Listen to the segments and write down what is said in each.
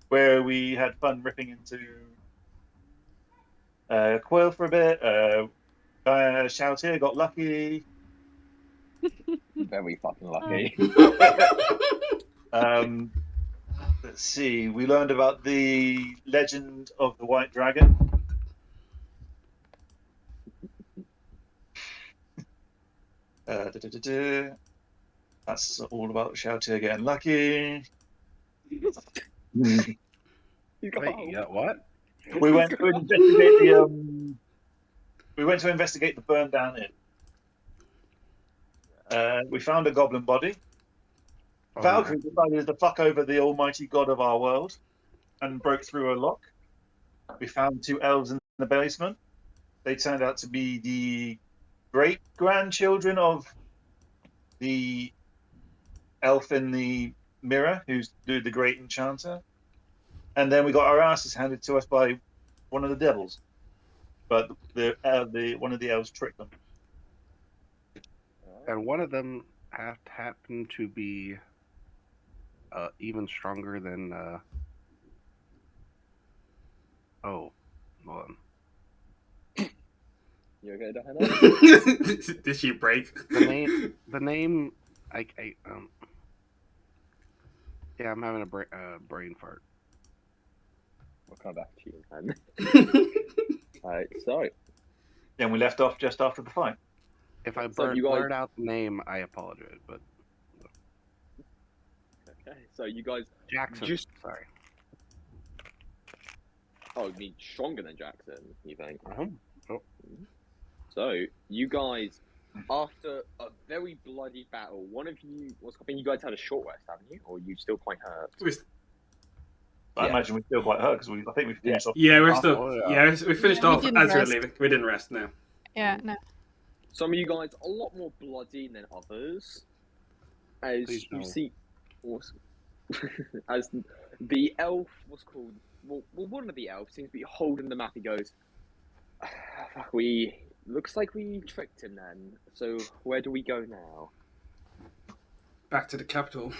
where we had fun ripping into Coil for a bit. Shalltear got lucky. Very fucking lucky. Um, let's see. We learned about the legend of the White Dragon. Da, da, da, da. That's all about Shalltear getting lucky. You Wait, you got what? We went to investigate the we went to investigate the burned down inn. We found a goblin body. Oh, Valkyrie decided to fuck over the almighty god of our world and broke through a lock. We found two elves in the basement. They turned out to be the great grandchildren of the elf in the mirror, who's the great enchanter. And then we got our asses handed to us by one of the devils. But the one of the elves tricked them. And one of them happened to be even stronger than. Oh, hold on. You okay, Diana? Did she break? The name. Yeah, I'm having a brain fart. We'll come back to you, man. Alright, so Then we left off just after the fight. If I So you guys- blurt out the name, I apologize. But okay, so you guys Jackson, Just- sorry. you mean stronger than Jackson, you think? Oh. So you guys, after a very bloody battle, one of you I think you guys had a short rest, haven't you? Or are you still quite hurt? I Yeah. imagine we're still quite hurt because I think we finished off. Yeah, we're Oh, still. yeah. Yeah, we finished Yeah, we off didn't as we were rest. leaving. We didn't rest. No. Yeah, no. Some of you guys a lot more bloody than others. As Please you no. see, as the elf was called, well, one of the elves seems to be holding the map. He goes, looks like we tricked him then. So where do we go now? Back to the capital.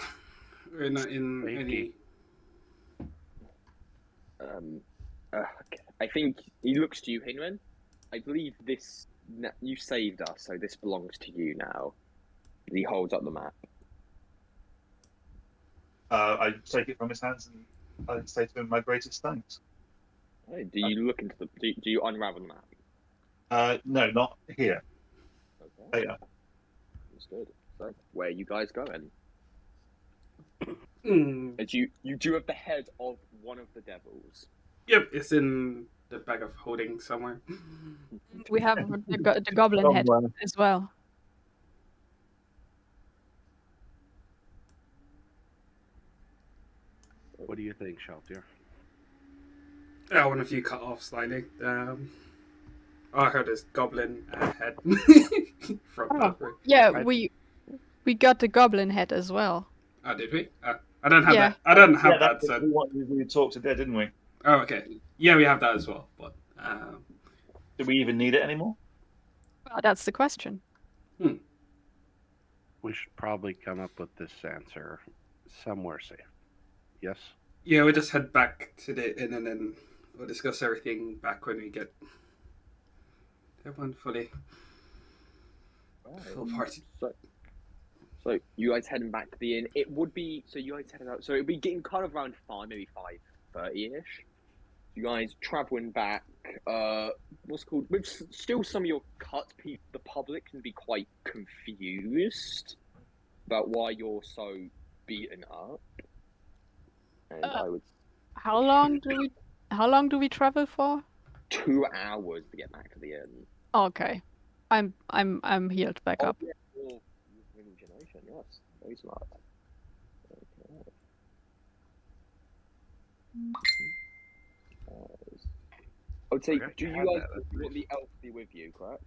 We're not in Safety. any. Okay. I think he looks to you, Hinwen. I believe you saved us, so this belongs to you now. He holds up the map. I take it from his hands and I say to him, "My greatest thanks." Hey, do you look into the? Do you unravel the map? No, not here. Okay. Later. Understood. So where are you guys going? Mm, As you do have the head of one of the devils. yep, it's in the bag of holding somewhere. We have the goblin head Somewhere. as well. What do you think, Shalltear? I want a few cut off slightly. I heard this goblin head from Oh. Valkyrie. Yeah, I- we got the goblin head as well. Oh, did we? I don't have Yeah. that. I don't have Yeah, that. that's So. we wanted to talk to there, didn't we? Oh, okay. Yeah, we have that as well. But Do we even need it anymore? Well, that's the question. We should probably come up with this answer somewhere safe. Yes? yeah, we'll just head back to the inn and then we'll discuss everything back when we get everyone fully full party. So you guys heading back to the inn. It would be so you guys heading out. So it'd be getting kind of around 5, maybe 5:30ish. You guys traveling back. What's called? With still some of your cut. The public can be quite confused about why you're so beaten up. And I would How long do we travel for? 2 hours to get back to the inn. Okay, I'm healed back up. Yeah, you're winning generation. Yes, very smart. Okay. I would say, Okay, do you you had guys that, that's want nice. the elf to be with you, correct?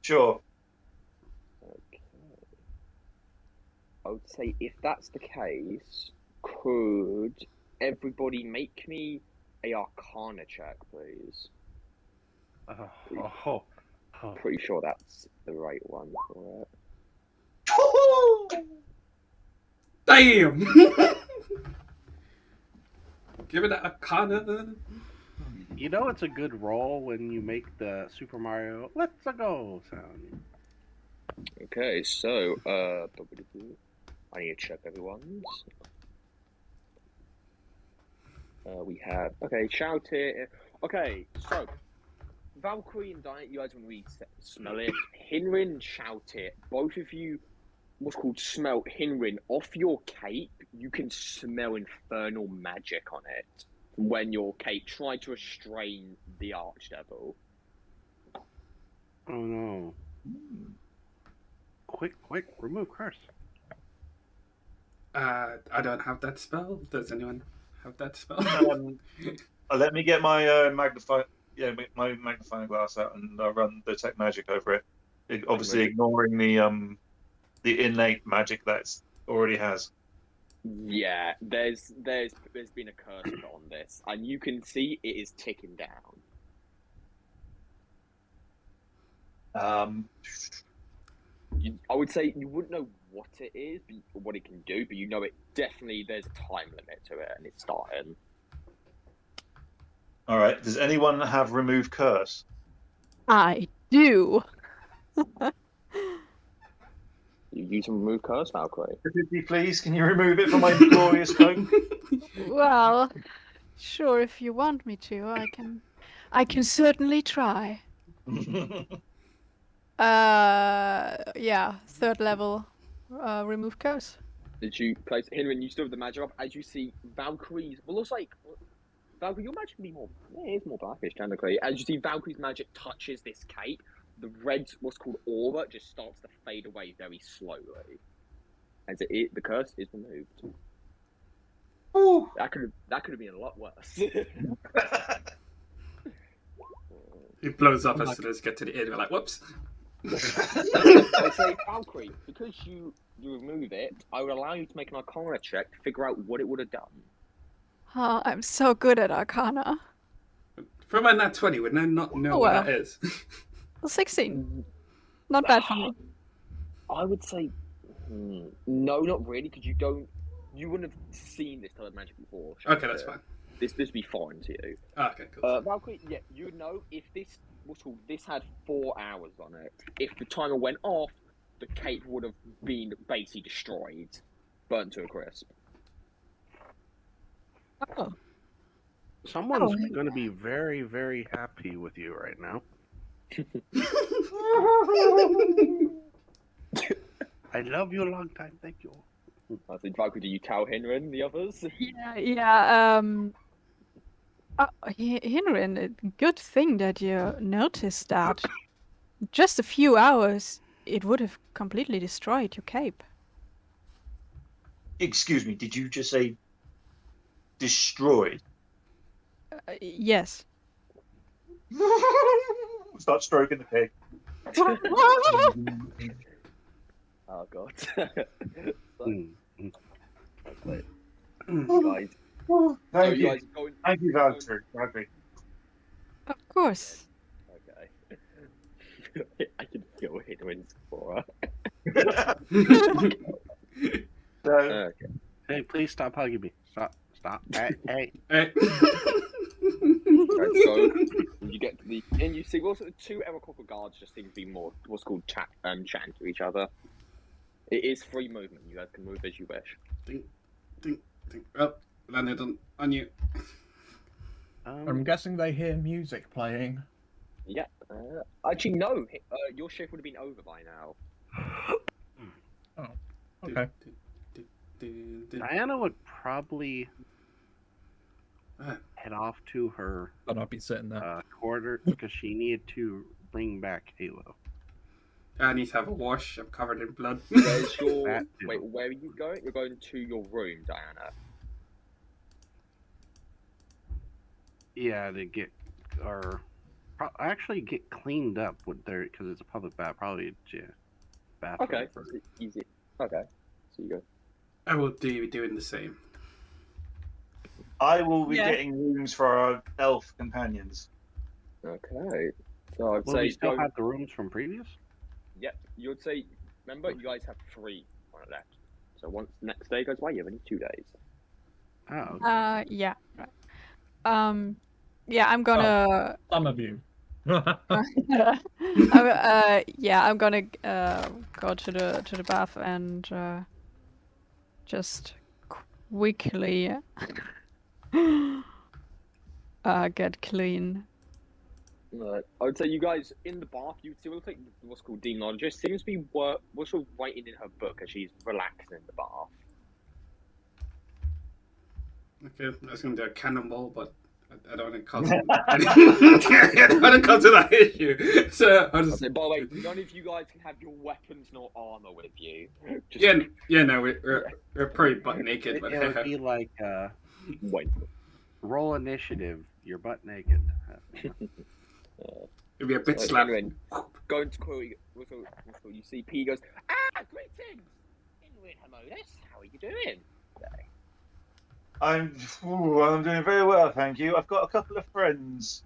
Sure. Okay. I would say, if that's the case, could everybody make me a Arcana check, please? Oh. Pretty sure that's the right one for it. Damn! Give it an Arcana. You know it's a good roll when you make the Super Mario "Let's go" sound. Okay, so I need to check everyone's. We have Shalltear. Okay, so Valkyrie and Diet, you guys when we smell it. Hinrin and Shalltear, both of you, what's called smell Hinrin off your cape. You can smell infernal magic on it when your cape tried to restrain the Archdevil. Oh no! Quick, remove curse. I don't have that spell. Does anyone have that spell? Let me get my my magnifying glass out and run the tech magic over it. Obviously, ignoring the innate magic that's already has. Yeah, there's been a curse put on this, and you can see it is ticking down. I would say you wouldn't know what it is, or what it can do, but you know it definitely. There's a time limit to it, and it's starting. All right. Does anyone have remove curse? I do. You use and remove curse, Valkyrie. Please, can you remove it from my glorious cloak? Well, sure, if you want me to, I can certainly try. Yeah, 3rd level, remove curse. Did you place Hinrin? You still have the magic up. As you see, Valkyrie's. Well, looks like Valkyrie, your magic can be more. Yeah, it's more blackish technically. As you see, Valkyrie's magic touches this cape. The red, what's called aura, just starts to fade away very slowly. As the curse is removed. Ooh. That could have been a lot worse. It blows up as soon as you get to the end. We're like, whoops. I say, Valkyrie, because you remove it, I would allow you to make an Arcana check to figure out what it would have done. Oh, I'm so good at Arcana. From a nat 20, would I not know what that is? 16. Not bad for me. I would say, no, not really, because you wouldn't have seen this type of magic before. Okay, that's fine. This would be foreign to you. Okay, cool. Valkyrie, yeah, you would know if this had 4 hours on it. If the timer went off, the cape would have been basically destroyed, burnt to a crisp. Oh. Someone's going to be very, very happy with you right now. I love you a long time. Thank you. I think, Valkyrie, do you tell Hinrin the others? Yeah. Hinrin, good thing that you noticed that. Just a few hours, it would have completely destroyed your cape. Excuse me, did you just say destroyed? Yes. Start stroking the pig. Oh god. Guys, thank you, Valkyrie. Of course. Okay. I can feel Hinrin's aura. So, Hey, please stop hugging me. Stop. Hey. Right, so you get to the and you see also the 2 Aarakocra guards just seem to be more what's called chatting to each other. It is free movement. You guys can move as you wish. Ding. Oh, landed on you. I'm guessing they hear music playing. Yeah. Actually, no. Your shift would have been over by now. Oh, okay. Diana would probably head off to her I'll not be sitting there. quarter because she needed to bring back Halo. I need to have a wash. I'm covered in blood. Where's your... Wait, where are you going? You're going to your room, Diana. Yeah, to get actually get cleaned up with their because it's a public bath. Probably bathroom. Okay, easy. Okay, so you go. I will be doing the same. I will be getting rooms for our elf companions. Okay, so I'd Will say we still have the rooms from previous? Yep, you would say. Remember, you guys have 3 on it left. So once the next day goes by, you have only 2 days. Oh. Yeah. Right. Yeah, I'm gonna. Some of you. I'm gonna go to the bath and just quickly get clean. I would say you guys in the bath. You see what like what's called demonologist seems to be what's sort of writing in her book as she's relaxing in the bath. Okay, I was going to do a cannonball, but I don't want to cause I don't want to cause that issue. So I'll just... By the way, none of you guys can have your weapons nor armor with you. Just... No, we're pretty butt naked. But It would be like wait. Roll initiative. You're butt naked. It'd be a bit slap. Anyway, going to Chloe, you see P goes, greetings! Inwin Harmonious, how are you doing today? I'm doing very well, thank you. I've got a couple of friends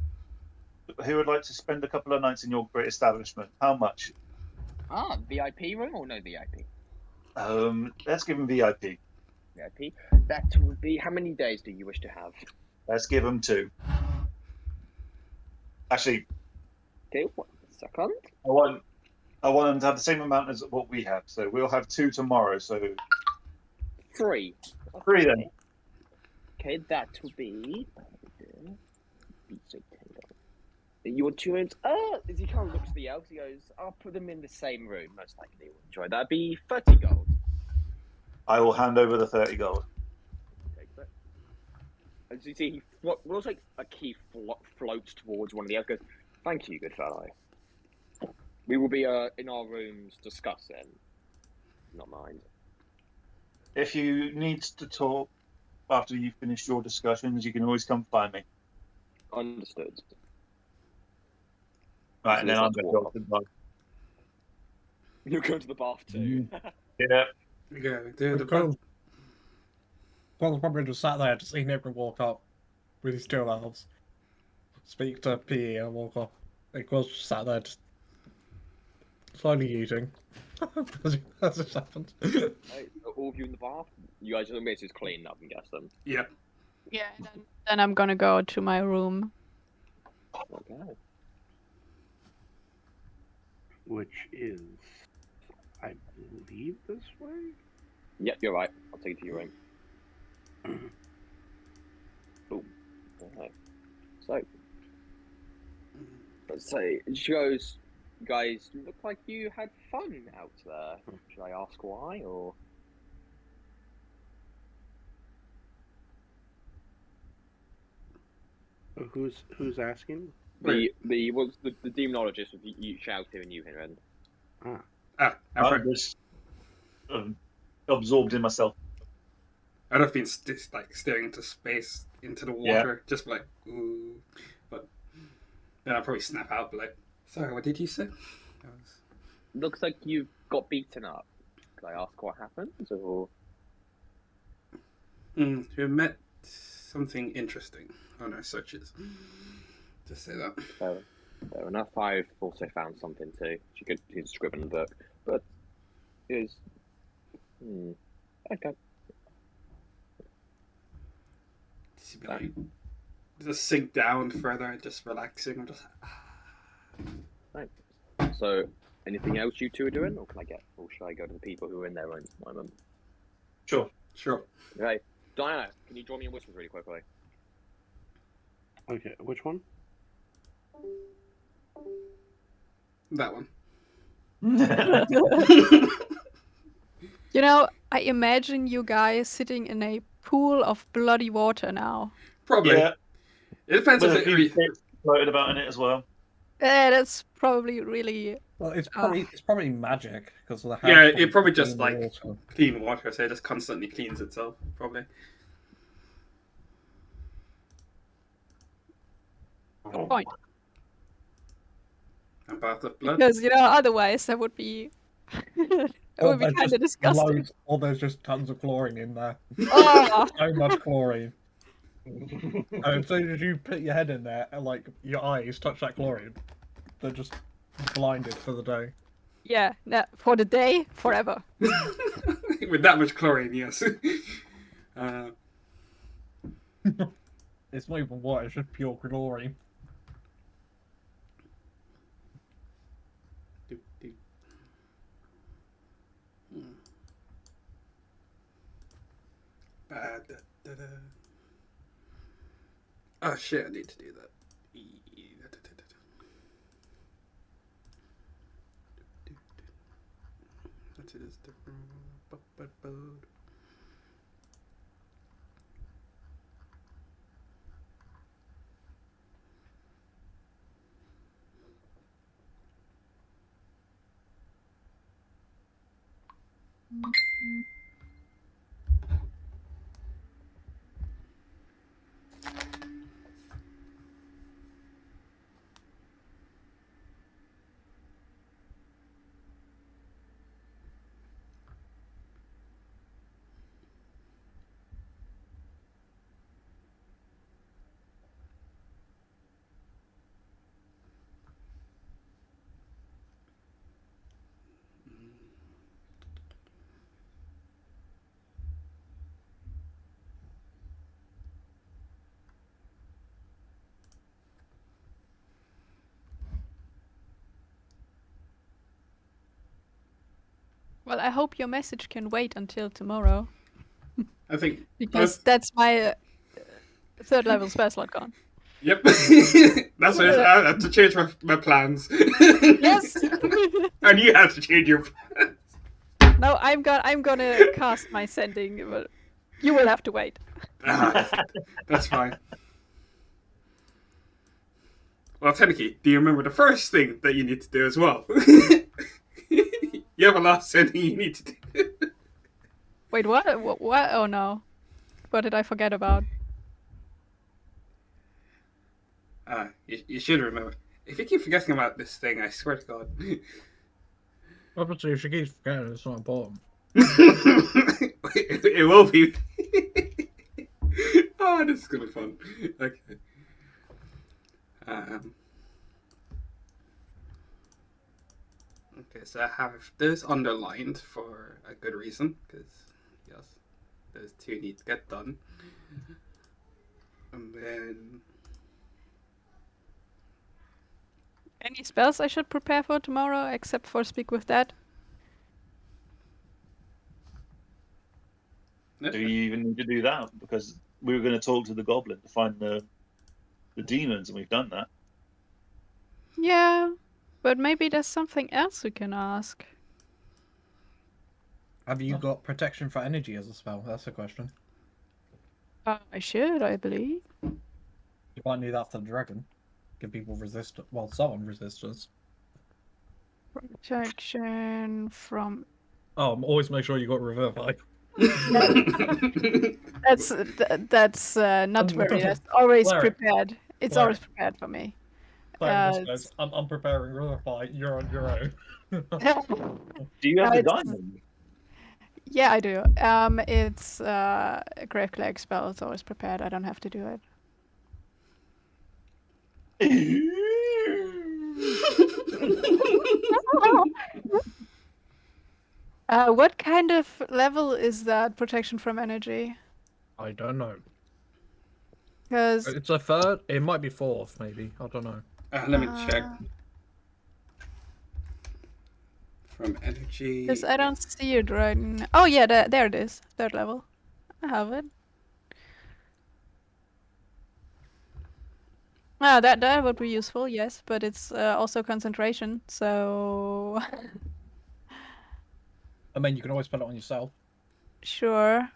who would like to spend a couple of nights in your great establishment. How much? VIP room or no VIP? Let's give them VIP. VIP? That would be, how many days do you wish to have? Let's give them 2. Actually, Okay, 1 second. I want them to have the same amount as what we have. So we'll have 2 tomorrow. So 3. 3 then. Okay, that would be. You want 2 rooms? As he kind of looks at the elves, he goes, I'll put them in the same room. Most likely you'll enjoy that. That'd be 30 gold. I will hand over the 30 gold. Take that. As you see, he looks like a key floats towards one of the elves. Goes, thank you, good fellow. We will be in our rooms discussing. Not mind. If you need to talk after you've finished your discussions, you can always come find me. Understood. Right, and then I'm going to go to the bath. You'll go to the bath too. Yeah. Yeah, do the Cool. Well, probably just sat there to see Nibbler walk up with his 2 elves, speak to PE and walk off. Like, was just sat there just slowly eating. That's just happened. Right, all of you in the bath? You guys are basically cleaning up, I'm guessing. Yep. Yeah, then I'm gonna go to my room. Okay. Which is, I believe, this way? Yep, you're right. I'll take you to your room. Boom. Alright. So, let's say, she goes, you guys look like you had fun out there. Should I ask why, or? Who's asking? The demonologist with you Shalltear and you, Henry. I'm just absorbed in myself. I'd have been like staring into space, into the water, just like, ooh. But then I'd probably snap out, like, sorry, what did you say? Looks like you got beaten up. Could I ask what happened, or? We met something interesting on our searches. Just say that. Fair enough. I've also found something too. She could scribble in the book, but it was. Okay. Just sink down further, just relaxing. I'm just. Right. So, anything else you two are doing, or should I go to the people who are in their rooms at the moment? Sure. Okay, Diana, can you draw me a whispers really quickly? Okay, which one? That one. You know, I imagine you guys sitting in a pool of bloody water now. Probably. Yeah. It depends With if a few bits floated about in it as well. That's probably really. Well, it's probably magic because of the house. Yeah, it probably just like water. clean water, so it just constantly cleans itself, probably. Point. And bath of blood. Because otherwise that would be. It would be kind of disgusting. Or there's just tons of chlorine in there. Oh. So much chlorine. And as soon as you put your head in there and like your eyes touch that chlorine, they're just blinded for the day. Yeah, for the day, forever. With that much chlorine, yes. It's not even what, it's just pure glory. Do, do. Da, da, da. Oh shit, I need to do that. That is different. Well, I hope your message can wait until tomorrow. I think Because that's my third level spell slot gone. Yep. That's why I had to change my plans. Yes! And you had to change your plans. No, I'm gonna cast my sending, but you will have to wait. That's fine. Well, technically, do you remember the first thing that you need to do as well? You have a last sending you need to do. Wait, what? What? Oh no. What did I forget about? You should remember. If you keep forgetting about this thing, I swear to God. Obviously, if she keeps forgetting, it's not important. It will be. Oh, this is gonna be fun. Okay. Okay, so I have this underlined for a good reason, because yes, those two need to get done. And then Any spells I should prepare for tomorrow, except for Speak with Dead? Do you even need to do that? Because we were going to talk to the goblin to find the demons, and we've done that. Yeah, but maybe there's something else we can ask. Have you got protection for energy as a spell? That's the question. I should, I believe. You might need that for the dragon. Give people resistance. Well, someone resistance. Protection from. Oh, always make sure you got revivify. That's not to worry. That's always Larry. prepared. It's Larry. always prepared for me. I'm preparing revivify. You're on your own. Do you have the it's- diamond? Yeah, I do. It's a Grave Cleric spell. It's always prepared. I don't have to do it. What kind of level is that protection from energy? I don't know. Because It's a third. It might be fourth, maybe. I don't know. let me check. From energy. I don't see it right now. Oh yeah, there it is. Third level. I have it. That would be useful, yes, but it's also concentration, so I mean, you can always put it on yourself. sure.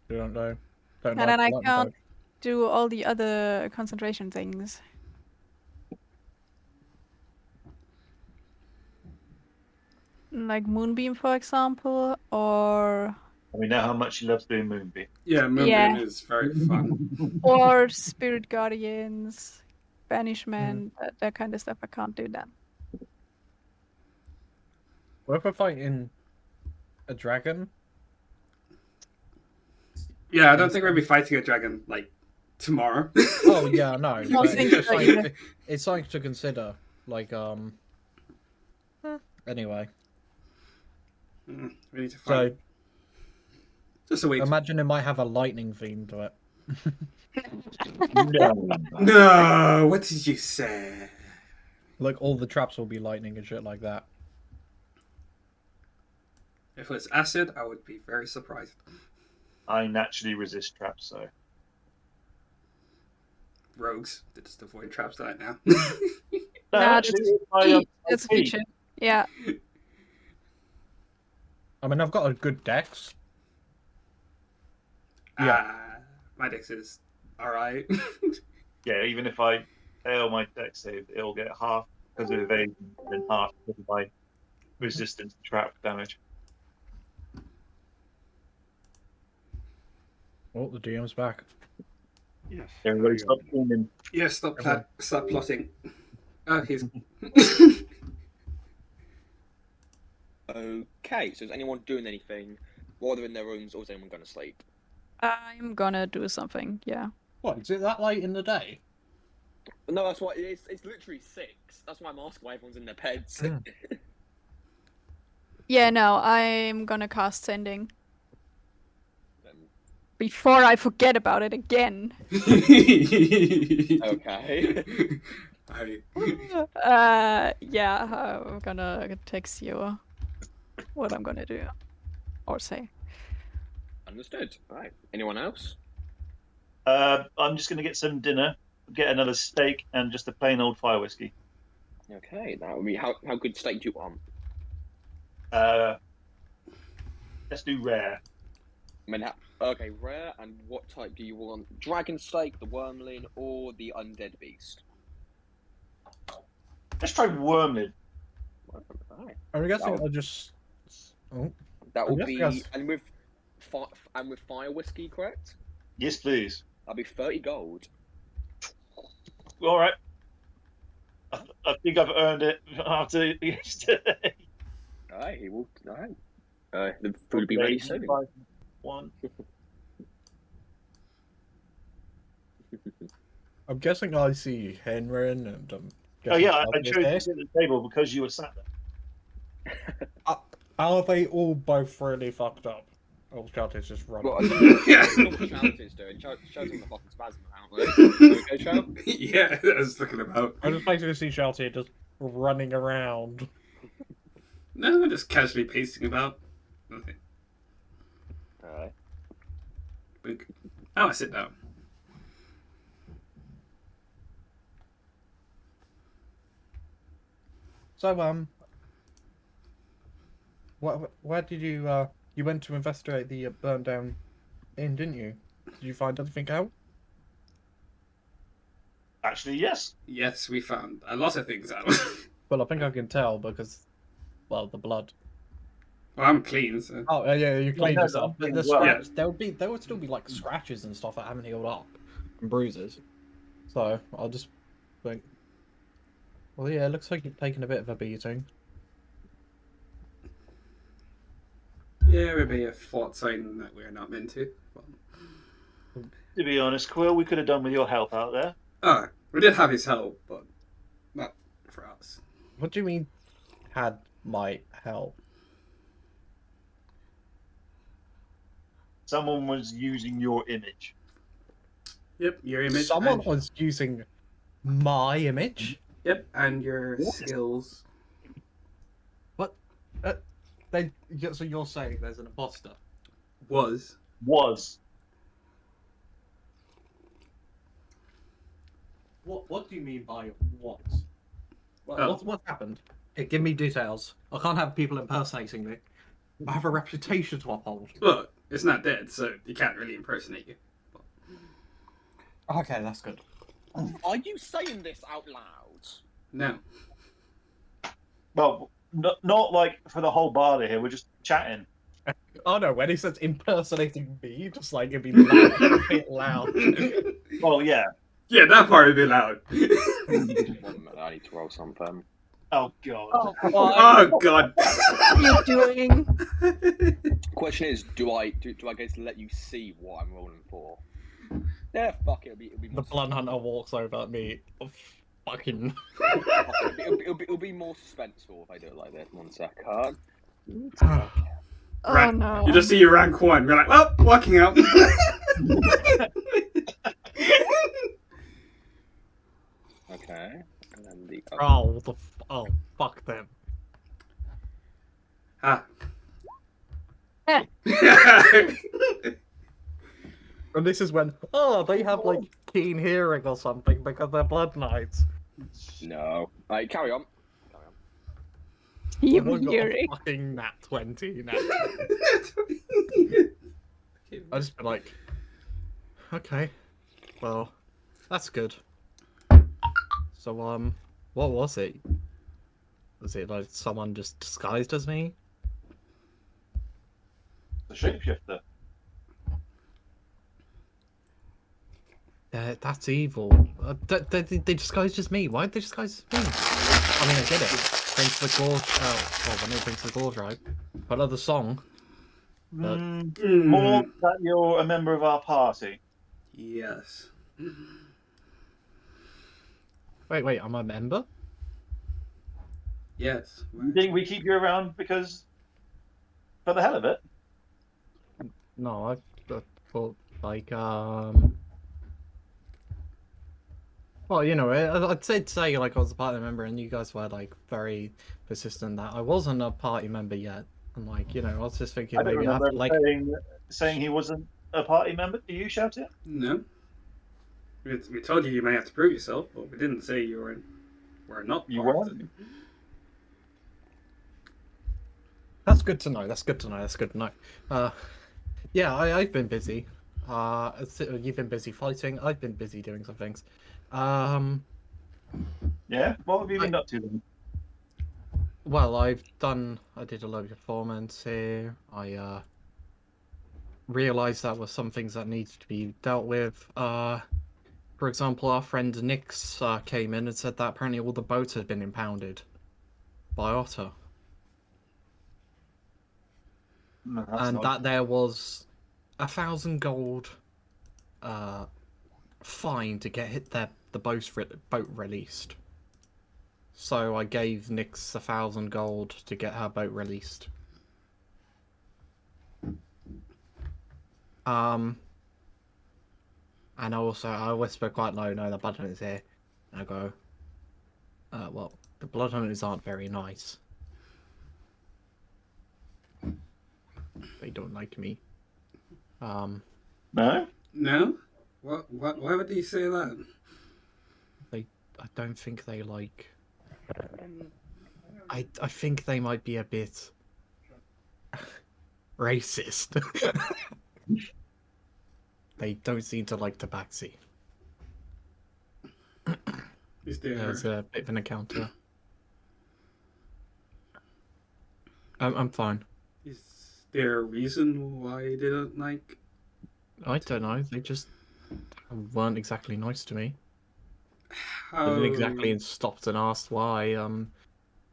You don't know. Don't And then I lightning can't dodge. do all the other concentration things. Like Moonbeam, for example, or We know how much she loves doing Moonbeam. Yeah, Moonbeam Yeah. is very fun. or Spirit Guardians, Banishment, that kind of stuff. I can't do that. What if we're fighting a dragon? Yeah, I don't think we'll be fighting a dragon like tomorrow. Oh yeah, no. don't but think it's, so something, either. it's something to consider. Like Anyway, We need to find so just a week. imagine it might have a lightning theme to it. No. No, what did you say? Like all the traps will be lightning and shit like that. If it's acid, I would be very surprised. I naturally resist traps, so. Rogues, they just avoid traps right now. No, Nah, actually, that's I feature. Yeah. I mean, I've got a good dex. Yeah. My dex is alright. yeah, even if I fail my dex save, it'll get half because of evasion and half because of my resistance to trap damage. Oh, the DM's back. Yes. Everybody I, stop screaming. Yeah, stop plotting. Oh, he's. Okay, so is anyone doing anything while they're in their rooms, or is anyone going to sleep? I'm gonna do something, yeah. What, is it that late in the day? No, that's why it's literally 6. That's why I'm asking why everyone's in their beds. Yeah, no, I'm gonna cast Sending. Before I forget about it again. Okay. Yeah, I'm gonna text you what I'm gonna do. Or say. Understood. Alright. Anyone else? I'm just going to get some dinner, get another steak, and just a plain old fire whiskey. Okay, that would be how good steak do you want? Let's do rare. I mean, okay, rare, and what type do you want? Dragon steak, the wormling, or the undead beast? Let's try wormling. Alright. I'm guessing That I'll just. Oh. That will guess be that's- and with fire whiskey, correct? Yes, please. That'll be 30 gold. All right. I think I've earned it after yesterday. Alright, he will. Alright. The food will be ready soon. 1. I'm guessing I see Henrin and Oh yeah, I guessing chose to Sheltear. sit at the table because you were sat there. Are they all both really fucked up? Oh, Shalltear's just running. Well, I don't know what Shalltear's doing. Shalltear's on the fucking spasm apparently. Okay, Shall? Yeah, I was looking about. I just basically see Shalltear just running around. No, I'm just casually pacing about. Nothing. Alright. Big. Oh, I sit down. So, where did you you went to investigate the burnt down inn, didn't you? Did you find anything out? Actually, yes. Yes, we found a lot of things out. Well, I think I can tell because, well, the blood. Well, I'm clean, so. Oh, yeah, you cleaned no, yourself. I'm But clean the as well. scratch, there would still be like scratches and stuff that haven't healed up, and bruises. So I'll just think. Well, yeah, it looks like you've taken a bit of a beating. Yeah, maybe a fault sign that we're not meant to. Well, To be honest, Quill, we could have done with your help out there. oh, we did have his help, but not for us. What do you mean, had my help? Someone was using your image. Yep, your image. Someone and, was using my image. Yep, and your skills. What? So you're saying there's an imposter? Was. Was. What do you mean by what? Oh. What happened? Hey, give me details. I can't have people impersonating me. I have a reputation to uphold. Well, it's not dead, so you can't really impersonate you. Okay, that's good. Are you saying this out loud? No. Well, not like for the whole bar here. We're just chatting. Oh no, when he says impersonating me, just like it'd be loud, a bit loud. Well, yeah. Yeah, that part would be loud. I need to roll something. Oh god. Oh god. What are you doing? Question is, do I get to let you see what I'm rolling for? Yeah, fuck it. It'll be The more. Blood Hunter walks over at me. Oh, fucking. It'll be more suspenseful if I do it like this. 1 second. Oh Rank- no. You just see your rank 1. You're like, well, walking out. Oh, fuck them. Ah. Eh. And this is when, they have, like, keen hearing or something because they're blood knights. No. Right, carry on. You Someone got hear a it. fucking nat 20 now. I just been like, okay, well, that's good. So, what was it? Was it like someone just disguised as me? The shapeshifter. That's evil. They disguised as me. Why'd they disguise as me? I mean, I get it. Brings the gorge out. Well, when it brings the gorge right. But another song. But More that you're a member of our party. Yes. wait, I'm a member? Yes. You think we keep you around because, for the hell of it? No, I thought like Well, you know, I'd say like I was a party member, and you guys were like very persistent that I wasn't a party member yet. And like, you know, I was just thinking I don't maybe I have remember to like. saying he wasn't a party member. Do you, Shalltear? No. We told you you may have to prove yourself, but we didn't say you were not. You part of weren't? it. That's good to know. That's good to know. That's good to know. Yeah, I've been busy. You've been busy fighting. I've been busy doing some things. Yeah. What have you been up to then? Well, I did a load of performance here. I realized that was some things that needed to be dealt with. For example, our friend Nix came in and said that apparently all the boats had been impounded by Otter. No, And not... that there was 1,000 gold fine to get the boat released. So I gave Nix 1,000 gold to get her boat released. And I whisper quite low, no, the bloodhunters here. And I go, well, the bloodhunters aren't very nice. They don't like me. No? No? Why would you say that? I don't think they like... I think they might be a bit... racist. They don't seem to like Tabaxi. Is there... There's a bit of an encounter. I'm fine. Is there a reason why you didn't like... I don't know. They just weren't exactly nice to me. How... They didn't exactly stopped and asked why.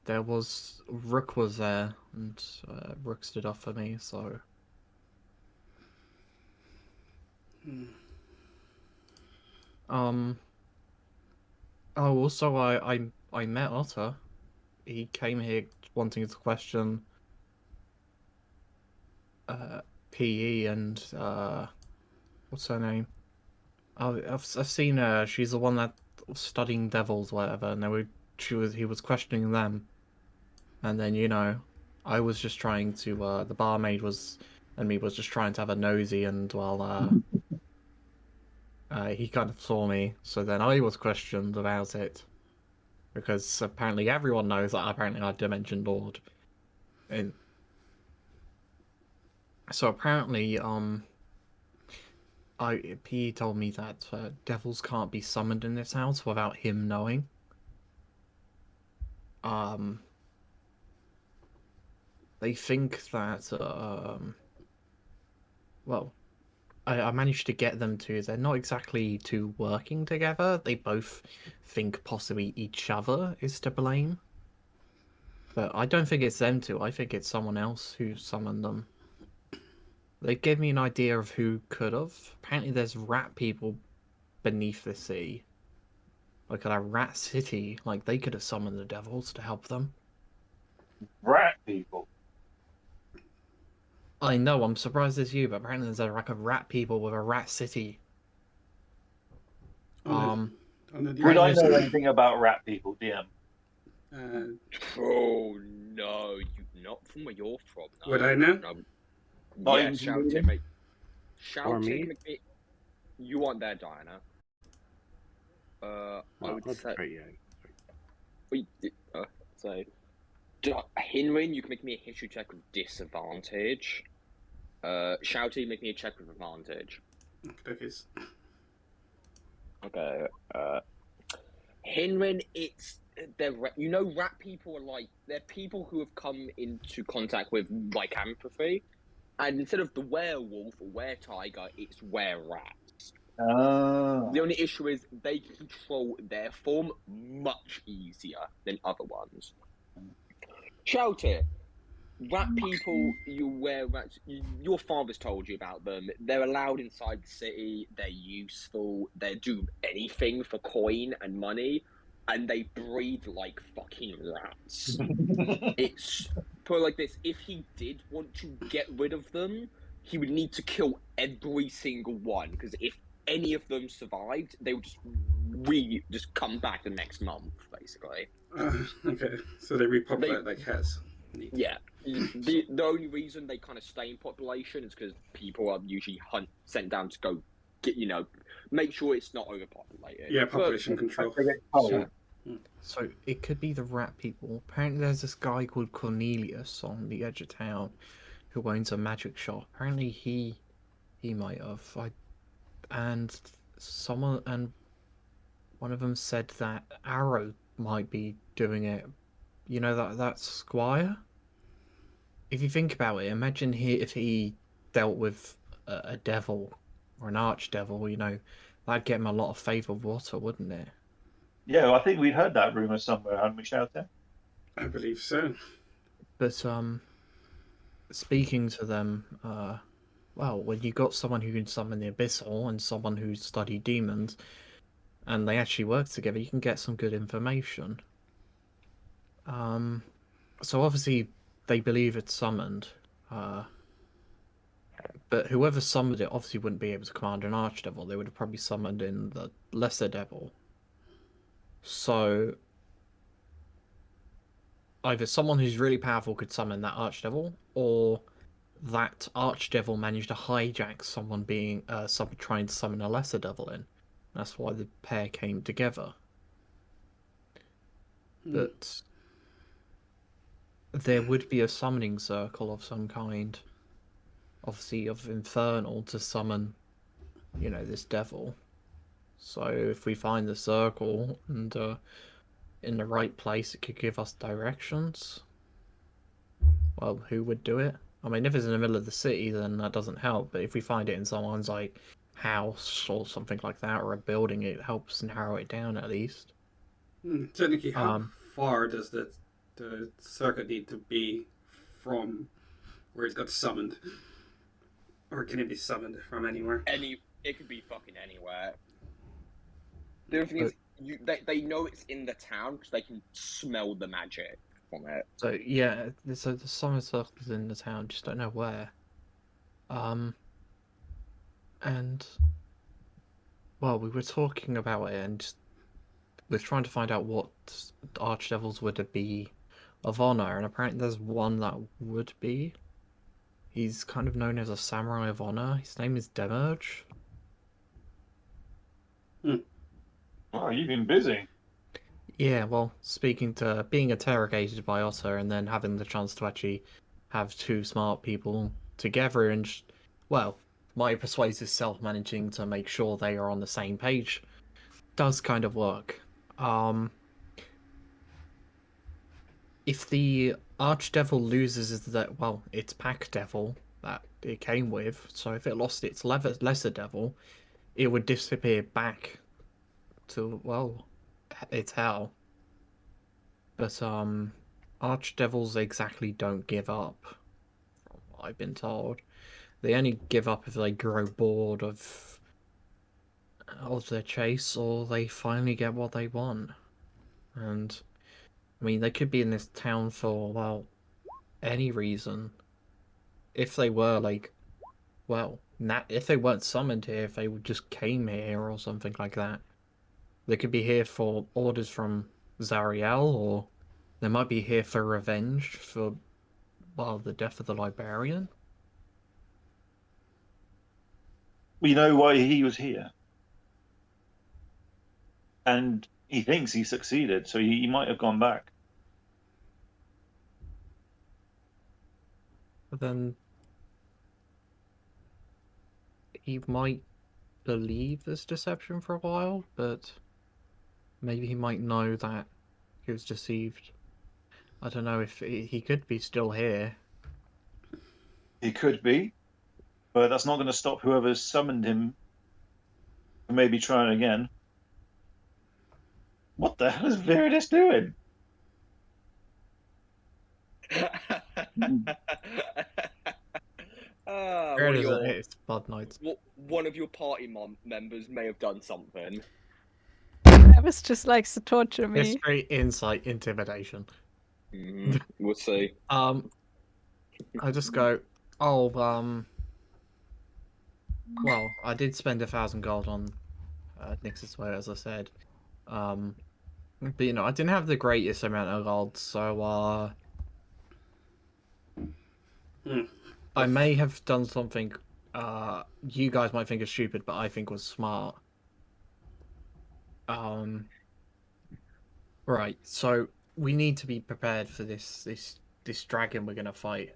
There was Rook was there, and Rook stood up for me. So. Oh, also I met Otter. He came here wanting to question PE and what's her name? Oh, I've seen her. She's the one that was studying devils, whatever. And he was questioning them, and then you know, I was just trying to. The barmaid was just trying to have a nosy, and well, he kind of saw me. So then I was questioned about it, because apparently everyone knows that apparently I'm Dimension Lord, and so apparently P told me that devils can't be summoned in this house without him knowing. They think that well, I managed to get them to. They're not exactly too working together. They both think possibly each other is to blame. But I don't think it's them two. I think it's someone else who summoned them. They gave me an idea of who could have. Apparently there's rat people beneath the sea. Like at a rat city. Like they could have summoned the devils to help them. Rat people. I know, I'm surprised it's you, but apparently there's a rack of rat people with a rat city. Would I know anything about rat people, DM? Oh no, not from where you're from. No. Would I know? No. Not Yeah, even Shalltear, Canadian? mate. Or Shalltear, me? gonna be. You aren't there, Diana. I No, would that's say. right, yeah. Wait, so. Hinrin, you can make me a history check with disadvantage. Shouty, make me a check with advantage. Okay. Okay. Hinrin, rat people are like they're people who have come into contact with lycanthropy, and instead of the werewolf or were-tiger, it's were-rats. Ah. The only issue is they control their form much easier than other ones. Shalltear, rat people, you wear rats. Your father's told you about them. They're allowed inside the city. They're useful. They do anything for coin and money, and they breed like fucking rats. It's put it like this: if he did want to get rid of them, he would need to kill every single one. Because if any of them survived, they would just come back the next month, basically. Okay, so they repopulate like hats. Yeah. The only reason they kind of stay in population is because people are usually sent down to go get, make sure it's not overpopulated. Yeah, population control. So it could be the rat people. Apparently there's this guy called Cornelius on the edge of town who owns a magic shop. Apparently he might have. And one of them said that Arrow might be doing it. You know that Squire? If you think about it, imagine if he dealt with a devil or an archdevil, that'd get him a lot of favour of water, wouldn't it? Yeah, well, I think we heard that rumor somewhere, hadn't we, Shalltear? I believe so. But speaking to them, well, when you got someone who can summon the abyssal and someone who studied demons, and they actually work together, you can get some good information. So obviously they believe it's summoned, but whoever summoned it obviously wouldn't be able to command an archdevil. They would have probably summoned in the lesser devil. So either someone who's really powerful could summon that archdevil, or that archdevil managed to hijack someone trying to summon a lesser devil in. That's why the pair came together. But there would be a summoning circle of some kind, obviously of infernal, to summon, this devil. So if we find the circle and in the right place, it could give us directions. Well, who would do it? I mean, if it's in the middle of the city, then that doesn't help. But if we find it in someone's house or something like that, or a building, it helps narrow it down at least. Technically, how far does the circuit need to be from where it's got summoned? Or can it be summoned from anywhere? It could be fucking anywhere. The other thing is, they know it's in the town because they can smell the magic from it. So yeah, so the summon circle is in the town, just don't know where. And well, we were talking about it, and we're trying to find out what archdevils would be of honor, and apparently there's one that would be. He's kind of known as a samurai of honor. His name is Demerge. Oh, you've been busy. Yeah, well, being interrogated by Otter and then having the chance to actually have two smart people together and, my persuasive self managing to make sure they are on the same page does kind of work. If the archdevil loses its pack devil that it came with, so if it lost its lesser devil, it would disappear back to, it's hell. But archdevils exactly don't give up, from what I've been told. They only give up if they grow bored of their chase, or they finally get what they want. And I mean, they could be in this town for any reason. If they were if they weren't summoned here, if they just came here or something like that, they could be here for orders from Zariel, or They might be here for revenge for, well, the death of the librarian. We know why he was here. And he thinks he succeeded, so he might have gone back. But then he might believe this deception for a while, but maybe he might know that he was deceived. I don't know if he could be still here. He could be, but that's not going to stop whoever's summoned him from maybe trying again. What the hell is Viridis doing? It's Bud Nights. One of your party members may have done something. Travis just likes to torture me. History, insight, intimidation. We'll see. I just go, oh, well, I did spend 1,000 gold on Nix's Way, as I said. But, you know, I didn't have the greatest amount of gold, so, I may have done something, you guys might think is stupid, but I think was smart. Right, so we need to be prepared for this dragon we're gonna fight.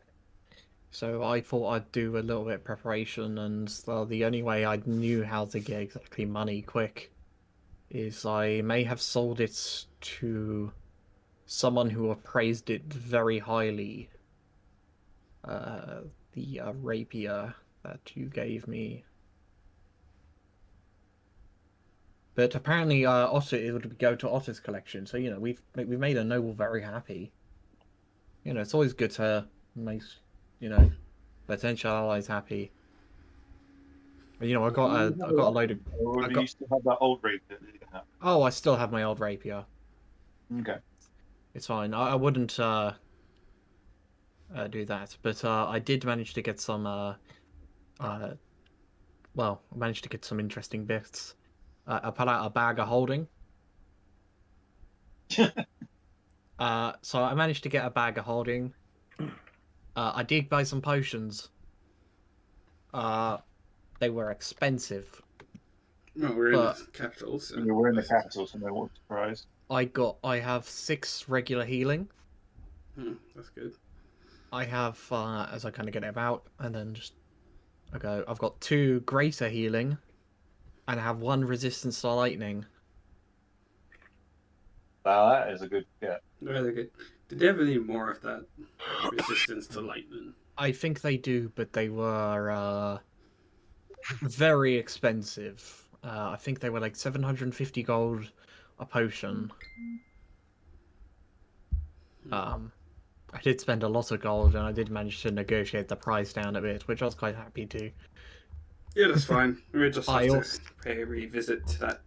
So I thought I'd do a little bit of preparation, and the only way I knew how to get exactly money quick is I may have sold it to someone who appraised it very highly. The rapier that you gave me. But apparently, Otter, it would go to Otter's collection. So, you know, we've made a noble very happy. You know, it's always good to make, you know, potential allies happy. But, you know, I got a load of. Or do you still have that old rapier? Oh, I still have my old rapier. Okay. It's fine. I wouldn't do that, but I did manage to get some. Well, I managed to get some interesting bits. I put out a bag of holding. So I managed to get a bag of holding. I did buy some potions. They were expensive. Well, we're in the capital, so... We're in the capital, so no one surprised. I have 6 regular healing. That's good. I have, as I kind of get it about, and then just... I've got 2 greater healing, and I have 1 resistance to lightning. Wow, that is a good get. Really good. Did they have any more of that resistance to lightning? I think they do, but they were very expensive. I think they were like 750 gold a potion. I did spend a lot of gold, and I did manage to negotiate the price down a bit, which I was quite happy to. Yeah, that's fine. We just have to pay a revisit to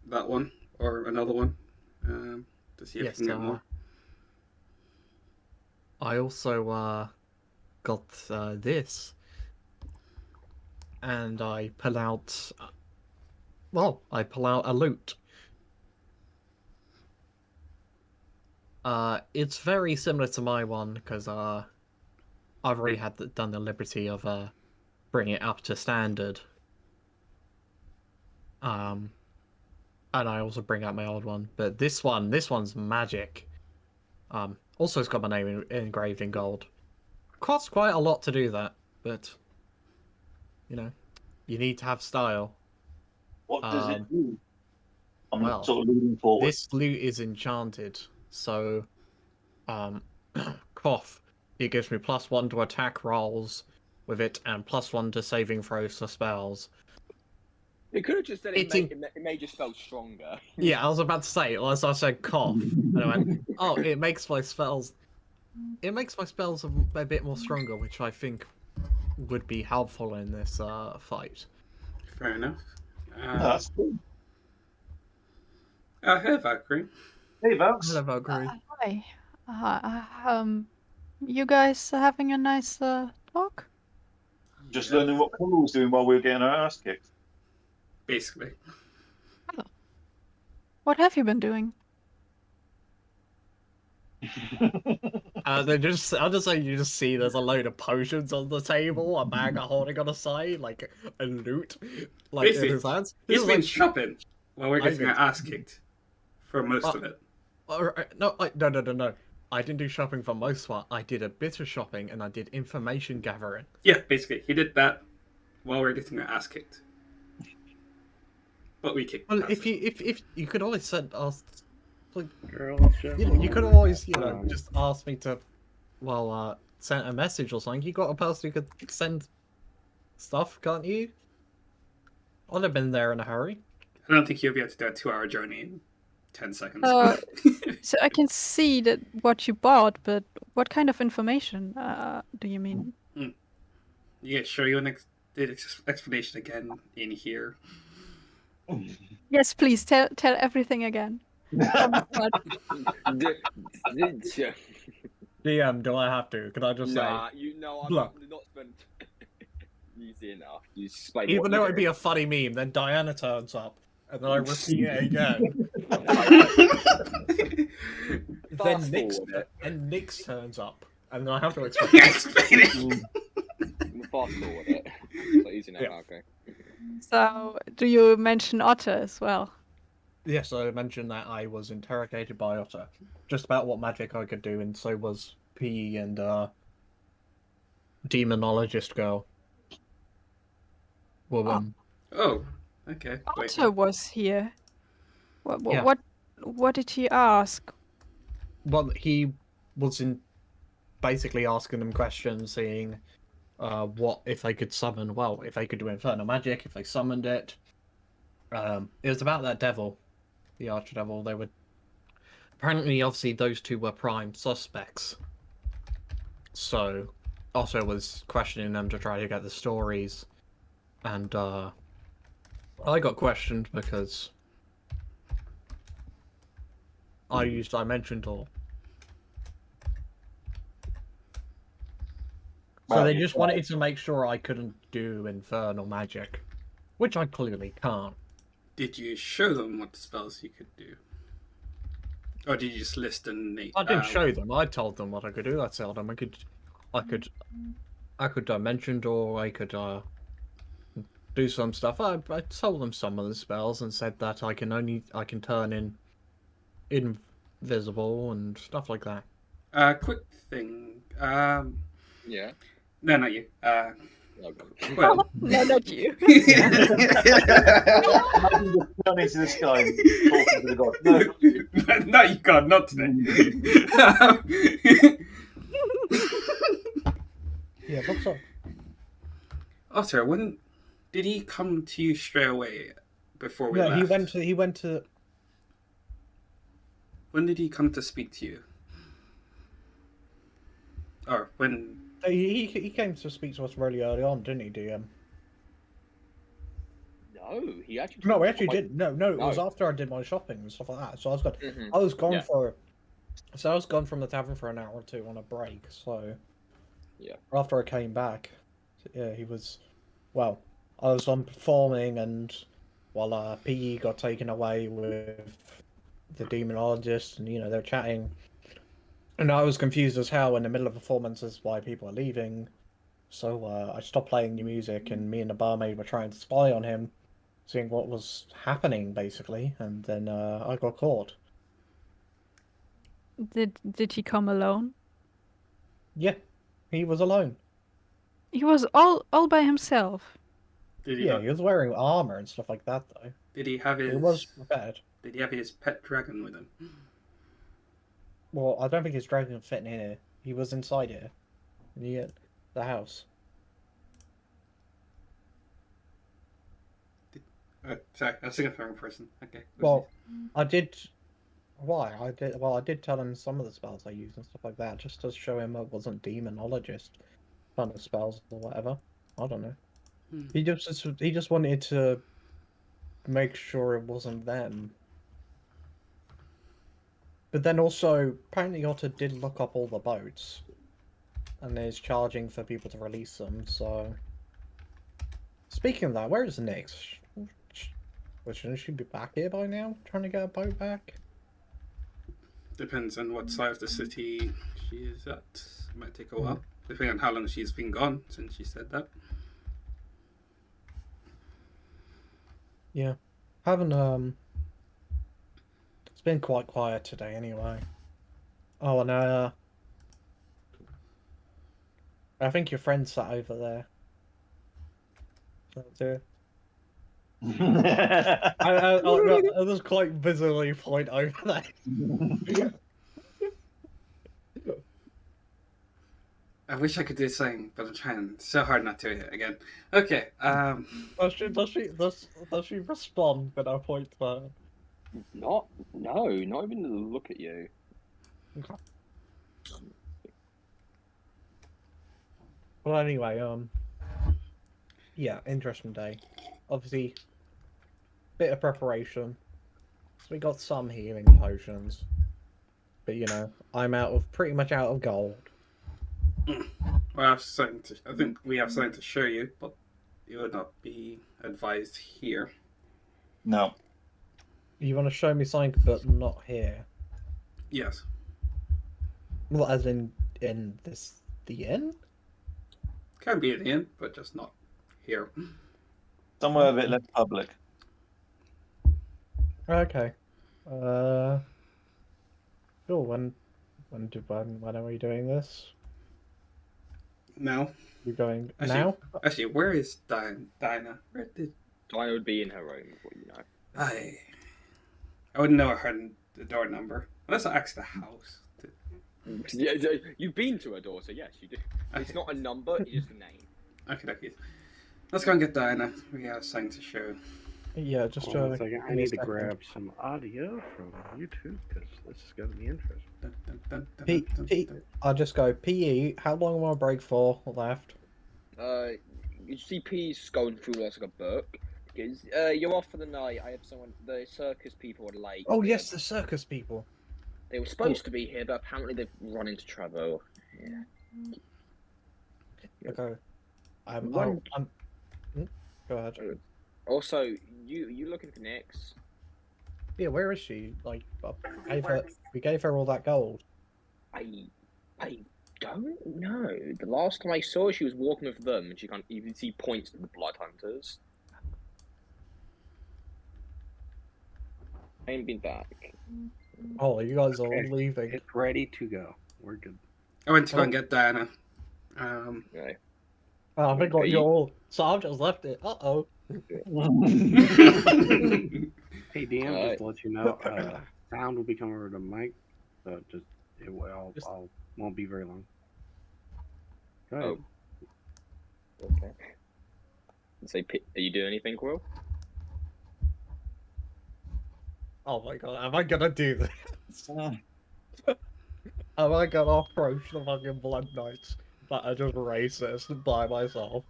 that one or another one to see if we can get more. I also got this, and I pull out. Well, I pull out a loot. It's very similar to my one because I've already done the liberty of bringing it up to standard. And I also bring out my old one, but this one's magic. Also, it's got my name engraved in gold. Costs quite a lot to do that, but you know, you need to have style. What does it do? I'm sort of leaning forward. This loot is enchanted, so cough. It gives me +1 to attack rolls with it, and +1 to saving throws for spells. It could have just said it may just spell stronger. Yeah, I was about to say, as I said cough, and I went, oh, it makes my spells a bit more stronger, which I think would be helpful in this fight. Fair enough. That's cool. Hey, Valkyrie. Hey, Valks. Hello, Valkyrie. Hi. You guys having a nice talk? Just learning what Paul was doing while we were getting our ass kicked. Basically. Oh. What have you been doing? I'll just say you just see there's a load of potions on the table, a bag holding on the side, like a loot, like in his hands. He's been like, shopping while we're getting been- our ass kicked for most of it. No. I didn't do shopping for most part. I did a bit of shopping and I did information gathering. Yeah, basically, he did that while we're getting our ass kicked. But we kicked. Well, asses. if you could always send us, like, Girl, you could always just ask me to, send a message or something. You got a person who could send stuff, can't you? I'd have been there in a hurry. I don't think you'll be able to do a 2-hour journey in 10 seconds. So I can see that what you bought, but what kind of information do you mean? Yeah, sure. You want the explanation again in here? Yes, please tell everything again. DM, do I have to? Can I just Nah, say? I'm Look. not spent easy enough. You explain. Even though it'd be a funny meme, then Diana turns up, and then I repeat it again. Then Nix turns up, and then I have to explain. Explain it. Fast forward it. So easy now. Yeah. Okay. So do you mention Otter as well? Yes, I mentioned that I was interrogated by Otter, just about what magic I could do, and so was P and demonologist girl. Woman. Oh, okay. Wait. Otter was here. Yeah. What did he ask? Well, he was basically asking them questions, seeing what if they could summon. Well, if they could do infernal magic, if they summoned it. It was about that devil, the archdevil. They would apparently, obviously, those two were prime suspects. So, Otto was questioning them to try to get the stories, and I got questioned because I used dimension door. So they just wanted to make sure I couldn't do infernal magic, which I clearly can't. Did you show them what spells you could do? Or did you just list and I didn't show them. I told them what I could do. I told them I could dimension door. I could do some stuff. I told them some of the spells and said that I can turn invisible and stuff like that. Quick thing. Yeah. No, not you. Okay. Well. No, not you. Imagine just turning to the sky and talking to the god. No. No, you can't. Not today. Yeah, what's up? Otter, when did he come to you straight away before we No, left? he went to. When did he come to speak to you? Or when? He came to speak to us really early on, didn't he, DM? No, he actually. No, we actually didn't. No, it was No. after I did my shopping and stuff like that. So I was gone. Mhm. I was gone Yeah. So I was gone from the tavern for an hour or two on a break. So Yeah. after I came back, yeah, he was. Well, I was on performing, and while PE got taken away with the demonologist, and they're chatting, and I was confused as hell in the middle of performances why people are leaving. So I stopped playing the music, and me and the barmaid were trying to spy on him, seeing what was happening basically, and then I got caught. Did he come alone? Yeah, he was alone. He was all by himself. Did he? Yeah, he was wearing armor and stuff like that though. Did he have his? He was prepared. Did he have his pet dragon with him? Well, I don't think his dragon fit in here. He was inside here, in the house. Sorry, I was thinking of the wrong person. Okay. Well, I did. Why? I did tell him some of the spells I used and stuff like that, just to show him I wasn't demonologist kind of spells or whatever. I don't know. He just wanted to make sure it wasn't them. But then also, apparently Otter did look up all the boats, and is charging for people to release them. So, speaking of that, where is Nyx? Shouldn't she be back here by now, trying to get a boat back? Depends on what side of the city she is at. It might take a while, depending on how long she's been gone since she said that. Yeah. Haven't, it's been quite quiet today anyway. Oh, and I think your friend sat over there. That's it. I just quite visibly point over there. I wish I could do the same, but I'm trying so hard not to again. Okay. Does she respond when I point to her? No, not even to look at you. Okay. Well, anyway, yeah, interesting day. Obviously, bit of preparation. So we got some healing potions, but you know, I'm pretty much out of gold. Well, I think we have something to show you, but you would not be advised here. No. You want to show me something, but not here? Yes. Well, as in the inn? Can be at the inn, but just not here. Somewhere a bit less public. Okay. Cool. When are we doing this? Now. We're going Actually, now? Actually, where is Dinah? Where did Dinah would be in her room, what you know. I wouldn't know the door number unless I asked the house. Yeah, you've been to her door, so yes, you do. It's not a number; it's just a name. Okay. Let's go and get Dinah. We have something to show. Yeah, just Hold on a second. I need to grab some audio from YouTube because this is going to be interesting. I'll just go. PE, how long will my break for left? You see P's going through like a book. You're off for the night. I have someone. The circus people are late. Oh yes, the circus people. They were supposed to be here, but apparently they've run into trouble. Yeah. Okay. Go ahead. Also, you looking for Nyx? Yeah, where is she? Like, we gave her all that gold. I don't know. The last time I saw her, she was walking with them, and she can't even see points to the blood hunters. I ain't been back. Oh, you guys are all Okay. leaving. It's ready to go. We're good. I went to go and get Dinah. Okay. Oh, I think Okay. you're all. So I've just left it. Uh-oh. Hey, DM, just to let you know, sound will be coming over the mic, so won't be very long. Go ahead. Okay. Say, are you doing anything, Quill? Oh my god, am I gonna do this? Am I gonna approach the fucking Blood Knights that are just racist by myself?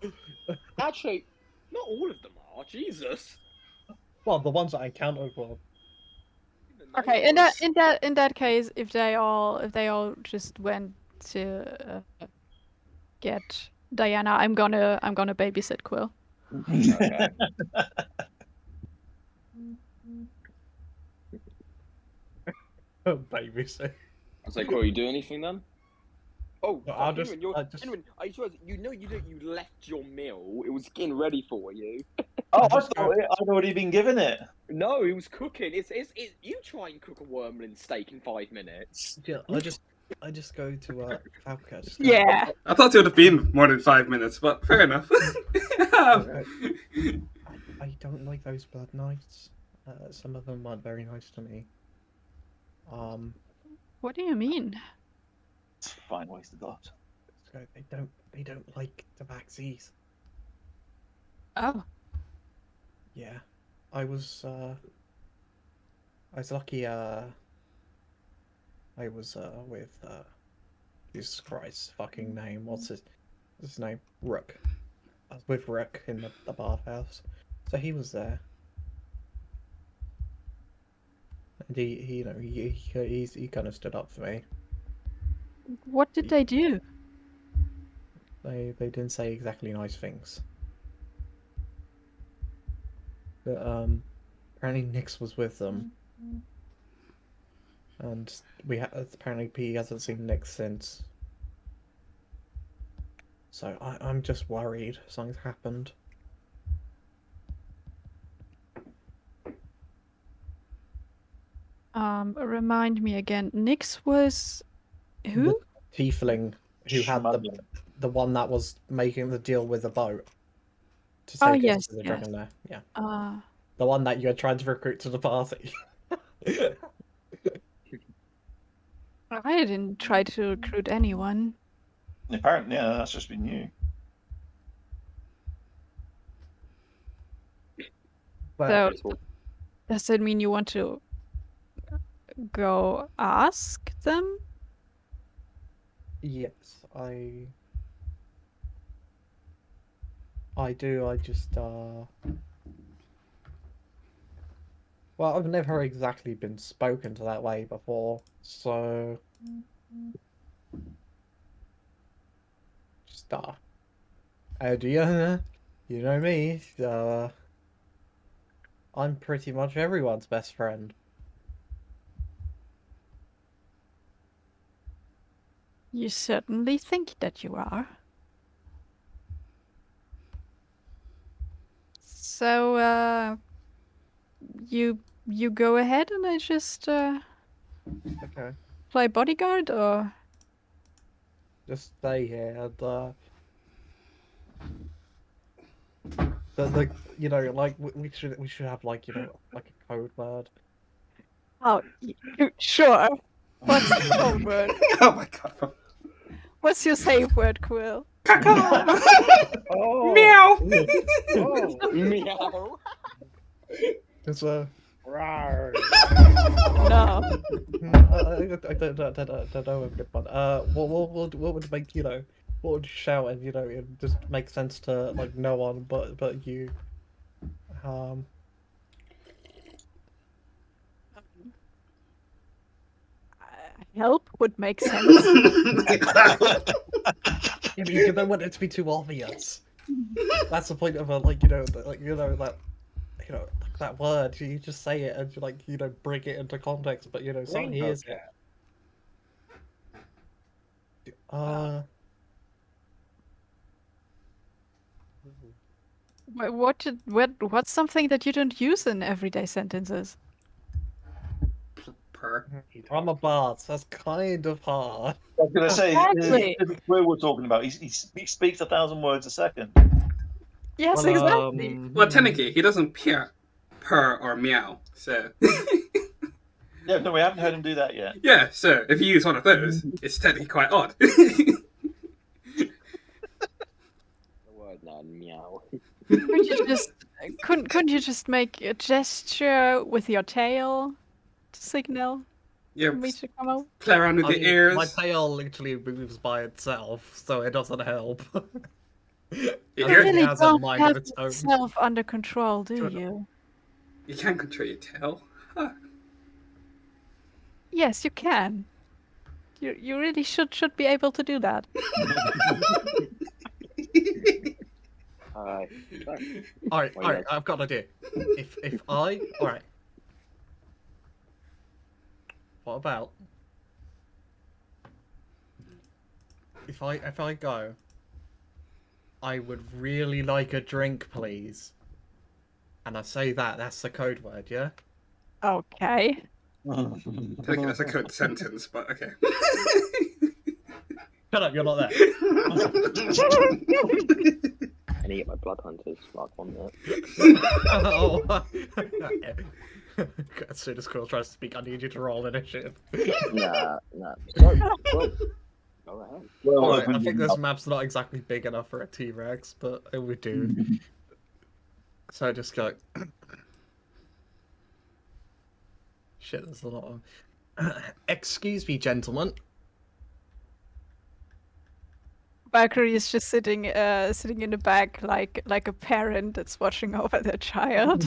Actually, not all of them are. Jesus. Well, the ones that I encountered were. Okay, in that case, if they all just went to get Diana, I'm gonna babysit Quill. Okay. Babysit. I was like, Quill, you do anything then? Oh, No, fuck, Inwin, I swear, you left your meal. It was getting ready for you. Oh, I thought I'd already been given it. No, he was cooking. It's you try and cook a wormling steak in 5 minutes. Yeah, I just go to Falca. Yeah. I thought it would have been more than 5 minutes, but fair enough. I don't like those Blood Knights. Some of them aren't very nice to me. What do you mean? Fine, waste of thought. So they don't like the Tabaxis. Oh. Yeah, I was lucky. I was with Jesus Christ, fucking name. What's his name? Rook. I was with Rook in the bathhouse, so he was there, and he kind of stood up for me. What did they do? They didn't say exactly nice things. But apparently Nyx was with them. and apparently P hasn't seen Nick since. So I'm just worried something's happened. Remind me again. Nyx was who? The tiefling who had the one that was making the deal with the boat to take us to the dragon lair. Yeah. The one that you had tried to recruit to the party. I didn't try to recruit anyone. Apparently, yeah, that's just been you. So, does that mean you want to go ask them? Yes, I do. I just well, I've never exactly been spoken to that way before, so just do you know me? I'm pretty much everyone's best friend. You certainly think that you are. So, you go ahead and I just Okay. play bodyguard, or Just stay here and the you know, like we should have, like, you know, like a code word. oh, sure. What's the code word? Oh my god. What's your safe word, Quill? Caca! Oh, Meow! oh, Meow. it's a rawr. No. I don't know a good one. What would make, you know, what would you shout, and, you know, it just makes sense to, like, no one but you. Help would make sense. You don't want it to be too obvious. That's the point of a, like, you know, like, you know, that, you know, like that word. You just say it and you, like, you know, bring it into context, but, you know, someone hears it. What's something that you don't use in everyday sentences? Per. I'm a bard, so that's kind of hard. I was going to say, Exactly. this is what we're talking about. He speaks 1,000 words a second. Yes, Well, exactly. Well, technically, he doesn't purr or meow, so. Yeah, no, we haven't heard him do that yet. Yeah, so if you use one of those, it's technically quite odd. The word now, meow. Couldn't you just make a gesture with your tail to signal Yeah, for me to come out? play around with I the mean, ears. my tail literally moves by itself, so it doesn't help. You It really has a don't mind have of its own. yourself under control, do Sure. you? You can control your tail. Huh. Yes, you can. You really should be able to do that. Alright, I've got an idea. Alright. What about if I go, I would really like a drink, please. And I say that's the code word, yeah? Okay. Technically, that's a code sentence, but okay. Shut up, you're not there. I need to get my blood hunters like on that. Oh. As soon as Quill tries to speak, I need you to roll initiative. Nah. So, well, go ahead. Well, Alright, I think this map's not exactly big enough for a T-Rex, but it would do. So I just go... Shit, there's a lot of... Excuse me, gentlemen. Valkyrie is just sitting in the back like a parent that's watching over their child.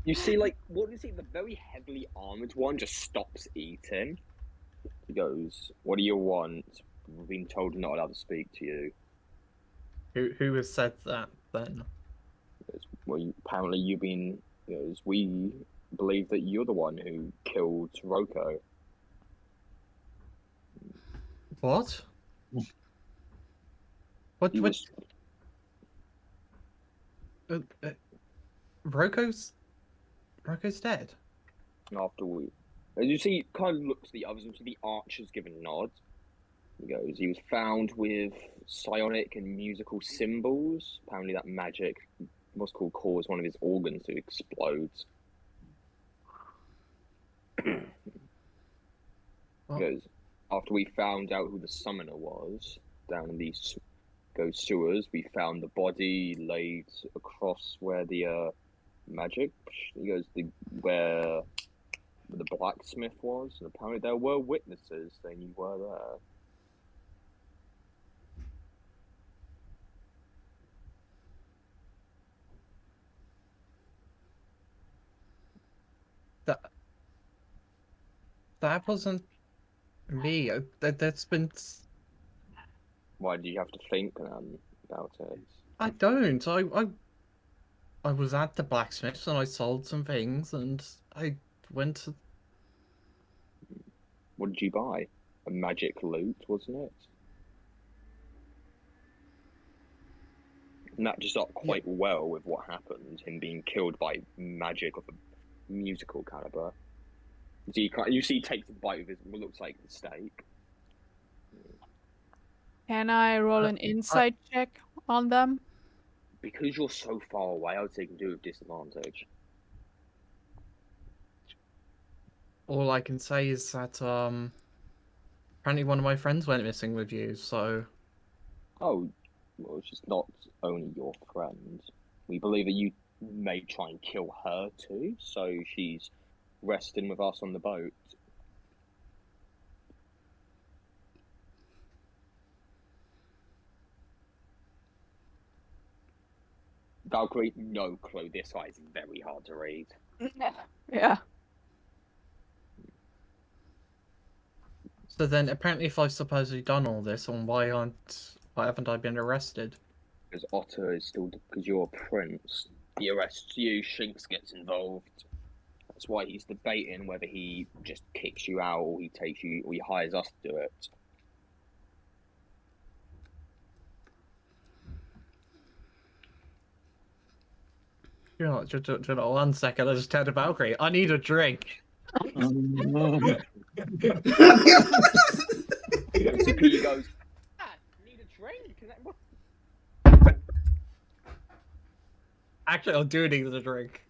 You see, like, what is it? The very heavily armored one just stops eating. He goes, "What do you want? We've been told not allowed to speak to you." Who has said that then? Well, apparently you've been. We believe that you're the one who killed Roko. What? What? He What? was Roko's dead. after we. As you see, kind of looks at the others, and to the archers give a nod. He goes, he was found with psionic and musical symbols. Apparently, that magic, what's called, caused one of his organs to explode. He goes, after we found out who the summoner was down in these sewers, we found the body laid across where the magic. He goes, where the blacksmith was, and apparently there were witnesses saying you were there. That wasn't me. That's been. Why do you have to think about it? I don't. I was at the blacksmith's and I sold some things and I went to. What did you buy? A magic loot, wasn't it? And that just up quite well with what happened, him being killed by magic of a musical caliber. So you see he takes a bite of his what looks like a steak. Can I roll an insight check on them? Because you're so far away, I would say you can do it with disadvantage. All I can say is that apparently one of my friends went missing with you, so. Oh, well, it's just not only your friend. We believe that you may try and kill her too, so she's resting with us on the boat. Valkyrie, no clue. This guy is very hard to read. Yeah. So then, apparently, if I've supposedly done all this, then why haven't I been arrested? Because Otto is still, because you're a prince. He arrests you, Shinx gets involved. That's why he's debating whether he just kicks you out or he takes you, or he hires us to do it. You know, just 1 second. I just turned to Valkyrie. I need a drink. CP goes, need a drink? Actually, I do need a drink.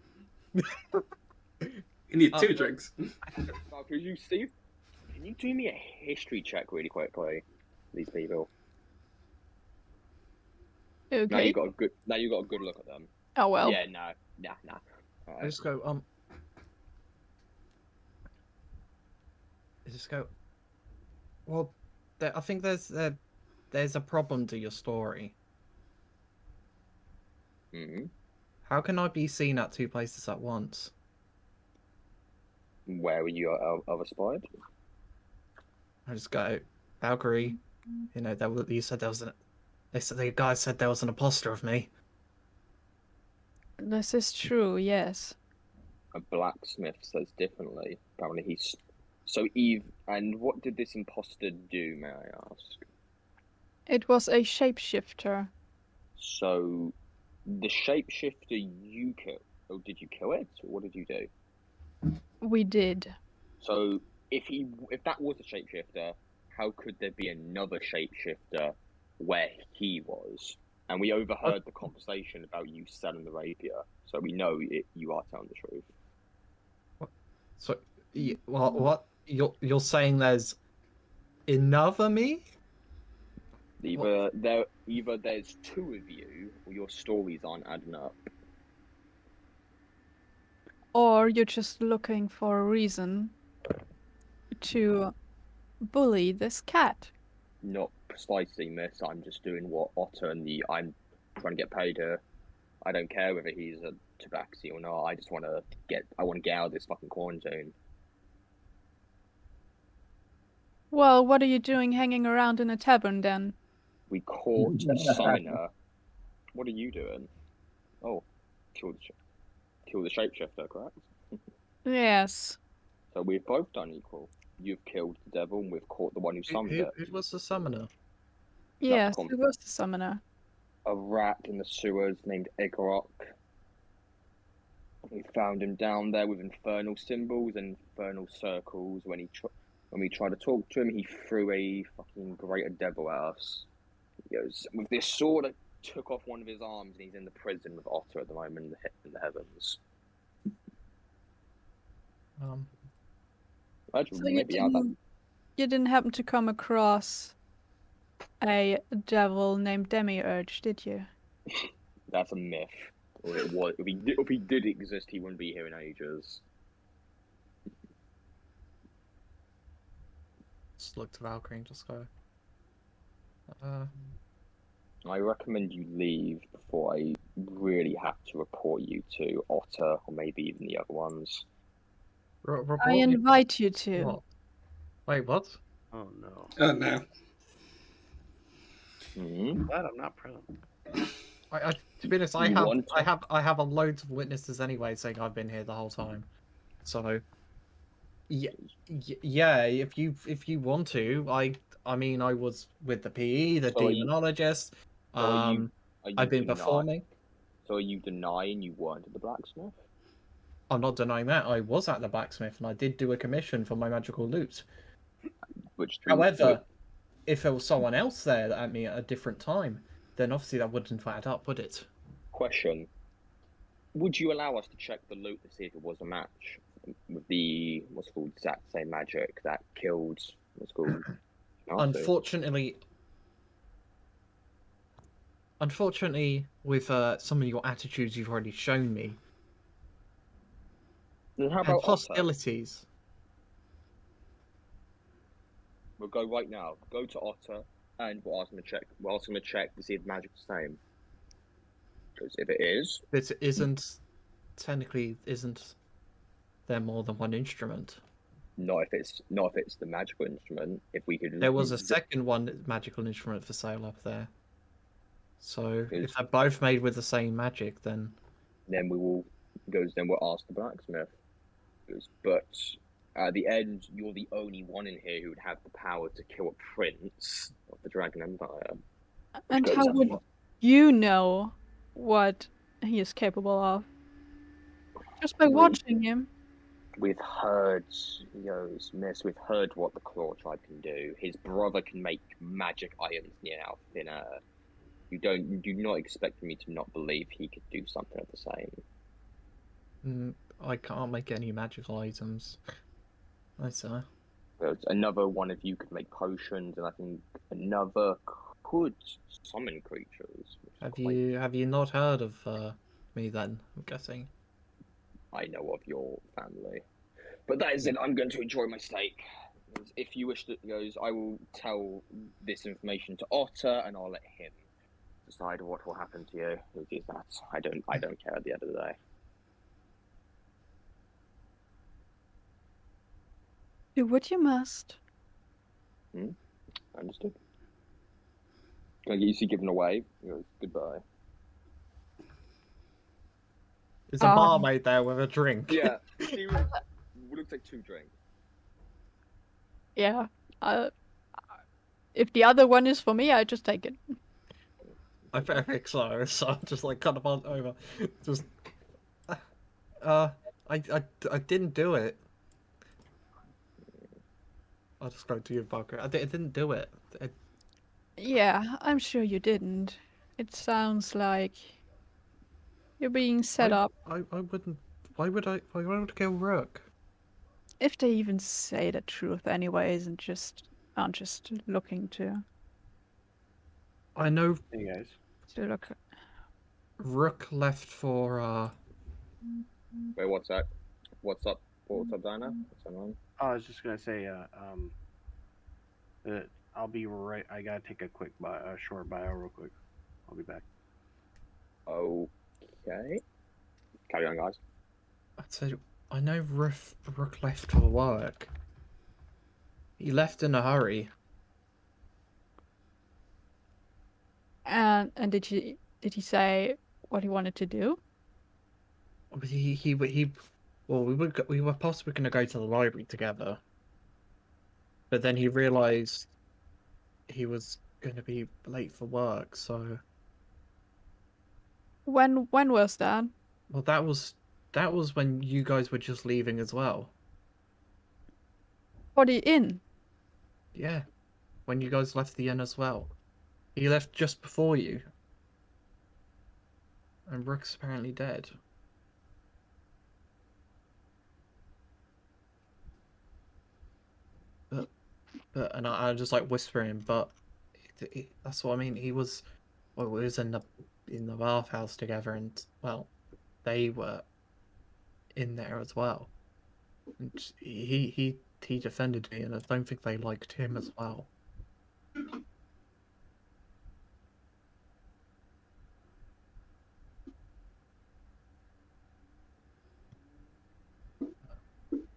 You need 2 drinks. Valkyrie, you Steve? Can you do me a history check really quickly? These people. Okay. Now you got a good look at them. Oh well. Yeah, nah. I just go, I just go, well, I think there's a problem to your story. Mm-hmm. How can I be seen at 2 places at once? Where were you other spied? I just go, Valkyrie, you know, you said there was the guy said there was an imposter of me. This is true, yes. A blacksmith says differently. Apparently he's... So Eve, and what did this imposter do, may I ask? It was a shapeshifter. So, the shapeshifter you killed... Oh, did you kill it? Or what did you do? We did. So, if that was a shapeshifter, how could there be another shapeshifter where he was? And we overheard the conversation about you selling the rapier, so we know you are telling the truth. So, what? You're saying there's another me? Either there's 2 of you, or your stories aren't adding up. Or you're just looking for a reason to bully this cat. Not precisely, miss. I'm just doing what Otter and I'm trying to get paid here. I don't care whether he's a tabaxi or not. I just want to get out of this fucking quarantine. Well, what are you doing hanging around in a tavern then? We caught the summoner. What are you doing? Oh, kill the shapeshifter, correct? Yes. So we've both done equal. You've killed the devil, and we've caught the one who summoned it. Who was the summoner? Yes, com- who was the summoner? A rat in the sewers named Igorok. We found him down there with infernal symbols and infernal circles. When we tried to talk to him, he threw a fucking greater devil at us. He goes, with this sword, I took off one of his arms, and he's in the prison with Otter at the moment in the heavens. Imagine, So maybe you didn't happen to come across a devil named Demiurge, did you? that's a myth. Or it was. If he did exist, he wouldn't be here in ages. Just look to Valkyrie and just go. I recommend you leave before I really have to report you to Otter or maybe even the other ones. I invite you to. What? Wait, what? Oh no. Oh no. Mm-hmm. Glad I'm not present. To be honest, I have a loads of witnesses anyway saying I've been here the whole time. So, yeah. If you want to, I mean, I was with the PE, the demonologist. I've been performing. So are you denying you weren't at the blacksmith? I'm not denying that. I was at the blacksmith and I did do a commission for my magical loot. However, if there was someone else there at me at a different time, then obviously that wouldn't add up, would it? Question. Would you allow us to check the loot to see if it was a match with the, what's called, exact same magic that killed, what's called? Unfortunately, with some of your attitudes you've already shown me, then how about hostilities? We'll go right now. Go to Otter, and we'll ask him to check. We'll ask him to check to see if the magic's the same. Because if it is, it isn't there more than one instrument? Not if it's the magical instrument. If we could, there was a second magical instrument for sale up there. So if they're both made with the same magic, then we'll ask the blacksmith. But at the end, you're the only one in here who would have the power to kill a prince of the Dragon Empire. And how would you know what he is capable of? Just by watching him. We've heard, Miss, we've heard what the Claw Tribe can do. His brother can make magic irons out of thin air. You do not expect me to not believe he could do something of the same. I can't make any magical items. I say. But another one of you could make potions, and I think another could summon creatures. Have you not heard of me then? I'm guessing. I know of your family, but that is it. I'm going to enjoy my steak. If you wish to, I will tell this information to Otter, and I'll let him decide what will happen to you. That I don't care at the end of the day. Do what you must. Understood. Can I get you given away? Goodbye. There's a barmaid there with a drink. Yeah, she would take 2 drinks. Yeah. If the other one is for me, I just take it. I think so. So I'm just like kind of on over. Just I didn't do it. I'll just go to you, Parker. I didn't do it. Yeah, I'm sure you didn't. It sounds like you're being set up. I wouldn't. Why would I kill Rook? If they even say the truth, anyways, and aren't just looking to. I know. Hey guys. To look. Rook left for. Wait, what's that? What's up? What's up, Dinah? What's going on? I was just gonna say, I'll be right. I gotta take a short bio real quick. I'll be back. Okay. Carry on, guys. I'd say I know Rook left for work. He left in a hurry. And did he say what he wanted to do? He Well, we were possibly going to go to the library together, but then he realized he was going to be late for work. So When was that? well, that was when you guys were just leaving as well. For the inn. Yeah, when you guys left the inn as well. He left just before you. And Rook's apparently dead. But and I just like whispering, but that's what I mean. He was, well, we was in the bathhouse together, and well, they were in there as well. And he defended me, and I don't think they liked him as well.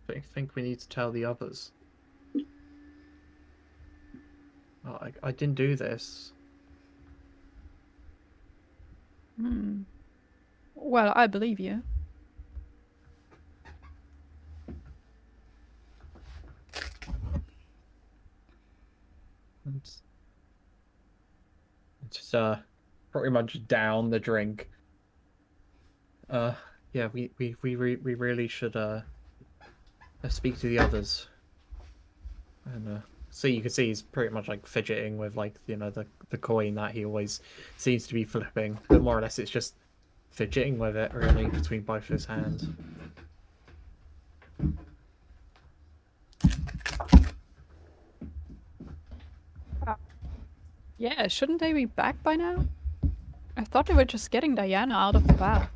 I think we need to tell the others. Oh, I didn't do this. Hmm. Well, I believe you. Just pretty much down the drink. Yeah, we really should speak to the others. And so you can see he's pretty much like fidgeting with like the coin that he always seems to be flipping. But more or less it's just fidgeting with it really between both his hands. Yeah, shouldn't they be back by now? I thought they were just getting Diana out of the bath.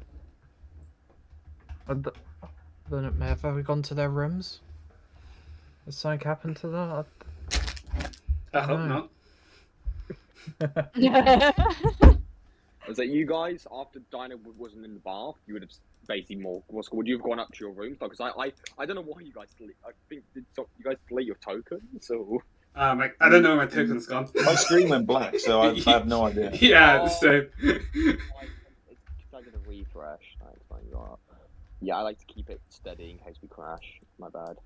Then have we gone to their rooms? Has something happened to them? I hope not. Was that you guys, after Dinah wasn't in the bath, you would have basically would you have gone up to your rooms? Because I don't know why you guys delete. I think you guys delete your tokens or. I don't know where my token's gone. My screen went black, so I have no idea. Yeah, it's the same. I did a refresh. I explain that. Yeah, I like to keep it steady in case we crash. My bad.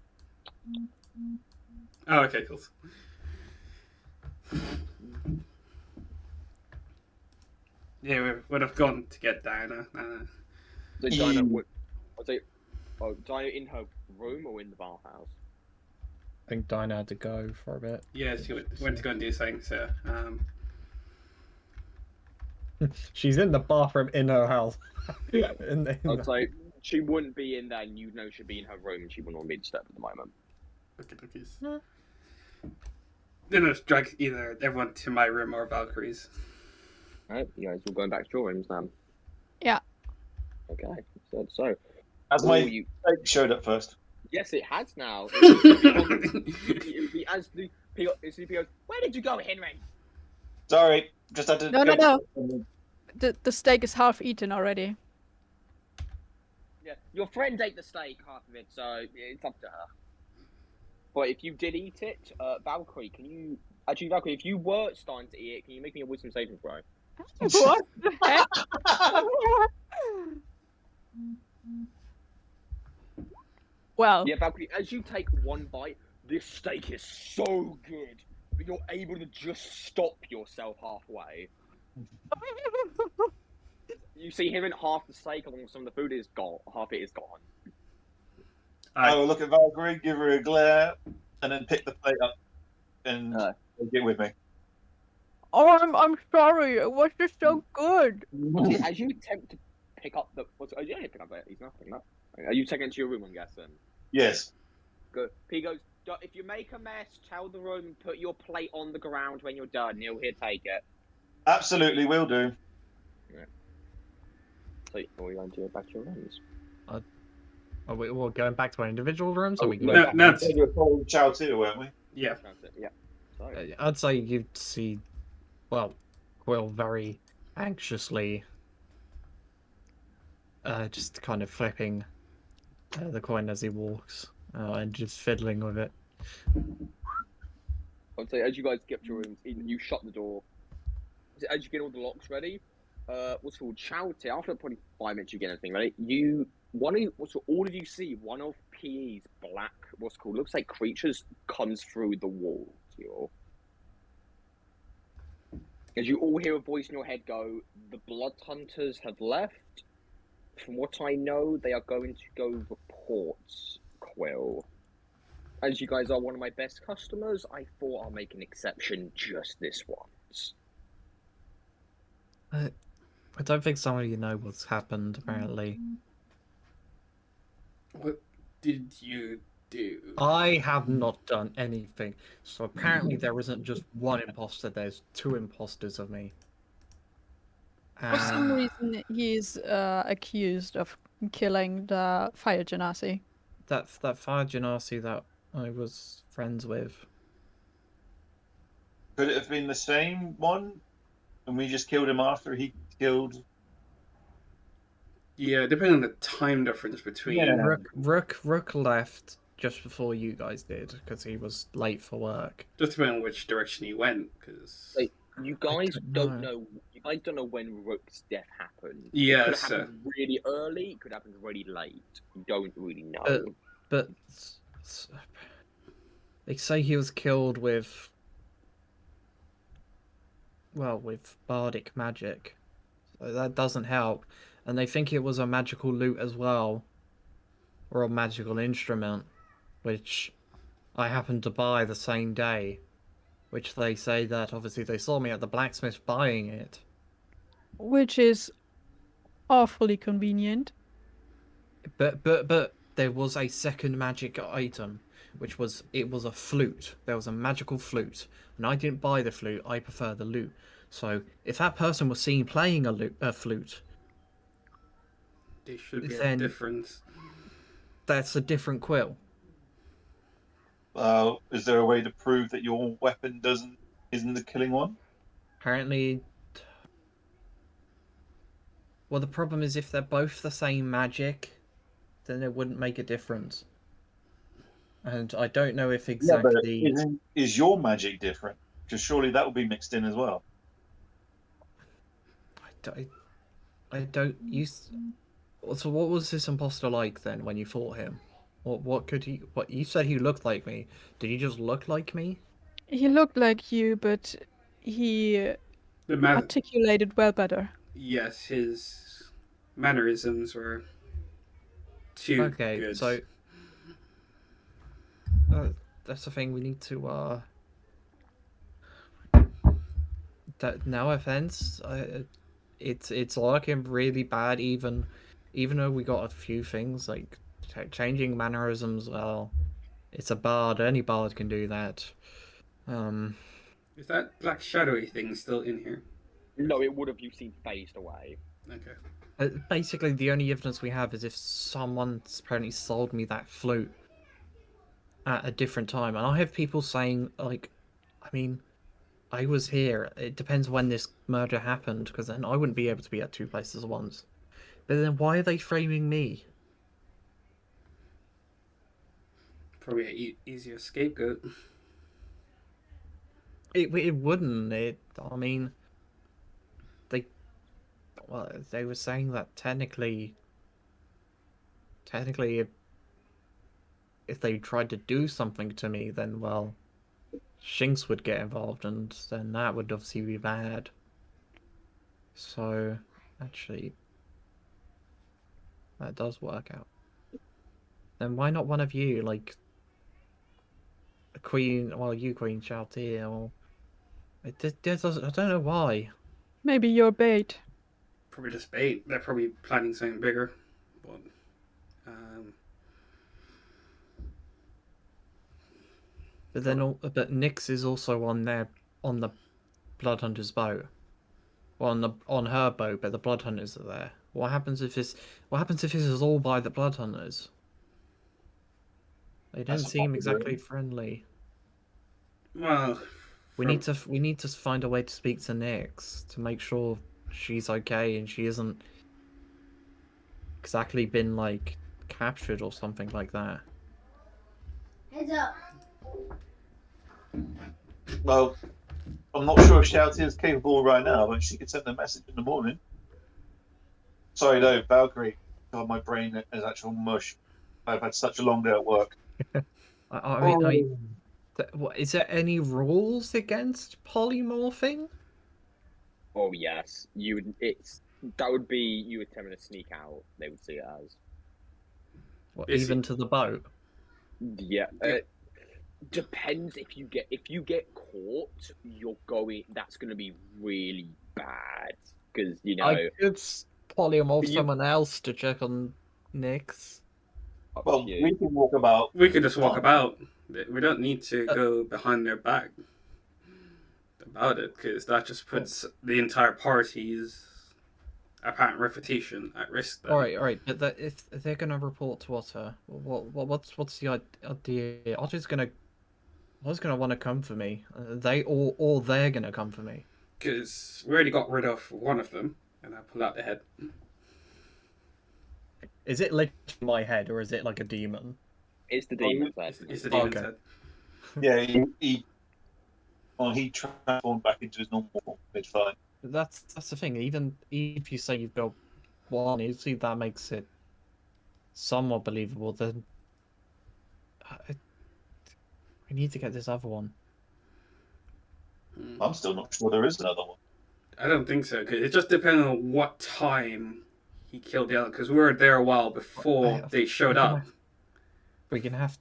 Oh, okay, cool. Yeah, we would have gone to get Diana. So Dinah would. I'd say, Dinah in her room or in the bathhouse? I think Dinah had to go for a bit. Yeah, she went to go and do things. So, She's in the bathroom in her house. I'd say she wouldn't be in there, and you know she'd be in her room, and she wouldn't want me to step at the moment. okay. Then I'll drag either everyone to my room or Valkyrie's. Alright, you guys all going back to your rooms now. Yeah. Okay, so. As my steak showed up first. Yes, it has now. As the goes, where did you go, Henry? Sorry, just had to. No. The steak is half eaten already. Yeah, your friend ate the steak, half of it, so it's up to her. But if you did eat it, Valkyrie, Valkyrie, if you were starting to eat it, can you make me a wisdom saving throw? What the heck? Well. Yeah, Valkyrie, as you take one bite, this steak is so good, but you're able to just stop yourself halfway. You see him in half the steak, along with some of the food is gone. Half it is gone. I will look at Valkyrie, give her a glare, and then pick the plate up and get with me. Oh, I'm sorry. It was just so good. As you attempt to pick up the, you don't pick up it. He's nothing. No. Are you taking it to your room? I'm guessing. Yes. Good. He goes. If you make a mess, tell the room and put your plate on the ground when you're done. He'll take it. Absolutely, will do. Yeah. So, are we going to go back to your rooms? Are we all going back to our individual rooms? Or Oh, we no, going no, back? We were told Shalltear, weren't we? Yeah. That's it. Yeah. Sorry. I'd say you'd see, well, Quill very anxiously, just kind of flipping the coin as he walks and just fiddling with it. I'd say as you guys get to your rooms, you shut the door. As you get all the locks ready, what's called Shalltear, after probably 5 minutes you get everything ready, you so all of you see one of PE's black, looks like creatures comes through the wall. As you all hear a voice in your head go, the Blood Hunters have left. From what I know, they are going to go report Quill. As you guys are one of my best customers, I thought I'll make an exception just this once. I don't think some of you know what's happened, apparently. What did you do? I have not done anything. So apparently there isn't just one imposter, there's 2 imposters of me. For some reason, he's accused of killing the fire genasi. That fire genasi that I was friends with. Could it have been the same one? And we just killed him after he killed... Yeah, depending on the time difference between... Yeah. Rook left just before you guys did, because he was late for work. Just depending on which direction he went, because... You guys don't know. You guys don't know when Rook's death happened. Yeah, it could have happened really early. It could have happened really late. You don't really know. But they say he was killed with bardic magic, so that doesn't help. And they think it was a magical loot as well, or a magical instrument, which I happened to buy the same day. Which they say that obviously they saw me at the blacksmith buying it. Which is awfully convenient. But there was a second magic item, which was a flute. There was a magical flute, and I didn't buy the flute. I prefer the lute. So if that person was seen playing a flute, there should be then a difference. That's a different Quill. Is there a way to prove that your weapon isn't the killing one? Apparently. Well, the problem is if they're both the same magic, then it wouldn't make a difference. And I don't know if exactly. Yeah, but is your magic different? Because surely that will be mixed in as well. I don't use. So what was this imposter like then when you fought him? What could he? What you said he looked like me? Did he just look like me? He looked like you, but he articulated well better. Yes, his mannerisms were too good. So that's the thing we need to. That no offense, it's looking really bad. Even though we got a few things like. Changing mannerisms, well, it's a bard. Any bard can do that. Is that black shadowy thing still in here? No, it would have. You've seen phased away. Okay. Basically, the only evidence we have is if someone's apparently sold me that flute at a different time, and I have people saying like, I mean, I was here. It depends when this murder happened, because then I wouldn't be able to be at 2 places at once. But then why are they framing me? Probably an easier scapegoat. It wouldn't. I mean, they were saying that technically, if they tried to do something to me, then well, Shinx would get involved, and then that would obviously be bad. So, actually, that does work out. Then why not one of you, like? Queen, well, you Queen Shalltear, or I don't know why. Maybe you're bait. Probably just bait. They're probably planning something bigger, but But then, but Nyx is also on the Bloodhunter's boat. Well, on her boat, but the Bloodhunters are there. What happens if this is all by the Bloodhunters? They don't seem exactly friendly. Well, we need to find a way to speak to Nyx to make sure she's okay and she isn't exactly been like captured or something like that. Heads up. Well, I'm not sure if Shalltear is capable right now, but she could send a message in the morning. Sorry, no, Valkyrie. God, my brain is actual mush. I've had such a long day at work. What, is there any rules against polymorphing? Oh yes, you would. That would be you attempting to sneak out. They would see it as. What, even to the boat? Yeah. Depends if you get caught, that's going to be really bad because I could polymorph someone else to check on Nyx. Well, we can walk about. We could just walk about. We don't need to go behind their back about it, because that just puts the entire party's apparent reputation at risk. Then. All right. But if they're gonna report to Otter, what's the idea? Otter's gonna want to come for me. Or they're gonna come for me. Because we already got rid of one of them, and I pull out the head. Is it literally my head, or is it like a demon? It's the demon's head. It's the demon's head. Yeah, he transformed back into his normal form. It's fine. That's the thing. Even if you say you've got one, you see that makes it somewhat believable. Then we need to get this other one. I'm still not sure there is another one. I don't think so, because it just depends on what time he killed the other. Because we were there a while before they showed up. We're gonna have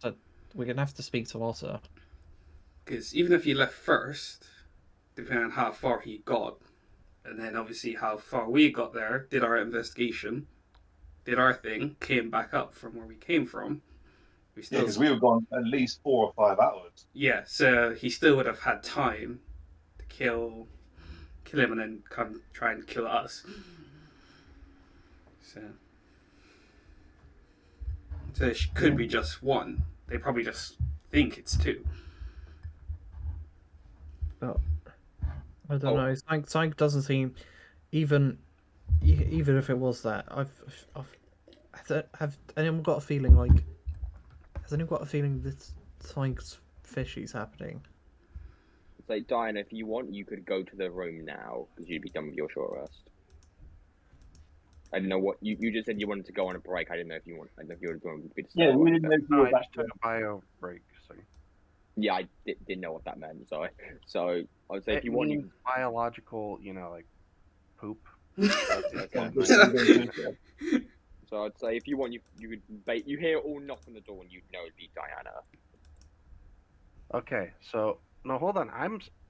to speak to Otter. Because even if he left first, depending on how far he got, and then obviously how far we got there, did our investigation, did our thing, came back up from where we came from. Because we were gone at least 4 or 5 hours. Yeah, so he still would have had time to kill him and then come try and kill us. So it could be just one. They probably just think it's two. But I don't know. Psych doesn't seem even if it was that. Have anyone got a feeling like? Has anyone got a feeling that something's fishy's happening? It's like, Diana, if you want, you could go to the room now because you'd be done with your short rest. I didn't know what you just said. You wanted to go on a break. I didn't know if you were going to be. Yeah, we didn't know if you were back to a bio break. So. Yeah, I didn't know what that meant. So I would say if you want, you biological, like poop. So I'd say if you want, you could you hear all knock on the door and you'd know it'd be Diana. Okay, so no, hold on.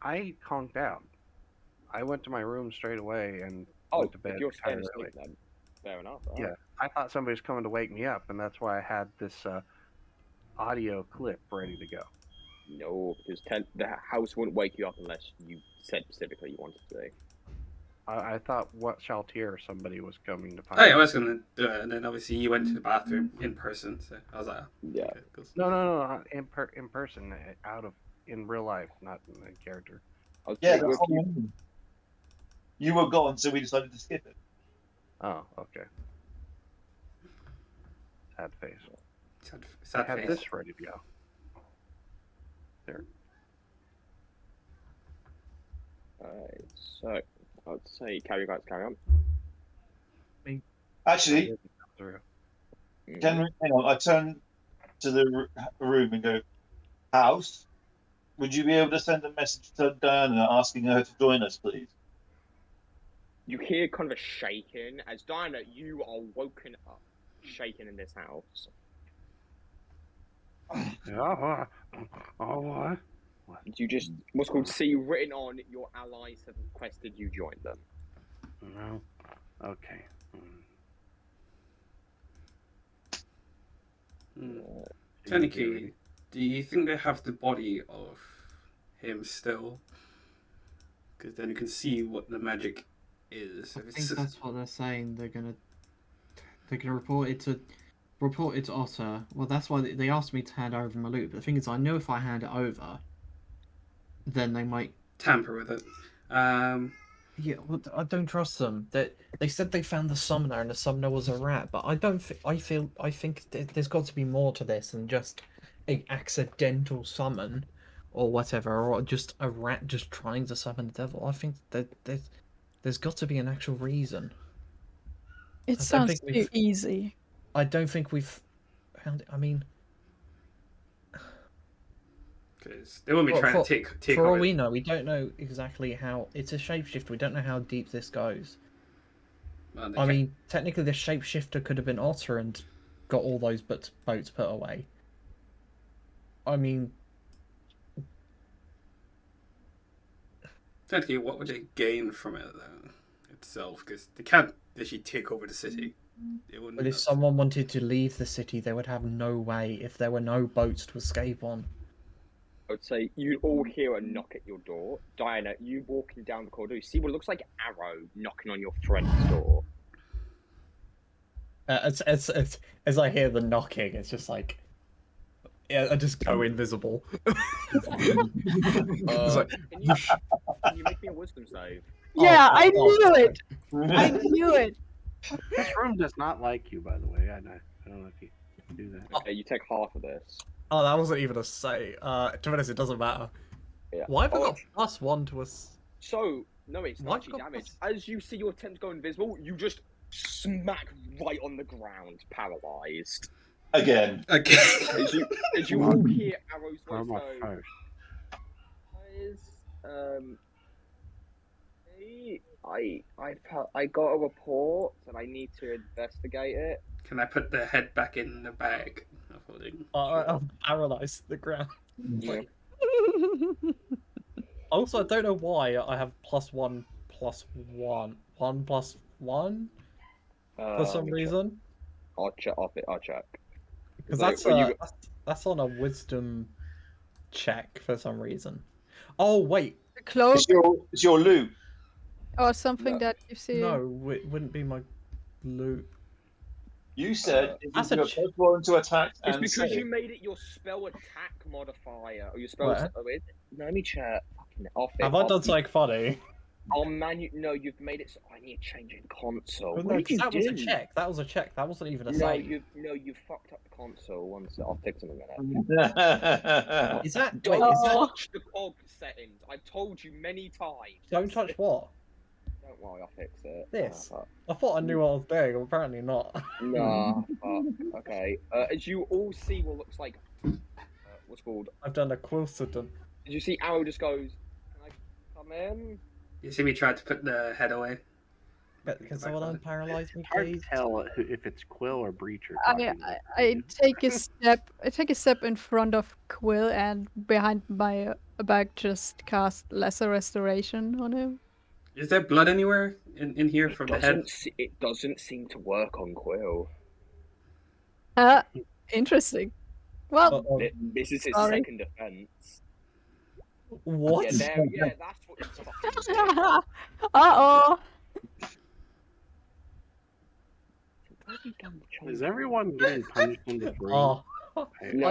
I conked out. I went to my room straight away and went to bed. If you're staying asleep then. Fair enough. Yeah, I thought somebody was coming to wake me up, and that's why I had this audio clip ready to go. No, because the house wouldn't wake you up unless you said specifically you wanted to. I thought Shalltear somebody was coming to find. Hey, I was going to do it, and then obviously you went to the bathroom in person, so I was like, yeah. Okay, No, in person, in real life, not in the character. Yeah, that's what you were gone, so we decided to skip it. Oh, okay. Sad face. Sad I had face. this ready to go. There. Alright, so I'd say carry on. Actually, hang on. I turn to the room and go, House, would you be able to send a message to Diana asking her to join us, please? You hear kind of a shaking as Diana, you are woken up, shaking in this house. What? You just what's called see written on your allies have requested you join them. No. Okay. Technically, do you think they have the body of him still? Because then you can see what the magic is. I think that's what they're saying. They're gonna report it to Otter. Well, that's why they asked me to hand over my loot. But the thing is, I know if I hand it over, then they might tamper with it. Yeah, well, I don't trust them. They said they found the summoner and the summoner was a rat, but I don't. I think there's got to be more to this than just an accidental summon, or whatever, or just a rat just trying to summon the devil. I think that there's got to be an actual reason. It don't sounds think too we've- easy. I don't think we've found it. I mean, Because they won't be For- trying for- to take for all over. we know, we don't know exactly how. It's a shapeshift. We don't know how deep this goes. Well, they I can't- mean, technically, the shapeshifter could have been Otter and got all those boats put away. I mean, technically, what would they gain from it though itself? Because they can't actually take over the city. They wouldn't. but if someone wanted to leave the city, they would have no way if there were no boats to escape on. I would say you all hear a knock at your door. Diana, you walking down the corridor, you see what looks like Arrow knocking on your front door. As I hear the knocking, it's just like, yeah, I just go invisible. It's like, Can you make me a wisdom save? Yeah, oh, I oh. knew it. I knew it. This room does not like you, by the way. I don't know if you can do that. Okay, you take half of this. Oh, that wasn't even a say. To be honest, it doesn't matter. Yeah. Why have I Oh, got +1 to us? So, no, it's Why'd not you actually go damage. As you see your tent go invisible, you just smack right on the ground, paralyzed. Again. Okay. As you all hear Arrow's voice I'm up go, first. guys, I got a report and I need to investigate it. Can I put the head back in the bag of holding? I'm paralyzed to the ground. Yeah. Also, I don't know why I have +1 +1 1+1 for some reason. I'll check. Because Like, that's on a wisdom check for some reason. Oh wait, Cloak It's your loot. or something No. that gives you. no, it wouldn't be my loot. You said if That's you a do a +1 to attack It's and because save. you made it your spell attack modifier, or your spell. Where? Oh, wait, no, let me check. Fucking Have I done something funny? Oh man, no, you've made it. So I need to change in console. Well, What no, did you 'cause that was a do? check. That was a check. That wasn't even a No, save. you fucked up the console. One sec, I'll fix it in a minute. Is that Don't wait? Is that touch the cog settings. I've told you many times. don't touch what? Don't worry, I'll fix it. This? Uh, I thought I knew what I was doing. Apparently not. Nah, fuck. Okay. As you all see what looks like, what's called? I've done a quilcident. Did you see Arrow just goes, "Can I come in?" You see me try to put the head away? But can someone unparalyze me, It's hard to please? tell if it's Quill or Breach or I take a step. I take a step in front of Quill and behind my back, just cast Lesser Restoration on him. Is there blood anywhere in here from the head? It doesn't seem to work on Quill. Interesting. Well, Uh-oh. This is his Sorry. second defense. What? Yeah, that's what it's fucking doing. uh-oh. Is everyone getting punished in this room? Oh, No,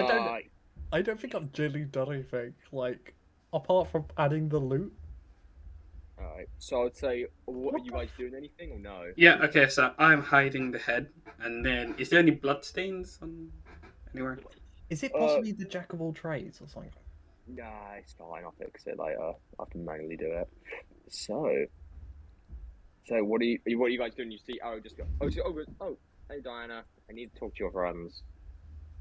I don't think I've genuinely done anything. Like, apart from adding the loot. Alright, so I'd say, what are you guys doing? Anything or no? Yeah. Okay. So I'm hiding the head, and then is there any blood stains on anywhere? Is it possibly the jack of all trades or something? Nah, it's fine. I'll fix it later. I have to manually do it. So what are you guys doing? You see Arrow just go, oh, hey Diana, I need to talk to your friends.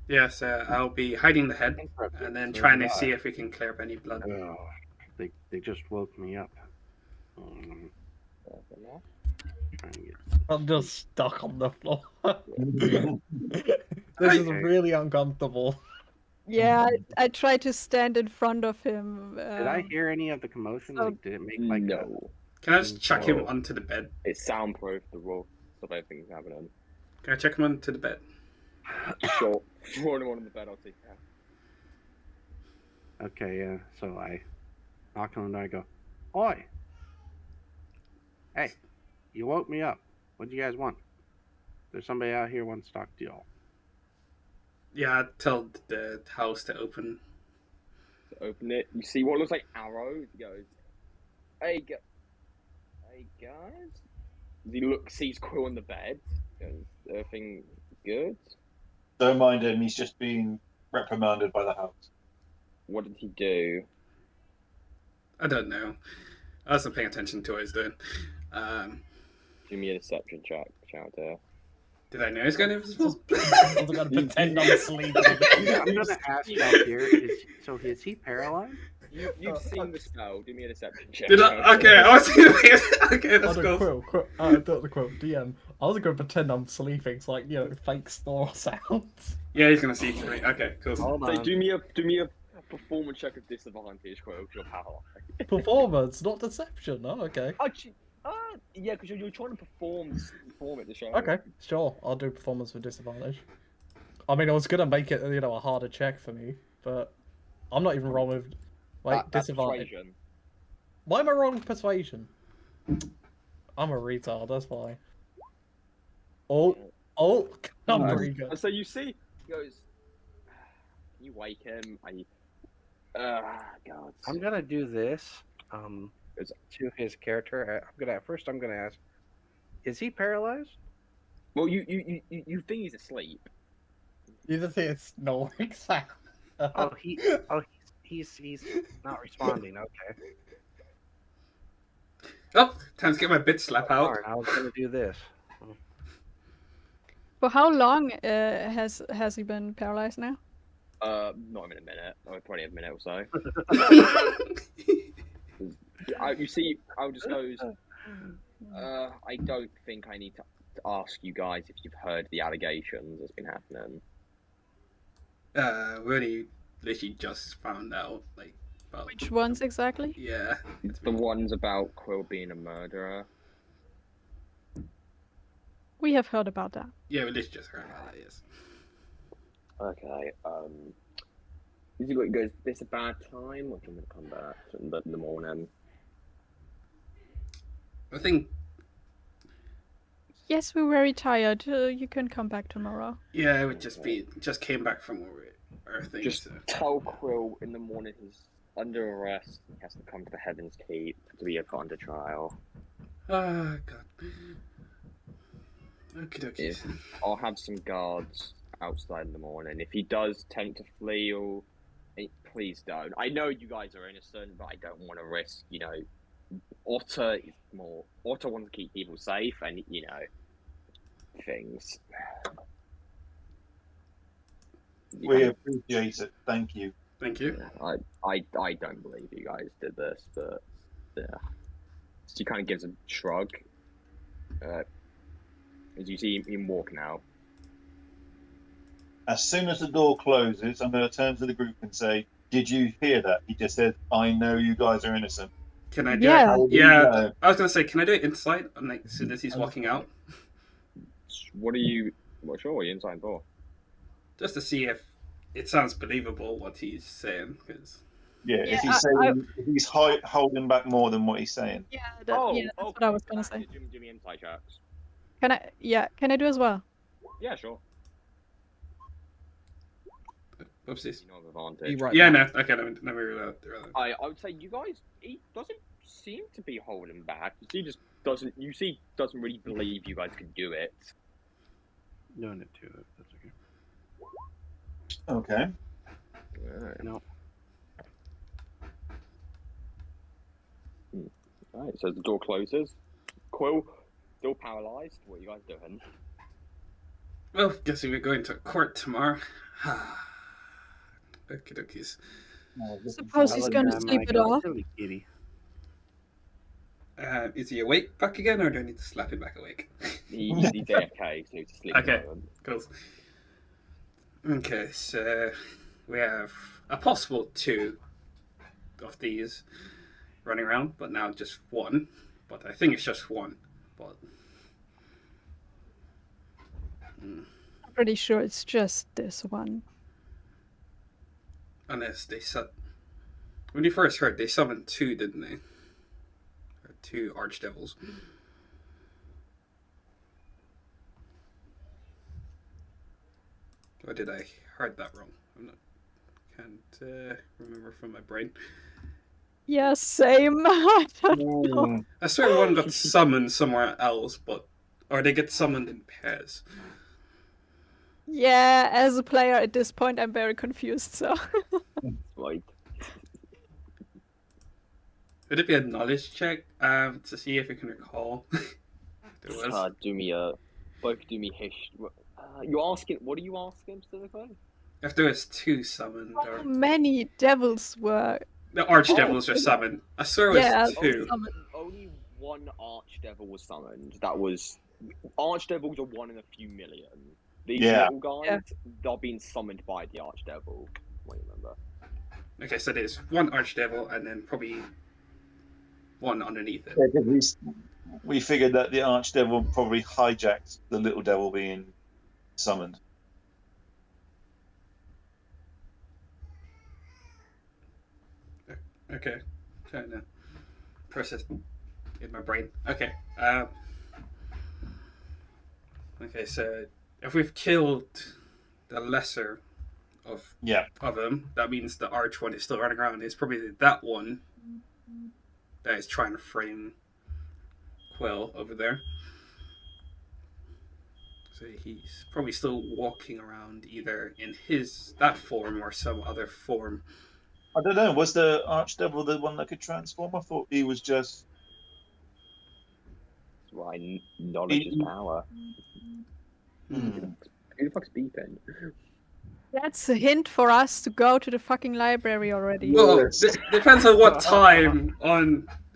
Yes. I'll be hiding the head, and then trying to see if we can clear up any blood. Oh, they just woke me up. Trying to get... I'm just stuck on the floor. This is really uncomfortable. Yeah, I try to stand in front of him. Did I hear any of the commotion? oh, Like, did it make like No, Can I just chuck him Oh. onto the bed? it's soundproof. The raw stuff, everything's happening. Can I chuck him onto the bed? Sure, throw him on the bed. I'll take that. Okay, yeah. So I knock on the door. I go, "Oi, hey, you woke me up. What do you guys want? There's somebody out here wants to talk to y'all." Yeah. I'd tell the house to open. To open it, you see what looks like Arrow. He goes, hey guys. He sees Quill on the bed. Goes, everything good? Don't mind him. He's just being reprimanded by the house. What did he do? I don't know. I wasn't paying attention to what he's doing. Do me a deception check, Shalltear. Did I know he's going invisible? I'm gonna pretend I'm sleeping. I'm gonna ask Shalltear, is he paralyzed? You've seen the spell. Do me a deception check. Did I? Okay, I was okay. Let's go. The quote, DM. I was gonna pretend I'm sleeping, it's like, fake snore sounds. Yeah, he's gonna see through me. Okay, cool. Hold So on. do me a performance check of disadvantage, Quill, because you're paralyzed. Performance, not deception. Oh, okay. Yeah, because you're trying to perform at the show. Okay, sure. I'll do performance with disadvantage. I mean, I was gonna make it, a harder check for me, but I'm not even wrong with disadvantage. Persuasion. Why am I wrong with persuasion? I'm a retard. That's why. I'm pretty good. So you see, he goes. You wake him. God. I'm gonna do this. To his character, I'm gonna ask, is he paralyzed? Well, you think he's asleep. You just hear snoring sound. He's not responding. Okay. Oh, time to get my bit slap out. Darn, I was gonna do this. For how long has he been paralyzed now? Not even a minute. Probably a minute or so. You see, I'll just goes. I don't think I need to ask you guys if you've heard the allegations that's been happening. We only literally just found out, about... Which ones exactly? Yeah. It's the ones about Quill being a murderer. We have heard about that. Yeah, we literally just heard about that, yes. Okay, he goes, this a bad time, or do you want me to come back in the morning? I think... Yes, we're very tired. You can come back tomorrow. Yeah, it would just came back from our thing. Just tell Quill in the morning he's under arrest. He has to come to the Heaven's Keep to be put under trial. Oh, God. Okie dokie. I'll have some guards outside in the morning. If he does attempt to flee, please don't. I know you guys are innocent, but I don't want to risk, Otter wants to keep people safe, and, things. We appreciate it. Thank you. Thank you. I don't believe you guys did this, but yeah. So he kind of gives a shrug. As you see him walking out. As soon as the door closes, I'm going to turn to the group and say, "Did you hear that? He just said, I know you guys are innocent." Can I do Yeah. it? Yeah, I was going to say, can I do it inside? As soon as he's walking out? What are you inside for? Just to see if it sounds believable what he's saying. Cause... Yeah, if he's saying if he's holding back more than what he's saying. Yeah, that's what I was gonna say. Do me inside checks. Can I do as well? Yeah, sure. Whoopsies. You know, advantage. Right. Yeah, no. Okay, let me reload. I would say you guys. He doesn't seem to be holding back. He just doesn't. Doesn't really believe you guys can do it. No need to. That's okay. Okay. No. Alright, so the door closes. Quill, still paralysed. What are you guys doing? Well, guessing we're going to court tomorrow. Okie dokies. Suppose he's gonna sleep it off. Kitty. Is he awake back again, or do I need to slap him back awake? He's AFK, so he's asleep. Okay, cool. Okay, so we have a possible 2 of these running around, but now just 1. But I think it's just 1. But I'm pretty sure it's just this one. unless they when you first heard, they summoned 2, didn't they? Or 2 archdevils. Or did I heard that wrong? Can't remember from my brain. Yeah, same. I don't know. I swear one got summoned somewhere else, or they get summoned in pairs. Yeah, as a player at this point, I'm very confused. So. Right. Would it be a knowledge check to see if you can recall There was. Do me both do me history. You're asking. What are you asking specifically? If there was 2 summoned, How or many devils were? the archdevils were summoned. I swear it Yeah, was 2. Only one archdevil was summoned. That was archdevils are 1 in a few million. These little guys, they're being summoned by the archdevil. Wait, remember? Okay, so there's 1 archdevil and then probably 1 underneath it. Yeah, 'cause we figured that the archdevil probably hijacked the little devil being summoned. Okay, trying to process in my brain. Okay. Okay, so if we've killed the lesser of them, that means the arch one is still running around. It's probably that one that is trying to frame Quill over there. So he's probably still walking around either in that form or some other form. I don't know. Was the archdevil the one that could transform? I thought he was just. That's why knowledge is power. Who the fuck's beeping? That's a hint for us to go to the fucking library already. Well, depends on what time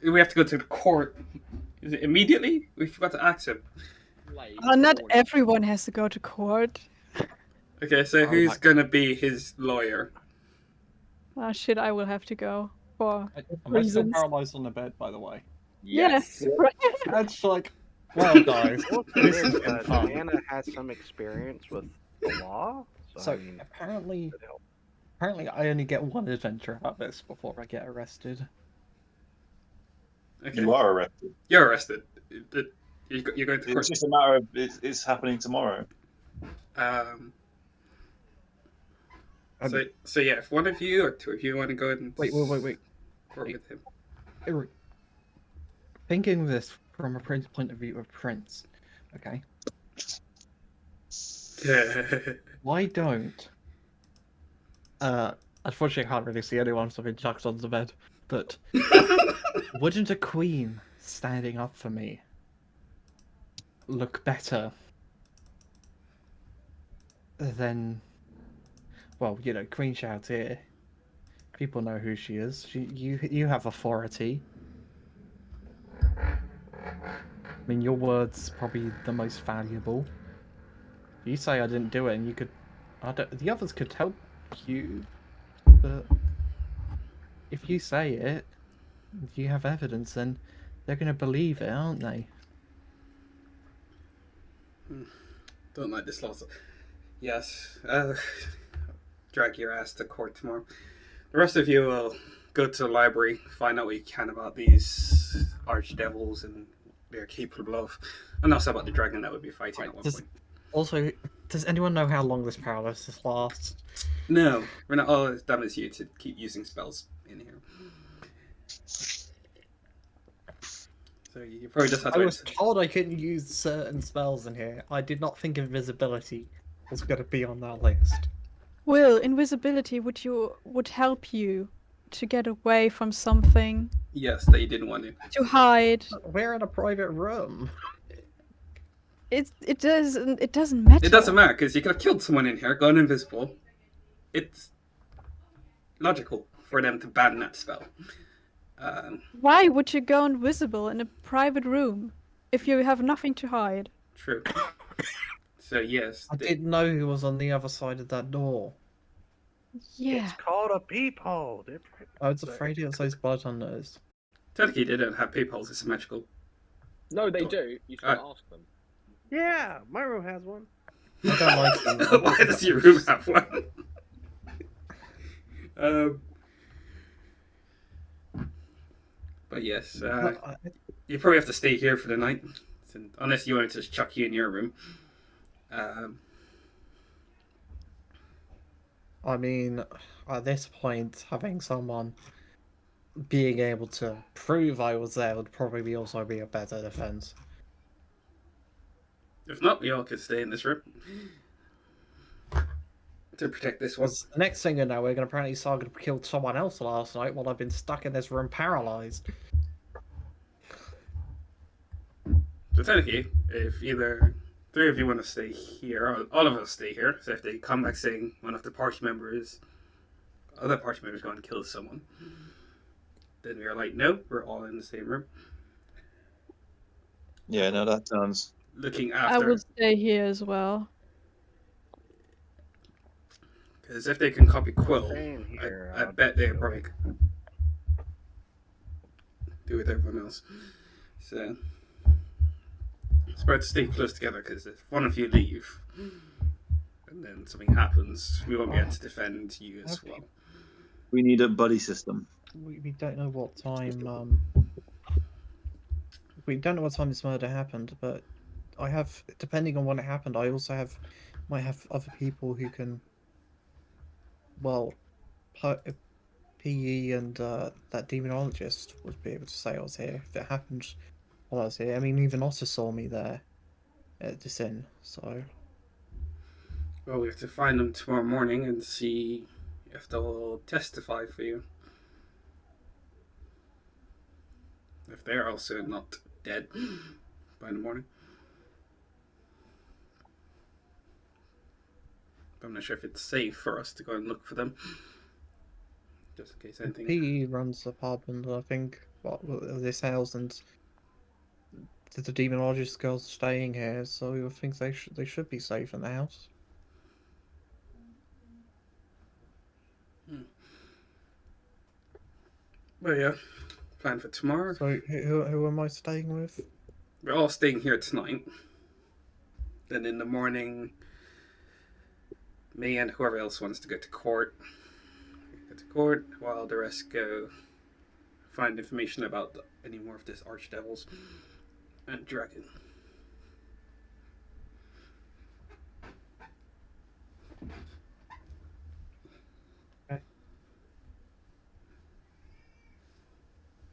we have to go to the court. Is it immediately? We forgot to ask him. Not everyone has to go to court. Okay, so who's gonna be his lawyer? Oh shit, I will have to go for Am I still reasons. paralyzed on the bed, by the way? Yes. Right. That's like, well, guys, this has been fun. Diana has some experience with the law, So I mean, apparently I only get 1 adventure out of this before I get arrested. Okay. You are arrested. You're arrested. You're going to court. It's just a matter of it's happening tomorrow. So yeah, if one of you or 2 of you want to go ahead and Wait. court with him. Eric, thinking of this from a point of view of Prince, okay? Why don't? Unfortunately, I can't really see anyone, so I've been chucked on the bed. But wouldn't a queen standing up for me look better than? Well, you know, Queen Shalltear. People know who she is. You have authority. I mean, your word's probably the most valuable. You say I didn't do it, and you could. The others could help you, but if you say it, if you have evidence, then they're going to believe it, aren't they? Don't like this loss. Yes. Drag your ass to court tomorrow. The rest of you will go to the library, find out what you can about these archdevils and they're capable of, and also about the dragon that would be fighting at one point. Also, does anyone know how long this paralysis lasts? No, we're not all as dumb as you to keep using spells in here. So you probably just have to. I was told I couldn't use certain spells in here. I did not think invisibility was going to be on that list. Will, invisibility would help you to get away from something. Yes, that you didn't want to. To hide. We're in a private room. It doesn't matter. It doesn't matter because you could have killed someone in here, gone invisible. It's logical for them to ban that spell. Why would you go invisible in a private room if you have nothing to hide? True. So yes, I didn't know who was on the other side of that door. Yeah. it's called a peephole. I was afraid it was those blood hunters. technically they don't have peepholes. It's magical. No, they do. You should ask them. Yeah, my room has one. I don't like them. Why does your room have one? But yes, you probably have to stay here for the night, unless you wanted to just chuck you in your room. I mean, at this point, having someone being able to prove I was there would probably also be a better defense. If not, we all could stay in this room to protect this one. The next thing you know, we're going to apparently Saga killed someone else last night while I've been stuck in this room paralyzed. technically, if either three of you want to stay here, or all of us stay here, so if they come back saying one of the other party members going to kill someone, then we are like, no, we're all in the same room. Yeah, no, that sounds. Looking I after. will stay here as well. Because if they can copy Quill, Staying here, I I'll bet they do probably it. do with everyone else. So it's better to stay close together, because if one of you leave and then something happens, we won't be able to defend you as well. We need a buddy system. We don't know what time. We don't know what time this murder happened, but I have, depending on when it happened, I also might have other people who can. Well, PE and that demonologist would be able to say I was here if it happened while I was here. I mean, even Otter saw me there at this inn, so. Well, we have to find them tomorrow morning and see if they'll testify for you. If they're also not dead by the morning. I'm not sure if it's safe for us to go and look for them. Just in case anything. PE runs the pub, and I think this house and the demonologist girl's staying here, so I think they should be safe in the house. Well, yeah. Plan for tomorrow. So who am I staying with? We're all staying here tonight. Then in the morning, me and whoever else wants to go to court. Go to court while the rest go find information about any more of this archdevils and dragon. Okay.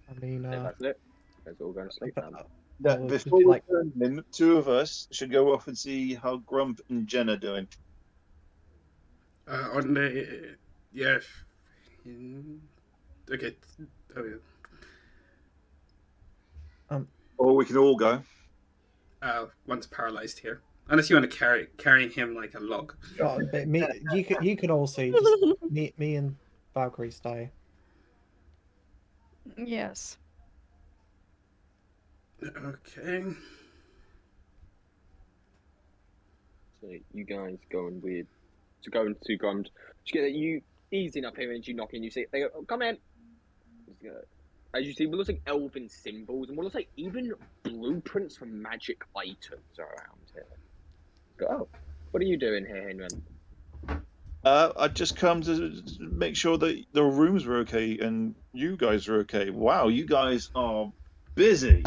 I mean, That's it. Guys all going to sleep now. That before we turn in, two of us should go off and see how Grump and Jen are doing. On the yeah. Okay. Oh, yeah. Or we can all go. One's paralyzed here. Unless you want to carry him like a log. but you can all see. Just me and Valkyrie stay. Yes. Okay. So you guys going with to Grummed. You easy enough here, and you knock in. You see they go, oh, come in. As you see, what looks like elven symbols, and what looks like even blueprints for magic items are around here. Go, oh, what are you doing here, Henry? I just come to make sure that the rooms were okay and you guys are okay. Wow, you guys are busy.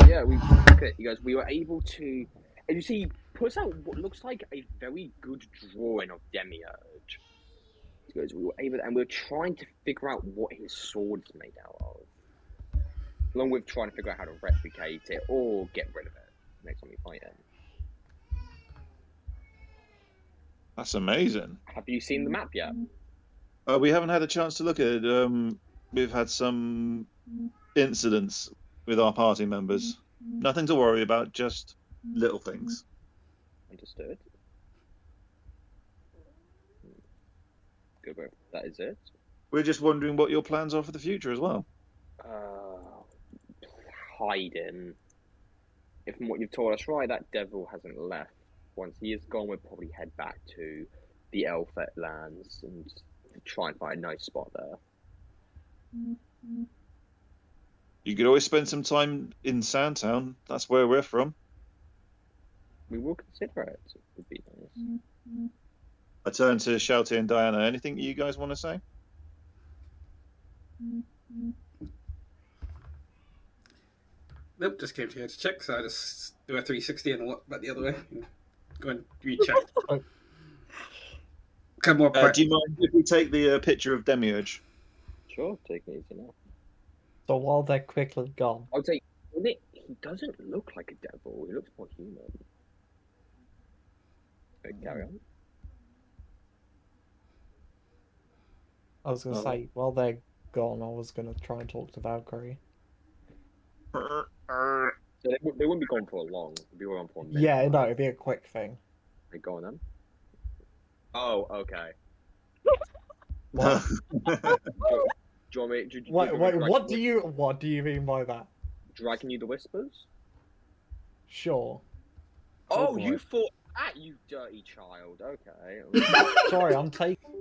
Yeah, we look at you guys. We were able to, and you see, puts out what looks like a very good drawing of Demiurge. So guys, we were able, and we were trying to figure out what his sword's made out of, along with trying to figure out how to replicate it or get rid of it next time we fight him. That's amazing. Have you seen the map yet? We haven't had a chance to look at it. We've had some incidents with our party members. Nothing to worry about, just little things. Understood. Good, bro. That is it. We're just wondering what your plans are for the future as well. Hiding. If from what you've told us, right, that devil hasn't left. Once he is gone, we'll probably head back to the Elfet lands and try and find a nice spot there. You could always spend some time in Sandtown. That's where we're from. We will consider it. It would be nice. I turn to Shalltear and Diana. Anything you guys want to say? Nope, just came here to check, so I just do a 360 and walk back the other way. And go and recheck. Come more do you mind if we take the picture of Demiurge? Sure, take it easy now. So while they're quickly gone, I'll take it. He doesn't look like a devil. He looks more human. Okay, carry on. I was gonna say while they're gone, I was gonna try and talk to Valkyrie. So they wouldn't be gone for long. They'd be gone for a minute. Yeah, no, it'd be a quick thing. They go on then. Oh, okay. What? Do you want me? What do you mean by that? Dragging you the whispers? Sure. Oh, boy. you thought that, you dirty child. Okay. Sorry, I'm taking.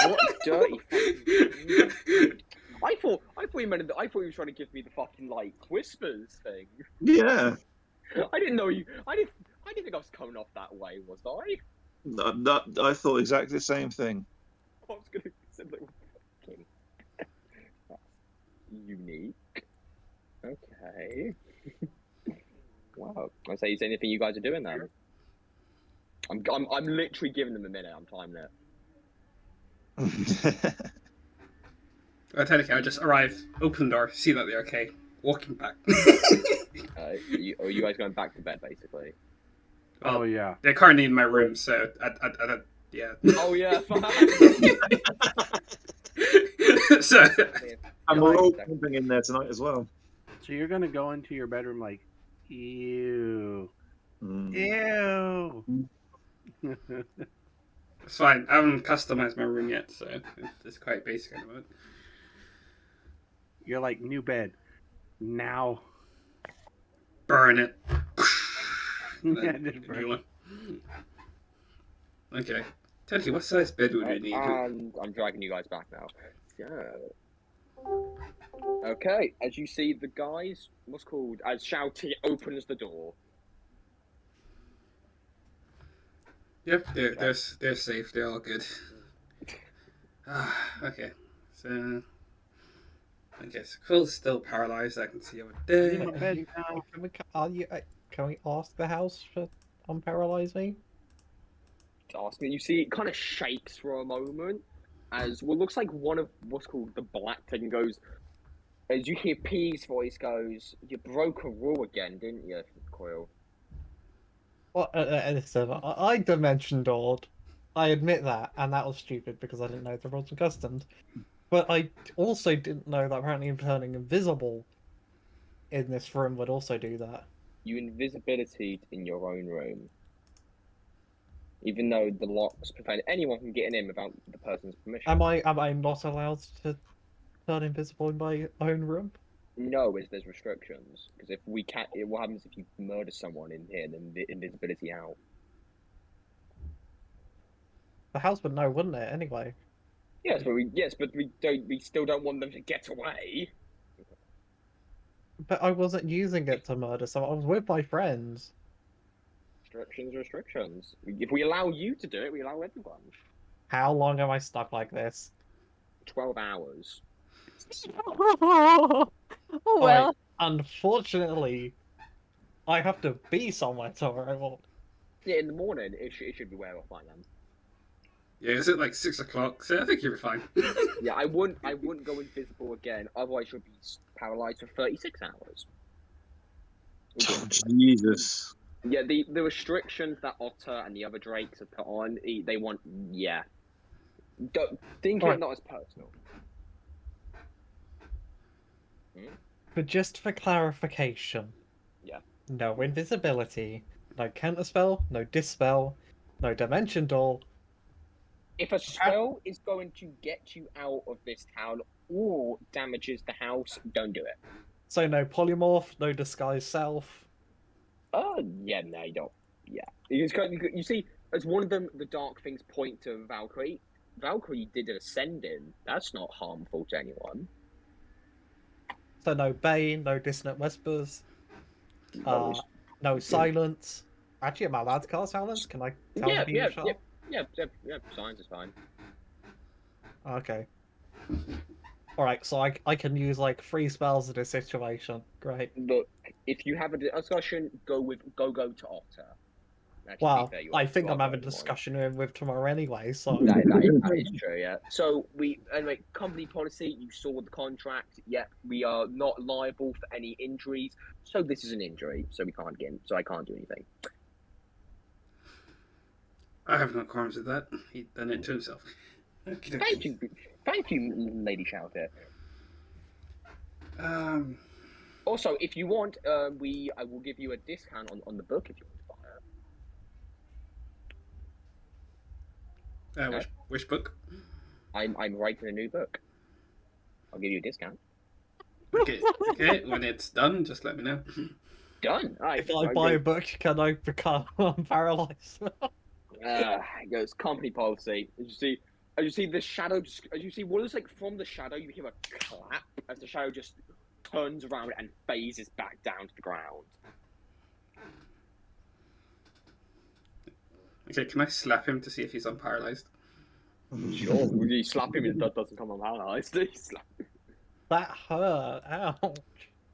What dirty fucking... I thought you meant. I thought you were trying to give me the fucking like whispers thing. Yeah. I didn't know you. I didn't think I was coming off that way. Was I? I thought exactly the same thing. I was gonna say like, fucking. That's unique. Okay. Wow. I say, is there anything you guys are doing then? I'm literally giving them a minute. I'm timing it. Technically, I just arrive, open the door, see that they're okay, walking back. Are you guys going back to bed basically? Oh yeah. They're currently in my room, so I yeah. Oh yeah. So And we're all camping in there tonight as well. So you're gonna go into your bedroom like, ew, Mm. ew. it's fine. I haven't customized my room yet, so it's quite basic at the moment. You're like, new bed. Now. Burn it. Yeah, just burn New one. Okay. Technically, what size bed would we need? And I'm dragging you guys back now. Yeah. Okay, as you see, the guys, what's called, as Shalltear opens the door. Yep, they're safe. They're all good. Okay, so I guess Quill's still paralyzed. I can see over there. Can we ask the house to unparalyze me? Asking, you see, it kind of shakes for a moment as what looks like one of what's called the black thing goes. As you hear P's voice goes, "You broke a rule again, didn't you, Quill?" Well, listen, I dimension doored. I admit that, and that was stupid because I didn't know the rules and customs. But I also didn't know that apparently turning invisible in this room would also do that. You invisibility in your own room, even though the locks prevent anyone from getting in without the person's permission. Am I not allowed to turn invisible in my own room? No, there's restrictions because if we can't, what happens if you murder someone in here? Then the invisibility out. The house would know, wouldn't it? Anyway. Yes, but we don't. We still don't want them to get away. But I wasn't using it to murder someone. I was with my friends. Restrictions. If we allow you to do it, we allow everyone. How long am I stuck like this? 12 hours. Oh well. Unfortunately, I have to be somewhere tomorrow. Yeah, in the morning, it should be wear off by then. Yeah, is it like 6 o'clock? So I think you'll be fine. Yeah, I wouldn't go invisible again. Otherwise, you'll be paralyzed for 36 hours. Oh, Jesus. Yeah, the restrictions that Otter and the other Drakes have put on, they want, yeah. Don't think of it not as personal. But just for clarification. Yeah. No invisibility, no counterspell, no dispel, no dimension door. If a spell is going to get you out of this town or damages the house, don't do it. So no polymorph, no disguise self. Oh, yeah, no, you don't. Yeah. You see, as one of them, the dark things point to Valkyrie. Valkyrie did an ascending. That's not harmful to anyone. So no bane, no dissonant whispers, no silence. Actually, am I allowed to cast silence? Can I tell Yeah, the shot? yeah, silence is fine. Okay. Alright, so I can use like 3 spells in this situation. Great. Look, if you have a discussion, go to Otter. Actually, Well, to be fair, I think I'm having a more. discussion with tomorrow anyway, so... That is true, yeah. So, anyway, company policy, you saw the contract, yeah, we are not liable for any injuries, so this is an injury, so we can't get in, so I can't do anything. I have no qualms with that. He'd done it to himself. Thank you, Lady Shalltear. Also, if you want, I will give you a discount on the book if you want to buy it. Which book? I'm writing a new book. I'll give you a discount. Okay, when it's done, just let me know. Done. Right, If I buy a book, can I become paralyzed? It's company policy. As you see the shadow. As you see, what is like from the shadow, you hear a clap as the shadow just turns around and phases back down to the ground. Okay, can I slap him to see if he's unparalyzed? Sure. You slap him and that doesn't come unparalyzed. You slap him. That hurt. Ouch.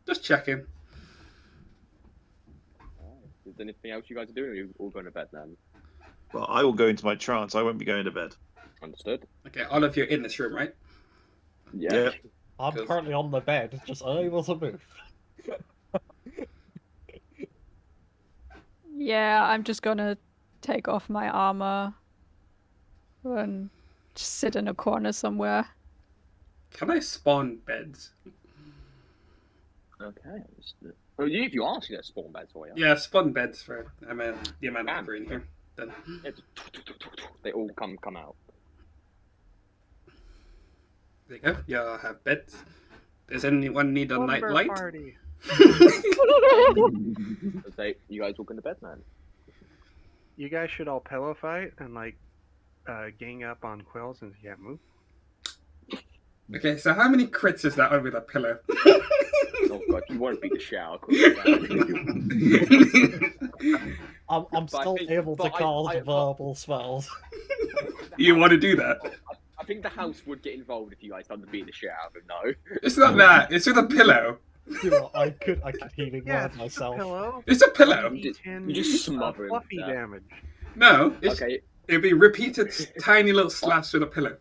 Just checking. Is there anything else you guys are doing, or are you all going to bed then? Well, I will go into my trance. I won't be going to bed. Understood. Okay, all of you are in this room, right? Yeah. Yeah. I'm Good. currently on the bed, just unable to move. Yeah, I'm just gonna take off my armor and just sit in a corner somewhere. Can I spawn beds? Okay. Understood. Well, if you ask, you get spawn beds for you. Yeah, spawn beds for the amount of people in here. Then. They all come out. There you go. Y'all have beds. Does anyone need a night Slumber light? party. You guys all going to bed, man? You guys should all pillow fight and like gang up on Quill since he can't move. Okay, so how many crits is that over the pillow? Oh god, you won't beat the shower. I'm But I still think- able to but cast verbal spells. You want to do that? I think the house would get involved if you guys started to beat the shit out of him. No. It's not that. It's with a pillow. You know, I could healing Yeah, word it's myself. a pillow. It's a pillow. You just smother him fluffy to death. damage. No, it's, Okay. it'll be repeated tiny little slaps with a pillow.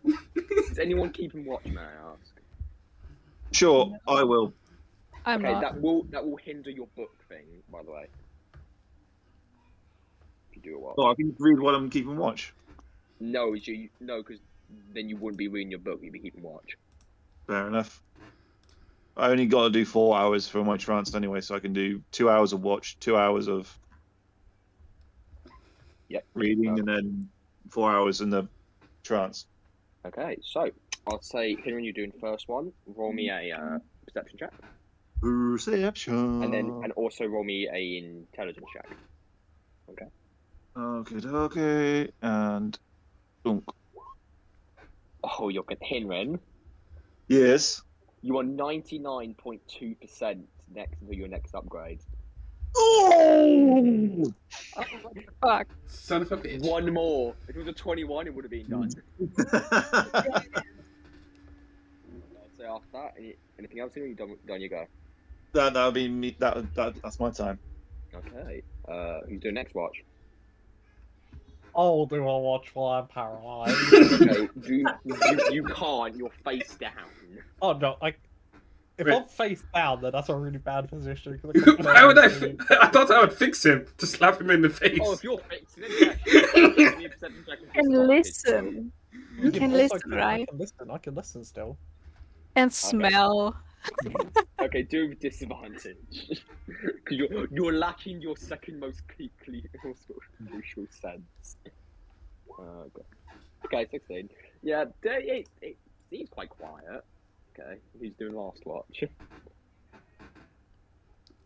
Is anyone keeping watch, may I ask? Sure, I will. I'm Okay, not. that will hinder your book thing, by the way. If you do a watch. Oh, I can read while I'm keeping watch. No, because then you wouldn't be reading your book. You'd be keeping watch. Fair enough. I only got to do 4 hours for my trance anyway, so I can do 2 hours of watch, 2 hours of reading, and then 4 hours in the trance. Okay, so I'll say, Henry, you're doing the first one. Roll me a perception check, Perception. and also roll me a intelligence check. Okay, and dunk. Oh, you're good, Henry. Yes. You are 99.2% next to your next upgrade. Oh! Fuck. Son of a bitch. One more. If it was a 21, it would have been done. I'd say after that, anything else? Or you done your go? that would be me. That's my time. Okay. Who's doing next watch? I'll do a watch while I'm paralyzed. Okay. You can't. You're face down. Oh no, if Wait. I'm face down, then that's a really bad position. Why would I? I thought I would fix him to slap him in the face. Oh, if you're fixing it, yeah. You can listen. You can listen, right? I can listen still. And smell. Okay, do with disadvantage. Because you're lacking your second most crucial sense. Okay, 16. Yeah, it seems quite quiet. Okay, who's doing last watch?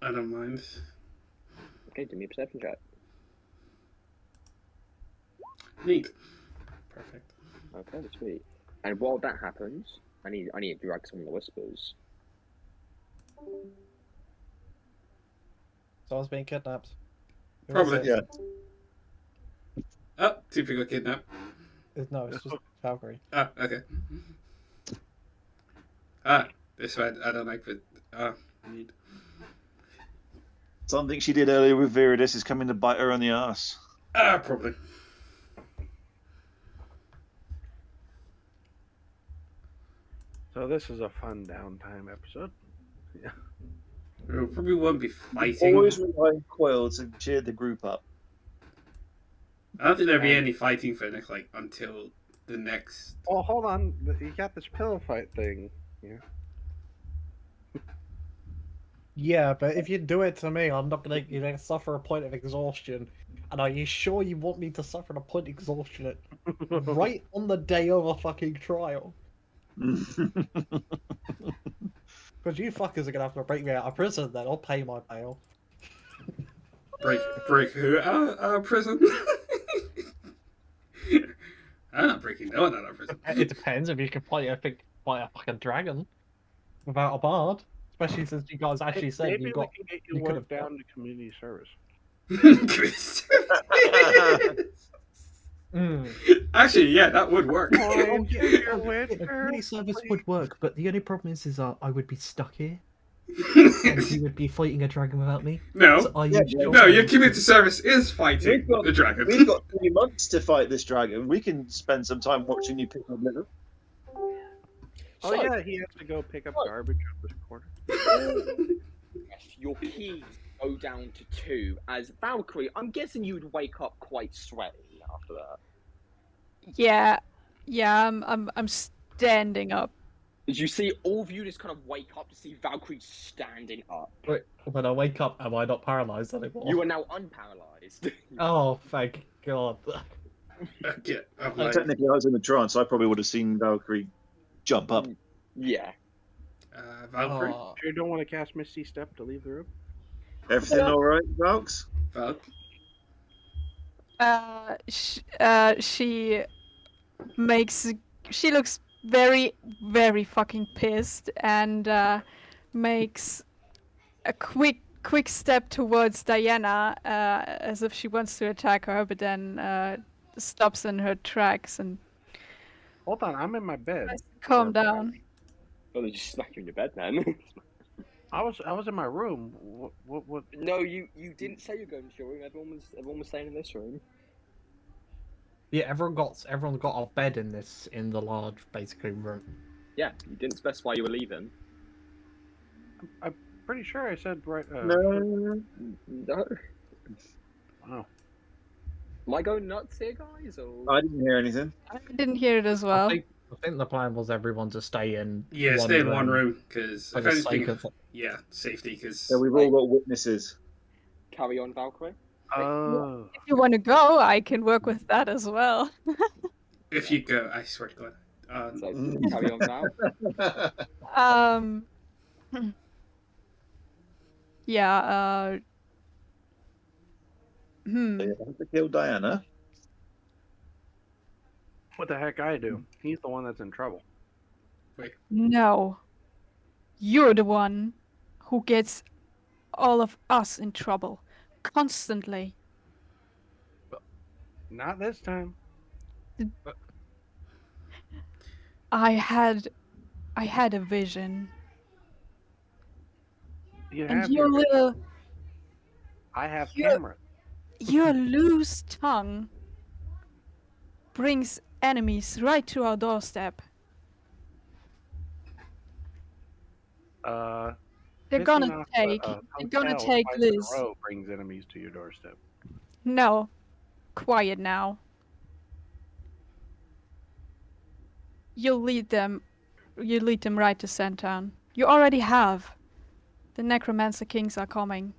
I don't mind. Okay, do me a perception check. Neat. Perfect. Okay, sweet. And while that happens, I need to drag some of the whispers. Someone's being kidnapped. Who is Probably. it? Yeah. Oh, two people got kidnapped. No, it's just Valkyrie. Ah, okay. This one I don't like, but neat. Something she did earlier with Viridis is coming to bite her on the ass. Probably. So this is a fun downtime episode. Yeah. We probably won't be fighting. Always rely on Quill to cheer the group up. I don't think there'll be any fighting for next, until the next. Oh, hold on. You got this pillow fight thing. Yeah. Yeah, but if you do it to me, I'm not gonna suffer a point of exhaustion. And are you sure you want me to suffer a point of exhaustion right on the day of a fucking trial? Because you fuckers are gonna have to break me out of prison, then I'll pay my bail. Break who out of prison? I'm not breaking no one out of prison. It depends if you can fight a fucking dragon without a bard. Especially since you guys actually said Maybe you got. we can get you you could worked have- down to community service. Actually, yeah, that would work. Community service would work, but the only problem is I would be stuck here. And he would be fighting a dragon without me. No, So are Yeah, you sure? no, your community service is fighting the dragon. We've got 3 months to fight this dragon. We can spend some time watching you pick up litter. Oh So, yeah, he has to go pick up garbage on this corner. your keys go down to 2. As Valkyrie, I'm guessing you would wake up quite sweaty after that. Yeah, I'm standing up. As you see, all of you just kind of wake up to see Valkyrie standing up. Wait, when I wake up, am I not paralyzed anymore? You are now unparalyzed. Oh, thank God. Yeah, I'm And like, technically, I was in the trance. I probably would have seen Valkyrie jump up. Yeah. Valkyrie. Oh. Sure, you don't want to cast Misty Step to leave the room? Everything all right, Valks? Valk. She looks very, very fucking pissed and makes a quick step towards Diana as if she wants to attack her, but then stops in her tracks and Hold on, I'm in my bed. calm down. Oh, they just smack you in your bed, man. I was in my room. What? No, you didn't say you're going to your room. Everyone was staying in this room. Yeah, everyone got a bed in the large basically room. Yeah, you didn't specify you were leaving. I'm pretty sure I said right. No. No. Oh. Am I going nuts here, guys? Or... I didn't hear anything. I didn't hear it as well. I think the plan was everyone to stay in. Yeah, stay in one room because For if the anything, sake of yeah, safety. Because So we've all got witnesses. Carry on, Valkyrie. Oh. If you want to go, I can work with that as well. if you go, I swear to God. So carry on now. Yeah. So you have to kill Diana. What the heck I do? He's the one that's in trouble. No. You're the one who gets all of us in trouble. Constantly. Not this time. I had a vision. You And have your your- little I have your- cameras. your loose tongue brings enemies right to our doorstep. They're pissing gonna off take a they're gonna hotel take twice in a Liz. row brings enemies to your doorstep. No. Quiet now. You lead them right to Sandtown. You already have. The Necromancer Kings are coming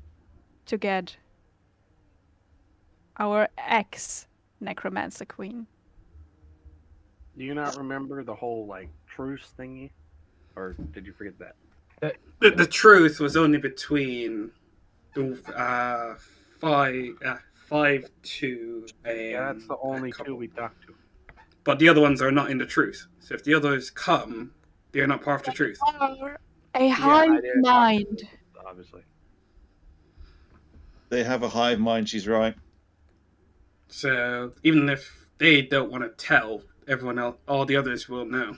to get our ex-Necromancer Queen. Do you not remember the whole like truce thingy, or did you forget that? The truth was only between the 5-2 and Yeah, that's the a only couple. two we talked to. But the other ones are not in the truth. So if the others come, they're not part of the truth. A hive I didn't talk to mind. them, obviously. They have a hive mind, she's right. So even if they don't want to tell everyone else, all the others will know.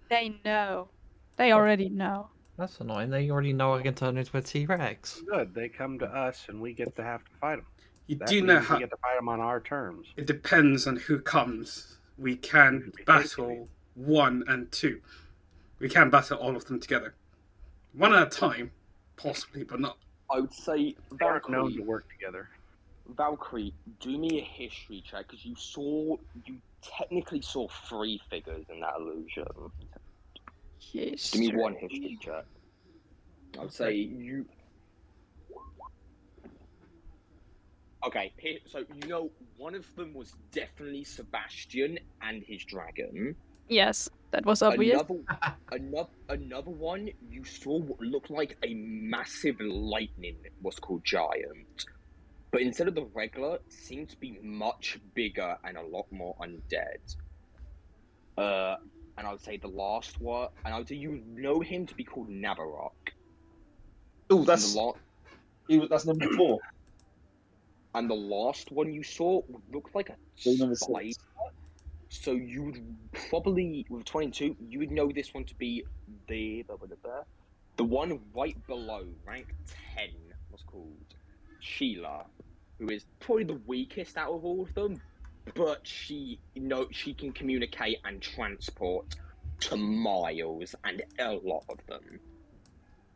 They know. They already know. That's annoying. They already know I can turn into a T-Rex. Good. They come to us, and we get to have to fight them. You That do know means how we get to fight them on our terms. it depends on who comes. We can battle 1 and 2. We can battle all of them together. One at a time, possibly, but not. I would say They aren't known Valkyrie. to work together. Valkyrie, do me a history check because you technically saw 3 figures in that illusion. Yes. Give me one history check. I would say you Okay, so one of them was definitely Sebastian and his dragon. Yes, that was obvious. Another one you saw what looked like a massive lightning was called Giant, but instead of the regular, it seemed to be much bigger and a lot more undead. And I would say the last one, and I would say you know him to be called Navarok. Oh, that's number 4. And the last one you saw looked like a Number spider. 6. So you would probably, with 22, you would know this one to be the one right below, rank 10, what's called Sheila, who is probably the weakest out of all of them, but she can communicate and transport to miles and a lot of them.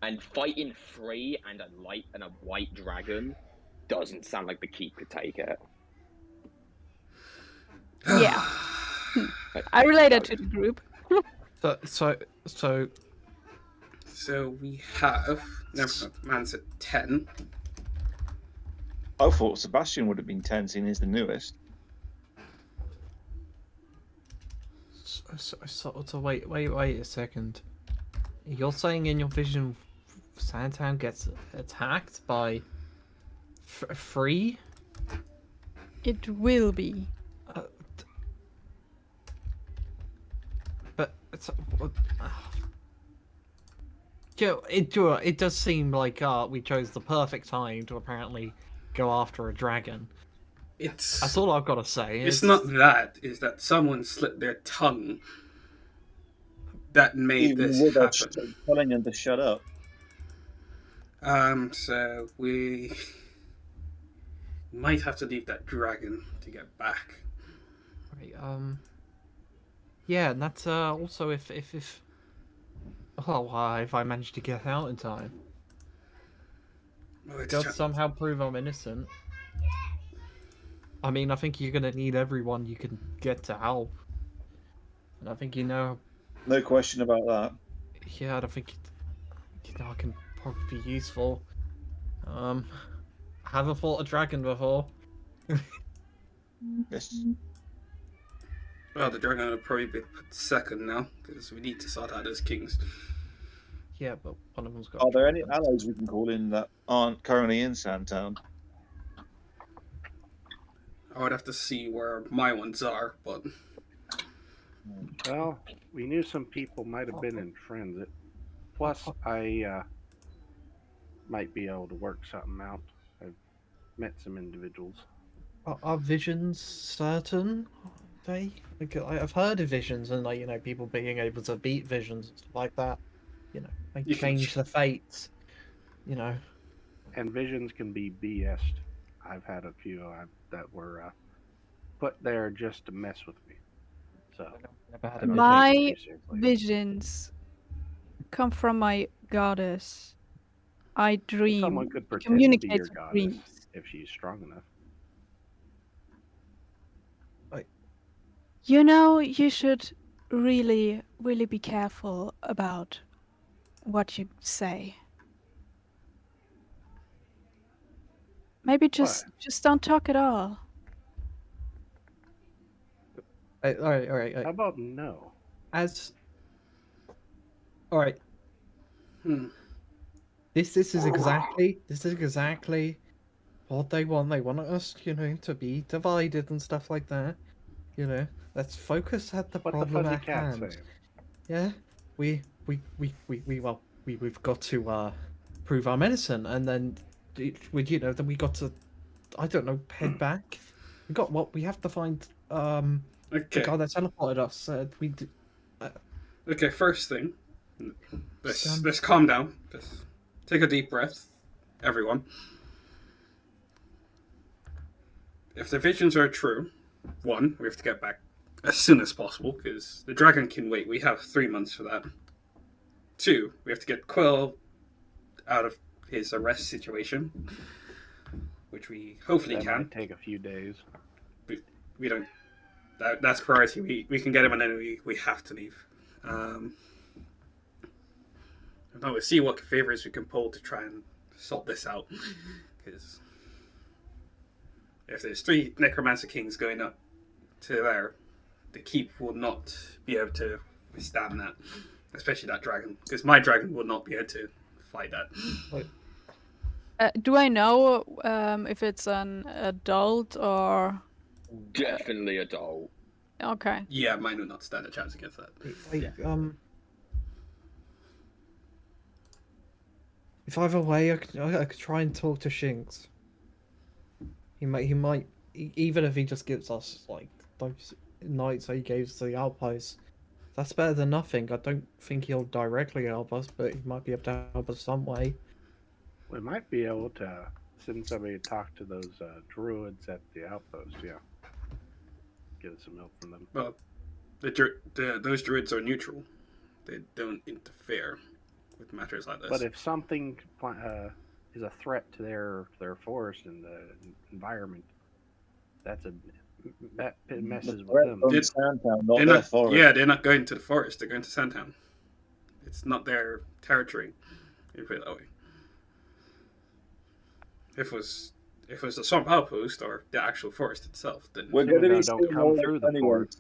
And fighting 3 and a white dragon doesn't sound like the keep could take it. Yeah. I related to the group. So we have Man's at 10. I thought Sebastian would have been 10, seeing he's the newest. So wait a second. You're saying in your vision, Sandtown gets attacked by 3? It will be. But it's, it does seem like we chose the perfect time to apparently go after a dragon. That's all I've got to say. It's not that. It's that someone slit their tongue. That made this happen. Telling him to shut up. So we might have to leave that dragon to get back. Right. Yeah, and that's also if I manage to get out in time. Well, Just somehow prove I'm innocent. I mean, I think you're gonna need everyone you can get to help, and I think No question about that. Yeah, I think I can probably be useful. I haven't fought a dragon before. Yes. Well, the dragon will probably be put second now because we need to sort out those kings. Yeah, but one of them's got. Are there any allies we can call in that aren't currently in Sandtown? I would have to see where my ones are, but Well, we knew some people might have been in transit. Plus, I might be able to work something out. I've met some individuals. Are visions certain? They? Like, I've heard of visions and people being able to beat visions and stuff like that. They change the fates. And visions can be BS'd. I've had a few that were put there just to mess with me. So My visions come from my goddess. I dream. Someone could pretend to be communicate your with goddess dreams. if she's strong enough. You should really, really be careful about what you say. Maybe just don't talk at all. All right. How about no? All right. This is exactly what they want. They want us, to be divided and stuff like that. Let's focus at the problem at hand. Yeah, we've got to prove our medicine, and then then we got to, I don't know, head back. We have to find the guy that teleported us. Okay, first thing, let's calm down. Just take a deep breath, everyone. If the visions are true, 1, we have to get back as soon as possible because the dragon can wait. We have 3 months for that. 2, we have to get Quill out of his arrest situation, which we hopefully that can. Might take a few days. We don't. That's priority. We can get him, and then we have to leave. We'll see what favors we can pull to try and sort this out. Because If there's 3 Necromancer Kings going up to there, the keep will not be able to withstand that, especially that dragon, because my dragon will not be able to fight that. Do I know if it's an adult or? Definitely adult. Okay. Yeah, mine will not stand a chance against that. If either way, I could try and talk to Shinx. He might, even if he just gives us like those knights that he gave to the outposts, that's better than nothing. I don't think he'll directly help us, but he might be able to help us some way. We might be able to send somebody to talk to those druids at the outpost. Yeah, get some help from them. Well, those druids are neutral; they don't interfere with matters like this. But if something is a threat to their forest and the environment, that messes with them. Sandtown, not their forest. Yeah, they're not going to the forest. They're going to Sandtown. It's not their territory. You put it that way. If it was the swamp outpost or the actual forest itself, then We're going to be don't come through the forest.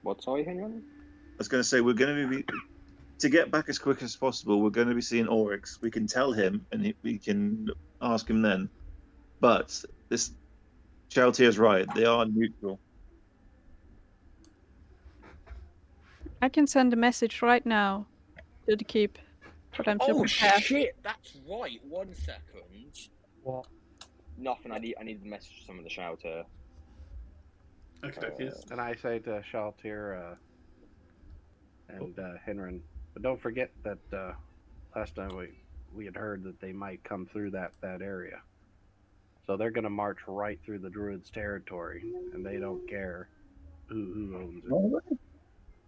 What, sorry, Henry? I was going to say, we're going to be, to get back as quick as possible, we're going to be seeing Oryx. We can tell him, and we can ask him then. But this Shalltear's right. They are neutral. I can send a message right now to the keep. But I'm still prepared. Shit! That's right. 1 second. What? Nothing. I need the message to someone to shout here. Okay. And I say to Shalltear and Henrin, but don't forget that last time we had heard that they might come through that area. So they're going to march right through the Druids' territory, and they don't care who owns it.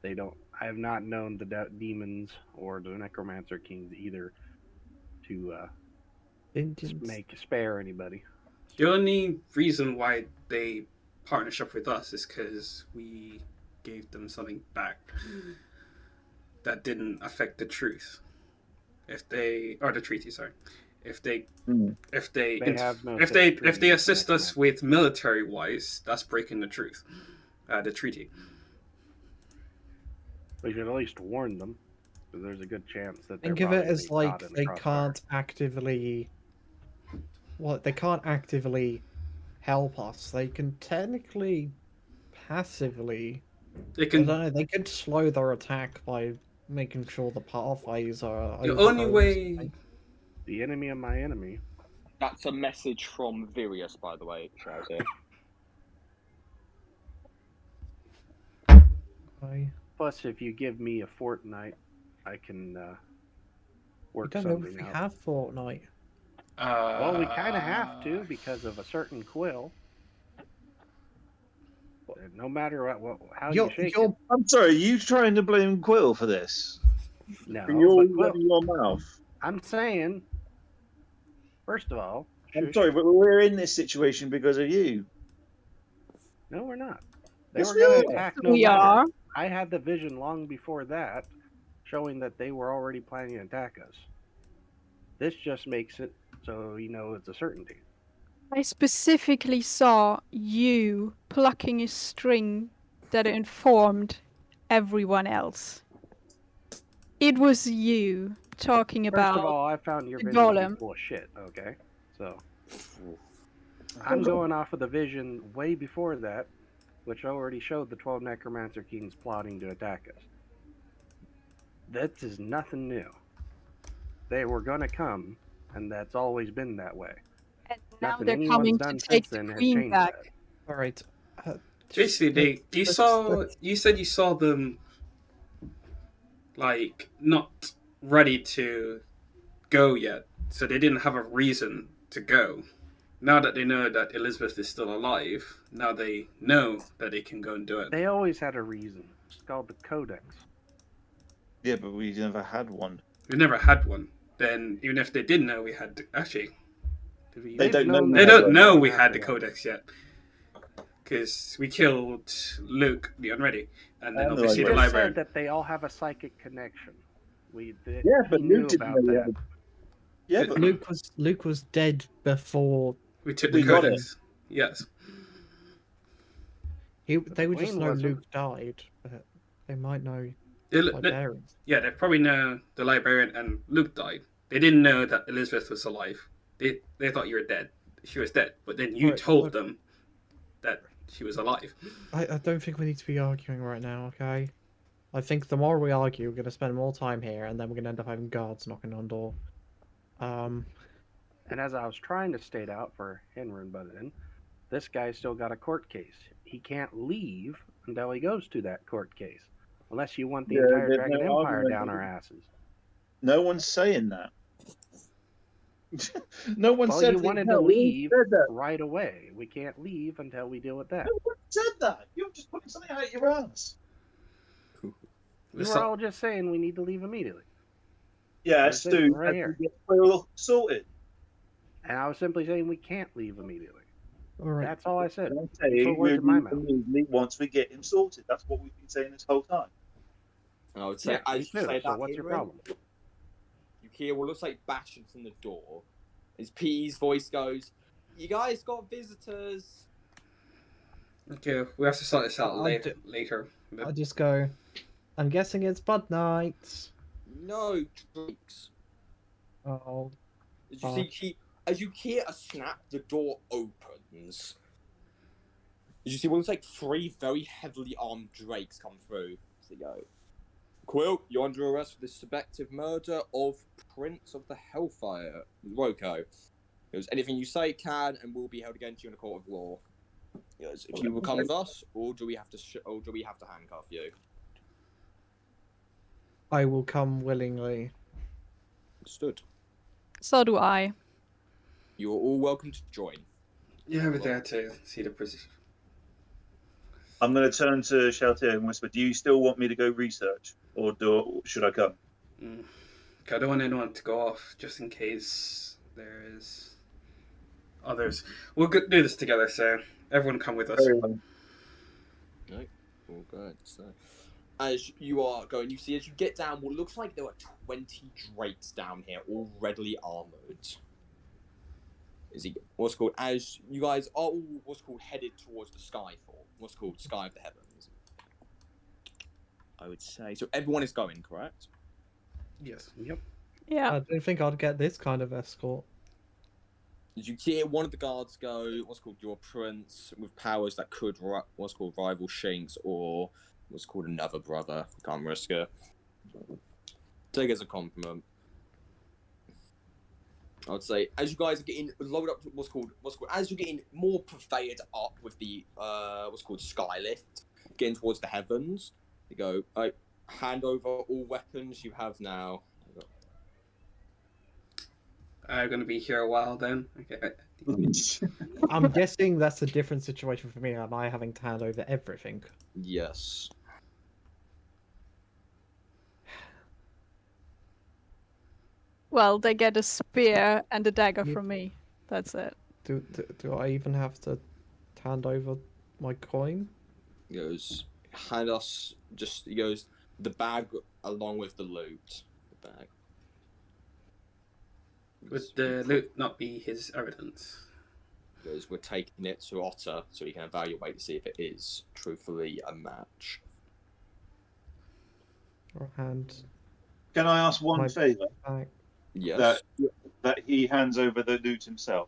They don't. I have not known the demons or the Necromancer Kings either to spare anybody. The only reason why they partnership up with us is because we gave them something back that didn't affect the truth. If they assist us with military wise, that's breaking the truth. The treaty. We should at least warn them, because there's a good chance that Think of it as like they can't actively. They can't actively help us. They can technically, passively. They can. I don't know. They could slow their attack by making sure the pathways are. The only way. The enemy of my enemy. That's a message from Virius, by the way. Shalltear. Plus, if you give me a fortnight, I can work something out. I don't know if we have fortnight. Well, we kind of have to because of a certain quill. No matter how you shake it. I'm sorry, are you trying to blame Quill for this? No. You're running your mouth. I'm saying, first of all... I'm sorry, but we're in this situation because of you. No, we're not. They were going to attack no We matter. are. I had the vision long before that, showing that they were already planning to attack us. This just makes it so it's a certainty. I specifically saw you plucking a string that informed everyone else. It was you talking about. First of all, I found your vision to be full of shit. Okay, so I'm going off of the vision way before that, which already showed the 12 Necromancer Kings plotting to attack us. This is nothing new. They were gonna come, and that's always been that way. And now Nothing they're coming to take the queen back. All right. Basically, you said you saw them like not ready to go yet, so they didn't have a reason to go. Now that they know that Elizabeth is still alive, now they know that they can go and do it. They always had a reason. It's called the Codex. Yeah, but we never had one. We never had one. Then, even if they did know we had... Actually, they don't know. They don't know we had the Codex yet. Because we killed Luke, the Unready. And then obviously the library. Said that they all have a psychic connection. But Luke didn't know that. Yeah, but Luke was dead before We took We the got codex. Yes. They the would just Queen know wasn't. Luke died, but they might know They, librarians. yeah, they probably know the librarian and Luke died. They didn't know that Elizabeth was alive. They thought you were dead. She was dead. But then you Right, told look. them that she was alive. I don't think we need to be arguing right now, okay? I think the more we argue, we're going to spend more time here, and then we're going to end up having guards knocking on door. And as I was trying to state out for Henry and butted in, this guy's still got a court case. He can't leave until he goes to that court case. Unless you want the Yeah, entire there's Dragon no Empire argument. down our asses. No one's saying that. No one Well, said you that. wanted No, to who leave said that? right away. We can't leave until we deal with that. No one said that. You're just putting something out your ass. You were all just saying we need to leave immediately. Yeah, That's it, Stu, right as here. we get Quill sorted. And I was simply saying we can't leave immediately. all right. That's all I said. I'm You saying put we'll words in my leave mouth. immediately once we get him sorted. That's what we've been saying this whole time. And I would say, Yeah, me as you too. say So that, what's your Henry, problem? you hear what looks like bashing from the door. As Pete's voice goes, "You guys got visitors." Okay, we have to sort this out I'll later. I just go, I'm guessing it's Bud Night. No, Drakes. Oh, As you hear a snap, the door opens. As you see what looks like 3 very heavily armed Drakes come through. So you go, Quill, you're under arrest for the suspected murder of Prince of the Hellfire, Roko. He goes, anything you say can and will be held against you in a court of law. He goes, if you will come with us, or do we have to handcuff you? I will come willingly. Understood. So do I. You are all welcome to join. Yeah, we're there to see the position. I'm going to turn to Shalltear and whisper, do you still want me to go research? Or should I come? I don't want anyone to go off just in case there is others. We'll do this together, so everyone come with us. Very well. No, all good. So, as you are going, you see as you get down what looks like there are 20 Drakes down here, all readily armored. What's called, as you guys are all headed towards the sky for what's called Sky of the Heavens. I would say so. Everyone is going, correct? Yes. Yep. Yeah. I don't think I'd get this kind of escort. Did you hear one of the guards go, what's called your prince with powers that could what's called rival Shanks or what's called another brother? Can't risk it. Take it as a compliment. I would say as you guys are getting loaded up to what's called as you're getting more pervaded up with the what's called skylift, getting towards the heavens, you go, hand over all weapons you have now. I'm gonna be here a while then. Okay. I'm guessing that's a different situation for me. Am I having to hand over everything? Yes. Well, they get a spear and a dagger from me. That's it. Do I even have to hand over my coin? He goes, hand us he goes, the bag along with the loot. The bag. Would the loot not be his evidence? He goes, we're taking it to Otter so he can evaluate to see if it is truthfully a match. Or hand Can I ask one my favour? bag? Yes. That he hands over the loot himself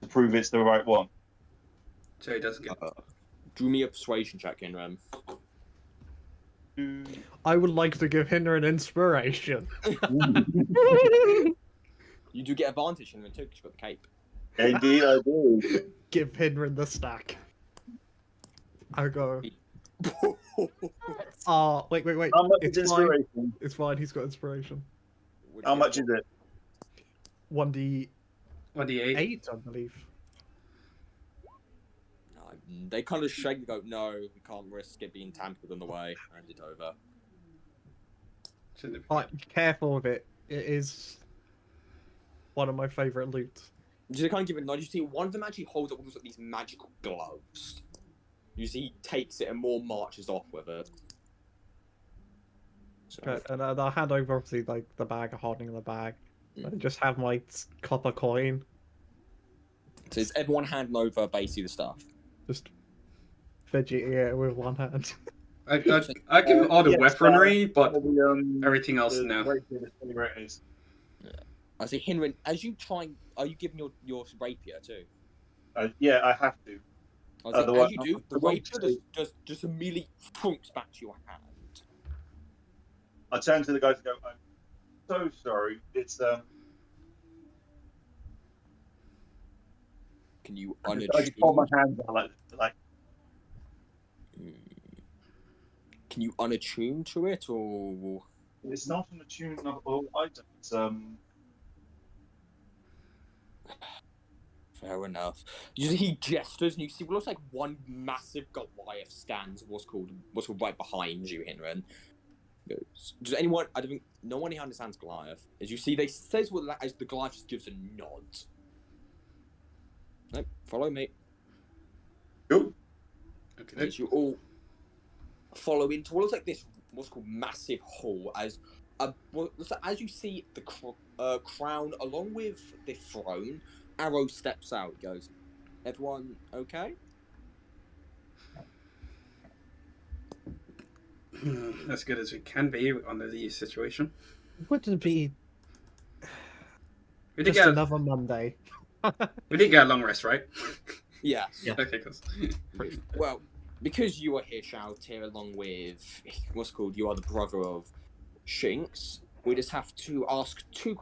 to prove it's the right one. So he doesn't get. Do me a persuasion check, Inram. I would like to give Hinner an inspiration. You do get advantage in too, because you've got the cape. Indeed, I do. Give Hinner the stack. I go. Wait. How much It's is fine. inspiration? It's fine. He's got inspiration. How much is it? 1d8, 1d8. I believe. They kind of shake and go, no, we can't risk it being tampered on the way. Hand it over. Be careful with it. It is one of my favourite loot. Just kind of give it a nod. You see, one of them actually holds up what looks like these magical gloves. You see, he takes it and more marches off with it. So, Okay, and I'll hand over obviously like the bag, a hardening of the bag. And just have my copper coin. So is everyone handing over basically the stuff? Just fidgeting it with one hand. I give all the yes, weaponry, but the, everything else the no. rapier, the silly rapiers. I say, Hinrin, as you try, are you giving your rapier too? Yeah, I have to. I say, Otherwise, as you do, I the want rapier to- just immediately thunks back to your hand. I turn to the guys and go, I'm so sorry. It's Can you I just hold my unattune? hands out like Can you unattune to it, or it's not an attunable item. It's fair enough? You see, he gestures, and you see what looks like one massive Goliath stands. What's called right behind you, Hinrin. Does anyone? I don't think no one here understands Goliath. As you see, they says what as the Goliath just gives a nod. No, follow me. cool. Okay. As you all follow into what looks like this what's called massive hall. As as you see the crown along with the throne, Arrow steps out. He goes, "Everyone okay?" As good as we can be under the situation. Wouldn't be We did just get another Monday. we did get a long rest, right? Yes. Yeah. Okay, cause Well, because you are here, Shalltear, along with you are the brother of Shinx. We just have to ask two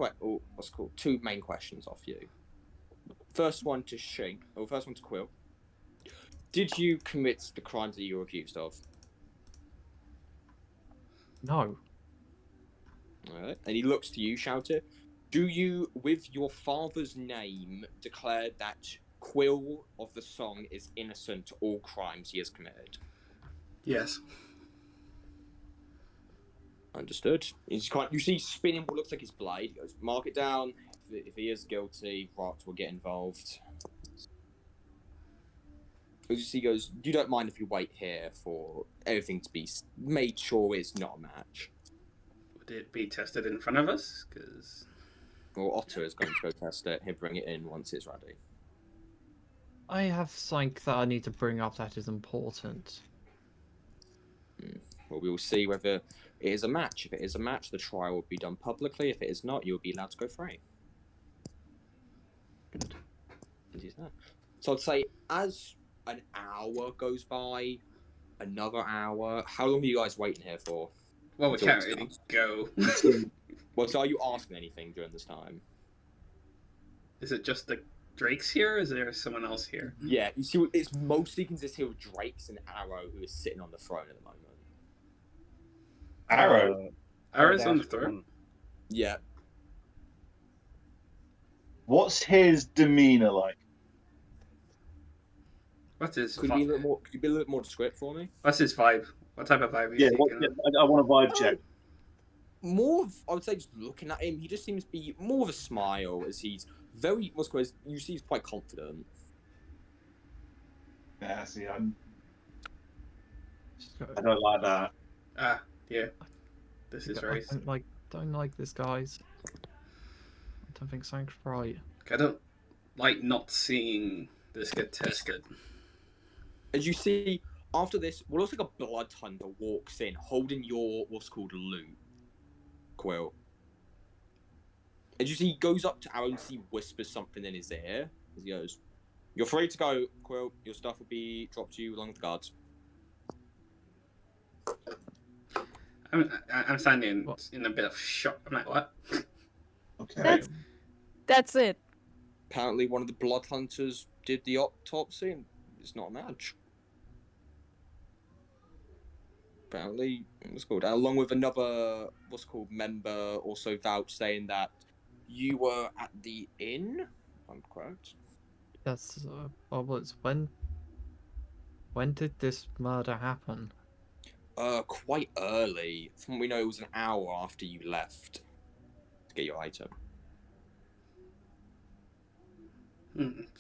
main questions off you. First one to first one to Quill. Did you commit the crimes that you were accused of? No. Alright. And he looks to you, Shalltear. Do you, with your father's name, declare that Quill of the Song is innocent to all crimes he has committed? yes. Understood. You see spinning what looks like his blade. He goes, mark it down. If he is guilty, Rot will get involved. As you see, he goes, you don't mind if you wait here for everything to be made sure it's not a match. Would it be tested in front of us? Because Well, Otter is going to go test it. He'll bring it in once it's ready. I have something that I need to bring up that is important. Well, we will see whether it is a match. If it is a match, the trial will be done publicly. If it is not, you'll be allowed to go free. Good. So I'd say as an hour goes by, another hour. How long are you guys waiting here for? well, we Until can't it really starts. go. Well, so are you asking anything during this time? Is it just the Drakes here? Or is there someone else here? Yeah, you see, it's mostly consisting of Drakes and Arrow, who is sitting on the throne at the moment. Arrow. Arrow's I'd on the ask throne. Yeah. What's his demeanor like? What's his Could you be a little more? Could you be a little more discreet for me? What's his vibe? What type of vibe is Yeah, he? I want a vibe check. More of, I would say, just looking at him, he just seems to be more of a smile, as he's very, you see, he's quite confident. Yeah, see, I don't like that. Ah, yeah. This is very. I don't like this, guys. I don't think something's right. I don't like not seeing this get tested. As you see, after this, what looks like a blood hunter walks in, holding your what's called loot, Quill. As you see, he goes up to Arrow and whispers something in his ear. As he goes, "You're free to go, Quill. Your stuff will be dropped to you along with the guards." I'm standing in a bit of shock. I'm like, what? Okay. That's it. Apparently, one of the blood hunters did the autopsy, and it's not a match. Apparently, what's called, along with another member, also vouched saying that you were at the inn. If I'm correct. That's when did this murder happen? Quite early. From what we know, it was an hour after you left to get your item.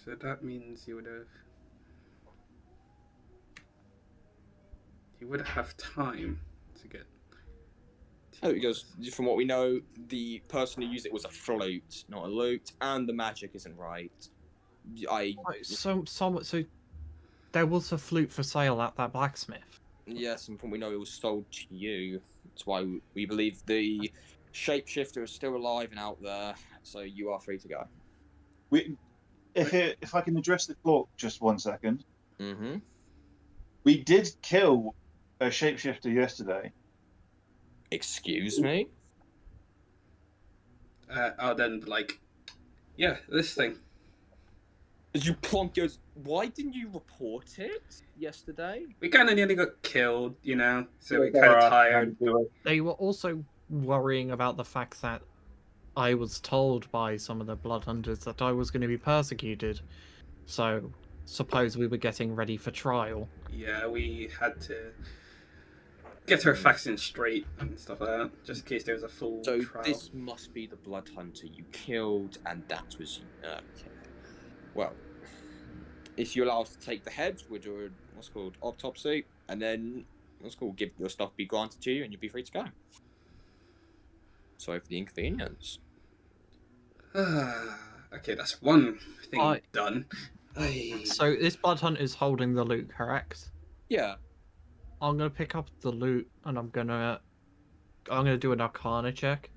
So that means you would have time to get. Oh, he goes, from what we know, the person who used it was a flute, not a lute, and the magic isn't right. So there was a flute for sale at that blacksmith. Yes, and from what we know, it was sold to you. That's why we believe the shapeshifter is still alive and out there. So you are free to go. If I can address the court just 1 second. Mm-hmm. We did kill a shapeshifter yesterday. Excuse me? Then, yeah, this thing. As you plonk goes, why didn't you report it yesterday? We kind of nearly got killed, so we Yeah, kind of alright, tired. They were also worrying about the fact that I was told by some of the blood hunters that I was going to be persecuted. So suppose we were getting ready for trial. Yeah, we had to get our facts in straight and stuff like that, just in case there was a full So trial. this must be the blood hunter you killed, and that was okay. Well, if you allow us to take the head, we'll do a what's called autopsy, and then give your stuff be granted to you, and you'll be free to go. Sorry for the inconvenience. Okay, that's one thing done. So this blood hunt is holding the loot, correct? Yeah. I'm gonna pick up the loot and I'm gonna do an Arcana check.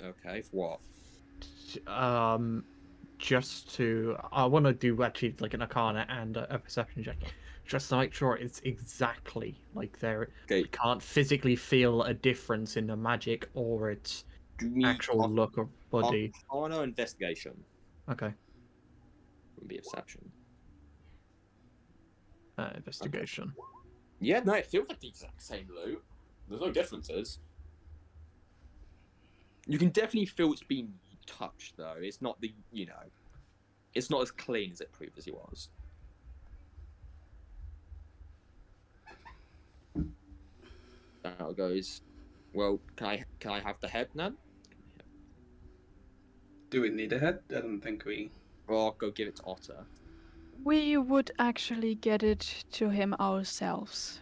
Okay, for what? I want to do actually like an Arcana and a Perception check, just to make sure it's exactly like there. Okay. I can't physically feel a difference in the magic or its actual look or body. Arcana investigation. Okay. Would be a perception. Investigation. Okay. Yeah, no, it feels like the exact same loot. There's no differences. You can definitely feel it's been touched, though. It's not it's not as clean as it previously was. That goes. Well, can I have the head now? Do we need a head? I don't think we. Or I'll go give it to Otter. We would actually get it to him ourselves.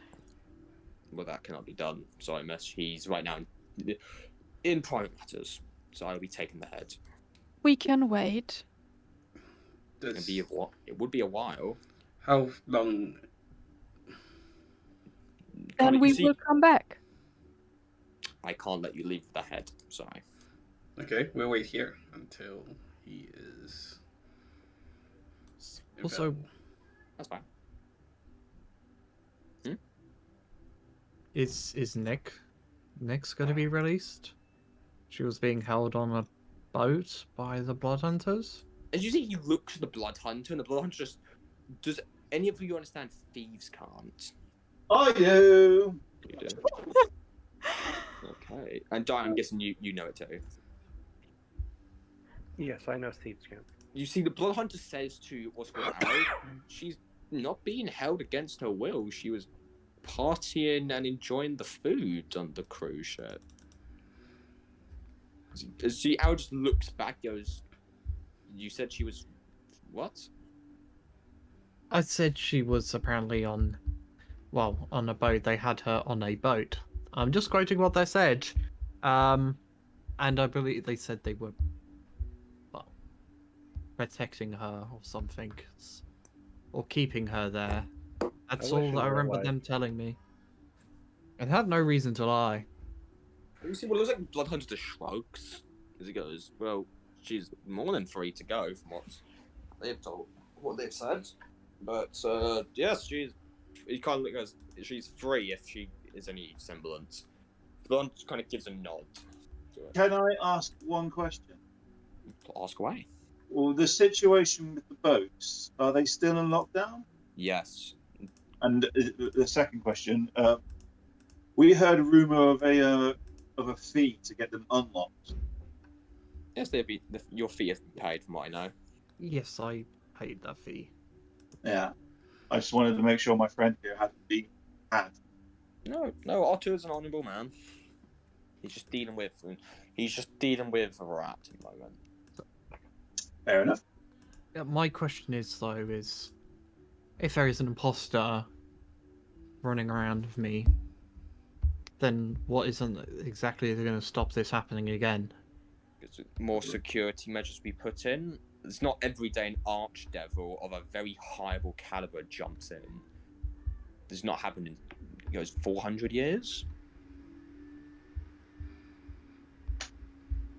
Well, that cannot be done. Sorry, miss. He's right now in private matters, so I'll be taking the head. We can wait. It would be a while. How long? Then we will come back. I can't let you leave the head. Sorry. Okay, we'll wait here until he is. Also, that's fine. Is Nick's going to be released? She was being held on a boat by the blood hunters. As you see, he looks at the blood hunter, and the blood hunter just. Does any of you understand thieves can't? I do. You do. Okay, and Diane, I'm guessing you know it too. Yes, I know Steve's camp. You see, the blood hunter says to what's called Arrow, she's not being held against her will. She was partying and enjoying the food on the cruise ship. See, Arrow just looks back, goes, "You said she was what?" I said she was apparently on a boat. They had her on a boat. I'm just quoting what they said. And I believe they said they were, protecting her or something. Or keeping her there. That's all that I remember them telling me. And had no reason to lie. You see, well, it looks like Bloodhunter just shrugs as he goes, "Well, she's more than free to go from what they've said. But yes, he kind of goes, she's free if she is any semblance." Bloodhunter kind of gives a nod to it. Can I ask one question? Ask away. Well, the situation with the boats, are they still in lockdown? Yes. And the second question, we heard a rumor of a fee to get them unlocked. Yes, your fee has been paid, from what I know. Yes, I paid that fee. Yeah, I just wanted to make sure my friend here hadn't been had. No, Otto is an honourable man. He's just dealing with a rat at the moment. Fair enough. Yeah, my question is if there is an imposter running around with me, then what isn't exactly going to stop this happening again? More security measures we put in. it's not every day an archdevil of a very highable caliber jumps in. This has not happened in 400 years.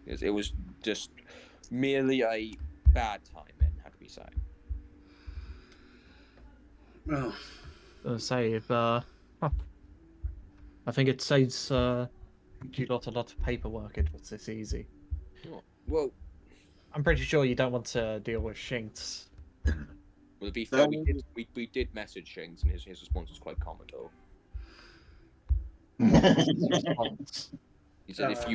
It was just merely a bad timing, how do we say? Well, Say if I think it saves you got a lot of paperwork. It was this easy. Well, I'm pretty sure you don't want to deal with Shinks. well, to be fair, we did message Shinks, and his response was quite comical. Response. He said, if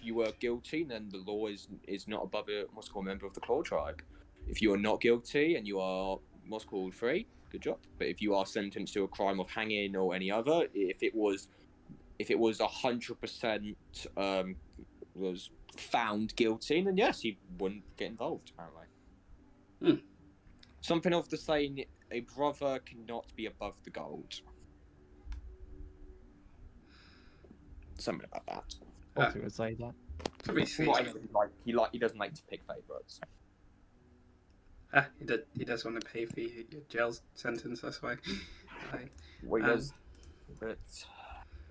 you were guilty, then the law is not above a what's called member of the Claw tribe. If you are not guilty and you are what's called free, good job. But if you are sentenced to a crime of hanging or any other, if it was 100% was found guilty, then yes, he wouldn't get involved. Apparently, something of the saying, a brother cannot be above the gold. Something about that. What would say that? probably From what I know, he doesn't like to pick favourites. He does want to pay for your jail sentence. That's why. Well, he does. But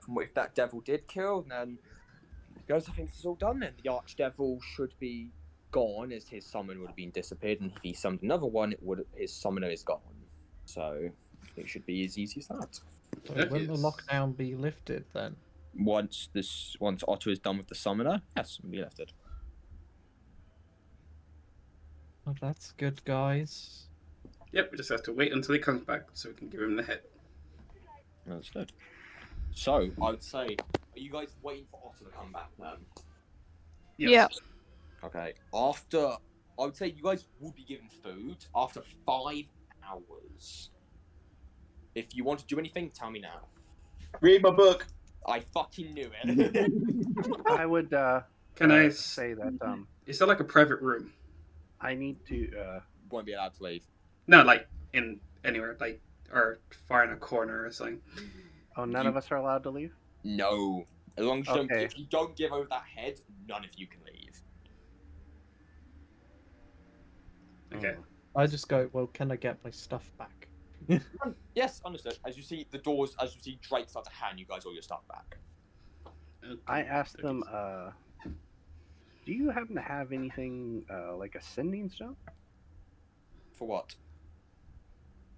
if that devil did kill, then guys, I think this is all done. Then the archdevil should be gone, as his summon would have been disappeared, and if he summoned another one, his summoner is gone. So it should be as easy as that. So will the lockdown be lifted then? Once Otto is done with the summoner, yes, it'll be lifted. Oh, that's good, guys. Yep, we just have to wait until he comes back so we can give him the hit. Understood. So I would say, are you guys waiting for Otto to come back then? Yeah. Okay. I would say you guys would be given food after 5 hours. If you want to do anything, tell me now. Read my book. I fucking knew it. I would Can I say that Is there like a private room? I need to Won't be allowed to leave. No, like in anywhere, like or far in a corner or something. Oh, none of us are allowed to leave? No. As long as you Okay. if you don't give over that head, none of you can leave. Okay. I just go, well, can I get my stuff back? Yes, understood. As you see Drake start to hand you guys all your stuff back. I asked them, do you happen to have anything like a sending stone? For what?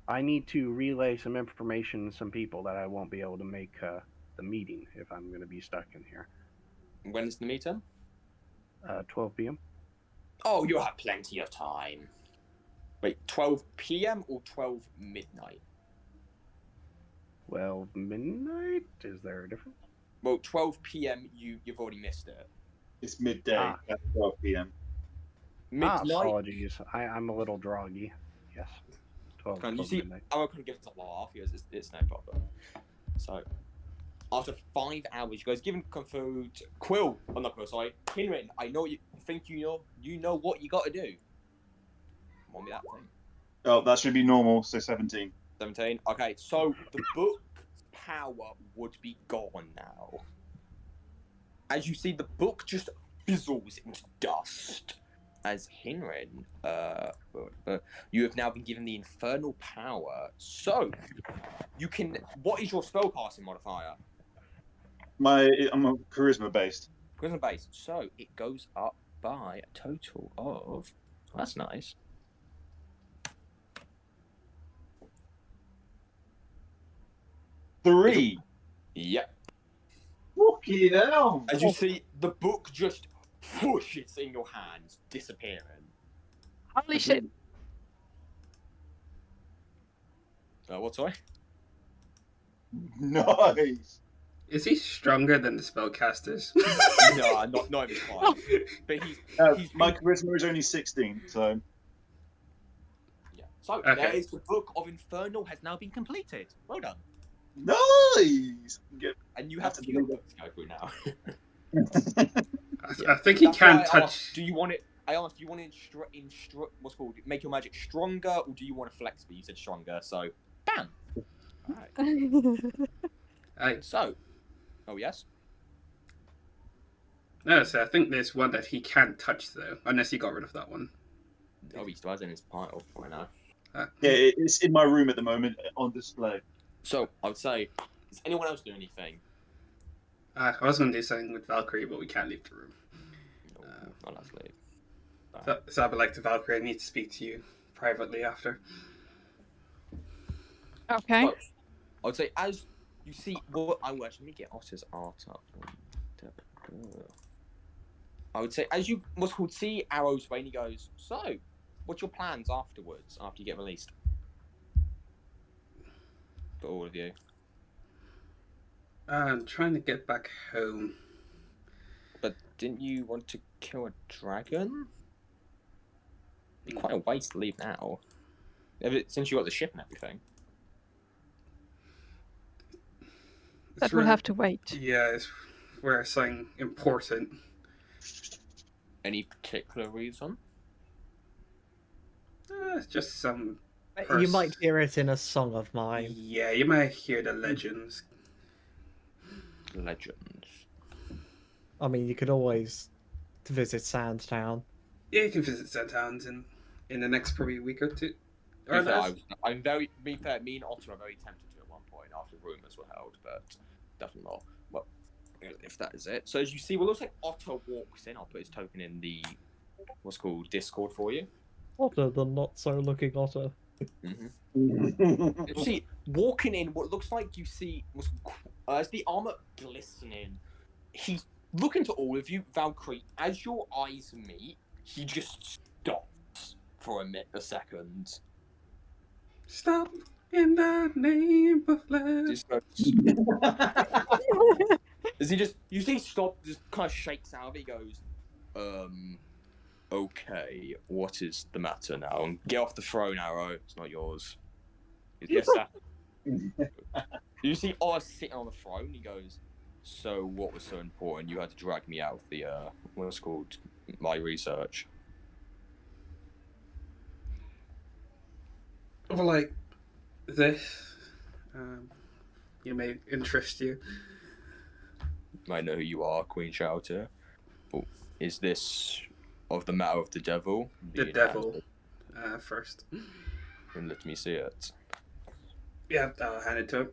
I need to relay some information to some people that I won't be able to make the meeting if I'm going to be stuck in here. When is the meeting? 12 p.m. Oh, you'll have plenty of time. Wait, 12 p.m. or 12 midnight? 12 midnight? Is there a difference? Well, 12 p.m. You've already missed it. It's midday at 12 p.m. Midnight. Apologies. I'm a little droggy. Yes. 12, You 12 see, midnight. I'm not going to give it a laugh because it's no problem. So, after 5 hours, you guys given food. Quill, oh not Quill, sorry. Hinrin, I know you think you know what you got to do. Want me that thing? Oh, that should be normal, so 17. 17. Okay, so the book's power would be gone now. As you see, the book just fizzles into dust. As Hinrin, you have now been given the infernal power. So, you can. What is your spellcasting modifier? I'm a charisma based. Charisma base. So it goes up by a total of. Oh, that's nice. 3. Yep. Fucking hell. As you see, the book just whooshes in your hands, disappearing. Holy shit. What, sorry? Nice. Is he stronger than the spellcasters? No, not even close. But My charisma is only 16, so. Yeah. So, Okay. there is the Book of Infernal has now been completed. Well done. Nice. And you have That's fewer books to go through now. I think he That's why can I touch. asked, do you want it? I asked, do you want to what's called make your magic stronger, or do you want to flex? But you said stronger, so bam. Alright. So, oh yes. No, so I think there's one that he can't touch though, unless he got rid of that one. Oh, he still has it in his pile right now. Yeah, it's in my room at the moment on display. So I would say, does anyone else do anything? I was going to do something with Valkyrie, but we can't leave the room. No, not as late. So I would like to Valkyrie. I need to speak to you privately after. Okay. So, I would say, as you see, what I watch. Let me get Otter's art up. I would say, as you what's called see Arrow's way, and he goes, "So, what's your plans afterwards? After you get released?" For all of you. I'm trying to get back home. But didn't you want to kill a dragon? Be quite a waste to leave now. Since you got the ship and everything. That will have to wait. Yeah, it's where something important. Any particular reason? Just some. You might hear it in a song of mine. Yeah, you might hear the legends. Legends. I mean, you could always visit Sandtown. Yeah, you can visit Sandtowns in the next probably week or two. I'm very. To be fair, me and Otter are very tempted to at one point after rumours were held, but definitely not. Well, if that is it. So as you see, well, it looks like Otter walks in. I'll put his token in the what's called Discord for you. Otter, the not so looking otter. You see, walking in, what looks like you see as the armor glistening. He's looking to all of you, Valkyrie. As your eyes meet, he just stops for a second. Stop in the name of love. Does he just? You see, stop. Just kind of shakes out of it. He goes, okay, what is the matter now? And get off the throne, Arrow. It's not yours. Yes, sir. You see Oz sitting on the throne. He goes, so what was so important? You had to drag me out of the, what's called, my research. Well, like this, you may interest you. I know who you are, Queen Shalltear. Oh, is this of the matter of the devil? The devil, first. And let me see it. Yeah, I'll hand it to him.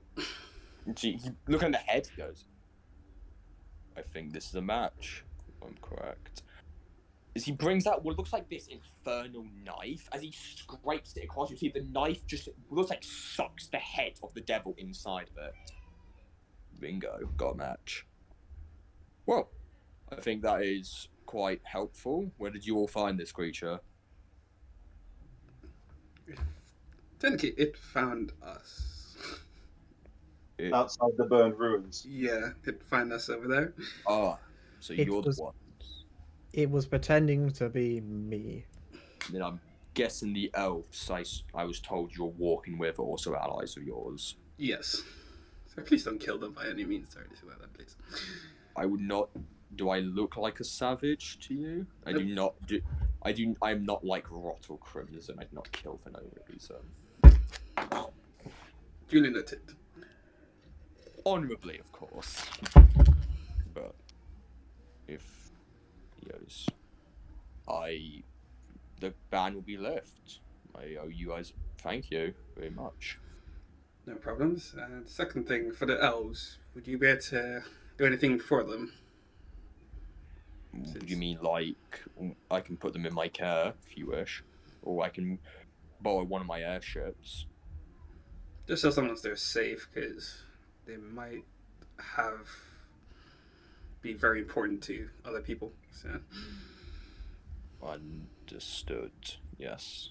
He look at the head. He goes, I think this is a match. If I'm correct. As he brings out what looks like this infernal knife, as he scrapes it across, you see the knife just looks like sucks the head of the devil inside of it. Bingo, got a match. Well, I think that is quite helpful. Where did you all find this creature? Technically, it found us. Outside the burned ruins. Yeah, it found us over there. Ah, so you're the one. It was pretending to be me. Then I'm guessing the elves I was told you're walking with are also allies of yours. Yes. So please don't kill them by any means or anything like that, please. I would not. Do I look like a savage to you? I do not. I'm not like Rot or Crimson. I do not kill for no reason. Duly noted. Honorably, of course. But if yes, the ban will be left. I owe you guys. Thank you very much. No problems. And second thing, for the elves, would you be able to do anything for them? Do you mean like I can put them in my care if you wish, or I can borrow one of my airships? Just so someone's there safe, because they might be very important to other people. So. Understood. Yes.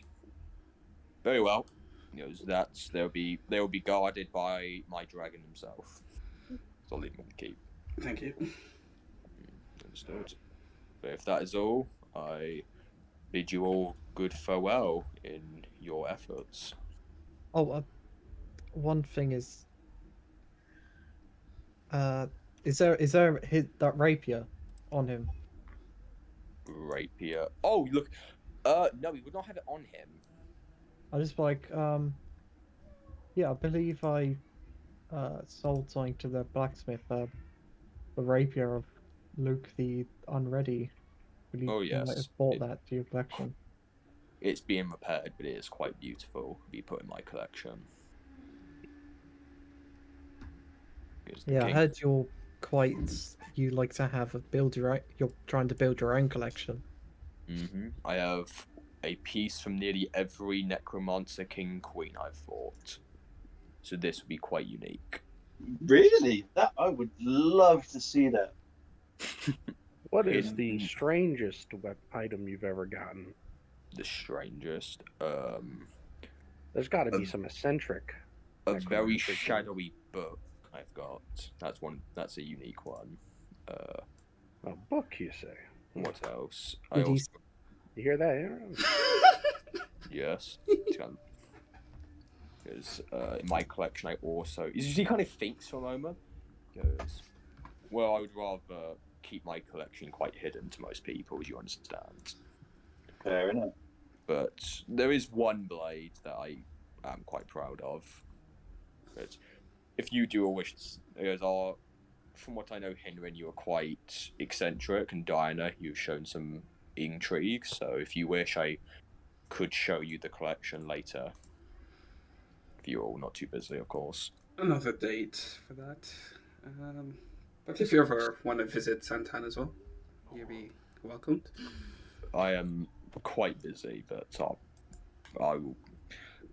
Very well. They'll be guarded by my dragon himself. So I'll leave them in the keep. Thank you. Understood. But if that is all, I bid you all good farewell in your efforts. Oh, one thing is there that rapier on him? Rapier. Oh, look. No, we would not have it on him. I just yeah, I believe I sold something to the blacksmith, the rapier of Luke the Unready. Oh, yes. You might have bought that to your collection. it's being repaired, but it is quite beautiful to be put in my collection. Yeah, I heard you like to have you're trying to build your own collection. I have a piece from nearly every Necromancer King Queen I've fought. So this would be quite unique. Really? That I would love to see that. What is the strangest item you've ever gotten? The strangest? There's got to be some eccentric. A very necromancer thing. shadowy book I've got. That's a unique one. A book, you say? What else? Did Also, You hear that, Aaron? yes. Because in my collection, I also. He kind of thinks for a moment. Because, well, I would rather keep my collection quite hidden to most people, as you understand. Fair enough. But there is one blade that I am quite proud of. But if you do wish, from what I know, Henry, you are quite eccentric, and Diana, you've shown some intrigue. So if you wish, I could show you the collection later. If you're all not too busy, of course. Another date for that. But if you ever want to visit Santan as well, you'll be welcomed. I am quite busy, but I will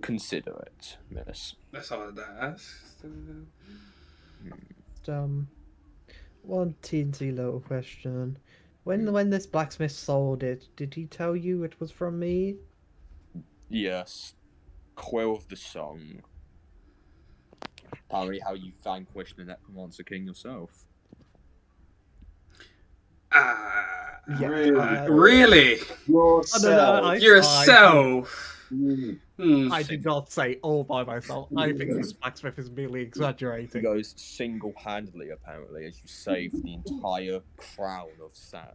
consider it, miss. That's all that I asked. One teensy little question. When this blacksmith sold it, did he tell you it was from me? Yes. Quill of the Song. Apparently how you vanquished the Necromancer King yourself. Really? Yourself. Yourself. I did not say all by myself. I think this blacksmith is merely He exaggerating. goes single-handedly, apparently, as you saved the entire crown of sand.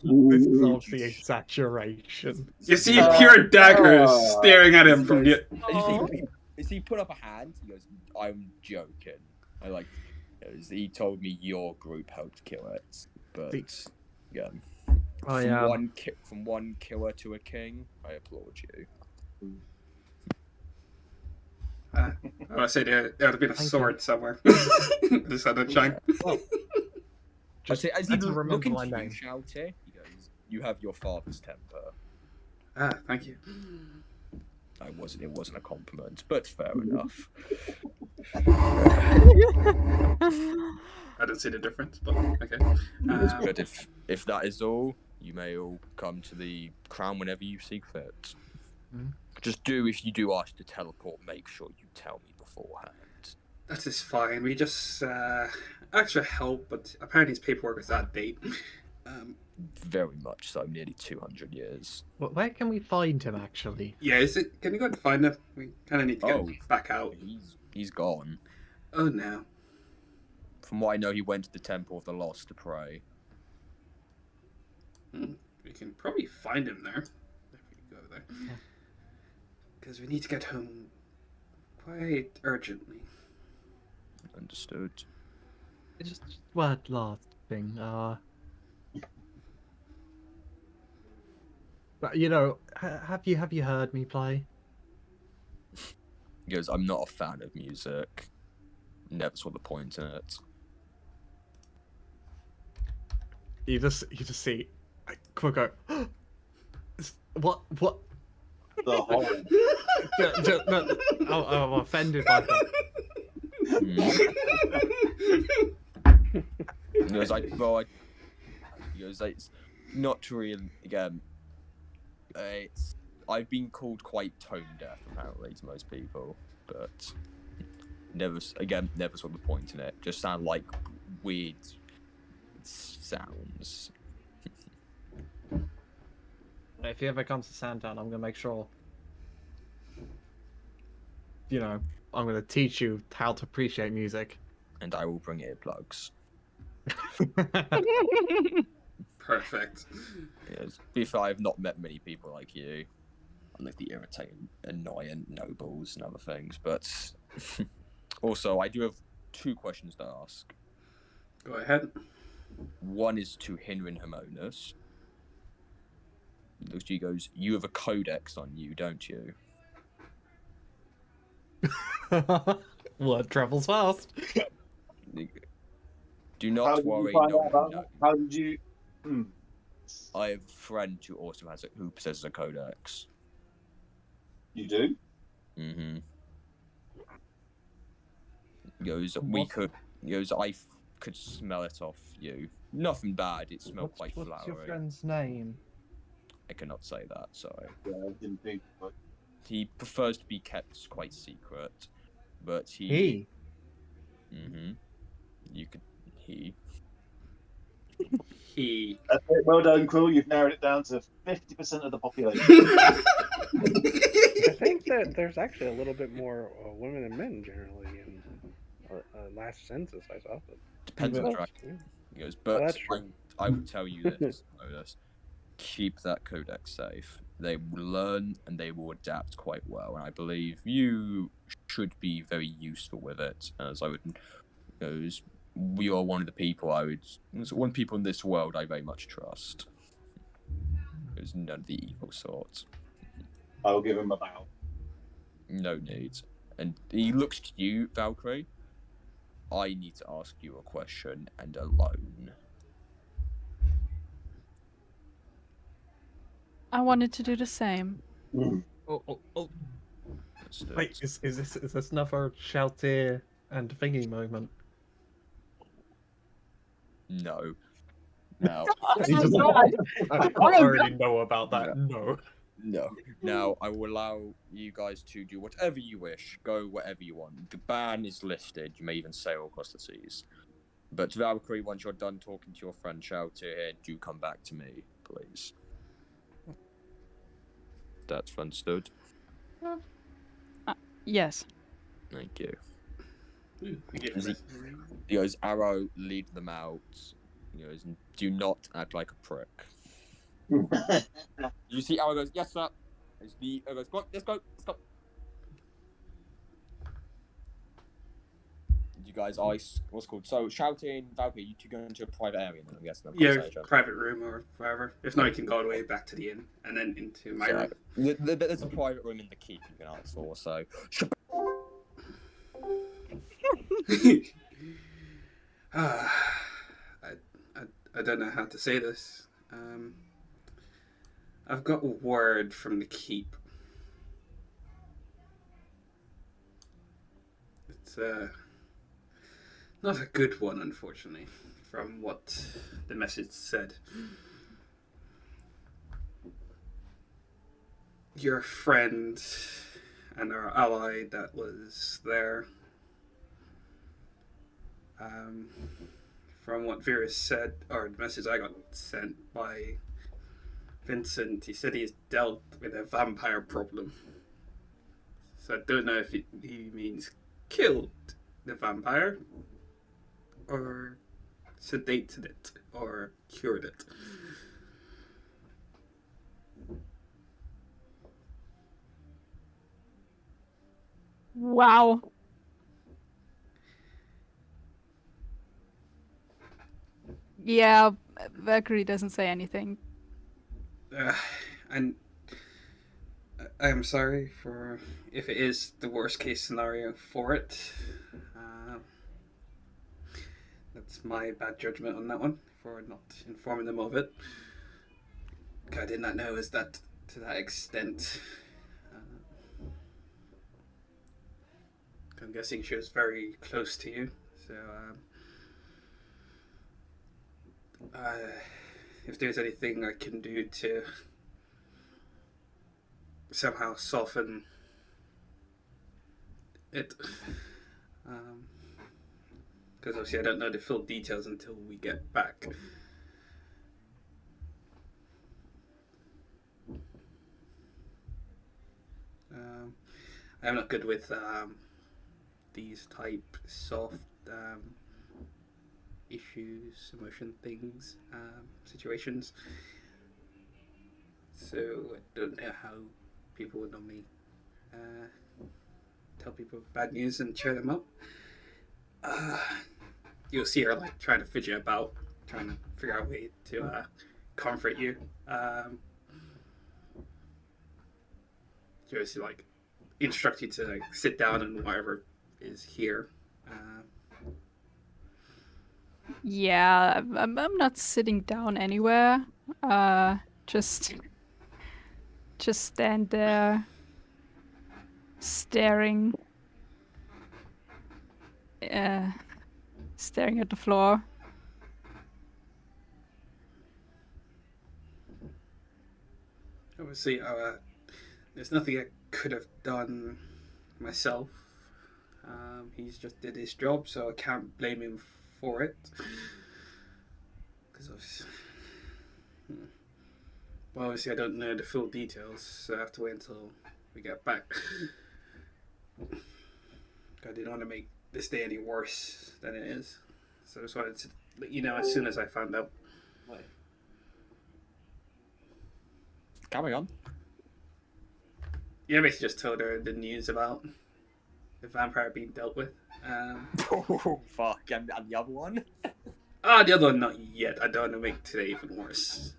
This is obviously exaggeration. You see pure daggers staring at him from the. As he put up a hand, he goes, "I'm joking." He told me your group helped kill it, but yeah, from one killer to a king, I applaud you. I say there would have been a sword somewhere. Just had a chunk. Well, As he remember looking my to you, name. Shalltear, he goes, "You have your father's temper." Thank you. It wasn't a compliment, but fair enough. I don't see the difference, but okay. But if that is all, you may all come to the crown whenever you see fit. Just if you do ask to teleport, make sure you tell me beforehand. That is fine. We just extra help, but apparently his paperwork is out of date. Very much so, nearly 200 years. Where can we find him, actually? Yeah, is it? Can you go and find him? We kind of need to get him back out. He's gone. Oh no. From what I know, he went to the Temple of the Lost to pray. We can probably find him there if we go there. Because we need to get home quite urgently. Understood. Just one last thing. But have you heard me play? He goes, "I'm not a fan of music. Never saw the point in it." You just see, quick go. What? The whole. No, I'm offended by that. He goes, it's not really, again, I've been called quite tone deaf, apparently, to most people, but never saw the point in it. Just sound like weird sounds. If he ever comes to Sandown, I'm gonna make sure. I'm gonna teach you how to appreciate music. And I will bring earplugs. Perfect. Yes. If I have not met many people like you, unlike the irritating, annoying nobles and other things, but also I do have 2 questions to ask. Go ahead. One is to Henry and Harmonis. looks to you, goes, "You have a codex on you, don't you?" Word travels fast. Do How not did you worry, find no out one about knows. that? How did you? I have a friend who also who possesses a codex. You do? Mm-hmm. Goes, I could smell it off you. Nothing bad. It smelled quite flowery. What's your friend's name? I cannot say that. Sorry. Yeah, I didn't think. But He prefers to be kept quite secret, but He. Mm-hmm. You could. He. He. that's it. Well done, Quill. You've narrowed it down to 50% of the population. I think that there's actually a little bit more women than men generally in last census I saw. But Depends on the yeah. dragon. He goes, but that's true. I would tell you this, Otis. Keep that codex safe. They will learn and they will adapt quite well, and I believe you should be very useful with it. As I would goes, we are one of the people one people in this world I very much trust. There's none of the evil sort. I'll give him a bow. No need. And he looks to you, Valkyrie. I need to ask you a question, and alone. I wanted to do the same. Oh. Understood. Wait, is this another Shalltear and Thingy moment? No. Now, I already know about that. No. no. Now, I will allow you guys to do whatever you wish. Go wherever you want. The ban is lifted. You may even sail across the seas. But Valkyrie, once you're done talking to your friend Shalltear here, do come back to me, please. That's understood. Yes. Thank you. We get the rest. He goes, Arrow, lead them out. He goes, do not act like a prick. You see Arrow goes, yes, sir. Arrow goes, come on, let's go. You guys, what's called? So, shouting, Valkyrie, you two go into a private area, then I'm guessing. Yeah, private room or whatever. If not, you can go all the way back to the inn and then into my room. There's a private room in the keep you can ask for, so. I don't know how to say this. I've got a word from the keep. It's not a good one, unfortunately, from what the message said. Your friend and our ally that was there, from what Virus said, or the message I got sent by Vincent, he said he's dealt with a vampire problem. So I don't know if he means killed the vampire, or sedated it, or cured it. Wow. Yeah, Valkyrie doesn't say anything. And I'm sorry for if it is the worst case scenario for it. That's my bad judgment on that one for not informing them of it. I did not know it was that to that extent. I'm guessing she was very close to you, so if there's anything I can do to somehow soften it, because obviously I don't know the full details until we get back. I'm not good with these type soft issues, emotion things, situations. So I don't know how people would normally tell people bad news and cheer them up. You'll see her like trying to fidget about, trying to figure out a way to comfort you. She obviously like instruct you to like sit down and whatever is here. Yeah, I'm not sitting down anywhere. Just stand there, staring, staring at the floor. Obviously, there's nothing I could have done myself. He's just did his job, so I can't blame him for it. Because obviously I don't know the full details, so I have to wait until we get back. I didn't want to make this day any worse than it is, so I just wanted to let you know as soon as I found out. Carry on. Yeah, basically just told her the news about the vampire being dealt with. Oh, fuck. And the other one? The other one, not yet. I don't want to make today even worse.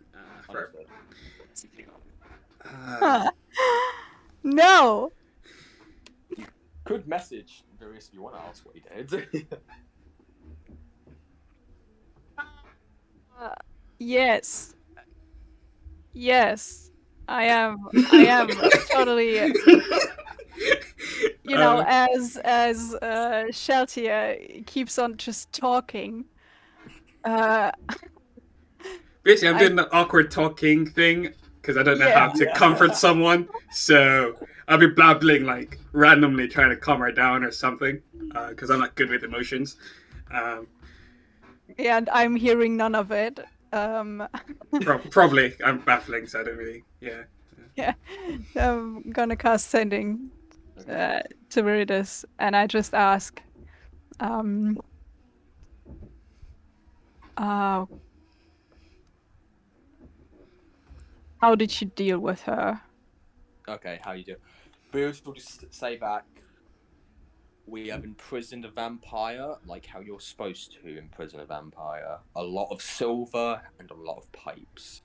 No! Could message Various if you want to ask what he did. Yes. Yes. I am totally, you know, as Shalltear keeps on just talking. Basically, I'm doing the awkward talking thing because I don't know how to comfort someone. So I'll be blabbling like randomly trying to calm her down or something because I'm not good with emotions. And I'm hearing none of it. Probably. I'm baffling, so I don't really. Yeah. Yeah. I'm gonna cast Sending to Viridis, and I just ask, how did you deal with her? Okay, how you do? Bruce will just say back, we have imprisoned a vampire like how you're supposed to imprison a vampire. A lot of silver and a lot of pipes.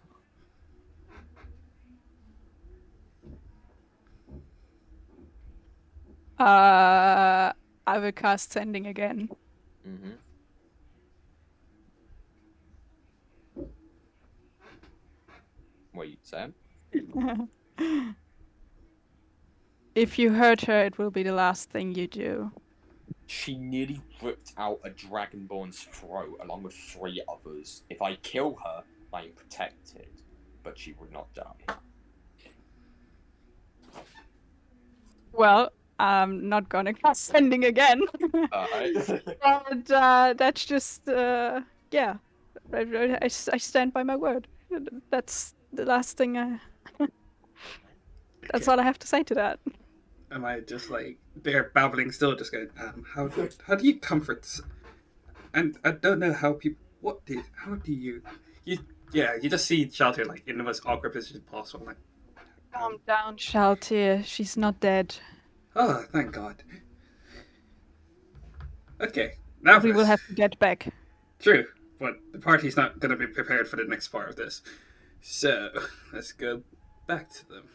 I will cast Sending again. Mm-hmm. What are you saying? If you hurt her, it will be the last thing you do. She nearly ripped out a Dragonborn's throat along with 3 others. If I kill her, I am protected, but she would not die. Well, I'm not gonna cast Sending again. But that's just, yeah. I stand by my word. That's the last thing That's all I have to say to that. Am I just like they're babbling still, just going, how do you comfort? And I don't know how people. How do you? You just see Shalltear like in the most awkward position possible. Like, Calm down, Shalltear. She's not dead. oh, thank God. Okay, now We will have to get back. True, but the party's not going to be prepared for the next part of this. So let's go back to them.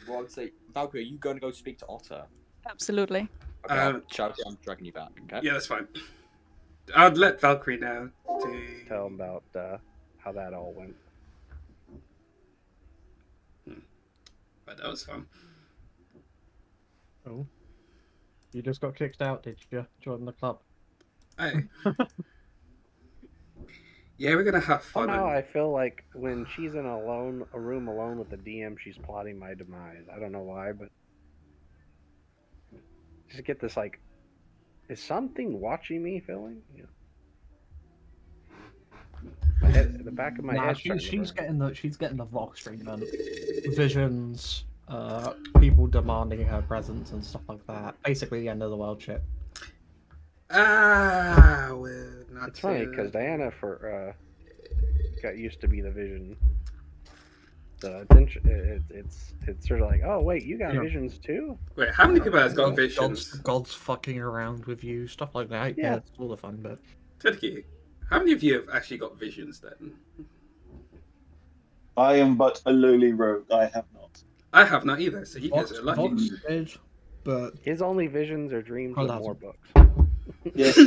Well, I would say, Valkyrie, are you going to go speak to Otter? Absolutely. Okay, I'm dragging you back, okay? Yeah, that's fine. I'll let Valkyrie know to tell him about how that all went. But that was fun. Oh. You just got kicked out, did you? Join the club. Yeah, we're gonna have fun. Oh, no, I feel like when she's in a room alone with the DM, she's plotting my demise. I don't know why, but just get this like, is something watching me feeling? Yeah. My head, the back of my head. She's getting the Vox treatment, visions, people demanding her presence and stuff like that. Basically, the end of the world shit. It's funny because Diana got used to be the vision. So it's sort of like, oh wait, you got visions too? Wait, how many people has got visions? God's fucking around with you, stuff like that. Yeah, it's all the fun bit. Teddy, how many of you have actually got visions then? I am but a lowly rogue. I have not. I have not either, so you guys are lucky. Vox did, but His only visions are dreams I'll with have more them. books. Yes.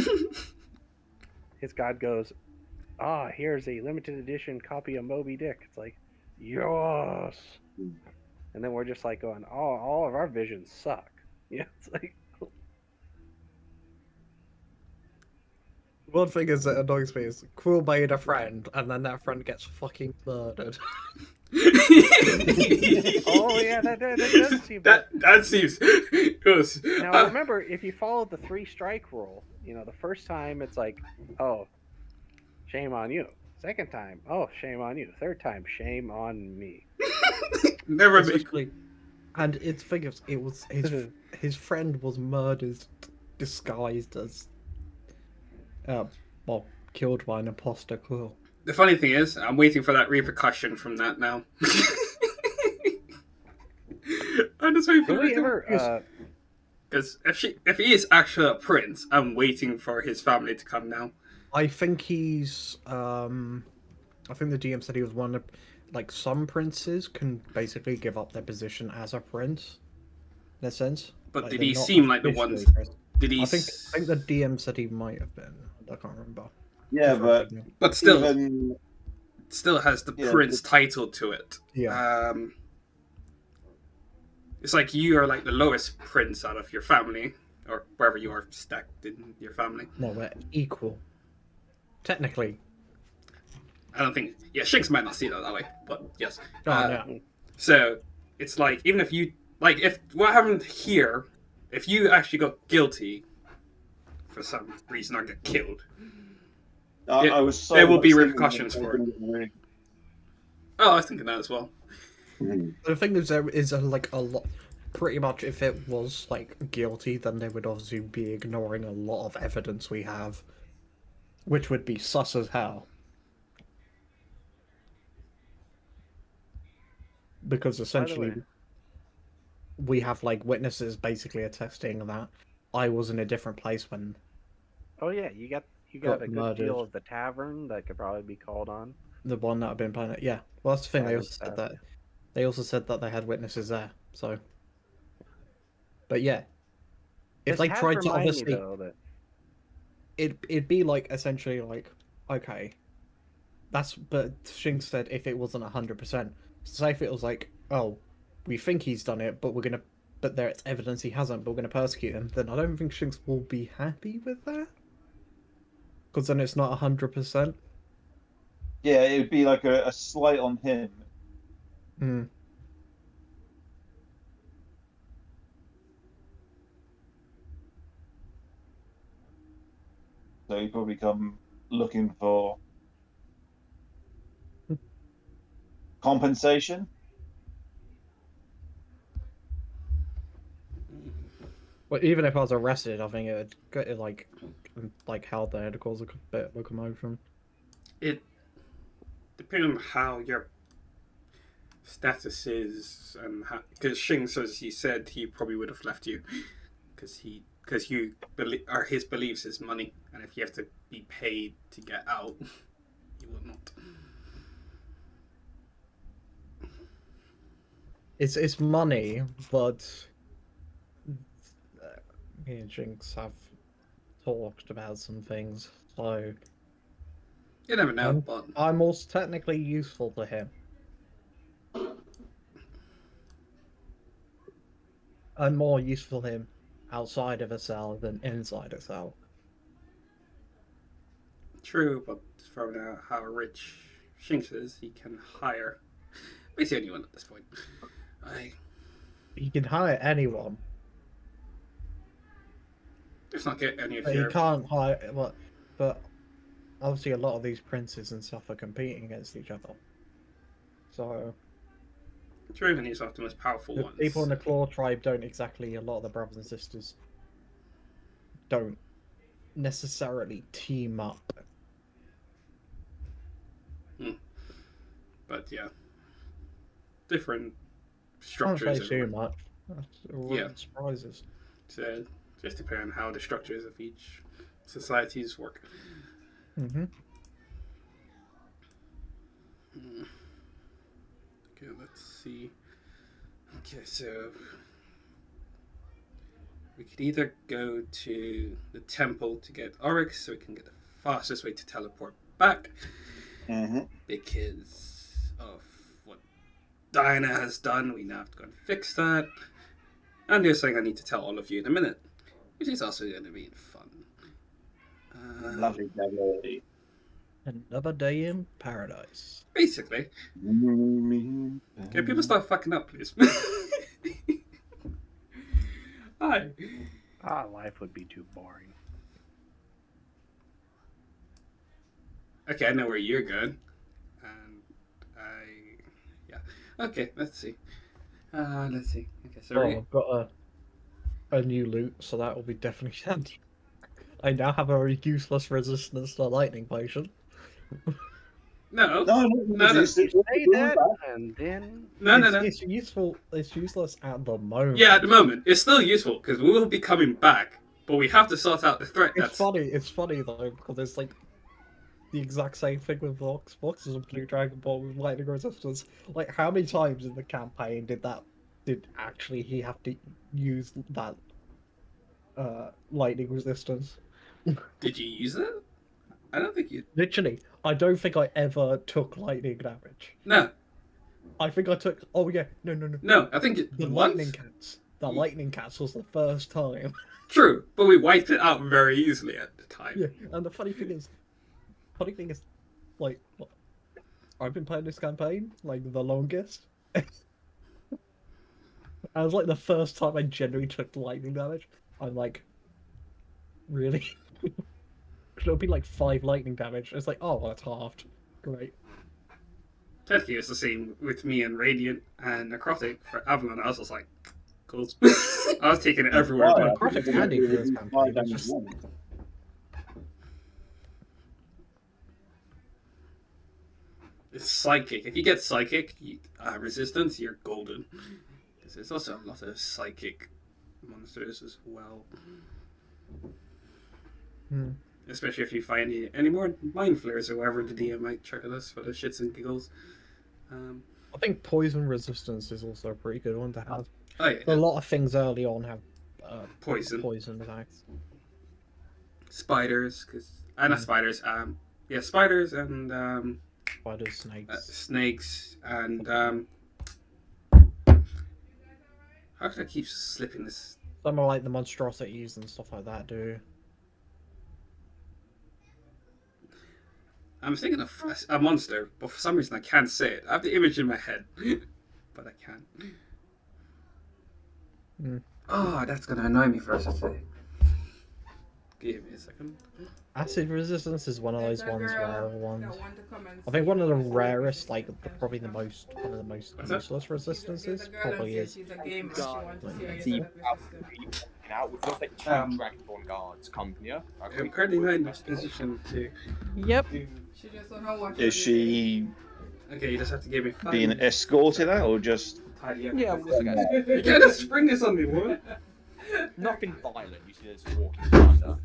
His god goes, here's a limited edition copy of Moby Dick. It's like, yes. And then we're just like going, all of our visions suck. Yeah, it's like, one thing is that annoys me is Quill made a friend, and then that friend gets fucking murdered. oh yeah, that does seem that seems because Now remember, if you follow the 3-strike rule, the first time it's like, oh, shame on you. Second time, oh, shame on you. Third time, shame on me. never make. Especially, and it's figures. It was his friend was murdered, disguised as, killed by an imposter Quill. The funny thing is, I'm waiting for that repercussion from that now. I'm just waiting for Did we it. ever? Because if he is actually a prince, I'm waiting for his family to come now. I think he's. I think the DM said he was one of, like, some princes can basically give up their position as a prince, in a sense. But Like, did they're he not seem like the officially ones? princes. Did he? I think the DM said he might have been. I can't remember. Yeah, but But still, even still has the Yeah, prince title to it. Yeah. It's like you are like the lowest prince out of your family, or wherever you are stacked in your family. No, we're equal. Technically. I don't think. Yeah, Shinx might not see that way, but yes. Oh, yeah. So it's like even if you like, if what happened here, if you actually got guilty for some reason or get killed, I was so there will be much repercussions thinking for it. that Oh, I was thinking that as well. The thing is, there is like a lot. Pretty much, if it was like guilty, then they would obviously be ignoring a lot of evidence we have, which would be sus as hell. Because essentially, we have like witnesses basically attesting that I was in a different place when. Oh yeah, you got got a good murdered. feel of the tavern that could probably be called on. The one that I've been playing it, yeah. Well, that's the thing. They Tavern also said staff. that. They also said that they had witnesses there. So. But yeah, if This they has tried to reminded me, obviously, though, that it'd be like essentially like, okay, that's. But Shinx said if it wasn't 100%, say if it was like, oh, we think he's done it, but there's evidence he hasn't, but we're gonna persecute him. Then I don't think Shinx will be happy with that, because then it's not 100%. Yeah, it would be like a slight on him. Hmm. So he'd probably come looking for compensation. Well, even if I was arrested, I think it'd like held there to cause a bit of a commotion. It depending on how your status is and how, because Shinx, as he said, he probably would have left you because you are his beliefs is money, and if you have to be paid to get out, he will not. It's money, but me and Jinx have talked about some things, so You never know, but I'm also technically useful to him. I'm more useful to him outside of a cell than inside a cell. true. But from how rich Shinx is, he can hire basically anyone at this point. He can hire anyone, Let's not get any of but he your. can't hire. But obviously, a lot of these princes and stuff are competing against each other. So True, and he's often the most powerful the ones. people in the Claw tribe don't exactly. A lot of the brothers and sisters don't necessarily team up. But yeah, different Can't structures. say too everywhere. much. That's Yeah. surprises. So just depending on how the structures of each societies work. Mm-hmm. Okay, let's see. Okay, so we could either go to the temple to get Oryx, so we can get the fastest way to teleport back, because of what Diana has done. We now have to go and fix that. And there's something I need to tell all of you in a minute, which is also going to be fun. Lovely, lovely. Another day in paradise. Basically. Okay, people start fucking up, please. Hi. Life would be too boring. Okay, I know where you're going. And yeah. Okay, let's see. Let's see. Okay, so I've got a new loot, so that will be definitely handy. I now have a useless resistance to lightning potion. No. Say that, and then It's useful. It's useless at the moment. Yeah, at the moment it's still useful because we will be coming back, but we have to sort out the threat. It's funny. It's funny though because it's like the exact same thing with Vox. Vox is a blue Dragon Ball with lightning resistance. Like, how many times in the campaign did actually he have to use that lightning resistance? Did you use it? I don't think you. Literally, I don't think I ever took lightning damage. No. I think I took. Oh yeah, no. No, I think the lightning cats. The lightning cats was the first time. True, but we wiped it out very easily at the time. Yeah, and the funny thing is, like, I've been playing this campaign like the longest. I was like the first time I genuinely took lightning damage. I'm like, really? It'll be like 5 lightning damage. It's like, oh, well, it's halved. Great. Technically, it's the same with me and Radiant and Necrotic for Avalon. I was just like, cool. I was taking it everywhere. Right. Necrotic's handy for this campaign. It's just... It's psychic. If you get psychic resistance, you're golden. Because there's also a lot of psychic monsters as well. Especially if you find any more mind flares or whatever the DM might chuck at us for the shits and giggles. I think poison resistance is also a pretty good one to have. Oh, yeah. A lot of things early on have poison attacks. Spiders, not spiders. Spiders and spiders, snakes, snakes, and how can I keep slipping this? Some are like the monstrosities and stuff like that do. I'm thinking of a monster, but for some reason I can't say it. I have the image in my head, but I can't. Oh, that's gonna annoy me for us to say. Give me a second. Acid resistance is one of those rare ones. I think one of the rarest, like one of the most useless resistances probably is. Out with like Dragonborn Guards company. I'm currently not in this position to. Yep. Is she? Okay, you just have to give me 5 being minutes. escorted out or just? Yeah, of course I guess. You can't just spring this on me, woman. Nothing violent. You see, there's walking under.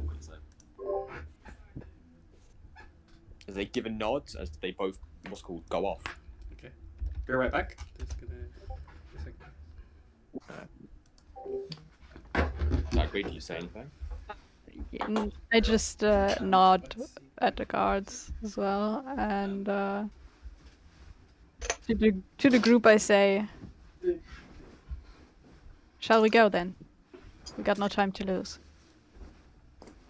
As they give a nod as they both, what's called, go off. Okay, be right back. Just gonna. Did you say anything? I just nod at the guards as well, and to the group I say, "Shall we go then? We got no time to lose."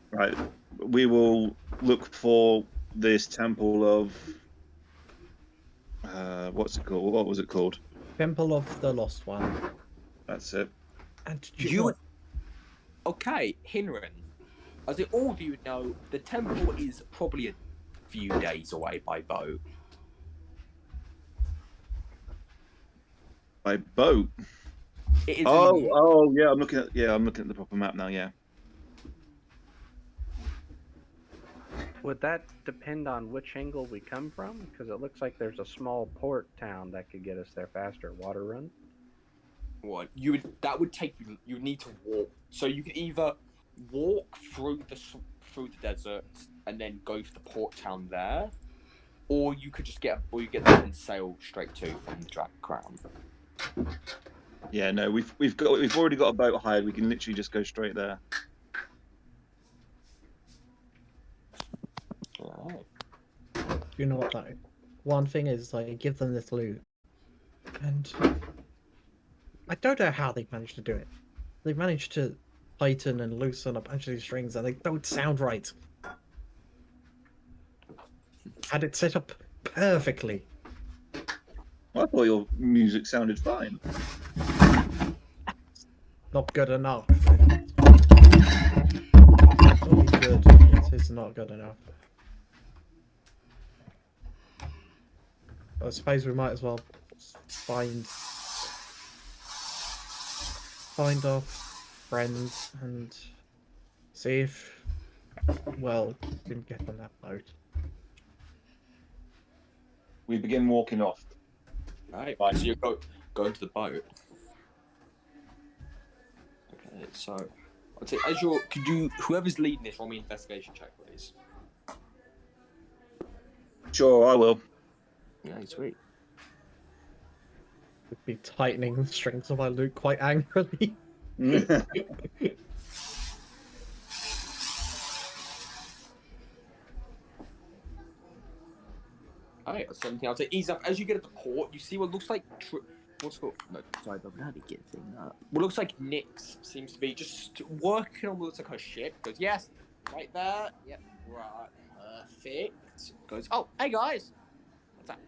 Right, we will look for this temple of. What's it called? What was it called? Temple of the Lost One. That's it. And okay, Hinrin. As all of you know, the temple is probably a few days away by boat. By boat. It is Yeah, I'm looking at the proper map now. Yeah. Would that depend on which angle we come from? Because it looks like there's a small port town that could get us there faster. Water run. What that would take you? You need to walk. So you could either walk through the desert and then go to the port town there, or you could just get there and sail straight to from the Dragon Crown. Yeah, no, we've already got a boat hired. We can literally just go straight there. Alright. You know what though? One thing is, like, give them this loot, and I don't know how they managed to do it. They managed to tighten and loosen a bunch of these strings, and they don't sound right. Had it set up perfectly. Well, I thought your music sounded fine. Not good enough. It's only good. It's not good enough. I suppose we might as well find our friends and see if, well, we can get on that boat. We begin walking off. Right. Right. So you go into the boat. Okay. So I'd say whoever's leading this, roll me an investigation check, please. Sure, I will. Yeah, sweet. Would be tightening the strings of my loot quite angrily. Alright, that's 17. I'll say ease up. As you get at the port, you see what looks like what's called? No, sorry, I'm not getting up. What looks like Nyx seems to be just working on what looks like her ship. Goes, yes, right there. Yep, right, perfect. Goes, oh, hey guys, what's up?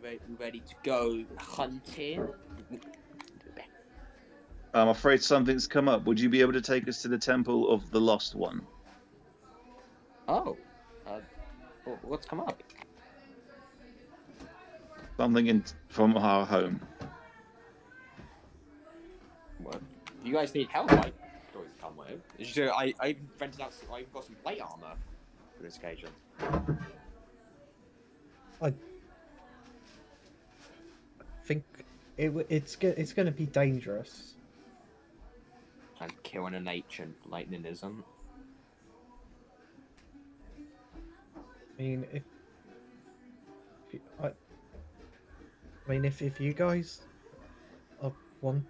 We ready to go hunting? I'm afraid something's come up. Would you be able to take us to the Temple of the Lost One? Oh, what's come up? Something from our home. What? You guys need help? I always come with. I even rented out. I even got some plate armor for this occasion. I think it's going to be dangerous. And killing an ancient lightning isn't. I mean, if you guys want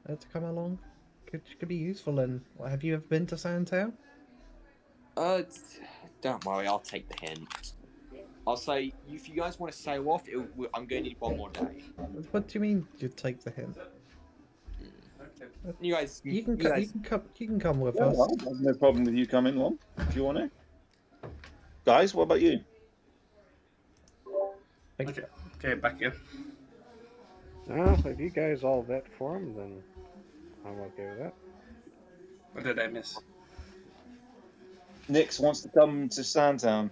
to come along, could be useful. And have you ever been to Shalltear? Don't worry, I'll take the hint. I'll say if you guys want to sail off, I'm going to need one more day. What do you mean you take the hint? You guys, You can come with Yeah, us. well, there's no problem with you coming along if you want to. Guys, what about you? Okay, back in. If you guys all vet for him, then I'm okay with that. What did I miss? Nyx wants to come to Sandtown.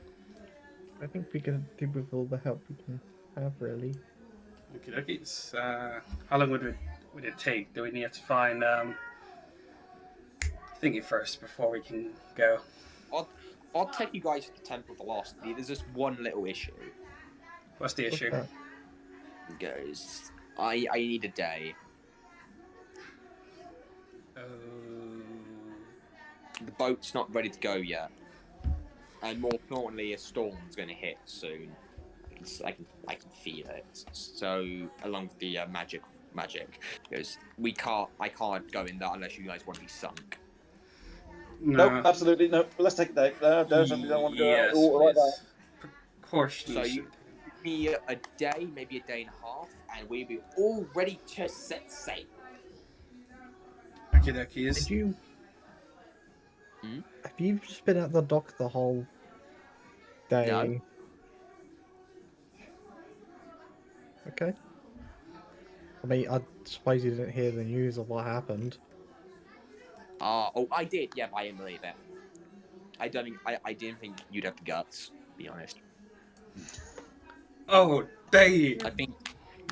I think we can do with all the help we can have, really. Okay. How long would it take? Do we need to find thingy first before we can go? I'll take you guys to the Temple of the Lost. There's just one little issue. What's the issue? Guys, I need a day. The boat's not ready to go yet, and more importantly, a storm's going to hit soon. I can feel it. So along with the magic, because I can't go in there unless you guys want to be sunk. No. Nope, absolutely no. Let's take a day. There's something I want to do. Yes, All like that. Precautions. So you give me a day, maybe a day and a half, and we'll be all ready to set sail. Okay. Did you? Have you just been at the dock the whole day? No. Okay. I mean, I suppose you didn't hear the news of what happened. Oh, I did. Yeah, but I didn't believe it. I didn't think you'd have the guts. To be honest. Oh, they. I think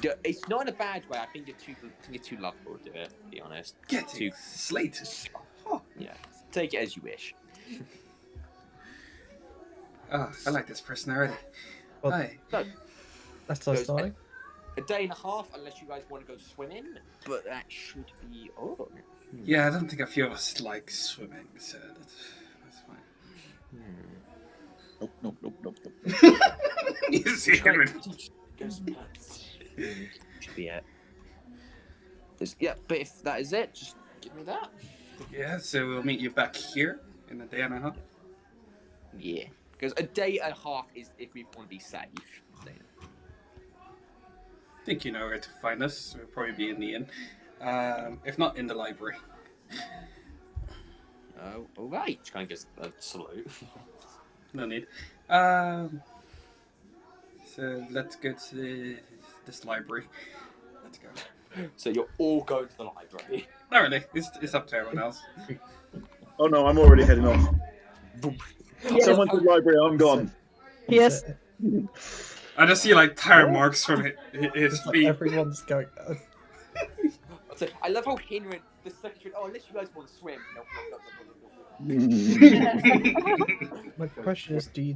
it's not in a bad way. I think you're too lovable to do it. To be honest. Getting slated. Oh. Yeah. Take it as you wish. Oh, I like this person already. Well, Hi. So, that's us starting. a day and a half, unless you guys want to go swimming. But that should be all. Yeah, I don't think a few of us like swimming, so that's fine. Nope. You see, Goes, should be it. Yeah, but if that is it, just give me that. Yeah, so we'll meet you back here in a day and a half. Yeah, because a day and a half is if we want to be safe. I think you know where to find us. We'll probably be in the inn. If not, in the library. All right. Just kind of gives a salute. No need. So let's go to this library. Let's go. So you're all going to the library. Not really. It's up to everyone else. Oh no, I'm already heading off. Someone to the library, I'm gone. Yes. I just see like tire marks from his It's like feet. everyone's going. So I love how Henry, the secretary. Oh, unless you guys want to swim. No. My question is, do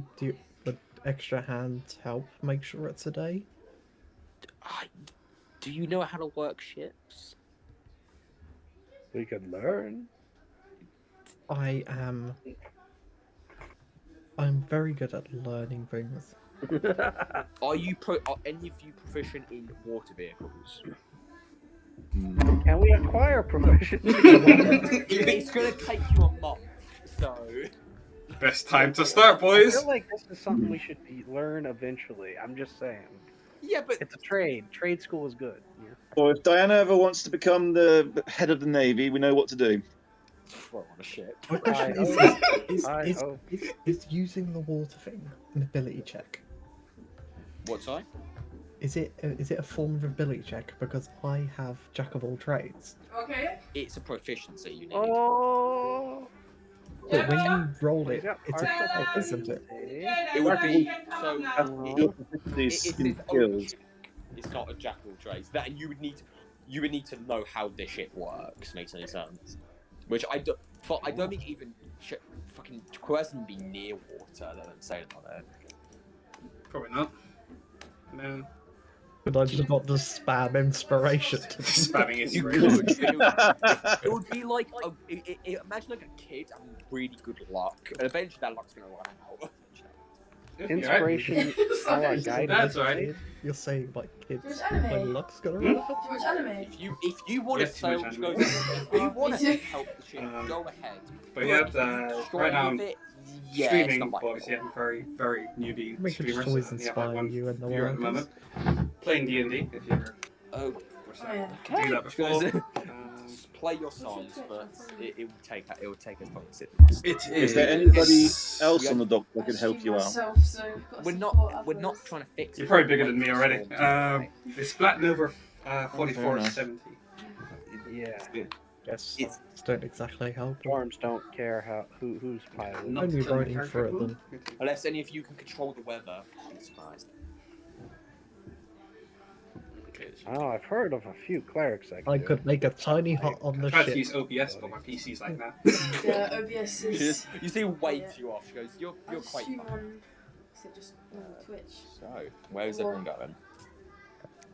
would extra hands help make sure it's a day? Do you know how to work ships? We could learn. I'm very good at learning things. Are any of you proficient in water vehicles? Can we acquire proficiency? It's gonna take you a month, so. Best time to start, I boys. feel like this is something we should learn eventually. I'm just saying. Yeah, but It's a trade. Trade school is good. Yeah. Or if Diana ever wants to become the head of the Navy, we know what to do. throw on a ship. My question I hope. is using the water thing an ability check? What time? Is it a form of ability check? Because I have jack of all trades. Okay. It's a proficiency you need. Oh. But when you roll it, Yeah, it's a partial check, isn't it? It would be so. Your proficiencies It's in his own skills. check. It's not a jack of all trades. That and you would need to know how this shit works. Makes any sense? Which I don't think even fucking Quest be near water. They don't say about it. Probably not. No. Could I just not just spam inspiration? Spamming You inspiration. could. It would be like imagine like a kid having really good luck, and eventually that luck's gonna run out. Inspiration. Our guide. That's right. You're saying like kids Too much anime. when luck's gonna run out? Too much anime. If you want to Yes, too much sail, anime. if you want to help the ship, go ahead. But yeah, right now I'm With it, streaming, it's not but obviously I'm very, very newbie Make a streamer. choice So, yeah, inspire one you in the viewer at the world. moment. Playing D&D, if you ever Oh, yeah. do that before. play your songs, but it will take us time to sit. It Is there anybody It's- else on the dock that can help you out? Myself, so got We're support not afterwards. trying to fix. You're it. probably bigger than me already. It's BlackNova 4470. Yeah. Yes, It's- don't exactly help. Storms don't care who's piloting. Not Only from writing the for it character then. pool. Unless any of you can control the weather, I'll be surprised. Okay, Oh, I've heard of a few clerics that I do. could make a tiny hut on I the tried to ship. use OBS, but my PC's like that. Yeah, OBS is. You see way Yeah. too off. She goes, "You're I just quite." stream fun." on. Is it just on Twitch? So, where is everyone going?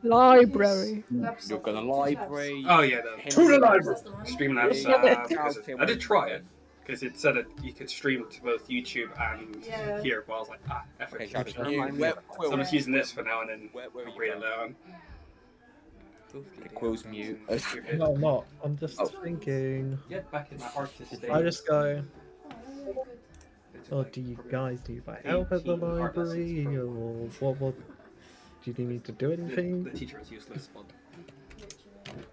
Library. Labs You're on going to Twitch library. Oh yeah, the Henry- To the library. That's the one. Streamlabs, Yeah. because I did try it, because it said that you could stream to both YouTube and Yeah. here, but I was like, effort. Okay, Travis, Remind you, me where, of that. Quill, So I'm just using this for now and then where are you upgrade it going? later on. Okay, Quill's mute. No, I'm not. I'm just Oh. thinking. Get back in my artist stage. I just go. Oh, really good. Oh, do you guys need my help at the 18 art library, lessons or what? Do you need me to do The anything? teacher is useless, but Literally.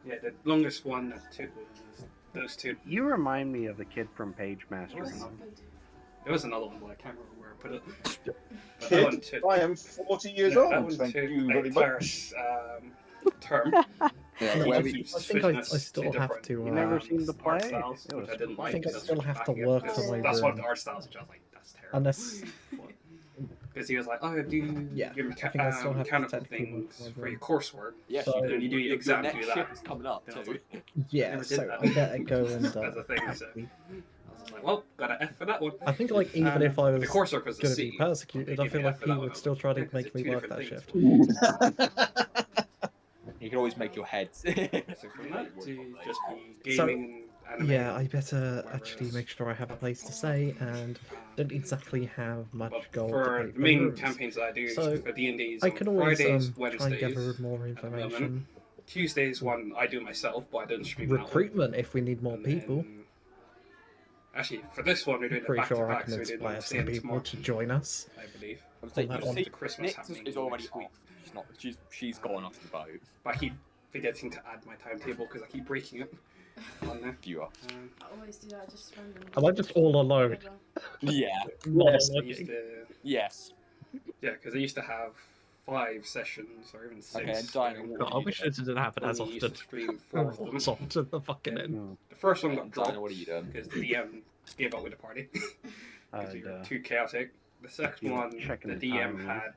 yeah, the longest one took was those two. You remind me of the kid from Page Master. What's Awesome. good? There was another one, but I can't remember where I put it. But that one Kid, took. I am 40 years Yeah, that old. one Thank took you an very entire much. term. Yeah, No, where I we- think I still have to. You never seen the art play? styles, It which was I didn't fun. like. I think I because still was have to back work because the way that's one of we're the art styles, which I was like, that's terrible. Unless Because he was like, oh, do Yeah, your I think I still have to mechanical technically work things my for your brain. coursework. Yes, So- you do. Then you do your Your exam, next do that. ship is coming up Then I was too. like, yeah, Never did so that. I better go and. That's the thing, so- I was just like, well, got an F for that one. I think like even if I the was coursework was a gonna C. be persecuted, I Give feel me like F for he that would one. still try to Yeah, 'cause make it's me two work that different shift. You can always make your head. So from that to just be So- gaming Yeah, I better actually make sure I have a place to stay and don't exactly have much But gold to for pay the for main rooms. campaigns that I do So for D&D's I on can always Fridays, try and Wednesdays, gather more at the moment. information. Tuesdays one I do myself, but I don't stream that one. Recruitment if we need more And people. then- Actually, for this one we're doing it Pretty back sure to I back, can so we're doing inspire today some and people tomorrow, to join us. I believe. I'm saying, that you one. see, The Christmas Nix happening is already next week. off. She's not. She's gone off the boat. But I keep forgetting to add my timetable because I keep breaking it on there. You are. I always do that, just randomly. Am I just all alone? Yeah. Yes. I used to, Yes. yeah, because I used to have 5 sessions or even 6. Okay, and Diana, what God, I would you wish do? it didn't happen as Only used often. to stream 4 of them. As often the fucking end. The first one Okay, got and dropped Diana, what are you doing? because the DM gave up with the party because we were too chaotic. The second you were one, checking the the DM time, had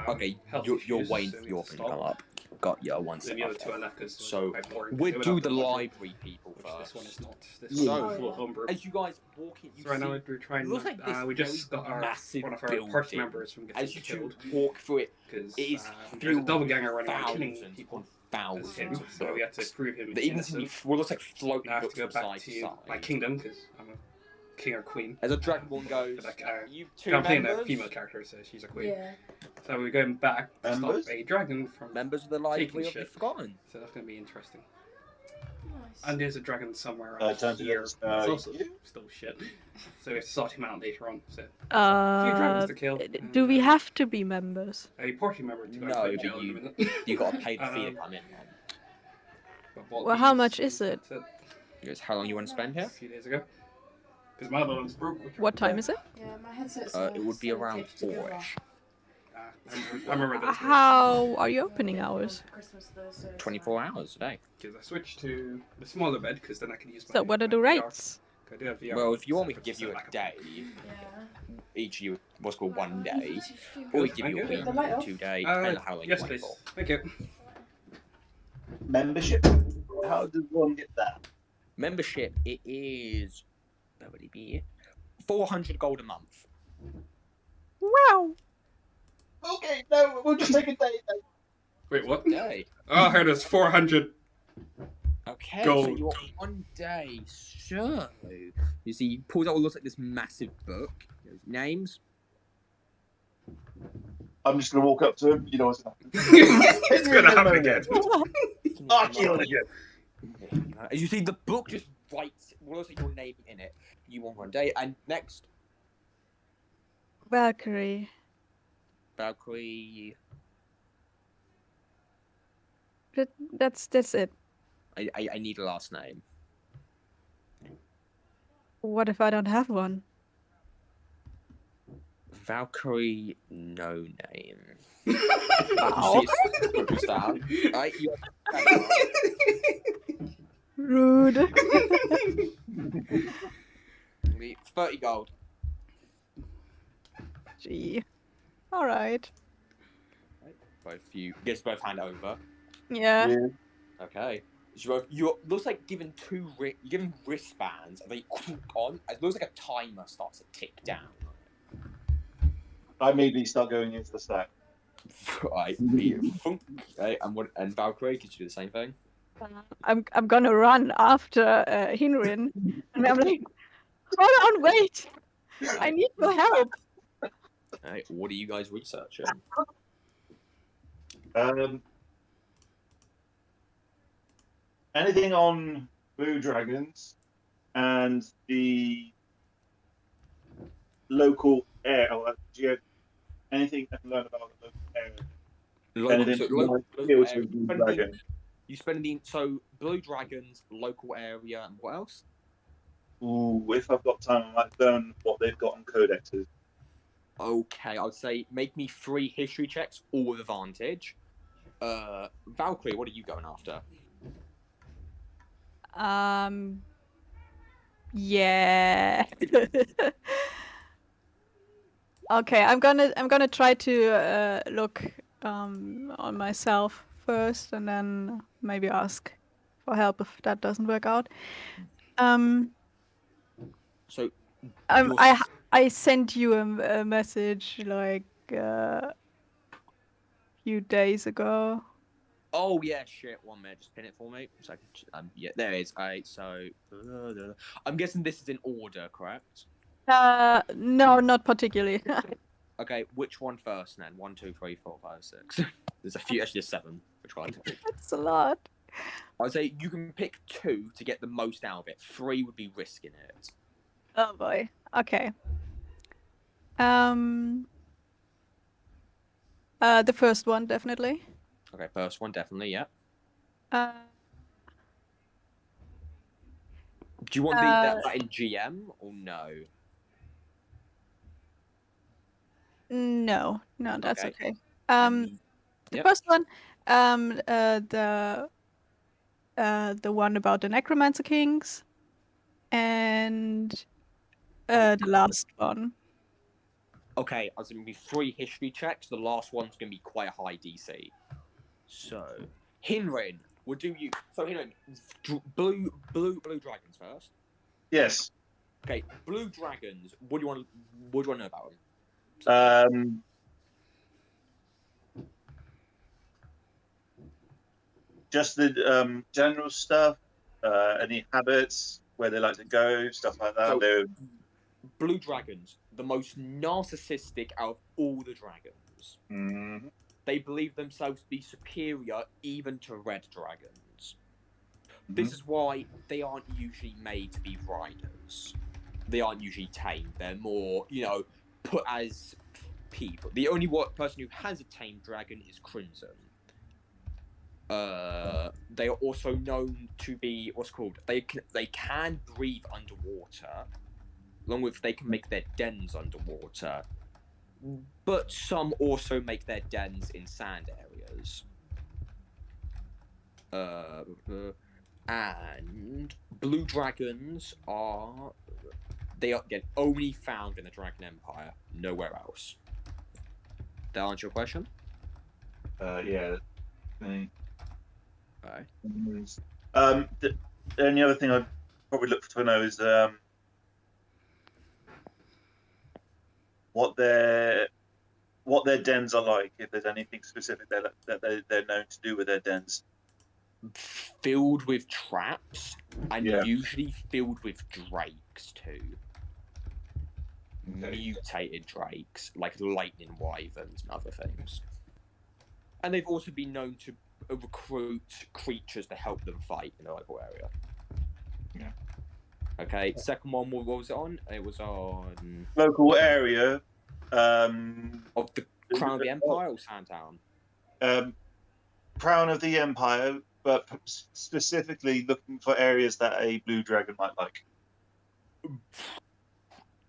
Okay, health you're issues, waiting so for we your had to thing to come stop. up. Got you one Then the other 2 I left because So quite boring. we'll They went do off the budget, library people which first. this one is not. This So, one is full of homebrew. as you guys walk in, you So right see now we're trying. it looks like this we just very got our massive one of our building. party members from getting as you two killed walk through it, because it is there's a filled double with ganger running around killing thousands people upon as him. thousands of So we had to books. prove him They even seem to be innocent. well, looks like floating Now I have books to go from back side to to side. my kingdom because I'm a king or queen. As a dragonborn goes, For that, you two I'm playing members, a female character, so she's a queen. Yeah. So we're going back to Members? stop a dragon from members of the taking library of the shit. Forgotten. So that's going to be interesting. Nice. And there's a dragon somewhere around Time to here. get It's also you. still shit. So we have to sort him out later on. So a few dragons to kill. Do we have to be members? A party member to go No, and but jail in a you minute. you got to pay the fee to Um, come in. Then. But what Well, how these- much is it? that's Because how long you want to spend A here? few days ago. Because my other one's broke. which What time is it? Yeah, my headset's It would be still around taped together. 4ish. I remember those days. How are you opening hours? For Christmas though, so it's 24 hours a day. Because I switched to the smaller bed because then I can use my. So what are the my VR. rates? I do have VR. Well, if you want, we so could give you a backup. day. Yeah. Each of you what's called one day, Good. or we give you a Thank you. week, The light off? 2 days, depending on how long yes, you want please. it for. Thank you. Membership? How does one get that? Membership, it is. Where would it be? 400 gold a month. Wow. Okay, no, we'll just take a day. Wait, what? Day. Oh, I heard it's 400. Okay, so Gold. you want 1 day. So, you see, he pulls out what looks like this massive book. There's names. I'm just gonna walk up to him. You know what's gonna happen. It's gonna happen again. I'll kill you. As you see, the book just writes what looks like your name in it. You want 1 day, and next, Valkyrie. Valkyrie. That's it. I need a last name. What if I don't have one? Valkyrie, no name. Wow. You see it's focused down. Right, you Rude. 30 gold. Gee. All right. Both you guess both hand over. Yeah. Okay. So you looks like given you're given wristbands and they on. It looks like a timer starts to tick down. I immediately start going into the stack. Right. And Valkyrie, could you do the same thing? I'm gonna run after Hinrin, and I'm like, hold on, wait. I need your help. Right, what are you guys researching? Anything on blue dragons and the local air? Do you have anything I can learn about the local area? You spend the blue dragons, local area, and what else? Ooh, if I've got time, I might learn what they've got on codexes. Okay, I would say make me 3 history checks, all with advantage. Valkyrie, what are you going after? Yeah. Okay, I'm gonna try to look on myself first, and then maybe ask for help if that doesn't work out. So I sent you a message like a few days ago. Oh yeah, shit. 1 minute, just pin it for me. So yeah, there it is. Alright, so I'm guessing this is in order, correct? No, not particularly. Okay, which one first then? 1, 2, 3, 4, 5, 6. There's a few. Actually, there's 7. Which one? That's a lot. I'd say you can pick 2 to get the most out of it. 3 would be risking it. Oh boy. Okay. The first one definitely. Okay, first one definitely. Yeah. Uh, Do you want that in GM or no? no, that's Okay. okay. And The yep. first one, the one about the Necromancer Kings, and the last one. Okay, I was going to be 3 history checks. The last one's going to be quite a high DC. So, Hinrin, we'll do you. So, Hinrin, blue dragons first. Yes. Okay, blue dragons. What do you want to know about them? Just the general stuff. Any habits, where they like to go, stuff like that. So, blue dragons, the most narcissistic out of all the dragons. Mm-hmm. They believe themselves to be superior even to red dragons. Mm-hmm. This is why they aren't usually made to be riders. They aren't usually tamed. They're more, put as people. The only person who has a tamed dragon is Crimson. They are also known to be they can breathe underwater, along with they can make their dens underwater. But some also make their dens in sand areas. And blue dragons they are again only found in the Dragon Empire, nowhere else. That answer your question? Yeah. Okay. The only other thing I'd probably look to know is what their dens are like. If there's anything specific that they're known to do with their dens. Filled with traps, and usually filled with drakes too. Okay. Mutated drakes, like lightning wyverns and other things. And they've also been known to recruit creatures to help them fight in the local area. Yeah. Okay, second one, what was it on? It was on... Local area. Of the Crown of the Empire or Sandtown? Crown of the Empire, but specifically looking for areas that a blue dragon might like.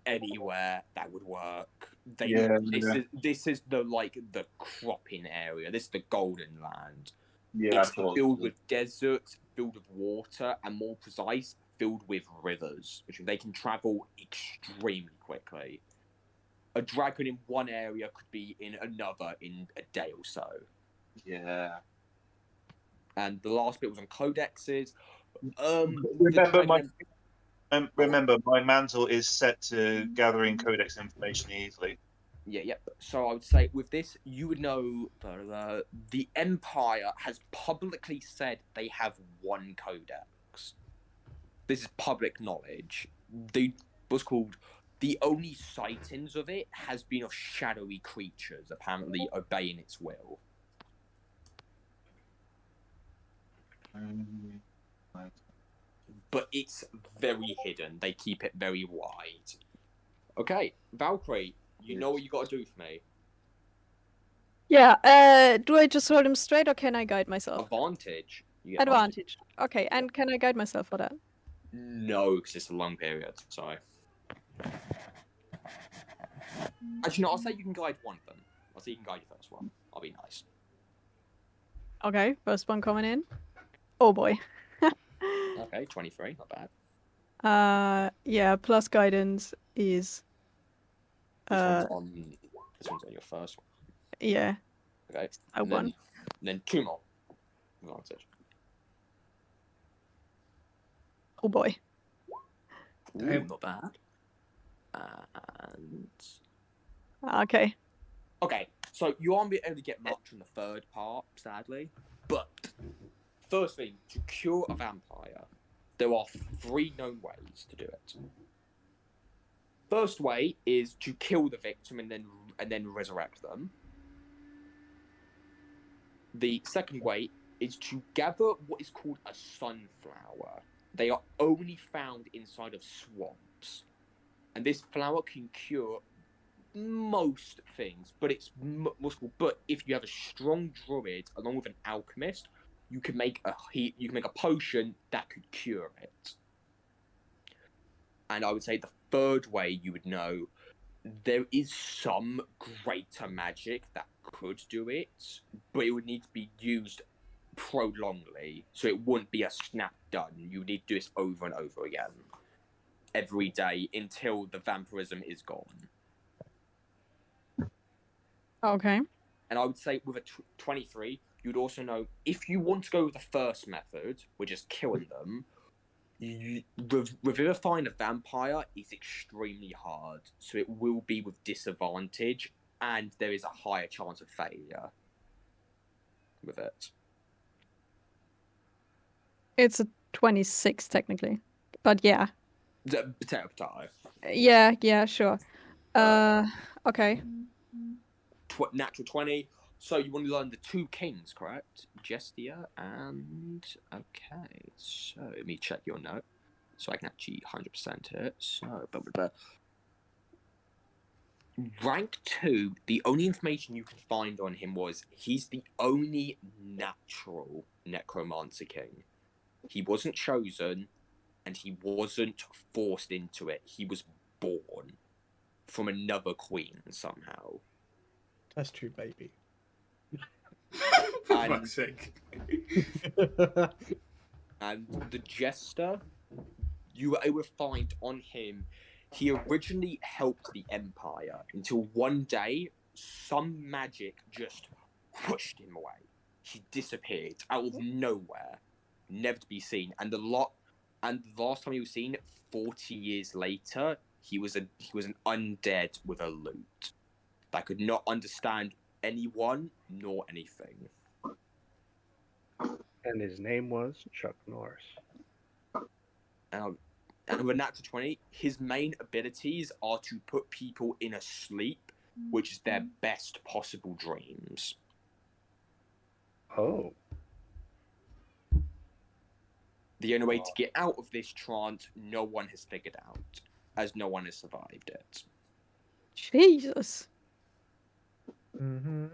Anywhere that would work. This is the cropping area. This is the golden land. Yeah, it's filled with deserts, filled with water, and more precise, filled with rivers, which they can travel extremely quickly. A dragon in one area could be in another in a day or so. Yeah. And the last bit was on codexes. Remember, my mantle is set to gathering codex information easily. Yeah. So I would say with this, you would know the Empire has publicly said they have 1 codex. This is public knowledge. The only sightings of it has been of shadowy creatures apparently obeying its will. But it's very hidden. They keep it very wide. Okay, Valkyrie, you know what you got to do for me. Yeah. Do I just hold him straight, or can I guide myself? Advantage. Advantage. Okay, and can I guide myself for that? No, because it's a long period. Sorry. Actually, no. I'll say you can guide one of them. I'll say you can guide your first one. I'll be nice. Okay, first one coming in. Oh boy. Okay, 23, not bad. Yeah, plus guidance is. This one's on your first one. Yeah. Okay. I won. Then 2 more. Advantage. Oh boy. Ooh, not bad. And Okay. okay, so you aren't able to get much from the third part, sadly. But first thing, to cure a vampire, there are 3 known ways to do it. First way is to kill the victim and then resurrect them. The second way is to gather what is called a sunflower. They are only found inside of swamps, and this flower can cure most things, but it's multiple. But if you have a strong druid along with an alchemist, you can make a potion that could cure it. And I would say the third way you would know, there is some greater magic that could do it, but it would need to be used prolongly, so it wouldn't be a snap done. You would need to do this over and over again every day until the vampirism is gone. Okay. And I would say with a 23, you'd also know if you want to go with the first method, which is killing them, revivifying a vampire is extremely hard, so it will be with disadvantage, and there is a higher chance of failure with it. It's a 26 technically, but yeah. Potato. Yeah, sure. Okay. Natural 20. So you want to learn the 2 kings, correct? Shalltear and... Okay, so let me check your note, so I can actually 100% it. So, Rank 2, the only information you can find on him was he's the only natural necromancer king. He wasn't chosen, and he wasn't forced into it. He was born from another queen somehow. That's true, baby. For fuck's sake. And the jester, you were able to find on him, he originally helped the Empire until one day some magic just pushed him away. He disappeared out of nowhere, never to be seen. And the last time he was seen, 40 years later, he was an undead with a lute that could not understand anyone nor anything. And his name was Chuck Norris. And with natural 20, his main abilities are to put people in a sleep, which is their best possible dreams. Oh. The only way to get out of this trance, no one has figured out, as no one has survived it. Jesus. Mm-hmm.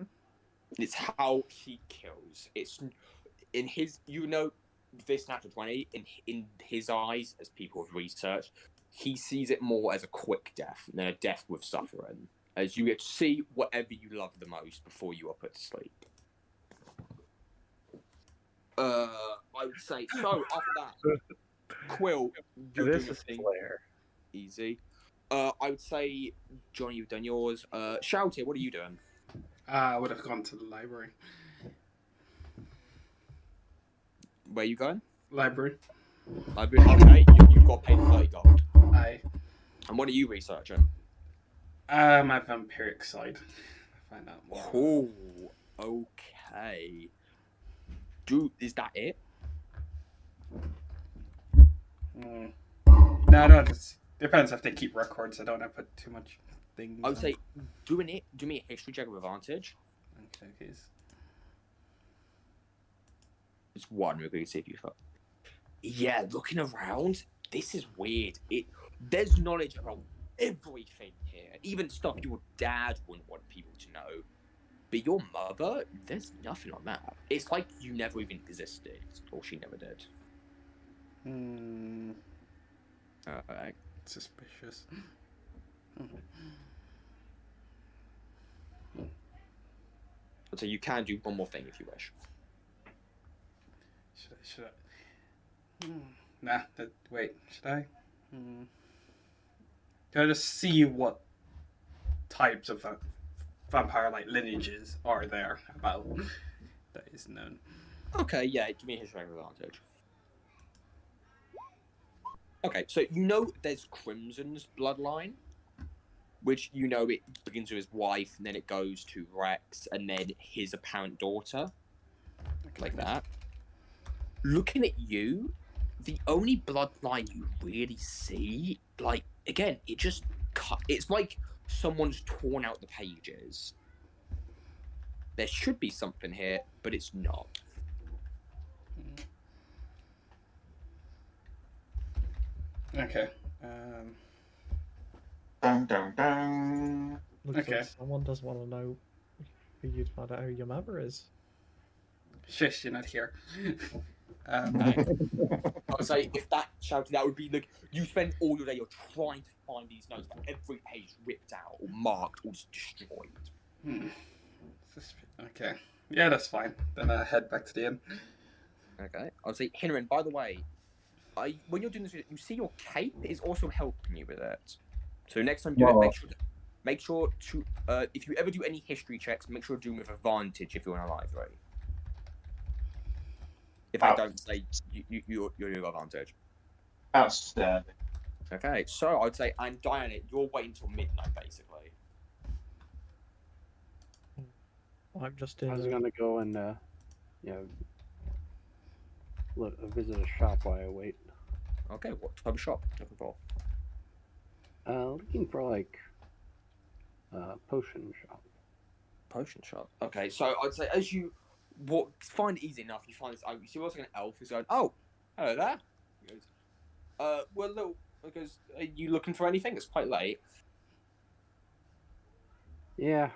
It's how he kills. It's in his, this natural 20, in his eyes, as people have researched, he sees it more as a quick death than a death with suffering, as you get to see whatever you love the most before you are put to sleep. I would say, so after that, Quill, you're doing your thing. Easy. I would say, Johnny, you've done yours. Shalltear, what are you doing? I would have gone to the library. Where are you going? Library. Okay, you've got paid 30 gold. Aye. And what are you researching? My vampiric side. Find out more. Oh, okay. Is that it? No, it depends if they keep records. I don't want to put too much things. I would say, do me a history check with advantage. Okay. It's 1, we're going to see if you fuck. Yeah, looking around, this is weird. There's knowledge about everything here, even stuff your dad wouldn't want people to know. But your mother, there's nothing on that. It's like you never even existed, or she never did. Alright. Suspicious. So you can do one more thing if you wish. Should I? Nah. Wait. Should I? Can I just see what types of vampire-like lineages are there about that is known? Okay, yeah. Give me a history with advantage. Okay, so there's Crimson's bloodline, which it begins with his wife, and then it goes to Rex, and then his apparent daughter. like that. Looking at you, the only bloodline you really see, like, again, it just it's like someone's torn out the pages. There should be something here, but it's not. Okay. Dun, dun, dun. Looks Okay. like someone does want to know for you to find out who your mother is. Shush, you're not here. Okay. I'll say if that shouted, that would be like you spend all your day you're trying to find these notes, but every page ripped out or marked or just destroyed. Okay. Yeah, that's fine. Then I head back to the inn. Okay. I'll say, Hinrin, by the way, when you're doing this, you see your cape is also helping you with it. So next time you do it, make sure to if you ever do any history checks, make sure to do them with advantage if you're in a library. If I don't say you're advantage. Outstanding. Okay, so I'd say, and Diana, you're waiting till midnight, basically. I'm just I was in. gonna go and visit a shop while I wait. Okay, what type of shop? Looking for? Looking for like potion shop. Potion shop. Okay, so I'd say as you find it easy enough, you find this. You see what's like an elf who's going, "Oh, hello there." He goes, well, look, because are you looking for anything? It's quite late. Yeah.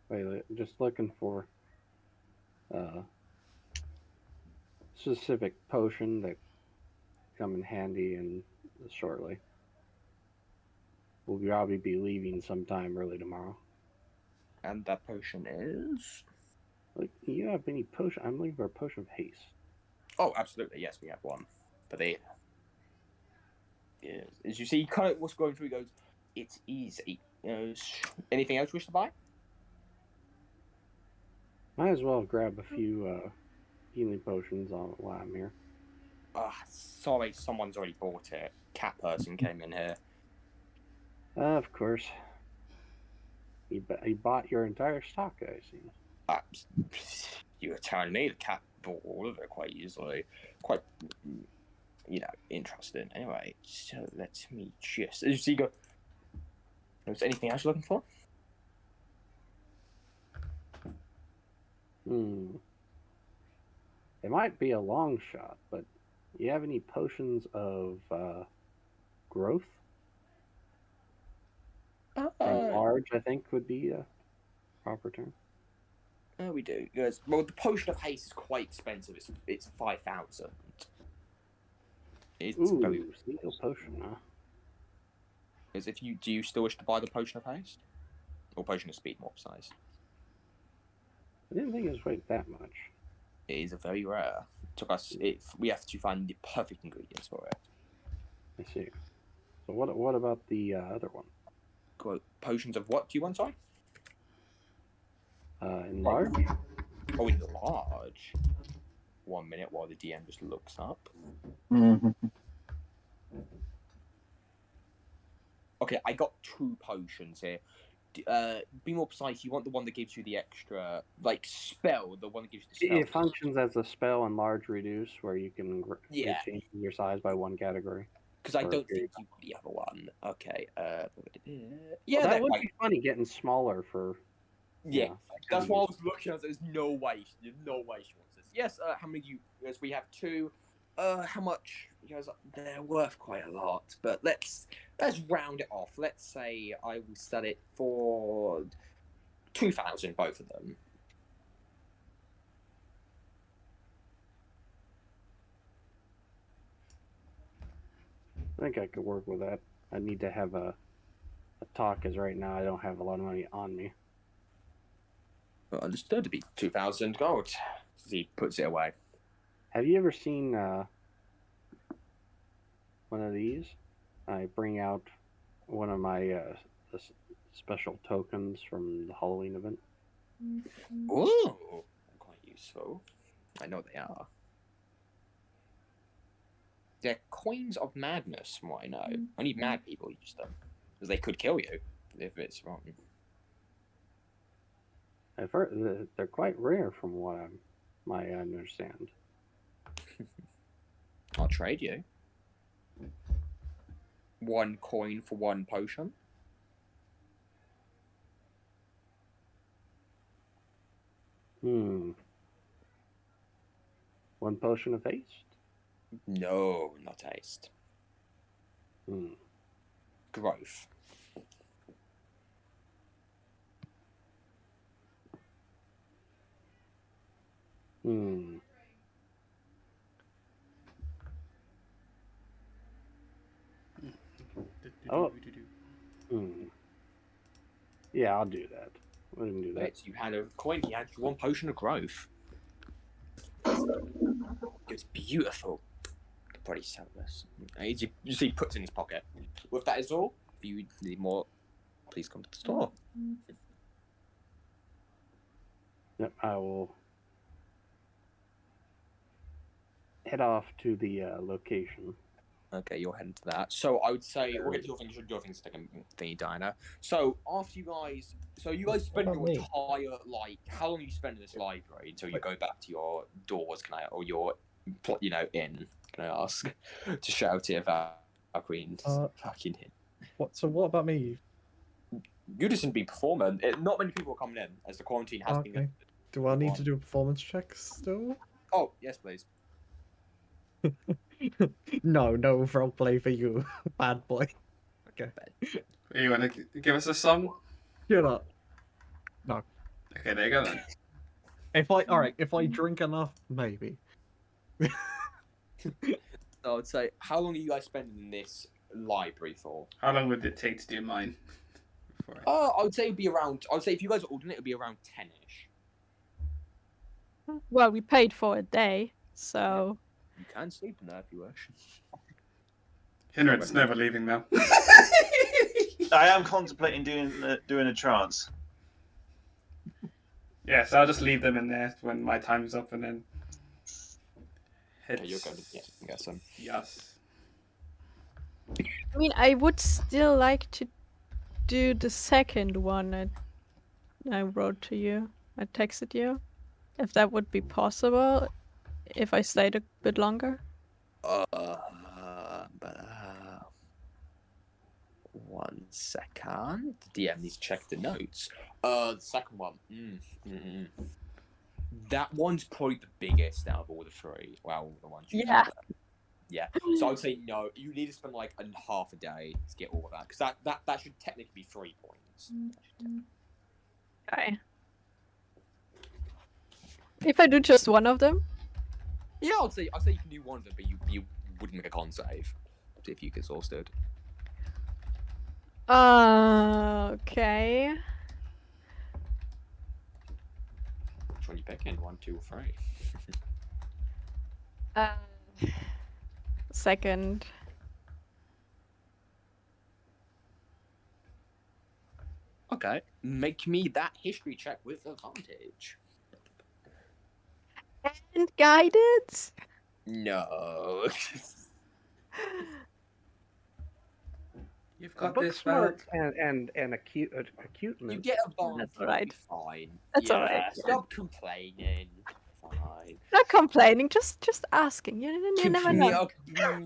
Wait, just looking for specific potion that come in handy and shortly. We'll probably be leaving sometime early tomorrow. And that potion is? Like, you have any potion? I'm looking for a potion of haste. Oh, absolutely. Yes, we have one. But as you see, he kind of what's going through. He goes, "It's easy." Anything else you wish to buy? Might as well grab a few healing potions while I'm here. Sorry, someone's already bought it. Cat person came in here. Of course. He bought your entire stock, I see. You were telling me the cat bought all of it quite easily. Quite, interesting. Anyway, so let me just... As you see, go... Is there anything else you're looking for? It might be a long shot, but you have any potions of growth? Large, I think, would be a proper term. Oh, we do. Yes. Well, the potion of haste is quite expensive. It's 5,000. It's very single potion, huh? Because do you still wish to buy the potion of haste, or potion of speed, more precise? I didn't think it was quite that much. It is very rare. We have to find the perfect ingredients for it. I see. So what about the other one? Potions of what do you want, sorry? Enlarge? Oh, enlarge. 1 minute while the DM just looks up. Okay, I got 2 potions here. Be more precise, you want the one that gives you the extra, spell, the one that gives you the spell. It functions as a spell enlarge reduce, where you can change your size by 1 category. Because I don't think you the other one. Okay. Yeah, that would be funny getting smaller for. Yeah, that's why I was looking at. There's no way she wants this. Yes. How many you? Yes, we have 2. How much? They're worth quite a lot. But let's round it off. Let's say I will sell it for 2,000, both of them. I think I could work with that. I need to have a talk, as right now I don't have a lot of money on me. Well, understood to be 2,000 gold. He puts it away. Have you ever seen one of these? I bring out one of my special tokens from the Halloween event. Ooh, quite useful. I know they are. They're coins of madness, from what I know. Only mad people use them, because they could kill you if it's wrong. I've heard they're quite rare, from what I'm I understand. I'll trade you. 1 coin for 1 potion. Hmm. 1 potion of haste? No, not haste. Hmm. Growth. Hmm. Oh. Hmm. Yeah, I'll do that. We can do that. Let's you had a coin, he had 1 potion of growth. It's beautiful. I could probably sell this. You see, he puts it in his pocket. With that is all. If you need more, please come to the store. Yep, I will head off to the location. Okay, you're heading to that. So I would say we'll get to your things second thingy diner. So after you guys spend your entire how long you spend in this library until you go back to your doors, or your inn, can I ask? To Shalltear Valkyrie fucking in. So what about me? You just didn't be performing. Not many people are coming in as the quarantine has been lifted. Do I need to do a performance check still? Oh, yes, please. No roleplay for you, bad boy. Okay. You want to give us a song? Shut up. No. Okay, there you go then. If I drink enough, maybe. I would say, how long are you guys spending in this library for? How long would it take to do mine? I would say it'd be around. I would say if you guys are ordering it, it'd be around 10ish. Well, we paid for a day, so. You can sleep in there if you wish. Hinrich's never leaving now. I am contemplating doing a trance. Yes, I'll just leave them in there when my time's up, and then. Yeah, you're going to get some. Yes. I mean, I would still like to do the second one I wrote to you. I texted you. If that would be possible, if I stayed a bit longer. One second. The DM needs to check the notes. The second one. That one's probably the biggest out of all the 3. Well, the ones you Yeah. Yeah. So I would say no. You need to spend like half a day to get all of that, because that should technically be 3 points. Okay. If I do just one of them? Yeah, I'd say you can do one of them, but you wouldn't make a con save if you get exhausted. Okay. Which one you picking? 1, 2, or 3? Second. Okay. Make me that history check with advantage. And guidance? No. You've got Book this, smart and acuteness. You get a bond. That's alright. Fine. That's yeah, alright. Stop complaining. Fine. Not complaining, just asking. You never know. Yeah.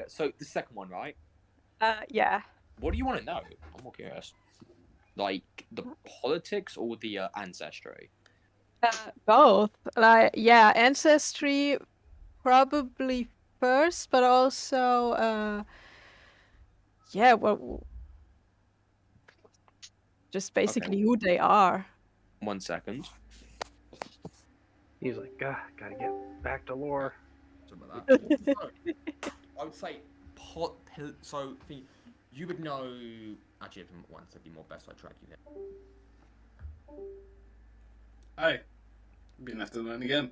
So the second one, right? Yeah. What do you want to know? I'm more curious. Like the politics or the ancestry? Both. Yeah, ancestry probably first, but also yeah, well, just basically who they are. 1 second. He's like, gotta get back to lore. Something like that. I would say so you would know. Actually, if once it'd be more best I track you there. Aye. You're gonna have to learn again.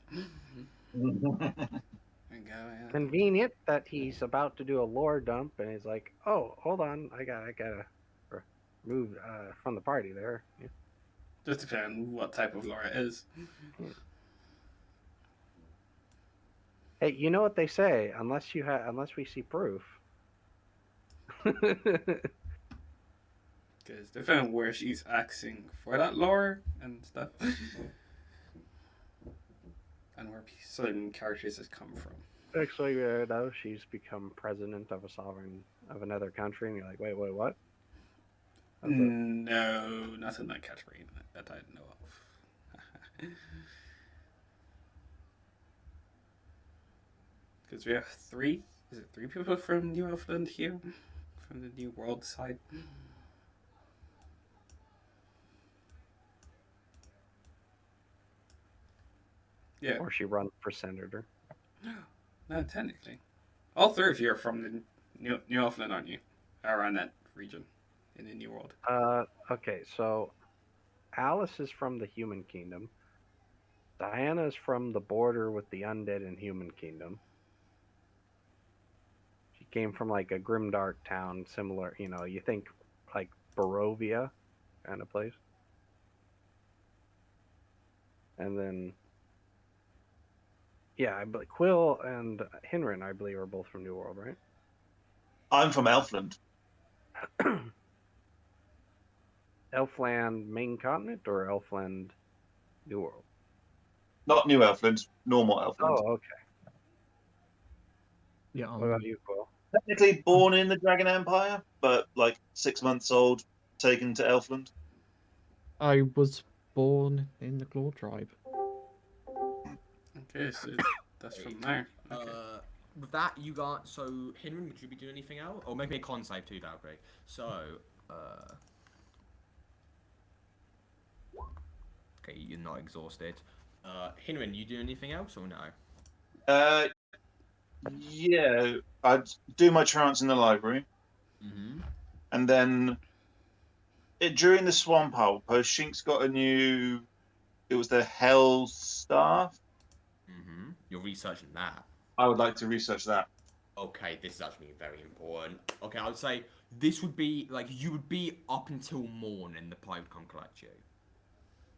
Convenient that he's about to do a lore dump, and he's like, "Oh, hold on, I gotta move from the party there." Yeah. Just depending on what type of lore it is. Yeah. Hey, you know what they say? Unless we see proof. Because depending on where she's axing for that lore and stuff. and where certain characters has come from. Actually, though, she's become president of a sovereign of another country, and you're like, wait, what? How's that? No, not in that category that I know of. Because we have three people from New Elfland here? From the New World side? Yeah. Or she run for senator. No, technically. All three of you are from the New Elfland, aren't you? Around that region in the New World. Okay, so Alice is from the Human Kingdom. Diana is from the border with the Undead and Human Kingdom. She came from like a grimdark town, similar, you think like Barovia kind of place. And then, yeah, I believe Quill and Hinrin, I believe, are both from New World, right? I'm from Elfland. Elfland main continent or Elfland New World? Not New Elfland, normal Elfland. Oh, okay. Yeah. What about you, Quill? Technically born in the Dragon Empire, but like 6 months old, taken to Elfland. I was born in the Claw tribe. Okay, so that's from there. Okay. With that, you got so Hinrin. Would you be doing anything else, or maybe a con save too? That would be great. So, okay, you're not exhausted. Hinrin, you doing anything else or no? Yeah, I'd do my trance in the library, and then during the Swamp Outpost, Shink's got a new. It was the Hell Staff. You're researching that. I would like to research that. Okay, this is actually very important. Okay, I would say this would be like you would be up until morn, and the play would come collect you.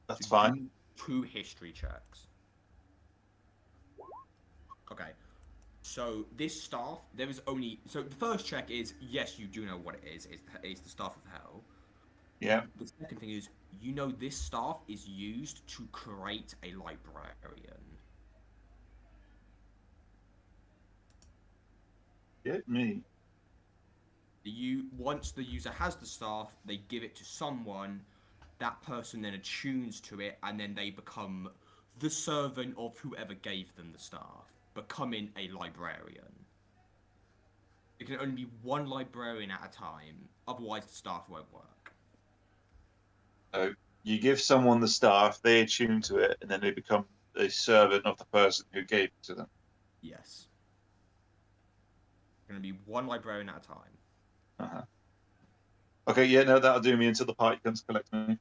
That's So fine. do 2 history checks. Okay. So this staff, there is only so the first check is yes, you do know what it is. It's the staff of hell. Yeah. The second thing is you know this staff is used to create a librarian. Get me. Once the user has the staff, they give it to someone. That person then attunes to it, and then they become the servant of whoever gave them the staff, becoming a librarian. It can only be one librarian at a time, otherwise the staff won't work. So you give someone the staff, they attune to it, and then they become a servant of the person who gave it to them. Yes. It's going to be one librarian at a time. Uh-huh. Okay, yeah, no, that'll do me until the party comes to collect me.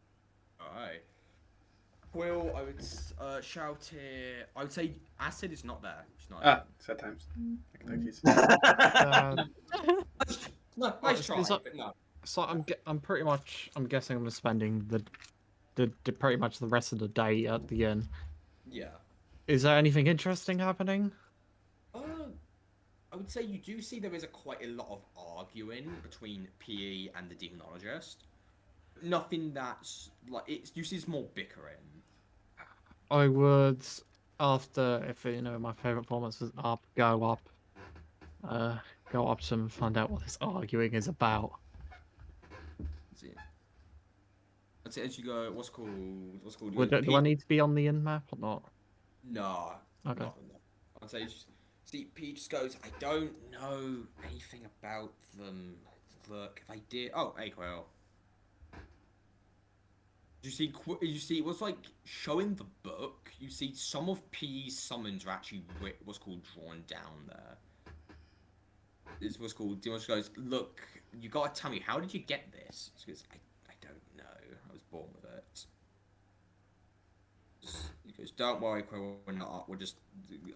Alright. Well, I would Shalltear. I would say Acid is not there. She's not. Sad times. No, nice try, So, but no. so I'm guessing I'm spending the pretty much the rest of the day at the inn. Yeah. Is there anything interesting happening? I would say you do see there is quite a lot of arguing between PE and the demonologist. Nothing that's like you see it's more bickering. I would, after if my favorite performance is up, go up to them and find out what this arguing is about. That's it. As you go, what's called? Do I need to be on the inn map or not? No. Okay. I'd say see, Pete just goes, I don't know anything about them. Look, if I did... Oh, hey, Quill. You see, it was like showing the book. You see some of P's summons are actually what's called drawn down there. This was called... He just goes, look, you gotta tell me, how did you get this? He goes, I don't know. I was born with it. He goes, don't worry, Quill,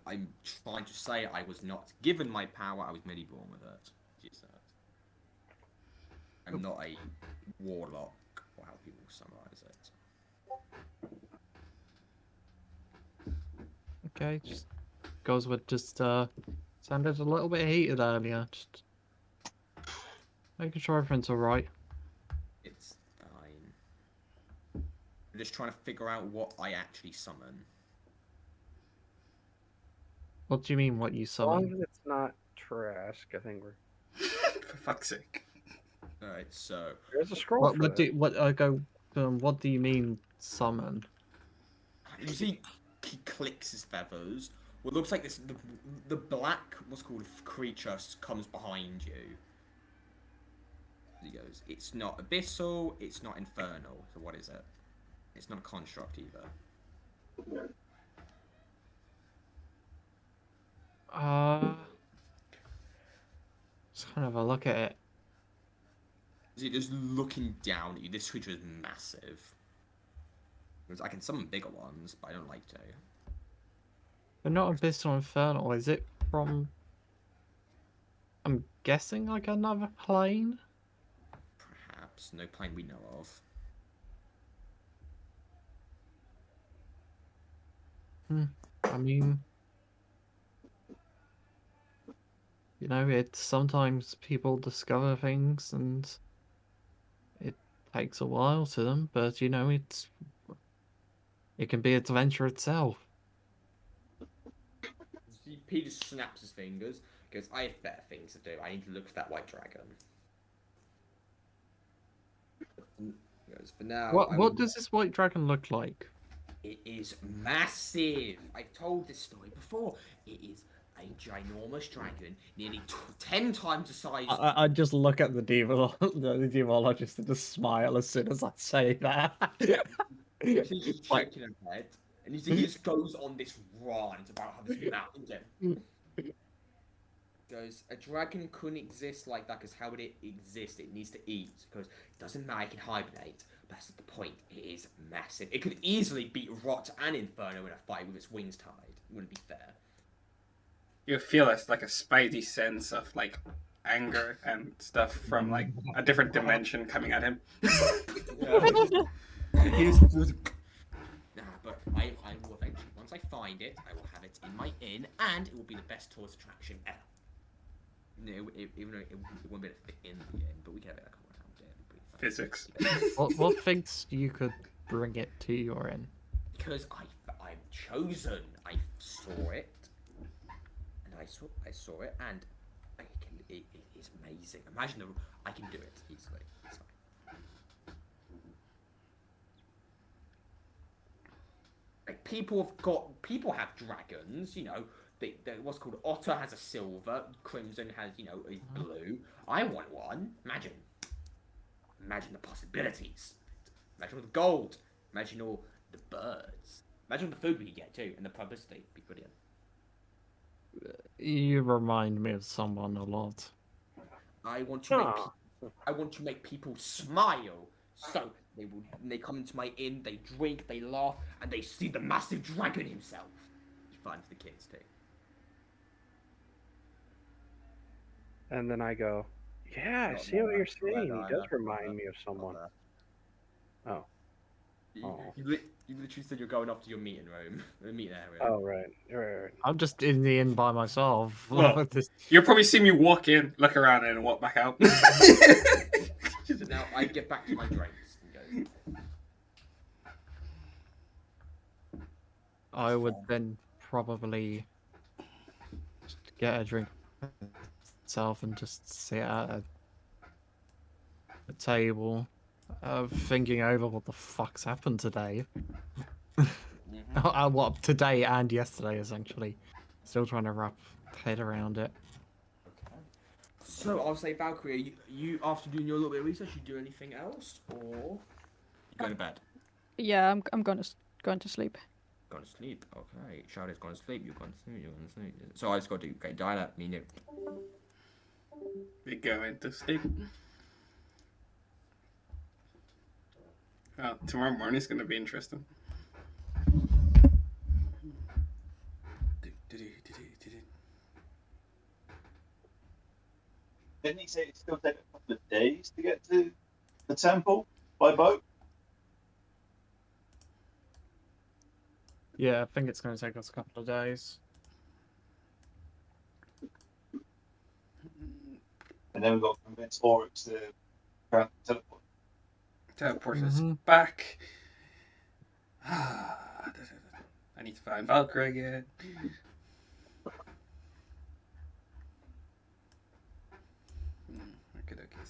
I'm trying to say I was not given my power, I was merely born with it. He said. I'm not a warlock, or how people summarize it. Okay, just goes with sounded a little bit heated earlier. Just making sure everything's alright. It's fine. I'm just trying to figure out what I actually summon. What do you mean? What you As long summon? as it's not Trask, I think we're. For fuck's sake. All right, so There's a scroll What? for What that. do? What? I go. What do you mean summon? you see he clicks his feathers. What looks like this the black what's called creature comes behind you. He goes, it's not abyssal, it's not infernal. So what is it? It's not a construct either. Just kind of a look at it. Is he just looking down at you? This creature is massive. Because I can summon bigger ones, but I don't like to. But not Abyssal Infernal. Is it from? I'm guessing like another plane. Perhaps no plane we know of. I mean, you know, it's sometimes people discover things and it takes a while to them, but you know, it can be adventure itself. Peter snaps his fingers, goes, I have better things to do. I need to look for that white dragon. He goes, for now, What does this white dragon look like? It is massive. I've told this story before. It is a ginormous dragon, nearly 10 times the size. I just look at the demologist and just smile as soon as I say that. He's shaking his head, and you see he just goes on this rant about how this mountain goes, a dragon couldn't exist like that because how would it exist? It needs to eat. Because it doesn't matter, it can hibernate. But that's not the point. It is massive. It could easily beat Rot and Inferno in a fight with its wings tied. It wouldn't be fair. You feel it's like a spidey sense of like anger and stuff from like a different dimension coming at him. Nah, but I will eventually, once I find it, I will have it in my inn, and it will be the best tourist attraction ever. Even though it won't be able to fit in the inn, but we can have it a couple of times. Yeah, it'll be fun. Physics. What thinks you could bring it to your inn? Because I'm chosen. I saw it, and I saw it, and it is amazing. Imagine I can do it easily. It's fine. Like people have dragons, you know. What's called Otter has a silver, Crimson has, you know, is blue. I want one. Imagine the possibilities. Imagine all the gold. Imagine all the birds. Imagine all the food we could get too, and the publicity. Be brilliant. You remind me of someone a lot. I want to make people smile. So they come into my inn, they drink, they laugh, and they see the massive dragon himself. It's fun for the kids too. And then I go, yeah, I see what you're saying. He does remind me of someone. Oh. You literally said you're going off to your meeting room. The meeting area. Oh, right. I'm just in the inn by myself. Well, you'll probably see me walk in, look around, and walk back out. Now I get back to my drinks. And go. I would then probably just get a drink myself and just sit at a table, thinking over what the fuck's happened today. What today and yesterday, essentially. Still trying to wrap head around it. Okay. So I'll say, Valkyrie, you after doing your little bit of research, you do anything else, or you go to bed? Yeah, I'm going to sleep. Gone to sleep. Okay. Shalltear's gone to sleep. You've gone to sleep. You've gone to sleep. So I just got to dial up. Me and you. We go into sleep. Well, tomorrow morning's going to be interesting. Didn't he say it still take a couple of days to get to the temple by boat? Yeah, I think it's going to take us a couple of days. And then we've got to convince Oryx to teleport. Teleports us back. I need to find Valkyrie again. Okay, okay.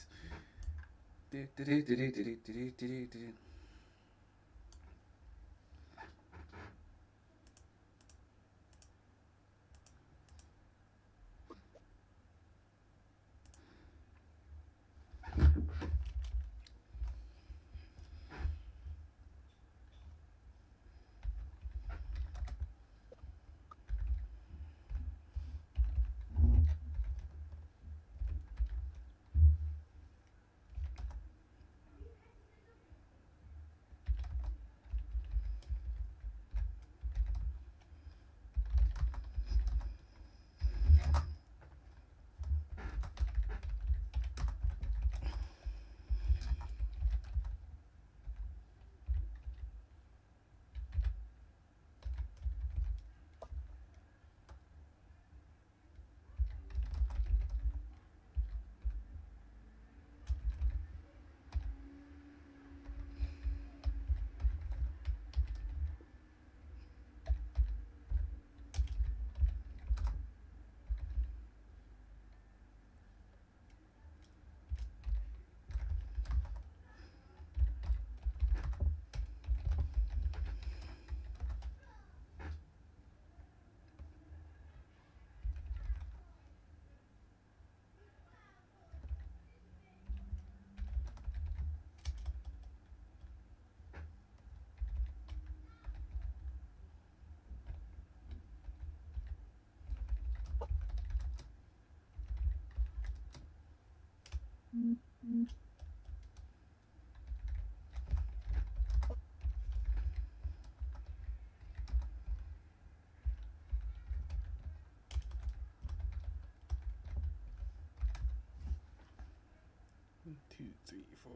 One, two, three, four.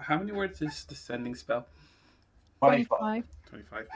How many words is the sending spell? 25. 25.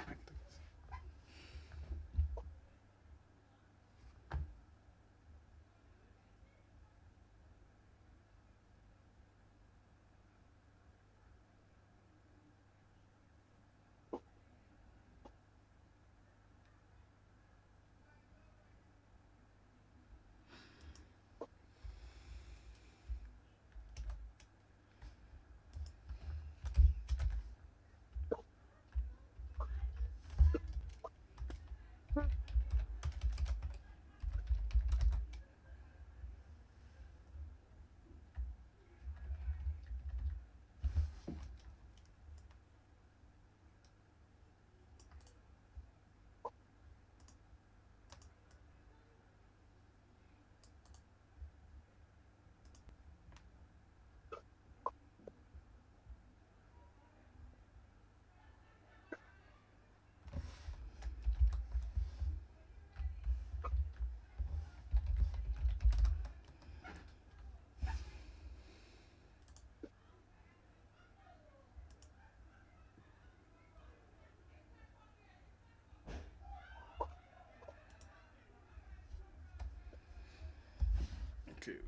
Okay.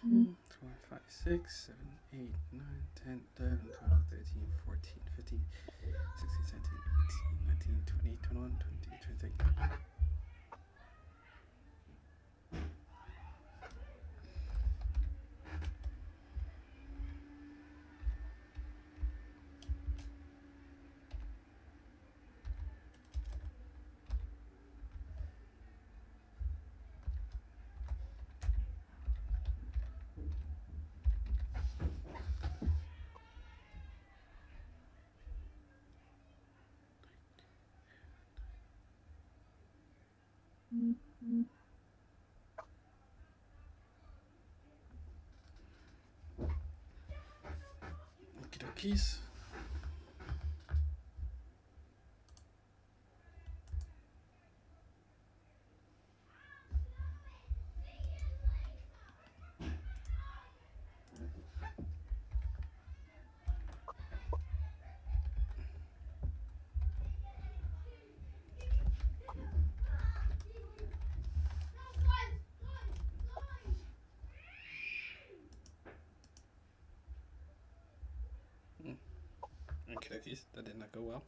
4, 5, 6, 7, 8, 9, 10, 11, 12, 13, 14, 15, 16, 17, 18, 19, 20, 21, 22, 23. Okie dokies. Okay, that did not go well.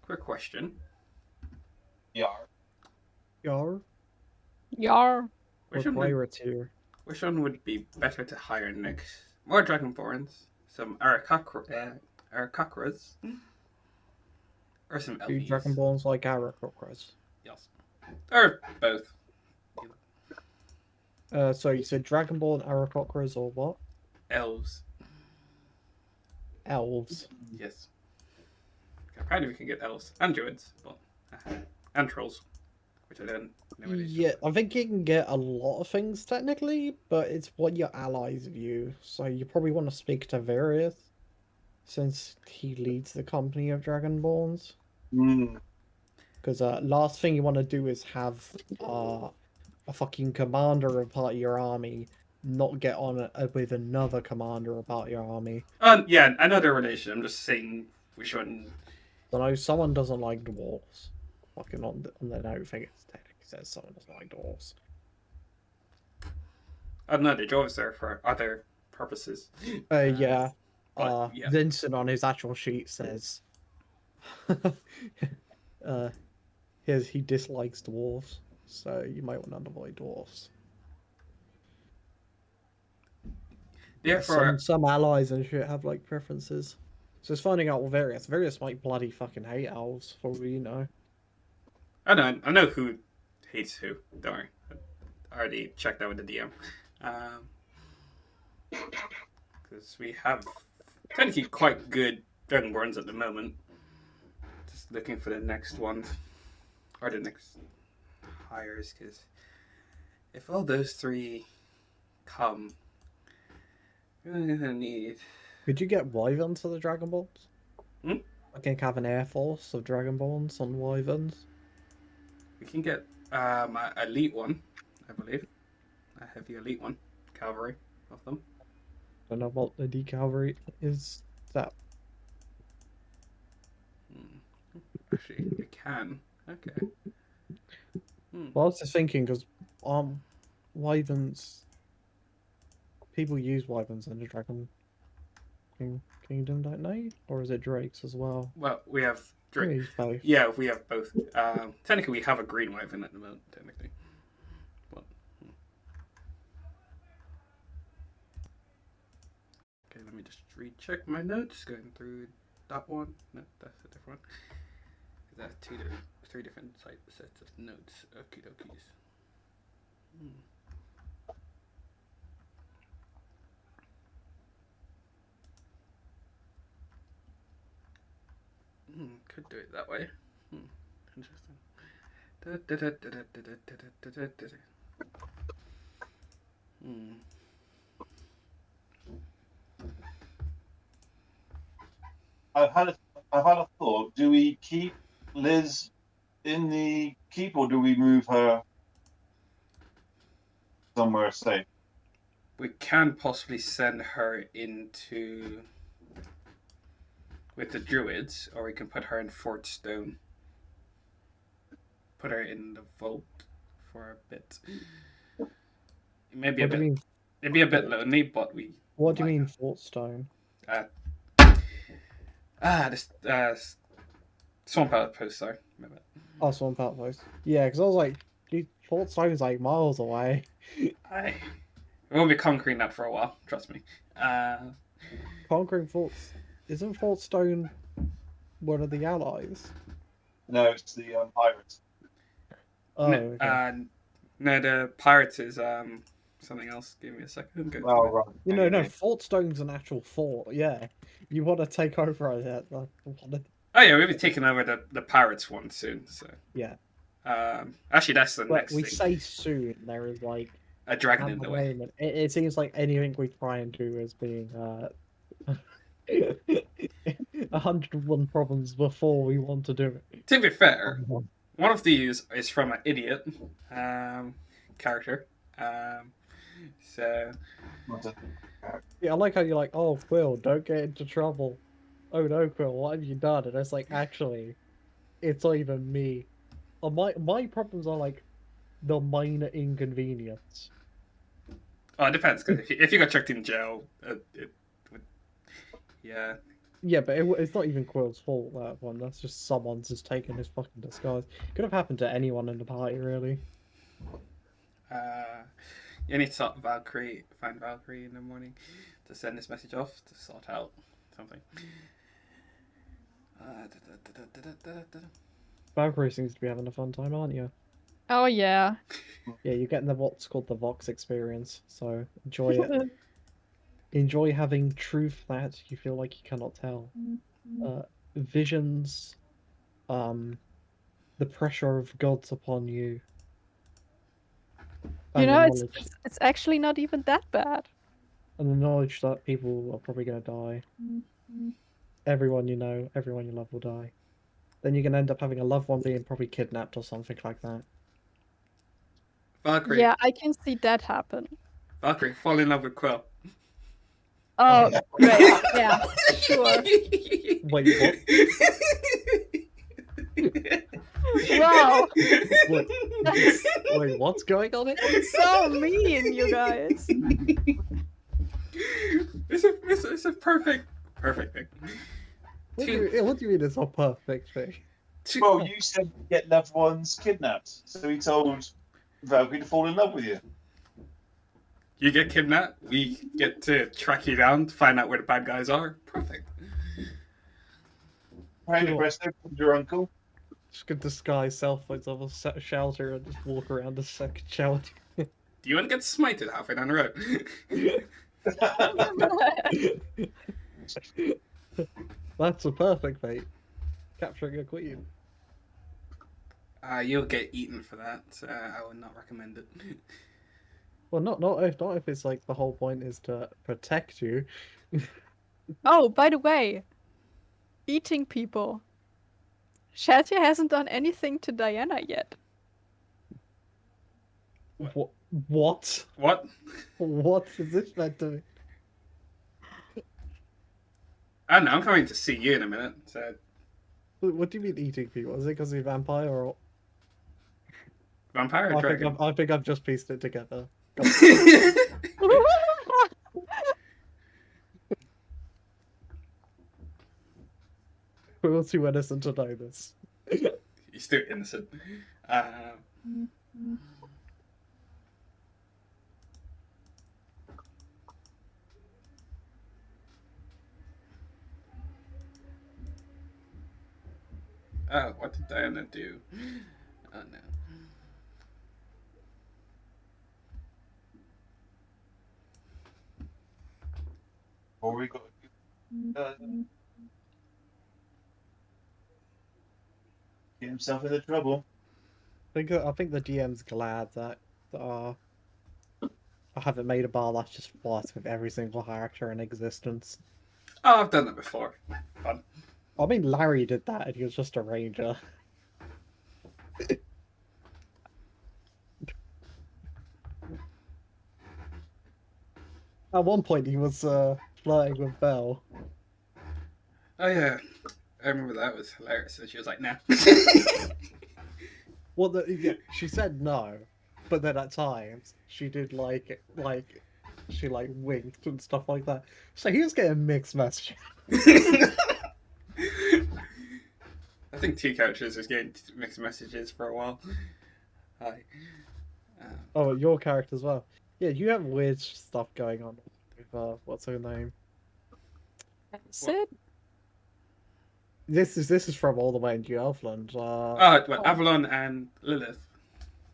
Quick question. Yar. Yar, Yar. we're Which one, pirates here. which one would be better to hire next? More Dragonborns, some Arakocras, or some Two Elvies? Dragonborns like Arakocras. Yes. Or both. So you said Dragonborn, Arakocras, or what? Elves. Elves. Yes. Apparently we can get elves and druids, but and trolls, which I don't know what it is. Yeah, I think you can get a lot of things technically, but it's what your allies view. So you probably want to speak to Various, since he leads the company of Dragonborns. Mm. Because last thing you want to do is have a fucking commander of part of your army not get on with another commander of part of your army. Yeah, another relation. I'm just saying which one. So no, someone doesn't like dwarves. Fucking on the note thing, it technically says someone doesn't like dwarves. I don't know. The dwarves are for other purposes. Yeah. but, yeah. Vincent on his actual sheet says, he dislikes dwarves, so you might want to avoid dwarves. Therefore, Some allies and shit have like preferences. So it's finding out what Various. Various might bloody fucking hate elves, for all you know. I know who hates who. Don't worry. I already checked that with the DM. Because we have technically quite good Dragonborns at the moment. Just looking for the next one. Or the next hires, because if all those three come, we're gonna need. Could you get Wyverns for the Dragonborns? Hmm? I can have an air force of Dragonborns on Wyverns. We can get an elite one, I believe. A heavy elite one. Cavalry of them. Don't know what the decavalry is. That Actually, we can. Okay. Well, I was just thinking because Wyverns. People use Wyverns in the Dragon Kingdom, don't they? Or is it Drakes as well? Well, we have Drake. We use both. Yeah, we have both. Technically, we have a green wyvern at the moment. Technically, but okay. Let me just recheck my notes. Going through that one. No, that's a different one. That's three different sets of notes. Okie dokies. Could do it that way. Interesting. I've had a thought. Do we keep Liz in the keep, or do we move her somewhere safe? We can possibly send her into with the druids, or we can put her in Fort Stone. Put her in the vault for a bit. It may be a bit. It'd be a bit lonely, but we. What do you mean Fort Stone? This Swamp Outpost. Sorry. Remember. Oh, Swamp Outpost. Yeah, because I was like, dude, Fort Stone's like miles away. We won't be conquering that for a while. Trust me. Conquering forts. Isn't Fort Stone one of the allies? No, it's the pirates. Oh, okay. No, the pirates is something else. Give me a second. Go Oh, right. No, Fort Stone's an actual fort. Yeah, you want to take over it? Oh yeah, we'll be taking over the pirates one soon. So yeah. Actually, that's the next. We thing. say soon. There is like a dragon in the way. It seems like anything we try and do is being 101 problems before we want to do it. To be fair, one of these is from an idiot character. So Yeah, I like how you're like, oh, Quill, don't get into trouble. Oh no, Quill, what have you done? And it's like, actually, it's not even me. My problems are like the minor inconvenience. Oh, it depends. Cause if you got chucked in jail, it would. Yeah. Yeah, but it's not even Quill's fault, that one. That's just someone's just taken his fucking disguise. Could have happened to anyone in the party, really. You need to find Valkyrie in the morning to send this message off to sort out something. Valkyrie seems to be having a fun time, aren't you? Oh yeah. Yeah, you're getting what's called the Vox experience, so enjoy it. Enjoy having truth that you feel like you cannot tell. Visions, the pressure of gods upon you. You And know, the it's knowledge, it's actually not even that bad. and the knowledge that people are probably going to die. Everyone you know, everyone you love will die. Then you're going to end up having a loved one being probably kidnapped or something like that. Valkyrie. Yeah, I can see that happen. Valkyrie, fall in love with Quill. Oh, great. Yeah, sure. Wait, what? Wow. Wait, what's going on here? So mean, you guys. It's a perfect thing. What do you mean it's a perfect thing? Well, you said you get loved ones kidnapped, so he told Valkyrie to fall in love with you. You get kidnapped, we get to track you down to find out where the bad guys are. Perfect. Right, Presto, your uncle. Just could disguise self as a shelter and just walk around a second shelter. Do you want to get smited halfway down the road? That's a perfect fate. Capturing a queen. You'll get eaten for that. I would not recommend it. Well, not if it's like the whole point is to protect you. Oh, by the way, eating people. Shalltear hasn't done anything to Diana yet. What? What? What is this meant to be? I don't know, I'm coming to see you in a minute. So. What do you mean eating people? Is it because you're vampire or vampire or dragon? I think I've just pieced it together. We're all too innocent to know this. You're still innocent. Oh, what did Diana do? Oh no. Or we got get himself into trouble. I think the DM's glad that I haven't made a bar that's just fought with every single character in existence. Oh, I've done that before. Fun. I mean, Larry did that, and he was just a ranger. At one point, he was flirting with Belle. Oh yeah, I remember that was hilarious. And she was like, "Nah." Well, yeah, she said no, but then at times she did she winked and stuff like that. So he was getting mixed messages. I think two characters was getting mixed messages for a while. Hi. Oh, your character as well. Yeah, you have weird stuff going on with what's her name? Sid? This is from all the way into Elfland. Avalon and Lilith.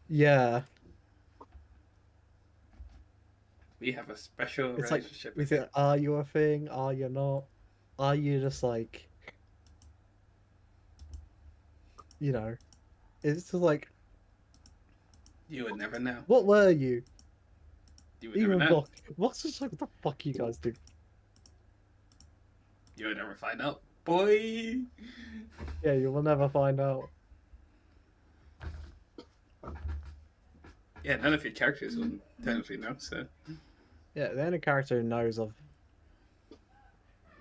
Yeah. We have a special It's relationship. Is it, are you a thing? Are you not? Are you just like, you know, it's just like, you would never know. what were you? You would never know. What's just like, what the fuck you guys do? You would never find out, boy. Yeah, you will never find out. Yeah, none of your characters would technically know, so. Yeah, the only character who knows of.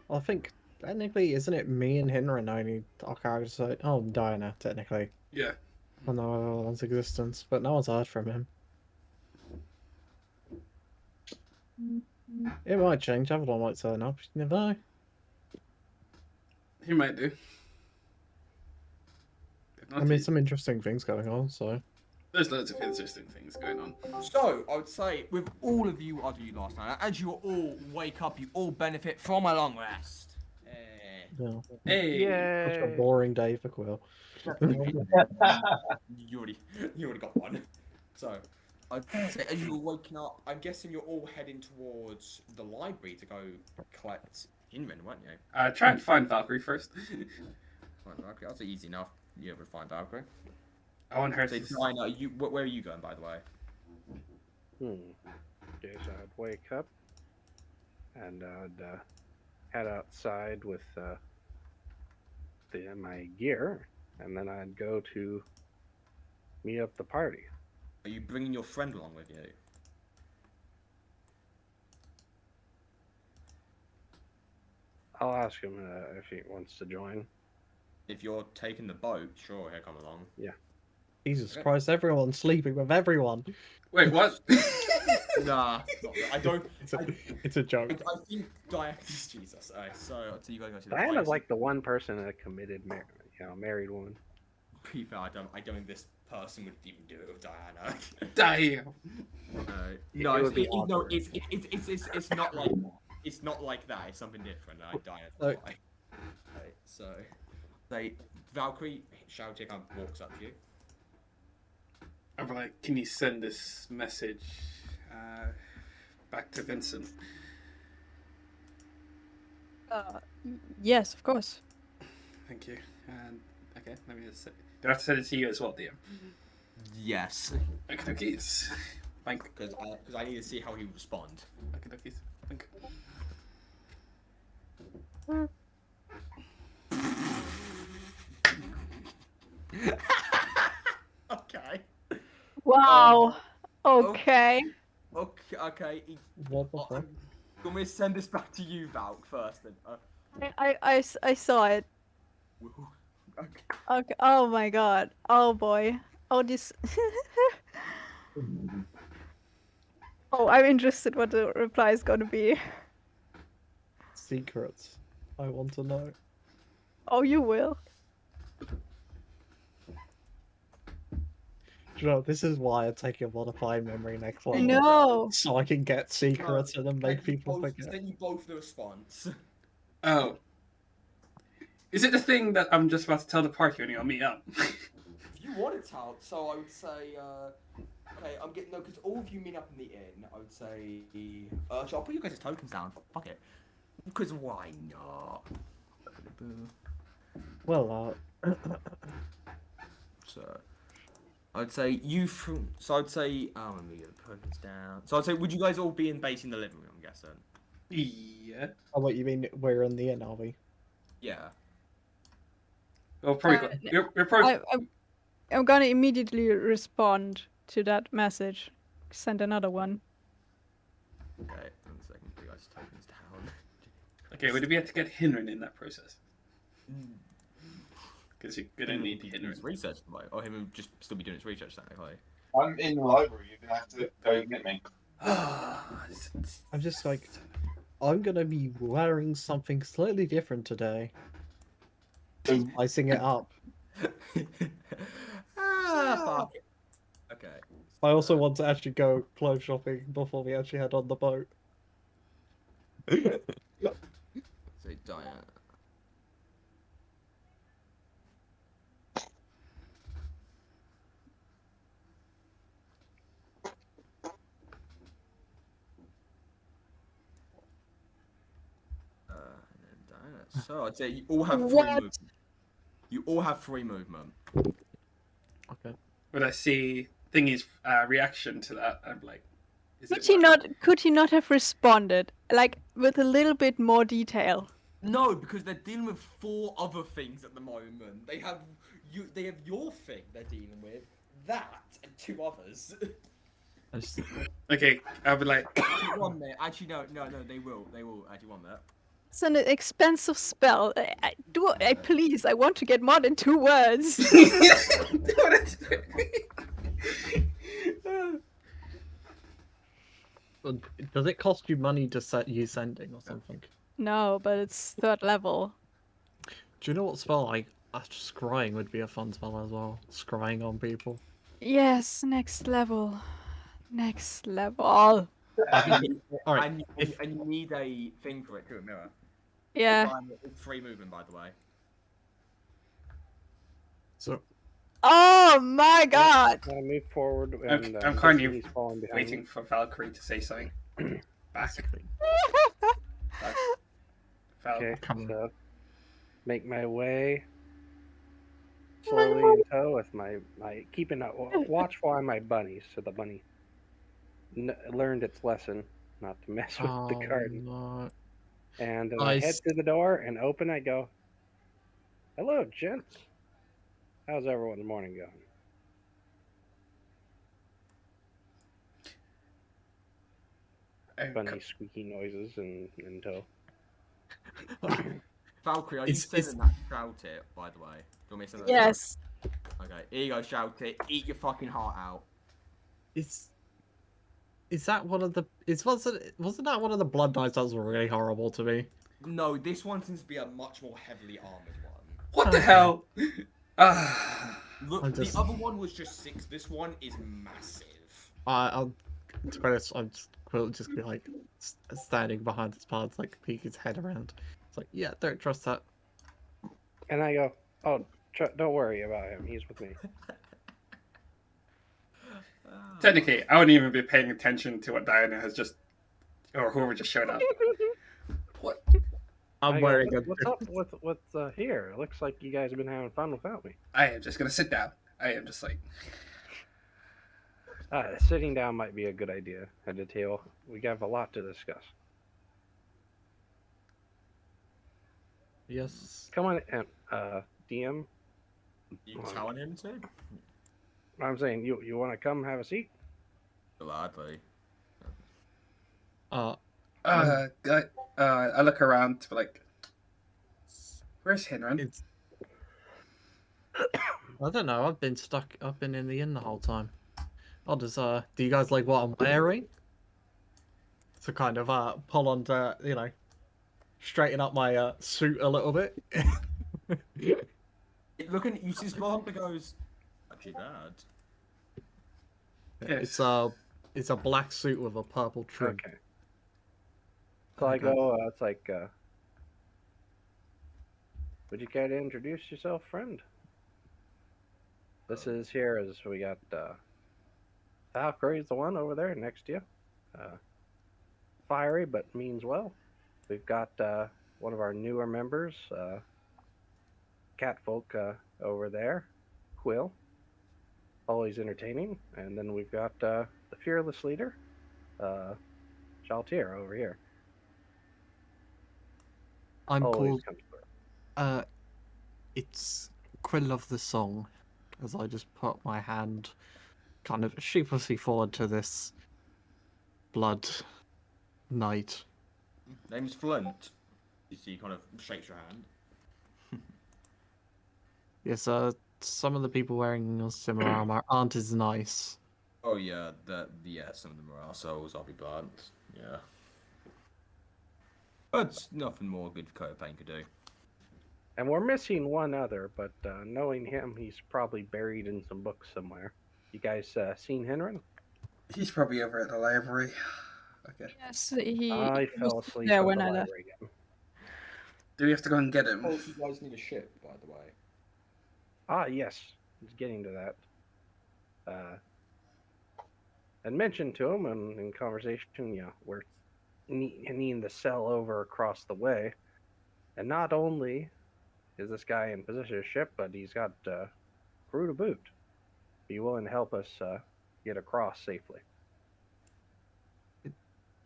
Well, I think technically, isn't it me and Hinrin only our characters? Oh, Diana, technically. Yeah. I know everyone's existence, but no one's heard from him. It might change. Everyone might turn up. You never know. He might do. If not, I mean, he- some interesting things going on. So there's loads of interesting things going on. So, I would say, with all of you, I'll do you last night. As you all wake up, you all benefit from a long rest. yeah, Hey. such a boring day for Quill. You already got one. So, I'd say as you're waking up, I'm guessing you're all heading towards the library to go collect Hinrin, weren't you? Try and find Valkyrie first. Find Valkyrie. That's easy enough. You're able to find Valkyrie. I want her So, to. Diana, where are you going, by the way? Guess I'd wake up and I'd head outside with my gear, and then I'd go to meet up the party. Are you bringing your friend along with you? I'll ask him if he wants to join. If you're taking the boat, sure, he'll come along. Yeah. Jesus Okay. Christ! Everyone's sleeping with everyone. Wait, what? Nah, not, I don't. It's a joke. I think Diana. Jesus. Alright, so you gotta go to the Diana's place. like the one person in a committed, married woman. To be fair, I don't think this person would even do it with Diana. Damn. No, It would be no, awkward. it's not like it's not like that. It's something different. Diana. Look. Right, so, Valkyrie, Shalltear kind of walks up to you. I'm like, can you send this message back to Vincent? Yes, of course. Thank you. And okay, let me just say. Do I have to send it to you as well, DM? Yes. Okay, dokies. Thank Because I need to see how he would respond. Okay, dokies. Thank Okay. Wow. Okay. Okay. What the fuck? You want me to send this back to you, Valk, first? Then? I saw it. Okay. Okay. Oh my god. Oh boy. Oh this. Oh, I'm interested what the reply is gonna be. Secrets. I want to know. Oh, you will. Do you know, this is why I take a modified memory next I one. know. So I can get secrets and then make people forget. Send you both the response. Oh. Is it the thing that I'm just about to tell the party when you'll meet up? If you want it out, so I would say, okay, I'm getting, no, because all of you meet up in the inn, I would say, so I'll put you guys' tokens down, fuck it. Because why not? Well, So, I'd say I'd say, let me get the tokens down. So I'd say, would you guys all be in base in the living room, I'm guessing? Yeah. oh, what you mean? We're in the inn, are we? Yeah. Well, probably. We're probably. I'm gonna immediately respond to that message. Send another one. Okay, 1 second, put you guys' tokens down. Okay, would we have to get Hinrin in that process? Because you're gonna need His Hinrin. research, like, or him would just still be doing his research, technically. I'm in the library. You're gonna have to go get me. I'm just like, I'm gonna be wearing something slightly different today. Icing it up. Fuck. Okay. I also want to actually go clothes shopping before we actually head on the boat. So Diana. And then Diana. So I'd say you all have free What? movement. You all have free movement. Okay. When I see Thingy's reaction to that, I'm like, is Could it he worth not? Could he not have responded like with a little bit more detail? No, because they're dealing with 4 other things at the moment. They have your thing they're dealing with, that and 2 others. I just, Okay, I'll be like, Actually, 1 minute. Actually, no. They will. Actually, 1 minute. It's an expensive spell. Please, I want to get more than 2 words. does it cost you money to set you sending or something? No, but it's 3rd level. Do you know what spell scrying would be a fun spell as well? Scrying on people. Yes, next level. Next level. All right. And you need a thing for it too, a mirror. Yeah. It's free movement, by the way. So Oh my god! Gotta move forward. And, I'm kind of he's falling behind waiting for Valkyrie to say something. Back. Okay, Come on. so make my way slowly in tow with my keeping a watchful on my bunnies, so the bunny learned its lesson not to mess with the garden. No. And then I head to the door and open. I go, "Hello, gents. How's everyone's morning going?" Bunny squeaky noises in tow. Valkyrie, are you It's- sending that Shalltear, by the way? Do you want me to send that? Yes. Okay, here you go, Shalltear. Eat your fucking heart out. Is that one of the? Wasn't that one of the blood knights that was really horrible to me? No, this one seems to be a much more heavily armored one. What the hell? Look, I'm just- the other one was just 6. This one is massive. I'll to be honest, will just be like standing behind his pads, like peek his head around. It's like, yeah, don't trust that. And I go, "Oh, don't worry about him. He's with me." Technically, I wouldn't even be paying attention to what Diana has just, or whoever just showed up. What? I'm I go, wearing a. What's up with here? It looks like you guys have been having fun without me. I am just gonna sit down. I am just like, Sitting down might be a good idea, Head to tail. We have a lot to discuss. Yes. Come on, DM. You telling him to? I'm saying, you want to come have a seat? Gladly. Uh, I look around for like, where's Henron? it's. I don't know. I've been in the inn the whole time. I'll just do you guys like what I'm wearing? To kind of pull on to, straighten up my suit a little bit. Looking at you, see Sparkler goes, actually, Dad. It's a black suit with a purple trim. Okay. So I go, it's like, would you care to introduce yourself, friend? This is here as we got, Valkyrie's the one over there next to you. Fiery, but means well. We've got, one of our newer members, Catfolk, over there, Quill. Always entertaining. And then we've got, the fearless leader, Shalltear over here. I'm Always called. comes through. It's Quill of the Song, as I just put my hand kind of sheepishly forward to this blood knight. Name's Flint. You see, he kind of shakes your hand. Yes, some of the people wearing similar armor aren't as nice. Oh yeah, some of them are assholes, I'll be blunt. Yeah. But nothing more good Copain could do. And we're missing one other, but knowing him, he's probably buried in some books somewhere. You guys seen Henry? He's probably over at the library. Okay. Yes, I fell asleep there at when the I left. library again. Do we have to go and get him? Oh, you guys need a ship, by the way. Ah, yes. It's getting to that. And mentioned to him in conversation, we're needing to sell over across the way. And not only is this guy in possession of a ship, but he's got crew to boot. Be willing to help us get across safely.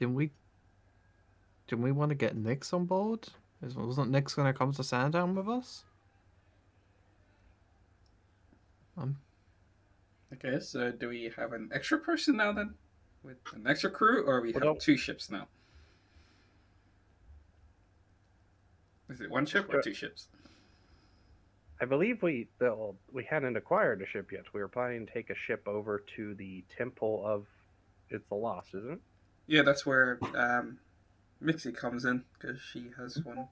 Didn't we want to get Nyx on board? Wasn't Nyx going to come to Sandown with us? Okay, so do we have an extra person now then? with an extra crew, or we have 2 ships now? Is it 1 ship or 2 ships? I believe we hadn't acquired a ship yet. We were planning to take a ship over to the Temple of It's the Lost, isn't it? Yeah, that's where Mixie comes in, because she has one.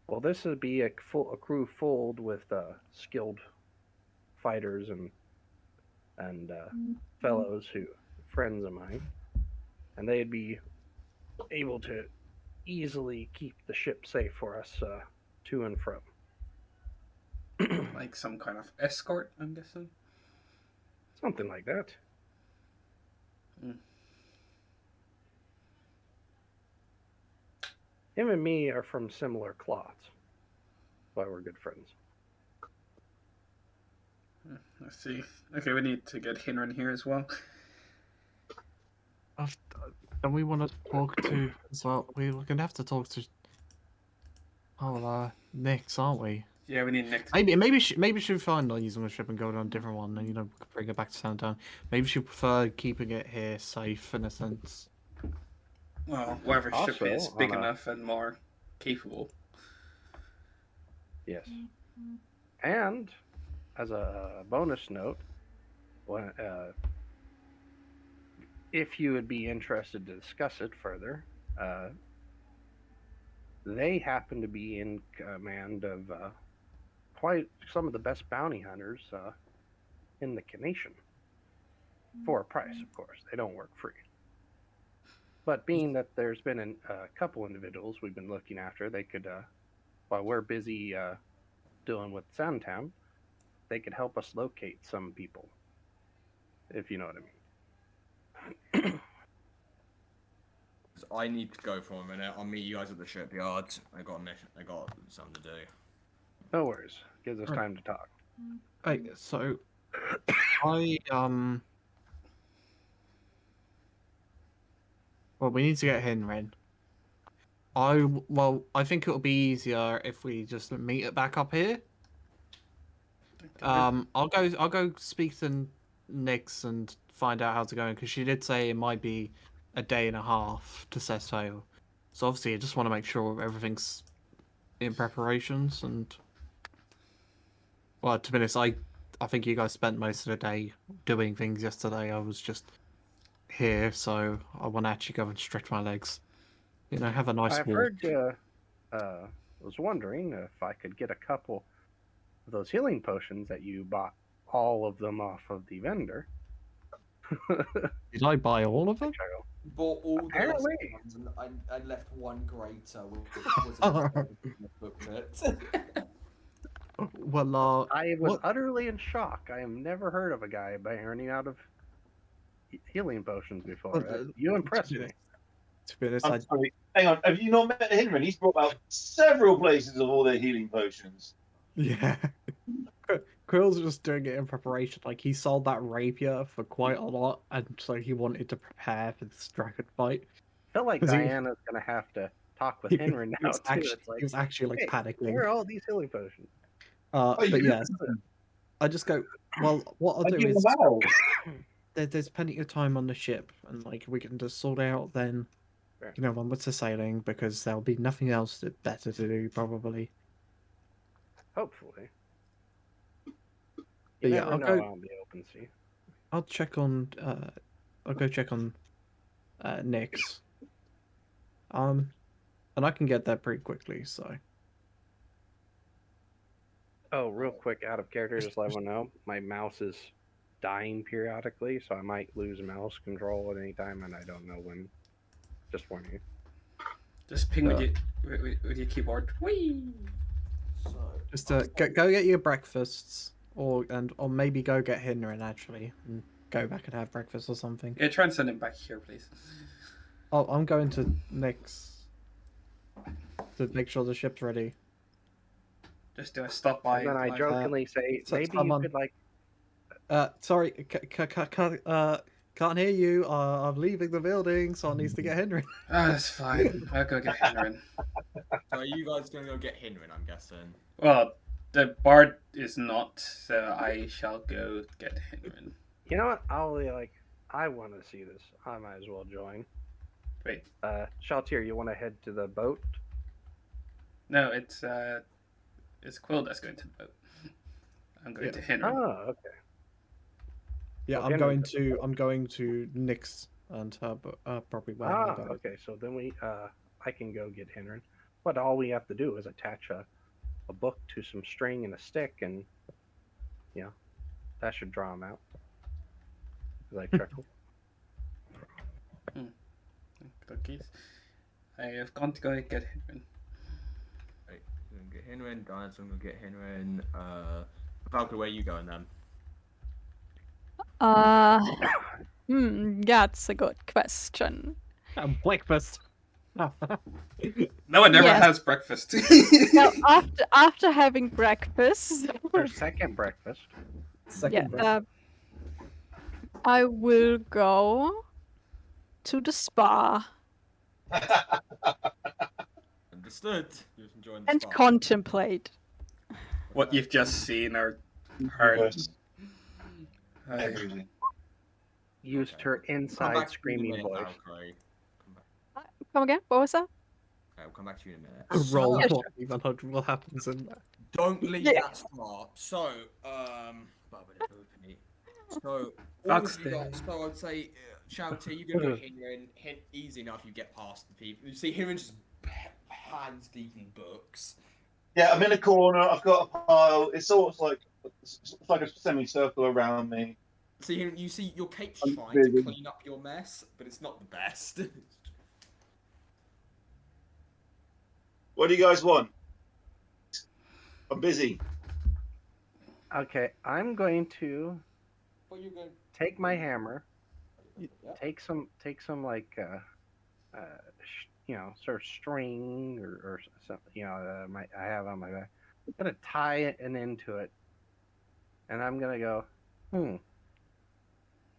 Well, this would be a crew filled with skilled fighters and fellows friends of mine, and they'd be able to easily keep the ship safe for us to and from. Like some kind of escort, I'm guessing? Something like that. Him and me are from similar cloths. Why we're good friends. Let's see. Okay, we need to get Hinrin here as well. And we want to talk to as well. We're gonna have to talk to Nix, aren't we? Yeah, we need Nix. Maybe she find on using a ship and go on a different one, and bring it back to Sandtown. Maybe she prefer keeping it here safe in a sense. Well, whatever Also, ship is big enough and more capable. Yes. And as a bonus note, if you would be interested to discuss it further, they happen to be in command of quite some of the best bounty hunters in the nation. For a price, of course. They don't work free. But being that there's been a couple individuals we've been looking after, they could, while we're busy dealing with Sandtown, they could help us locate some people, if you know what I mean. I need to go for a minute. I'll meet you guys at the shipyard. I got something to do. No worries. Gives us time to talk. Right, so well, we need to get Hinrin. I think it'll be easier if we just meet it back up here. I'll go speak to Nix and find out how to go, because she did say it might be a day and a half to set sail. So obviously, I just want to make sure everything's in preparations. And well, to be honest, I think you guys spent most of the day doing things yesterday. I was just here, so I want to actually go and stretch my legs. Have a nice I've walk. heard. Was wondering if I could get a couple of those healing potions that you bought, all of them off of the vendor. Did I buy all of them? Bought all the Apparently. ones and I left one greater, which wasn't booked it. Well, I was utterly in shock. I have never heard of a guy burning out of healing potions before. You impressed me. To be honest, I'm sorry. Hang on, have you not met Hinrin? He's brought out several places of all their healing potions. Yeah. Quill's just doing it in preparation. Like, he sold that rapier for quite a lot, and so he wanted to prepare for this dragon fight. I feel like 'Cause he- Diana's going to have to talk with Henry now, too. He was actually "Hey, panicking. where are all these healing potions? But yes, I just go, well, what I'll do give is them out. there's plenty of time on the ship, and like we can just sort out then, onwards to sailing, because there'll be nothing else better to do probably. Hopefully. But yeah, I'll go on the open sea. I'll check on. I'll go check on Nix. And I can get that pretty quickly. So. Oh, real quick, out of character, just let everyone know, my mouse is dying periodically, so I might lose mouse control at any time, and I don't know when. Just warning you. Just ping with your keyboard. Whee! Just go get your breakfasts, or maybe go get Hinrin actually, and go back and have breakfast or something. Yeah, try and send him back here, please. Oh, I'm going to Nix to make sure the ship's ready. Just do a stop by. And then I jokingly say, maybe you could like. Sorry, can't hear you. I'm leaving the building, so I need to get Hinrin. Oh, that's fine. I'll go get Hinrin. So are you guys going to go get Hinrin, I'm guessing? Well, the bard is not, so I shall go get Hinrin. You know what? I want to see this. I might as well join. Wait, Shalltear, you want to head to the boat? no, it's Quill that's going to the boat. I'm going Yeah. to Henry. Oh, okay. Yeah, Well, I'm Henry going does to Nyx and her, but probably where Ah, they go. okay. So then I can go get Henry. But all we have to do is attach a book to some string and a stick, and that should draw him out. As I chuckle. Cookies. I have gone to go get Henry. Right, I'm gonna get Hinrin. Diane's gonna get Hinrin. Valkyrie, where are you going then? That's a good question. Breakfast. No one never Yes. has breakfast. Now, after having breakfast, Their second breakfast. Second breakfast. I will go to the spa Understood. You're enjoying the and spa. contemplate. What you've just seen or heard. Yes. I- Everything. Used her Come inside back to you in a screaming minute, voice. Valkyrie. Come back. Come again? What was that? Okay, we'll come back to you in a minute. Roll Yeah, what even what happens in there. Don't leave Yeah. that smart. So, so, That's all of you guys, so I'd say, Shalltear, you can go Hinrin. Easy enough, you get past the people. You see, Hinrin just hands deep in books. Yeah, I'm in a corner. I've got a pile. It's sort of like a semicircle around me. See, Hinrin, you see, your cape's I'm trying really- to clean up your mess, but it's not the best. What do you guys want? I'm busy. Okay, I'm going to What are you going? take my hammer, Yeah. take some like sort of string or something I have on my back. I'm gonna tie it and into it, and I'm gonna go.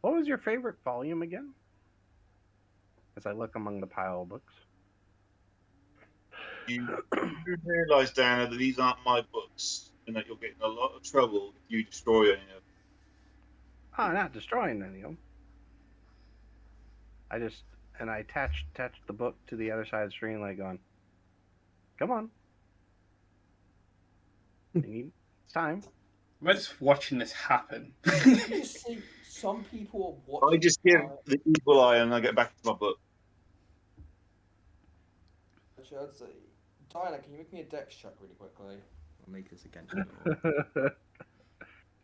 What was your favorite volume again? As I look among the pile of books. You realise, Diana, that these aren't my books, and that you'll get in a lot of trouble if you destroy any of them. Oh, not destroying any of them. I attached the book to the other side of the screen, like going, "Come on, it's time." We're just watching this happen. You just see some people are watching. I just give the evil eye and I get back to my book. Actually, I'd say, Diana, can you make me a dex check really quickly? I'll make this again.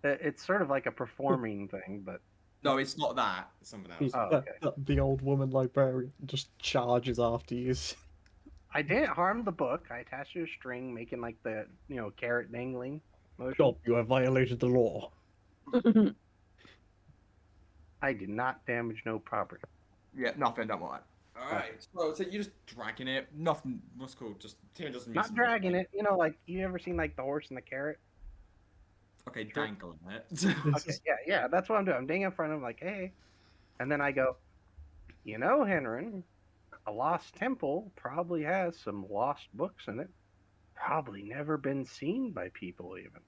It's sort of like a performing thing, but No, it's not that. It's something else. Oh, okay. The old woman librarian just charges after you. I didn't harm the book. I attached it to a string, making like the carrot dangling motion. Stop! You have violated the law. I did not damage no property. Yeah, nothing. Don't worry. All right. So you're just dragging it. Nothing. What's cool? Just Tim doesn't. Not dragging it. Like you ever seen like the horse and the carrot? Okay, dangling it. Okay, yeah, that's what I'm doing. I'm dangling in front of him, like, hey, and then I go, Henry, a lost temple probably has some lost books in it. Probably never been seen by people even.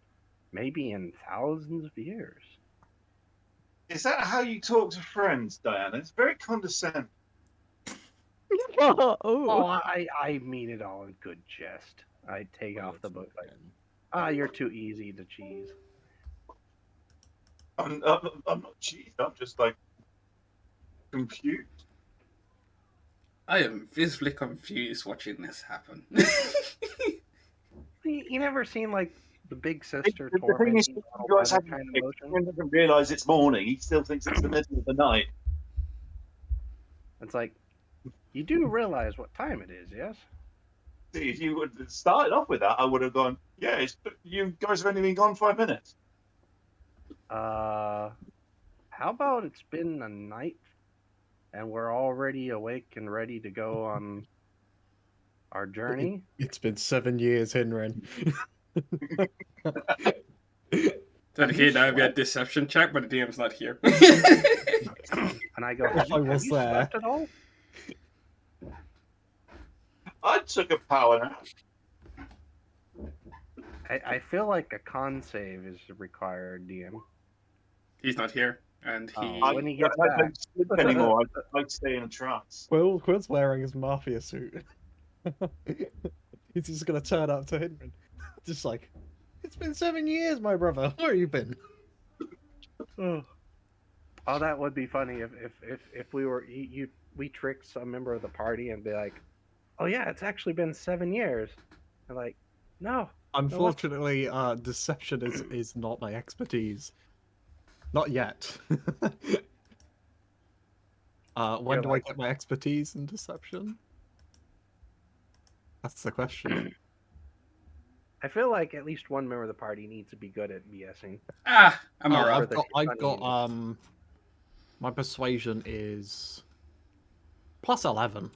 Maybe in thousands of years. Is that how you talk to friends, Diana? It's very condescending. Oh, I mean it all in good jest. I take off the book like, you're too easy to cheese. I'm not cheating. I'm just like confused. I am visibly confused watching this happen. You never seen like the big sister The thing is, tormenting you little guys brother have kind of he motion? doesn't realise it's morning. He still thinks it's the middle of the night. It's like, you do realize what time it is, yes? See, if you would have started off with that, I would have gone, yeah, you guys have only been gone 5 minutes. How about it's been a night and we're already awake and ready to go on our journey? It's been 7 years, Henry. So okay, now we had deception check, but the DM's not here. And I go, If I was you there. slept at all? I took a power nap. I feel like a con save is required, DM. He's not here. And he. When he gets I back, don't sleep anymore. I stay in a trance. Quill's wearing his mafia suit. He's just gonna turn up to Hinman. Just like, it's been 7 years, my brother. Where have you been? oh, that would be funny if we were we tricked some member of the party and be like, oh yeah, it's actually been 7 years, and like, no. Unfortunately, deception is not my expertise. Not yet. When do I get my expertise in deception? That's the question. I feel like at least one member of the party needs to be good at BSing. I'm alright. I've got my persuasion is +11.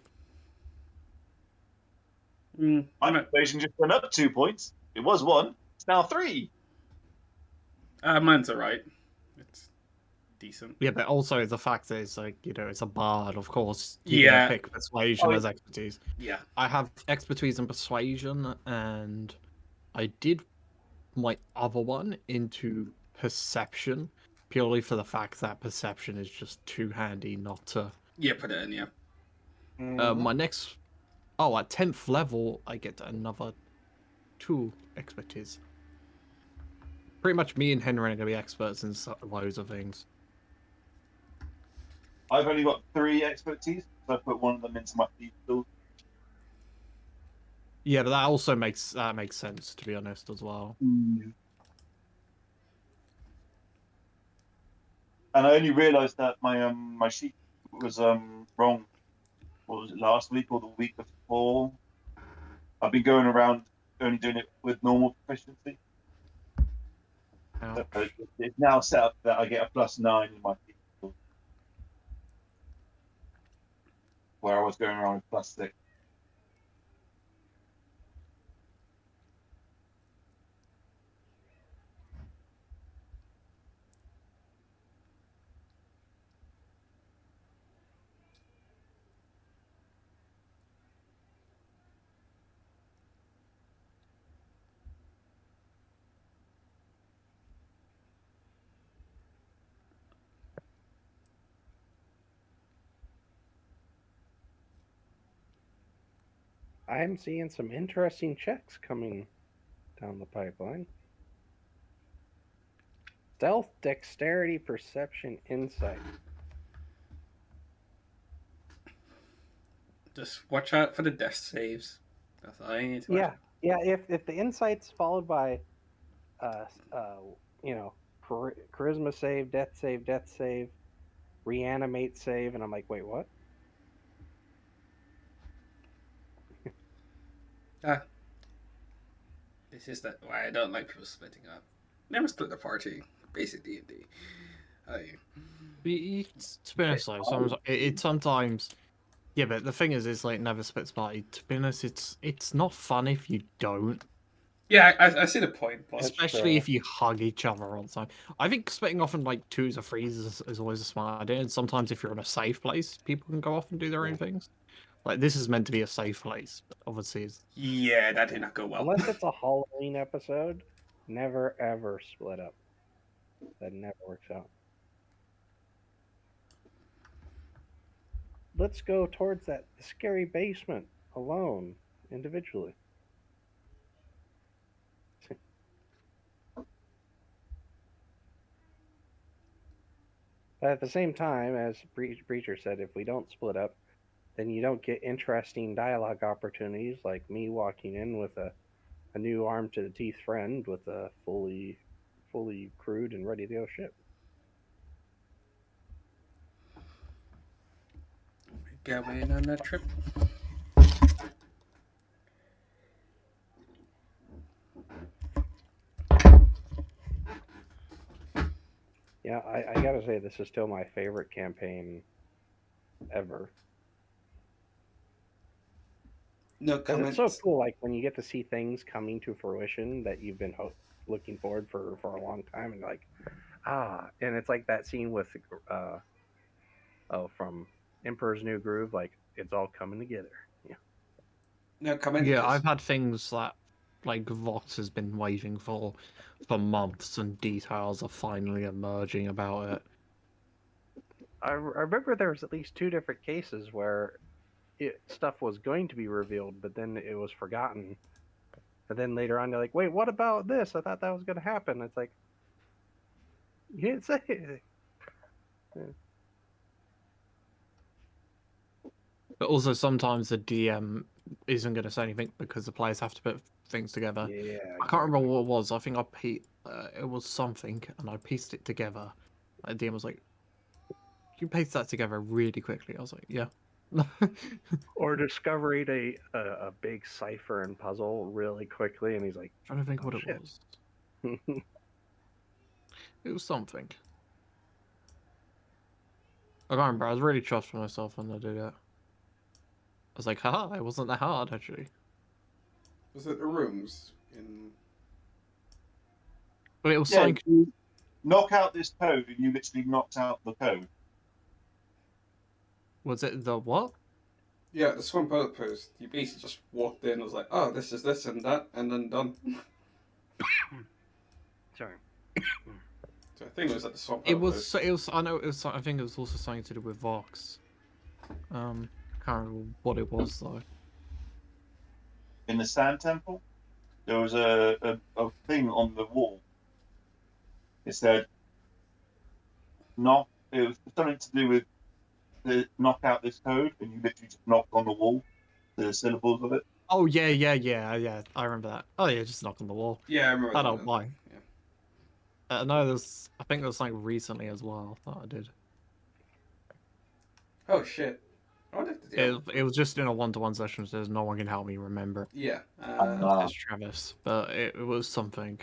My persuasion just went up 2 points. It was 1. It's now 3. Mine's alright. It's decent. Yeah, but also the fact is, like, you know, it's a bard, of course. Yeah. Gonna pick persuasion as expertise. Yeah. I have expertise in persuasion, and I did my other one into perception, purely for the fact that perception is just too handy not to. Yeah, put it in, yeah. My next. Oh, at 10th level, I get another 2 expertise. Pretty much me and Henry are going to be experts in loads of things. I've only got 3 expertise, so I put one of them into my field. Yeah, but that also makes sense, to be honest, as well. And I only realised that my sheet was wrong. What was it, last week or the week before? I've been going around only doing it with normal proficiency. So it's now set up that I get a +9 in my field, where I was going around with +6. I'm seeing some interesting checks coming down the pipeline. Stealth, dexterity, perception, insight. Just watch out for the death saves. That's all you need to watch. Yeah. If the insight's followed by, charisma save, death save, reanimate save, and I'm like, wait, what? This is why I don't like people splitting up. Never split the party. Basic D&D. To be honest, though, sometimes. Yeah, but the thing is like never splits party. To be honest, it's not fun if you don't. Yeah, I see the point, but especially if you hug each other all the time. I think splitting off in like 2s or 3s is always a smart idea. And sometimes if you're in a safe place, people can go off and do their own things. Like this is meant to be a safe place, but obviously. Yeah, that did not go well. Unless it's a Halloween episode, never ever split up. That never works out. Let's go towards that scary basement alone, individually. But at the same time, as Breacher said, if we don't split up, then you don't get interesting dialogue opportunities like me walking in with a new arm to the teeth friend with a fully crewed and ready to go ship. Going on that trip. Yeah, I gotta say, this is still my favorite campaign ever. No comments. It's so cool, like when you get to see things coming to fruition that you've been looking forward for a long time, and like, and it's like that scene with, from Emperor's New Groove, like it's all coming together. Yeah. No comments. Yeah, I've had things that like Vox has been waiting for months, and details are finally emerging about it. I remember there was at least 2 different cases where stuff was going to be revealed, but then it was forgotten. And then later on, you're like, wait, what about this? I thought that was going to happen. It's like, you didn't say anything. Yeah. But also sometimes the DM isn't going to say anything because the players have to put things together. Yeah, I can't remember what it was. I think it was something, and I pieced it together. The DM was like, "You paste that together really quickly." I was like, "Yeah." Or discovering a big cipher and puzzle really quickly, and he's like, trying to think oh, what shit. it was. It was something. I can't remember. I was really chuffed with myself when I did it. I was like, haha, it wasn't that hard, actually. Was it the rooms in? But it was Yeah, something. you knock out this code, and you literally knocked out the code. Was it the what? Yeah, the swamp outpost. You basically just walked in and was like, oh, this is this and that, and then done. Sorry. So I think it was at the swamp It outpost. was. It was. I know. It was. I think it was also something to do with Vox. Can't remember what it was though. In the Sand Temple, there was a thing on the wall. It said, "Knock." It was something to do with knock out this code, and you literally just knocked on the wall the syllables of it. Oh yeah. I remember that. Oh yeah, just knock on the wall. Yeah, I remember I that don't one. mind. Yeah. No, there's. I think there was something recently as well that I did. Oh shit. I wonder if the It was just in a one-to-one session, so there's no one can help me remember. Yeah. It's Travis, but it was something.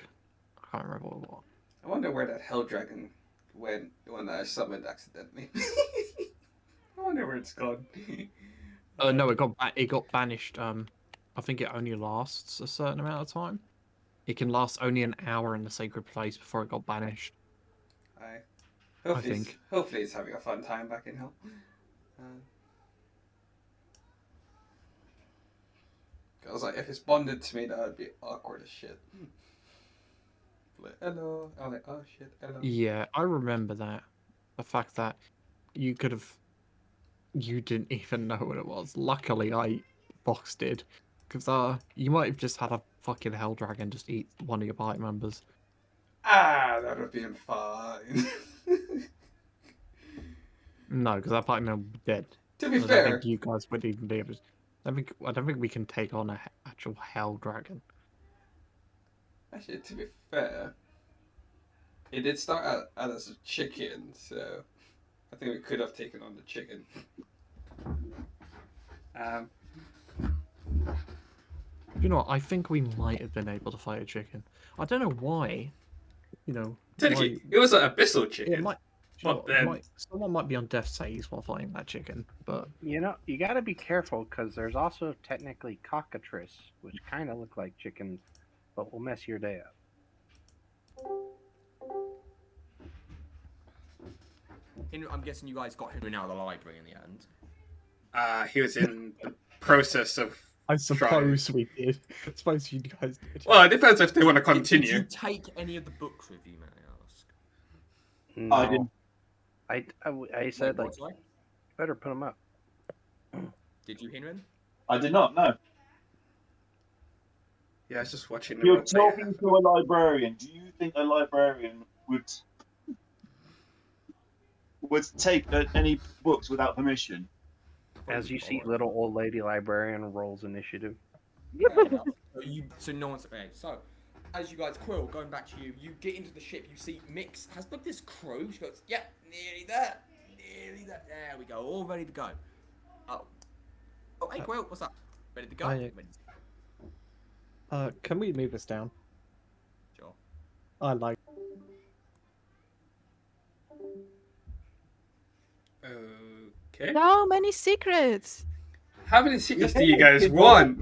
I can't remember what it was. I wonder where that hell dragon went when I summoned accidentally. I wonder where it's gone. No, it got banished. I think it only lasts a certain amount of time. It can last only an hour in the sacred place before it got banished. Hopefully it's having a fun time back in hell. I was like, if it's bonded to me, that would be awkward as shit. Like, hello. I'm like, oh shit, hello. Yeah, I remember that. The fact that you didn't even know what it was. Luckily, Fox did. Because you might have just had a fucking hell dragon just eat one of your party members. Ah, that would have been fine. No, because that party member would be dead. To be I fair, don't think you guys would even be able to. I don't think we can take on an actual hell dragon. actually, to be fair, it did start out as a chicken, so I think we could have taken on the chicken. You know what? I think we might have been able to fight a chicken. I don't know why. You know. Technically, it was an abyssal chicken. It might, But then, someone might be on death's says while fighting that chicken, but You know, you got to be careful because there's also technically cockatrice, which kind of look like chickens, but will mess your day up. I'm guessing you guys got Henry out of the library in the end. he was in the process of. I suppose we did. I suppose you guys did. Well, it depends if they want to Did continue. you take any of the books with you, may I ask? No. I didn't. I said, Wait, like, what, sorry? better put them up. Did you, Henry? I did not know. Yeah, I was just watching. You're the roleplay talking happen. to a librarian. Do you think a librarian would take any books without permission? As you see, little old lady librarian rolls initiative. Fair enough. So no one's okay. So, as you guys, Quill, going back to you, you get into the ship. You see Mix has got this crow. She goes, "Yep, nearly there, nearly there. There we go, all ready to go." Oh, hey, Quill, what's up? Ready to go? Hi. Ready to- Can we move this down? Sure. I like. Okay. So many secrets. How many secrets do you guys want?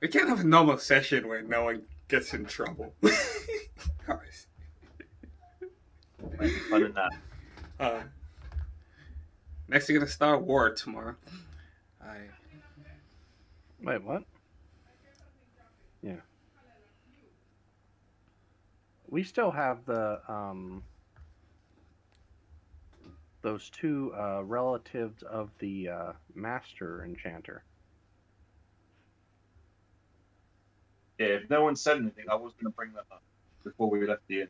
We can't have a normal session where no one gets in trouble. Fun in that. Next, you're gonna start war tomorrow. Wait, what? Yeah. we still have the those two relatives of the master enchanter. Yeah, if no one said anything, I was going to bring that up before we left the inn.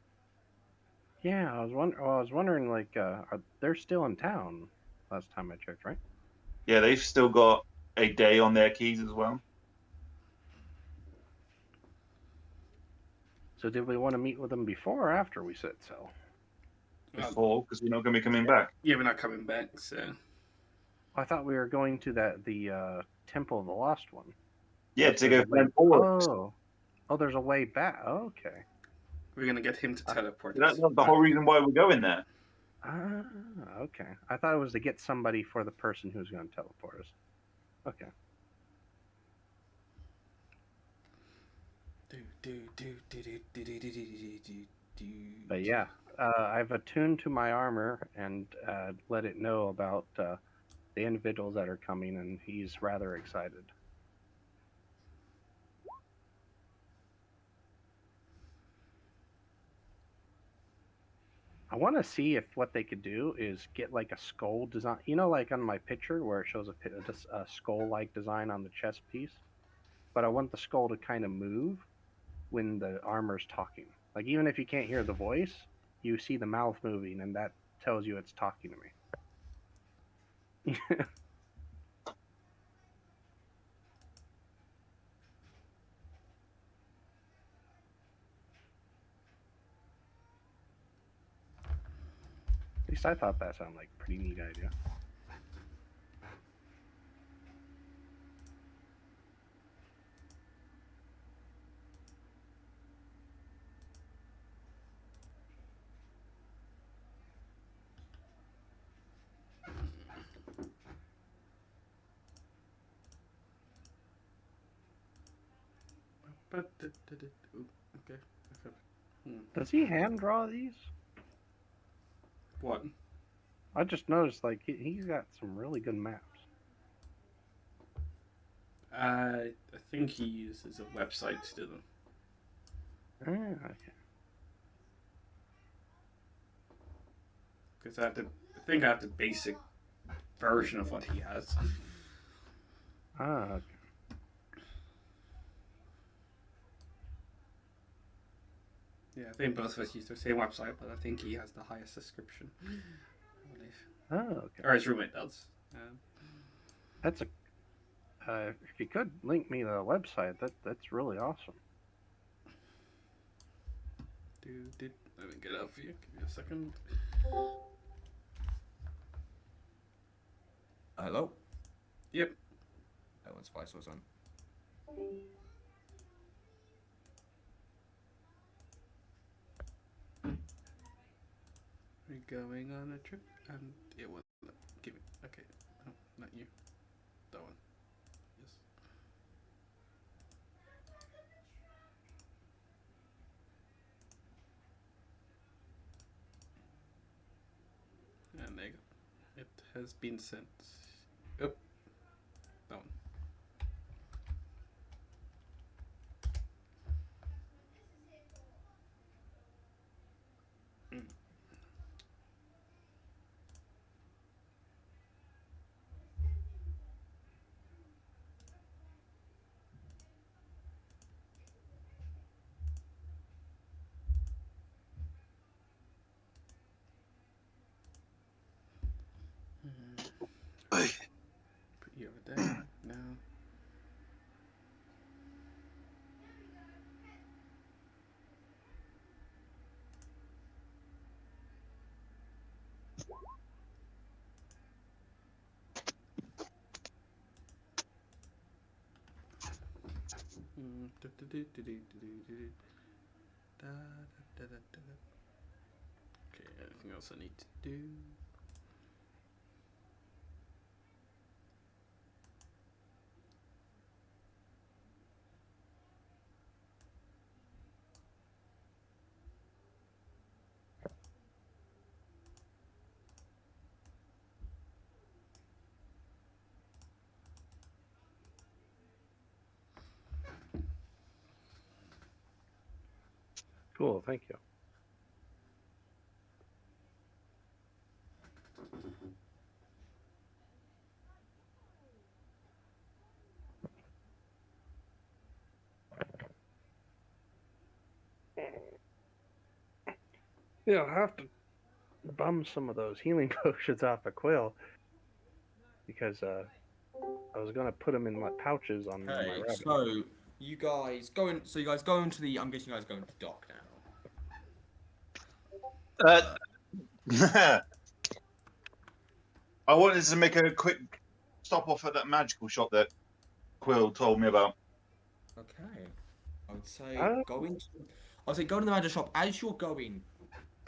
Yeah, I was wondering, like, they're still in town? Last time I checked, right? Yeah, they've still got a day on their keys as well. So did we want to meet with them before or after we set sail? Before, because we're not going to be coming back. Yeah, we're not coming back, so. I thought we were going to the Temple of the Lost One. Yeah, Unless to there's go a way- find forward. Oh, there's a way back. Okay. We're gonna get him to teleport That's us. not the whole reason why we're going there. Ah, okay. I thought it was to get somebody for the person who's going to teleport us. Okay. But yeah, I've attuned to my armor and let it know about the individuals that are coming, and he's rather excited. I want to see if what they could do is get like a skull design. You know, like on my picture where it shows a skull-like design on the chest piece. But I want the skull to kind of move when the armor's talking. Like even if you can't hear the voice, you see the mouth moving, and that tells you it's talking to me. At least I thought that sounded like a pretty neat idea. Okay. Does he hand draw these? What? I just noticed like he's got some really good maps. I think he uses a website to do them. Okay. Because I think I have the basic version of what he has. Okay. Yeah, I think both of us use the same website, but I think he has the highest subscription. Oh, okay. Or his roommate does. That's a. If you could link me the website, that's really awesome. Let me get it up for you. Give me a second. Hello? Yep. That one's Vice was on. We're going on a trip, and it will give it. Okay, no, not you. That one. Yes. And there you go. It has been sent. Oh, that one. Put you over there now. Okay, anything else I need to do? Cool, thank you. Yeah, I'll have to bum some of those healing potions off of Quill because I was gonna put them in my pouches on my Okay, rabbit. so you guys go in. So you guys go into the. I'm guessing you guys go into the dock now. I wanted to make a quick stop off at that magical shop that Quill told me about. Okay. I would say Oh. go into. I would say go to the magic shop as you're going.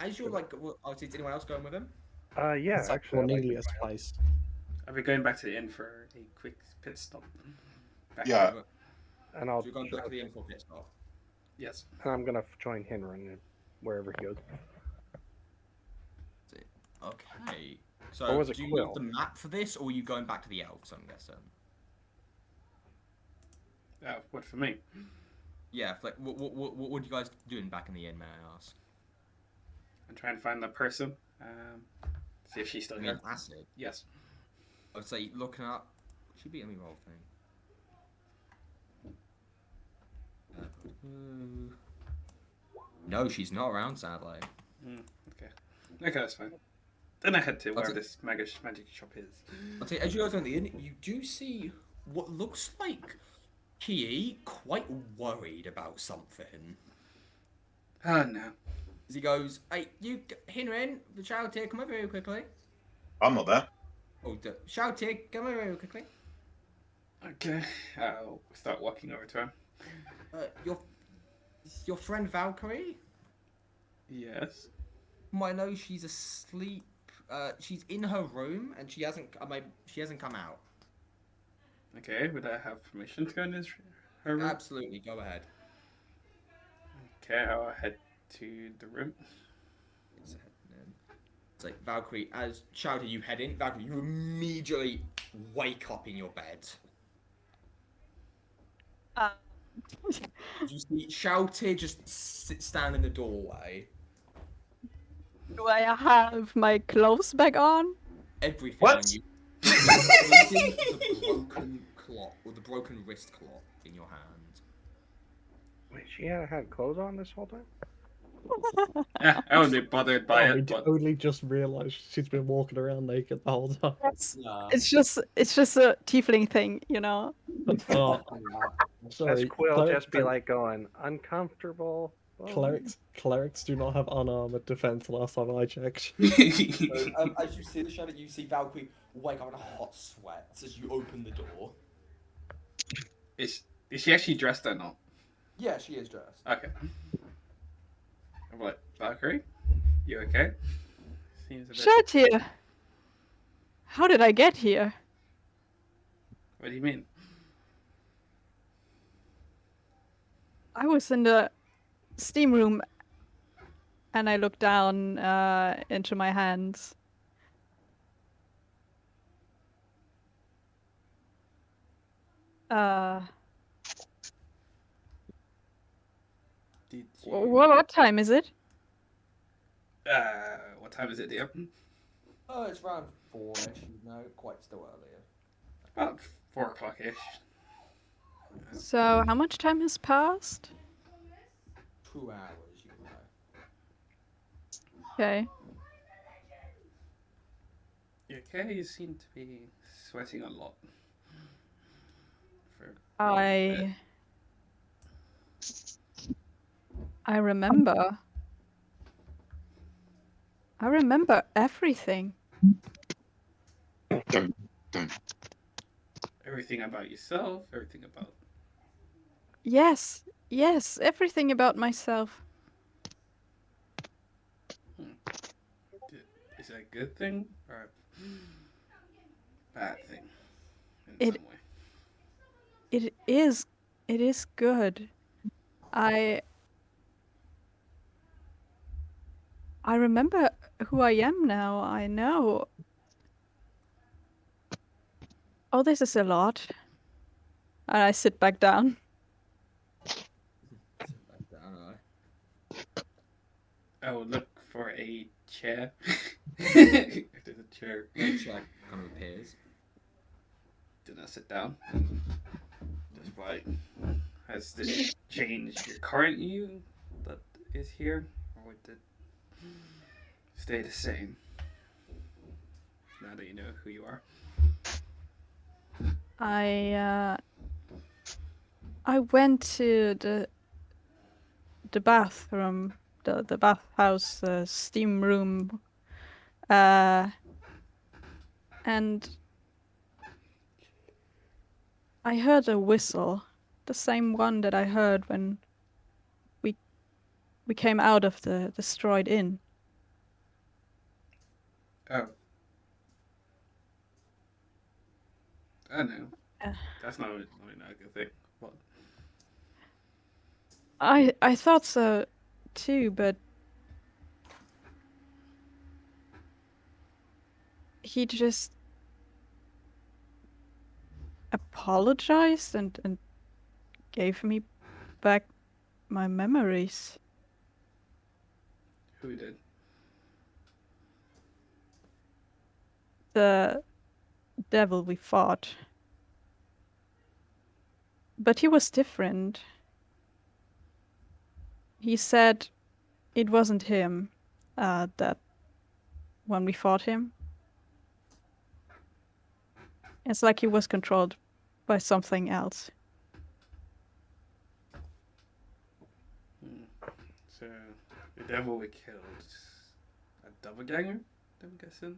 As you're like, I would say, is anyone else going with him? Yeah, It's like actually, I'd like to Cornelius' try it. place. I'll be going back to the inn for a quick pit stop. Back Yeah. And I'll So you're going back to the info pit stop. Yes. and I'm gonna join Hinron wherever he goes. Okay. Or So was it do you Quill? need the map for this, or are you going back to the elves? I'm guessing. What for me? Yeah. Like, what are you guys doing back in the inn? May I ask? I'm trying to find that person. See if she's still I here. mean, acid. Yes. I would say looking up. Should be any roll thing. No, she's not around, sadly. Okay. Okay, that's fine. Then I head to where Okay. this magic shop is. I'll tell you, as you guys go in the inn, you do see what looks like he quite worried about something. Oh no. As he goes, "Hey, you, Hinrin, the Shalltear, come over here quickly." I'm not there. Oh, the Shalltear, come over here quickly. Okay. I'll start walking over to him. Your friend Valkyrie? Yes. I know she's asleep. She's in her room and she hasn't come out. Okay, would I have permission to go in her room? Absolutely, go ahead. Okay, I'll head to the room. It's like Valkyrie, as Shalltear, you head in. Valkyrie, you immediately wake up in your bed. You see Shalltear just stand in the doorway. Do I have my clothes back on? Everything What? on you. Including the broken clock or the broken wrist clock in your hand. Wait, she had clothes on this whole time? I wouldn't be bothered by Oh, we it, but only just realised she's been walking around naked the whole time. It's just a tiefling thing, you know. Oh, As sorry. Quill clerics just be like going, uncomfortable. Clerics do not have unarmored defense last time I checked. So, as you see the shadow, you see Valkyrie wake up in a hot sweat as you open the door. is she actually dressed or not? Yeah, she is dressed. Okay. What, Valkyrie? You okay? Seems a bit... Shalltear! How did I get here? What do you mean? I was in the steam room and I looked down into my hands. Did you... What time is it? What time is it, dear? Oh, it's around 4-ish, you know, quite still earlier. About 4 o'clock-ish. So, how much time has passed? 2 hours, you know. Okay. You okay? You seem to be sweating a lot. I remember. I remember everything. Everything about yourself, everything about... Yes, everything about myself. Is that a good thing or a bad thing in some way? It is good. I remember who I am now. I know. Oh, this is a lot. And I sit back down. I will look for a chair. If there's a chair. A chair kind of appears. Then I sit down. Just like, has this changed your current you that is here? Or would it... stay the same. Now that you know who you are. I went to the bathroom, the bathhouse, steam room, and I heard a whistle, the same one that I heard when we came out of the destroyed inn. Oh. I know. Uh, That's not a good thing. What? I thought so too, but he just apologized and gave me back my memories. Who did? The devil we fought. But he was different. He said it wasn't him, that when we fought him. It's like he was controlled by something else. So, the devil we killed, a doppelganger, I'm guessing?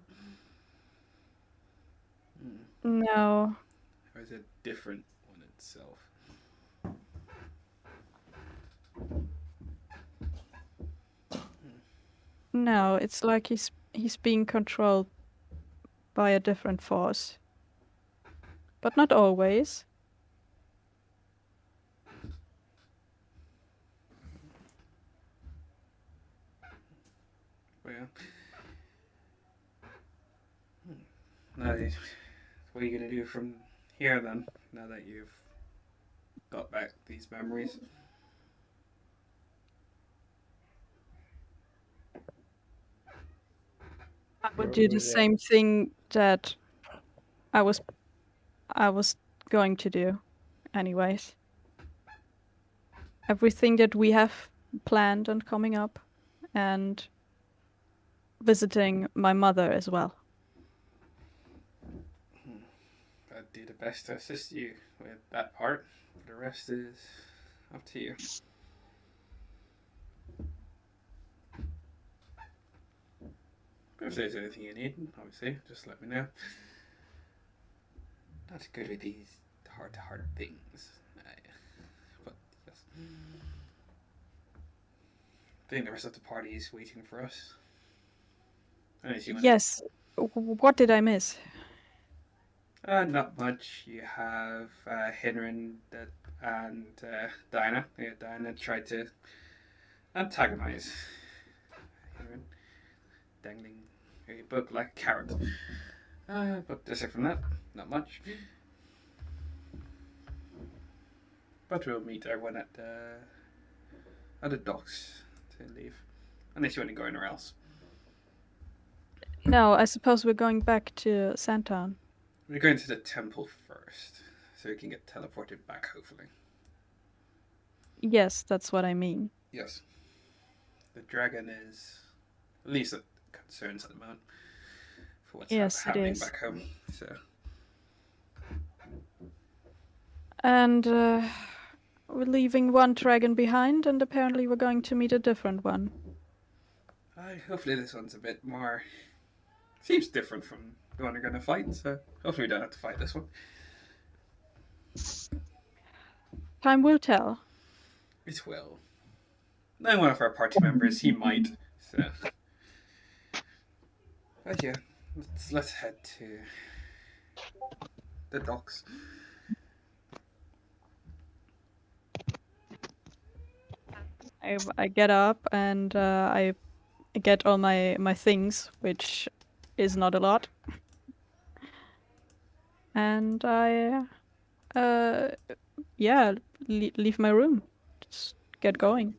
No. Or is it a different one itself? No, it's like he's being controlled by a different force. But not always. Well, now, what are you going to do from here then, now that you've got back these memories? I would do the same thing that I was going to do anyways. Everything that we have planned and coming up, and visiting my mother as well. I'd do the best to assist you with that part. The rest is up to you. But if there's anything you need, obviously, just let me know. Not good with these heart-to-heart things. But yes. I think the rest of the party is waiting for us. Yes. What did I miss? Not much. You have Henry and Dinah. Yeah, Dinah tried to antagonize Henry, dangling a book like a carrot. But aside from that, not much. But we'll meet everyone at the docks to leave, unless you want to go anywhere else. No, I suppose we're going back to Santown. We're going to the temple first, so we can get teleported back, hopefully. Yes, that's what I mean. Yes. The dragon is at least a concern at the moment for what's happening back home. So. And we're leaving one dragon behind, and apparently we're going to meet a different one. Hopefully this one's a bit more... Seems different from the one we're going to fight, so hopefully we don't have to fight this one. Time will tell. It will. Knowing one of our party members, he might, so... But yeah, let's head to the docks. I get up and I get all my things, which is not a lot. And I, leave my room. Just get going.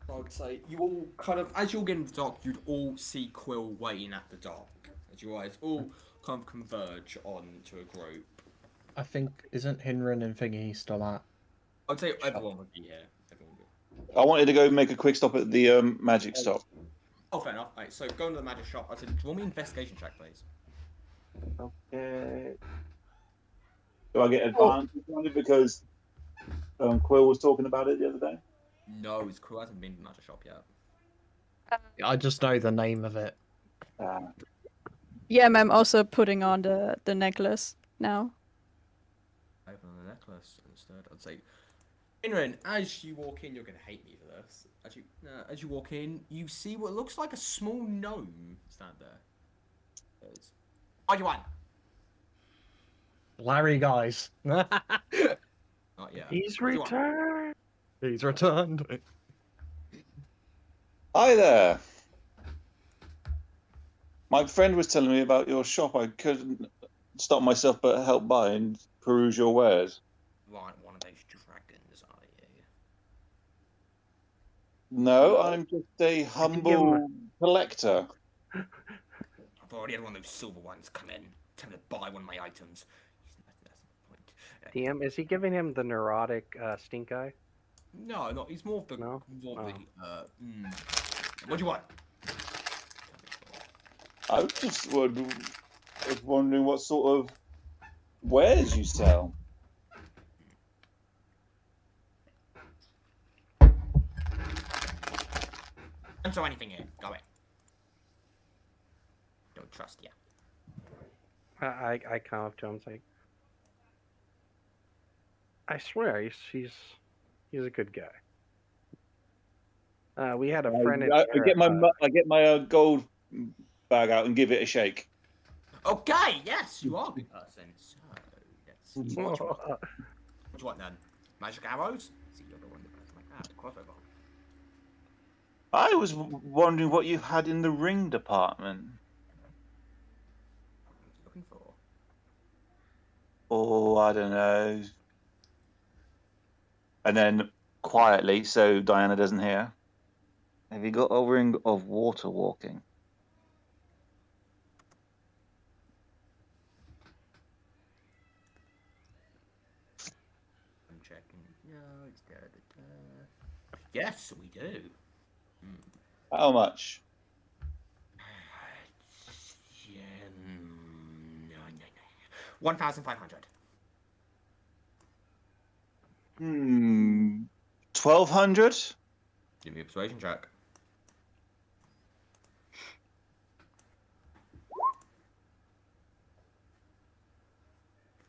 I would say you all kind of, as you're getting to the dock, you'd all see Quill waiting at the dock. As you guys all kind of converge onto a group. I think, isn't Hinrin and Thingy still at? I'd say everyone would be here. I wanted to go make a quick stop at the magic stop. Oh, fair enough. Right, so go into the magic shop. I said, roll me an investigation check, please. Okay. Do I get advantage on it because Quill was talking about it the other day? No, his crew hasn't been to the magic shop yet. I just know the name of it. Yeah, I'm also putting on the necklace now. Open the necklace instead. I'd say, Inran, as you walk in, you're gonna hate me for this. As you walk in, you see what looks like a small gnome stand there. What do you want? Larry, guys. Not yet. He's What do you want? returned. He's returned. Hi there. My friend was telling me about your shop. I couldn't stop myself but help by and peruse your wares. Right, one of those dragons, are you? No, I'm just a humble collector. I've already had one of those silver ones come in. Tell him to buy one of my items. That's the point. DM, is he giving him the neurotic stink eye? No, no, he's more of the. No? More of the What do you want? I was just wondering what sort of wares you sell. Don't throw anything in. Go away. Don't trust you. I come up to him and say, I swear he's a good guy. We had a friend in I here, get my gold bag out and give it a shake. Okay, yes, you are a good person. So, let's see. What do you want? What do you want then? Magic arrows? See, you're the one that's like that. Crossover. I was wondering what you had in the ring department. What are you looking for? Oh, I don't know. And then quietly, so Diana doesn't hear. Have you got a ring of water walking? I'm checking. No, it's there. Yes, we do. How much? Yeah, no. 1,500. 1,200? Give me a persuasion check.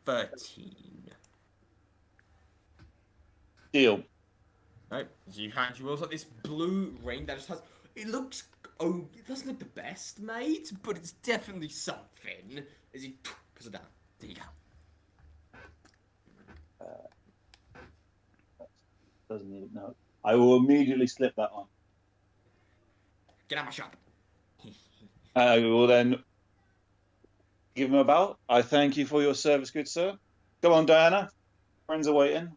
$13. Deal. Right, so you hand you rolls like this blue ring that just has. It looks. Oh, it doesn't look the best, mate, but it's definitely something. As he puts it down. There you go. Doesn't even know. I will immediately slip that on. Get out of my shop. I will then give him a bow. I thank you for your service, good sir. Come on, Diana. Friends are waiting.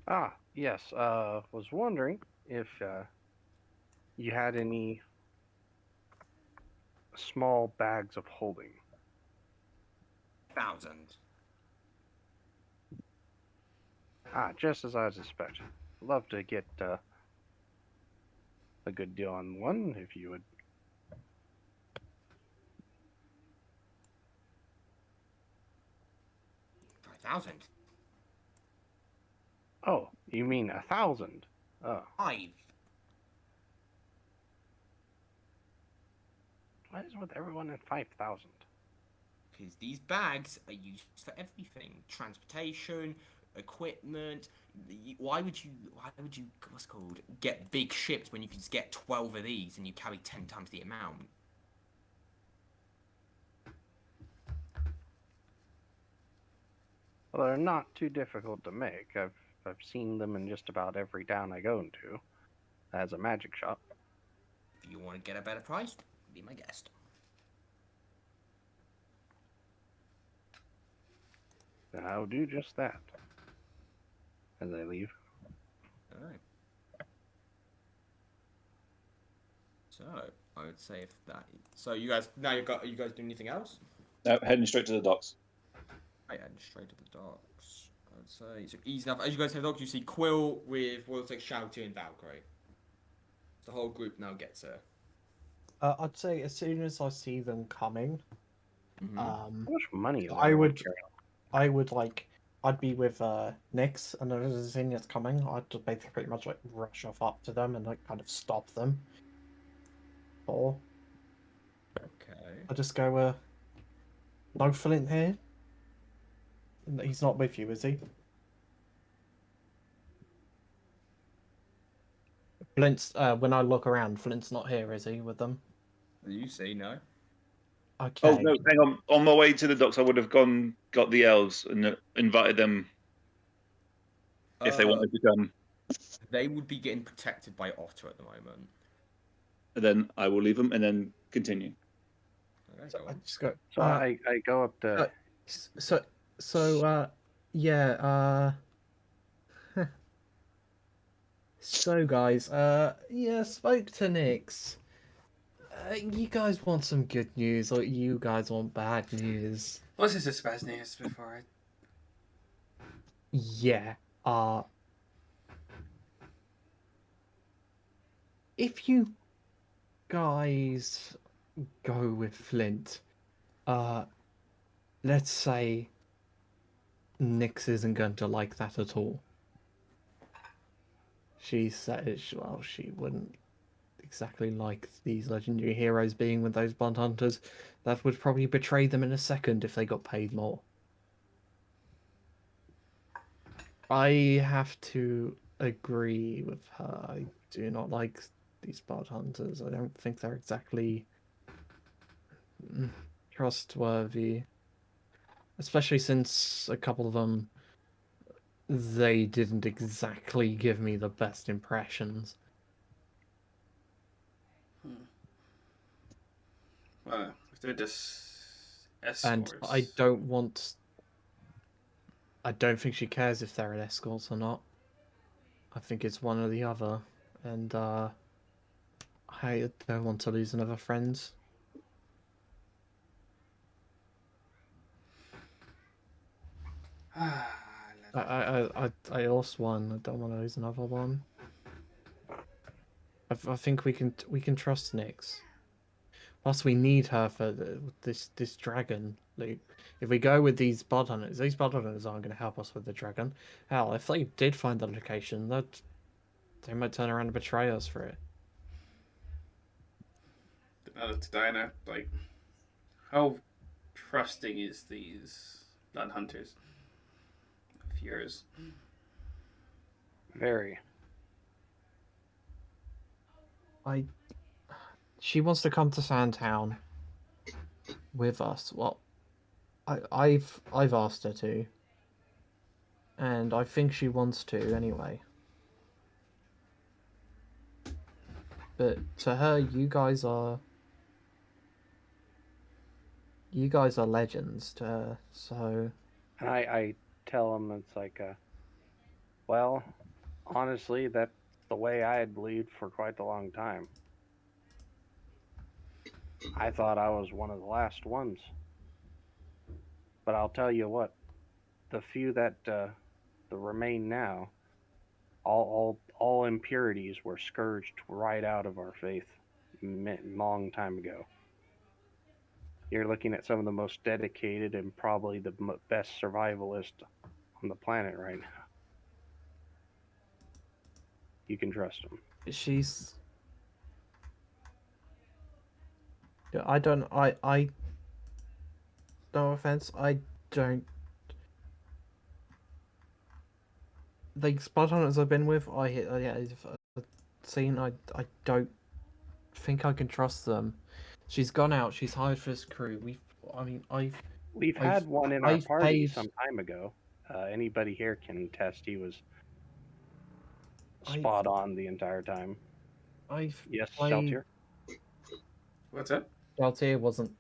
Ah, yes. Was wondering if you had any small bags of holding. 1,000. Ah, just as I suspected. Love to get a good deal on one, if you would. 5,000. Oh, you mean 1,000? Oh. 5. What is with everyone at 5,000? Because these bags are used for everything: transportation, equipment. Why would you? What's it called? Get big ships when you can just get 12 of these and you carry 10 times the amount. Well, they're not too difficult to make. I've seen them in just about every town I go into. As a magic shop. If you want to get a better price, be my guest. Then I'll do just that. As I leave. Alright. So, I would say if that... So, you guys... Now are you guys doing anything else? No, heading straight to the docks. Right, heading straight to the docks. I would say... So, easy enough. As you guys head to the docks, you see Quill with what looks like Shalltear and Valkyrie. The whole group now gets here. I'd say as soon as I see them coming, How much money is I everyone would, carrying? I would like, I'd be with Nyx, and as I see it's coming, I'd just basically pretty much like rush off up to them and like kind of stop them. Or Okay. I just go, no Flint here. He's not with you, is he? Flint's. When I look around, Flint's not here, is he? With them? You say no. Okay. Oh no, hang on. On my way to the docks, I would have got the elves, and invited them if they wanted to come. They would be getting protected by Otter at the moment. And then I will leave them, and then continue. Okay, So go I on. just go. So I go up to. Yeah. So guys, yeah, spoke to Nyx. You guys want some good news, or you guys want bad news? What's this bad news before I... Yeah. If you guys go with Flint, let's say Nyx isn't going to like that at all. She said, well, she wouldn't exactly like these legendary heroes being with those blood hunters. That would probably betray them in a second if they got paid more. I have to agree with her. I do not like these blood hunters. I don't think they're exactly trustworthy. Especially since a couple of them, they didn't exactly give me the best impressions. Well, if they're just escorts... And I don't think she cares if they're escorts or not. I think it's one or the other. And I don't want to lose another friend. I lost one. I don't want to lose another one. I think we can trust Nyx. Plus, we need her for this dragon loop. If we go with these blood hunters aren't going to help us with the dragon. Hell, if they did find the location, they might turn around and betray us for it. Diana, like, how trusting is these blood hunters of yours? Very. She wants to come to Sandtown with us. Well, I've asked her to, and I think she wants to anyway. But to her, you guys are legends to her. So, And I tell them it's like, well, honestly, that's the way I had believed for quite a long time. I thought I was one of the last ones. But I'll tell you what, the few that remain now, all impurities were scourged right out of our faith long time ago. You're looking at some of the most dedicated and probably the best survivalist on the planet right now. You can trust them. she's. I don't. No offense. I don't. The spot hunters I've been with, I've seen. I don't think I can trust them. She's gone out. She's hired for this crew. We've had one in our party some time ago. Anybody here can attest he was spot on the entire time. Yes, Shalltear? What's that? Shalltear wasn't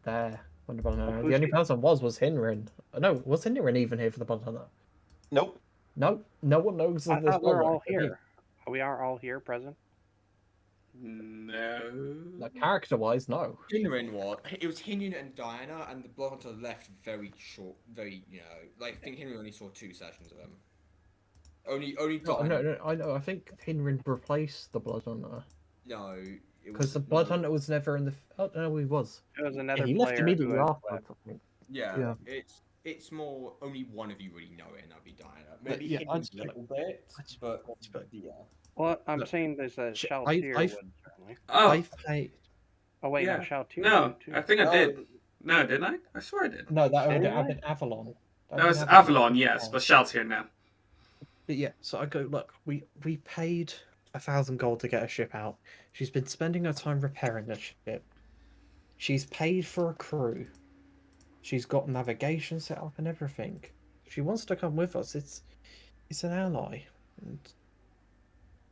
there when the blood hunter. The only person was Hinrin. No, was Hinrin even here for the blood hunter? Nope. No one knows. I thought we're all here. We are all here present. No. Character-wise, no. Hinrin was. It was Hinrin and Diana, and the blood hunter left very short. I think Hinrin only saw 2 sessions of them. Only No, got no, I know. I think Hinrin replaced the Blood Hunter. no. It Because was the Blood no. Hunter was never in the. Oh no, he was. It was Yeah, another he left player immediately who had afterwards. left. I think. Yeah, Yeah. it's more only one of you really know it, and that'd be Diana. Maybe yeah, him I a just- little bit, but yeah. Well, I'm Look, saying there's a Sh- Shalltear I've- would certainly. Oh, I've played. Oh wait, no, yeah. Shalltear No, would too. I think I No, did. No, didn't I? I swear I did. No, that would Did have I? been Avalon. That was Avalon, yes, but Shalltear now. But yeah, so I go, look, we paid 1,000 gold to get a ship out. She's been spending her time repairing the ship. She's paid for a crew. She's got navigation set up and everything. If she wants to come with us, it's an ally. And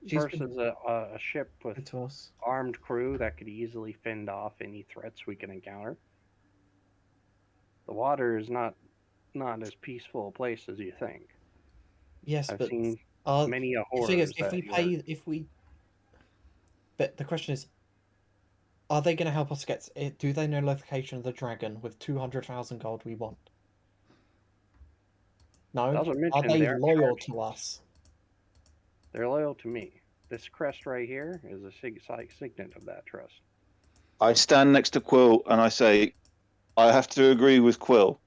she's been Versus a ship with good to us. armed crew that could easily fend off any threats we can encounter. The water is not as peaceful a place as you think. Yes, I've but seen many a the horrors thing is, that but the question is, are they going to help us get? Do they know location of the dragon with 200,000 gold we want? No. Doesn't Are mention they they're loyal charged. to us? They're loyal to me. This crest right here is a signet of that trust. I stand next to Quill and I say, I have to agree with Quill.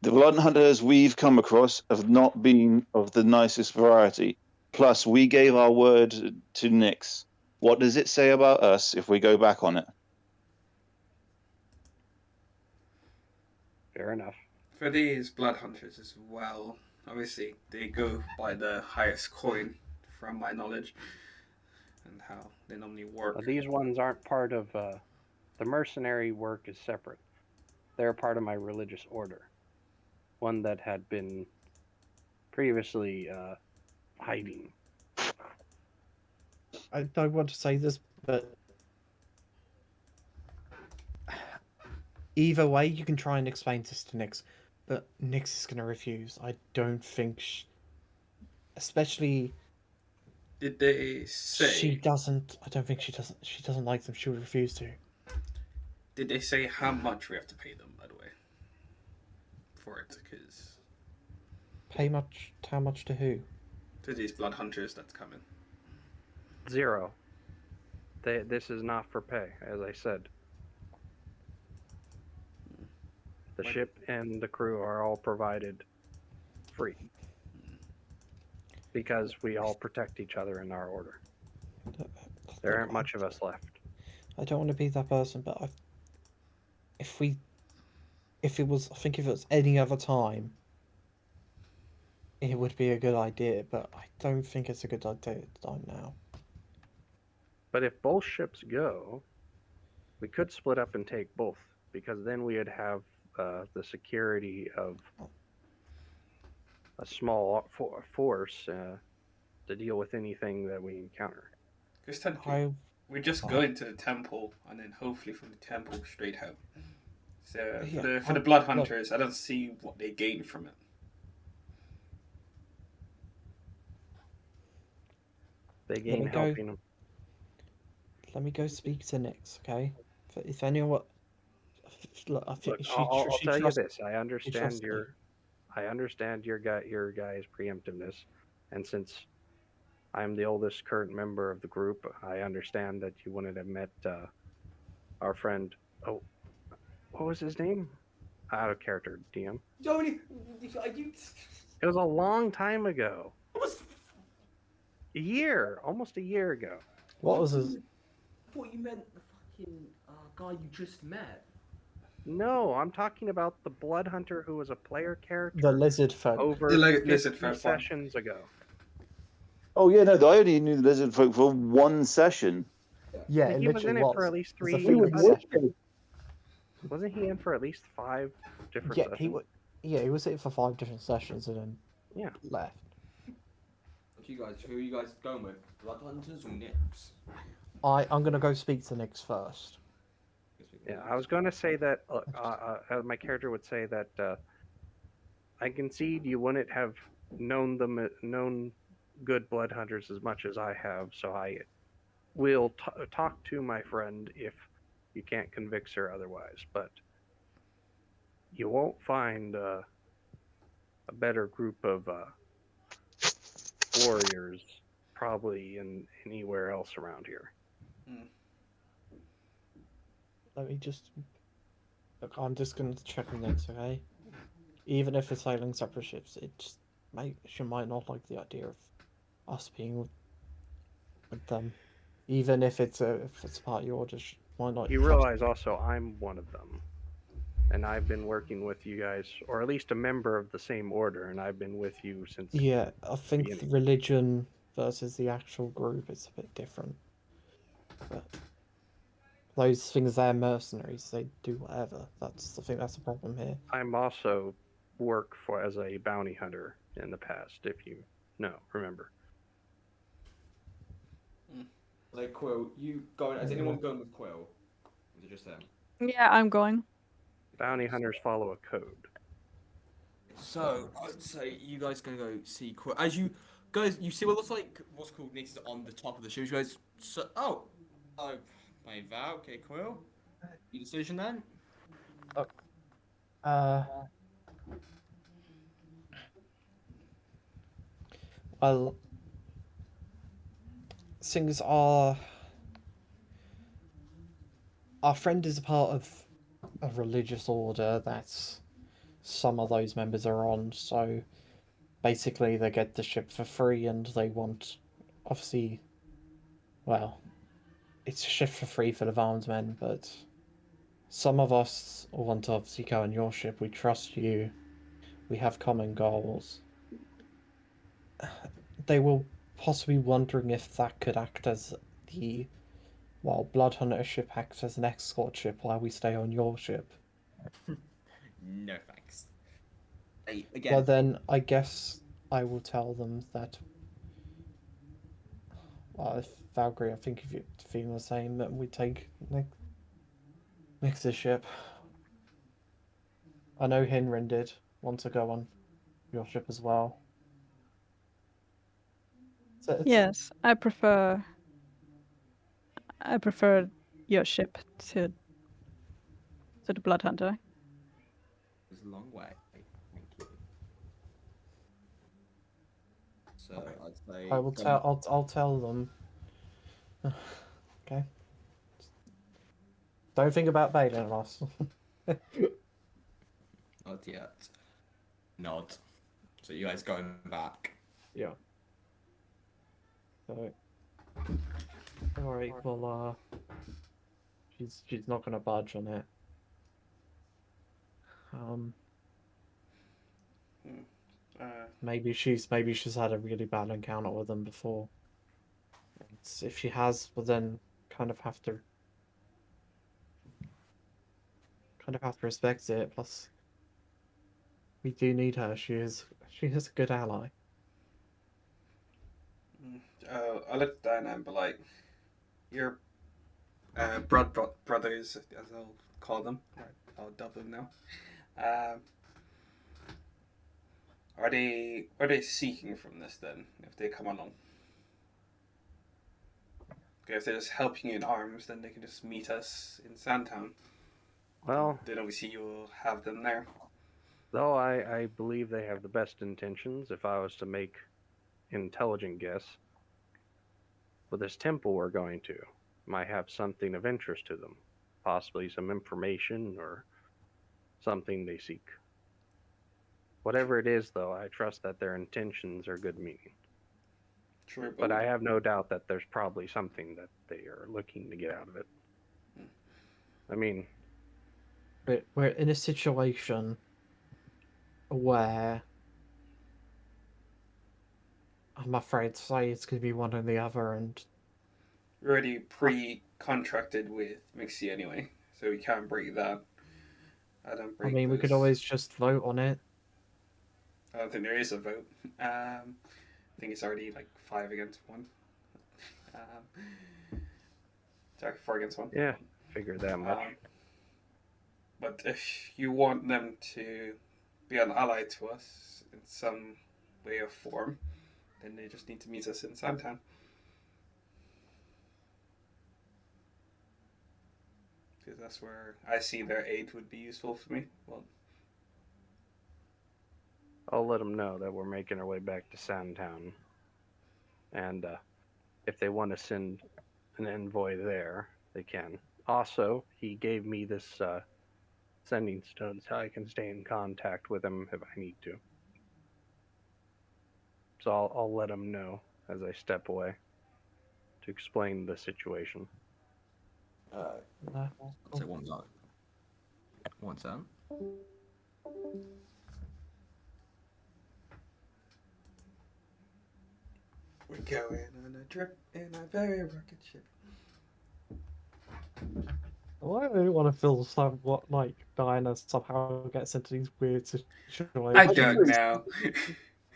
The blood hunters we've come across have not been of the nicest variety. Plus, we gave our word to Nyx. What does it say about us if we go back on it? Fair enough. For these blood hunters as well, obviously they go by the highest coin, from my knowledge, and how they normally work. But these ones aren't part of the mercenary work is separate. They're part of my religious order. One that had been previously hiding. I don't want to say this, but either way, you can try and explain this to Nyx, but Nyx is going to refuse. I don't think, especially. Did they say? She doesn't. I don't think she doesn't. She doesn't like them. She would refuse to. Did they say how much we have to pay them? By the way, for it, because Pay much? How much to who? to these blood hunters that's coming. 0. This is not for pay, as I said. The ship and the crew are all provided free. Because we all protect each other in our order. There aren't much of us left. I don't want to be that person, but if it was any other time, it would be a good idea. But I don't think it's a good idea now. But if both ships go, we could split up and take both, because then we would have the security of a small force to deal with anything that we encounter. Because technically, we just go into the temple and then hopefully from the temple straight home. So for the blood hunters, I don't see what they gain from it. They gain helping them. Let me go speak to Nyx, okay? If anyone, look, I think I'll tell you trusts- this: I understand me. your guys' preemptiveness, and since I'm the oldest current member of the group, I understand that you wouldn't have met our friend. Oh, what was his name? Out of character, DM. It It was a long time ago. was. Almost a year ago. What was his? I thought you meant the fucking guy you just met. No, I'm talking about the blood hunter who was a player character. The lizard folk. Over The lizard 50 folk one. sessions ago. Oh yeah, no, I only knew the lizard folk for one session. Yeah, He was in it for at least 3 He was sessions. Wasn't he in for at least 5 different Yeah, sessions? he was in for 5 different sessions and then left. Who are you guys going with? Blood Hunters or Nyx? I'm gonna go speak to Nyx first. Yeah, I was going to say that my character would say that I concede you wouldn't have known good blood hunters as much as I have, so I will talk to my friend if you can't convince her otherwise, but you won't find a better group of warriors probably anywhere else around here. Let me just look. I'm just going to check on this, okay? Even if it's sailing separate ships, it just she might not like the idea of us being with them. Even if it's part of your order, she might not. You realize also I'm one of them, and I've been working with you guys, or at least a member of the same order, and I've been with you since. Yeah, I think the religion versus the actual group is a bit different. But those things, they're mercenaries. They do whatever. I think that's the problem here. I'm also work for as a bounty hunter in the past, if you know, remember. Like Quill, you going? Is anyone going with Quill? Or is it just them? Yeah, I'm going. Bounty hunters follow a code. So I'd say you guys gonna go see Quill. As you guys, you see what looks like what's called Nix on the top of the shoes. You guys, oh, my vow. Okay, Quill. Your decision then. Well, things are. Our friend is a part of a religious order that's some of those members are on, so basically they get the ship for free and they want, obviously, well, it's a ship for free for the Varnsmen, but some of us want to obviously go on your ship. We trust you. We have common goals. They will possibly wondering if that could act as Blood Hunter ship acts as an escort ship while we stay on your ship. No thanks. Again. Well then, I guess I will tell them that. Well, if Valkyrie, I think if you're feeling the same, that we take Nix's ship. I know Hinrin did want to go on your ship as well. So Yes, I prefer your ship to the Blood Hunter. It's a long way. Thank you. So I'd say I will tell. I'll tell them. Okay. Don't think about bailing us. Not yet. Nod. So you guys going back? Yeah. So. Alright, well, she's not gonna budge on it. Maybe she's had a really bad encounter with them before. If she has, well then kind of have to respect it. Plus, we do need her. She is a good ally. I look at Diana and be like, your brothers, as I'll call them, I'll dub them now. Are they seeking from this then? If they come along, okay, if they're just helping you in arms, then they can just meet us in Sandtown. Well, then obviously you'll have them there. Though I believe they have the best intentions, if I was to make an intelligent guess. But this temple we're going to might have something of interest to them. Possibly some information or something they seek. Whatever it is, though, I trust that their intentions are good meaning. True, but I have no doubt that there's probably something that they are looking to get out of it. I mean, we're in a situation where I'm afraid to say it's going to be one or the other, and we're already pre-contracted with Mixie anyway, so we can't break that. I mean, we could always just vote on it. I don't think there is a vote. I think it's already like 5 against 1. Sorry, 4 against 1. Yeah, figured that much. But if you want them to be an ally to us in some way or form, then they just need to meet us in Sandtown. Because that's where I see their aid would be useful for me. Well, I'll let them know that we're making our way back to Sandtown. and if they want to send an envoy there, they can. Also, he gave me this sending stone so I can stay in contact with him if I need to. So I'll let him know as I step away to explain the situation. So one go. One turn. We're going on a trip in a very rocket ship. Why do I want to feel some what like Diana somehow gets into these weird situations? I don't know.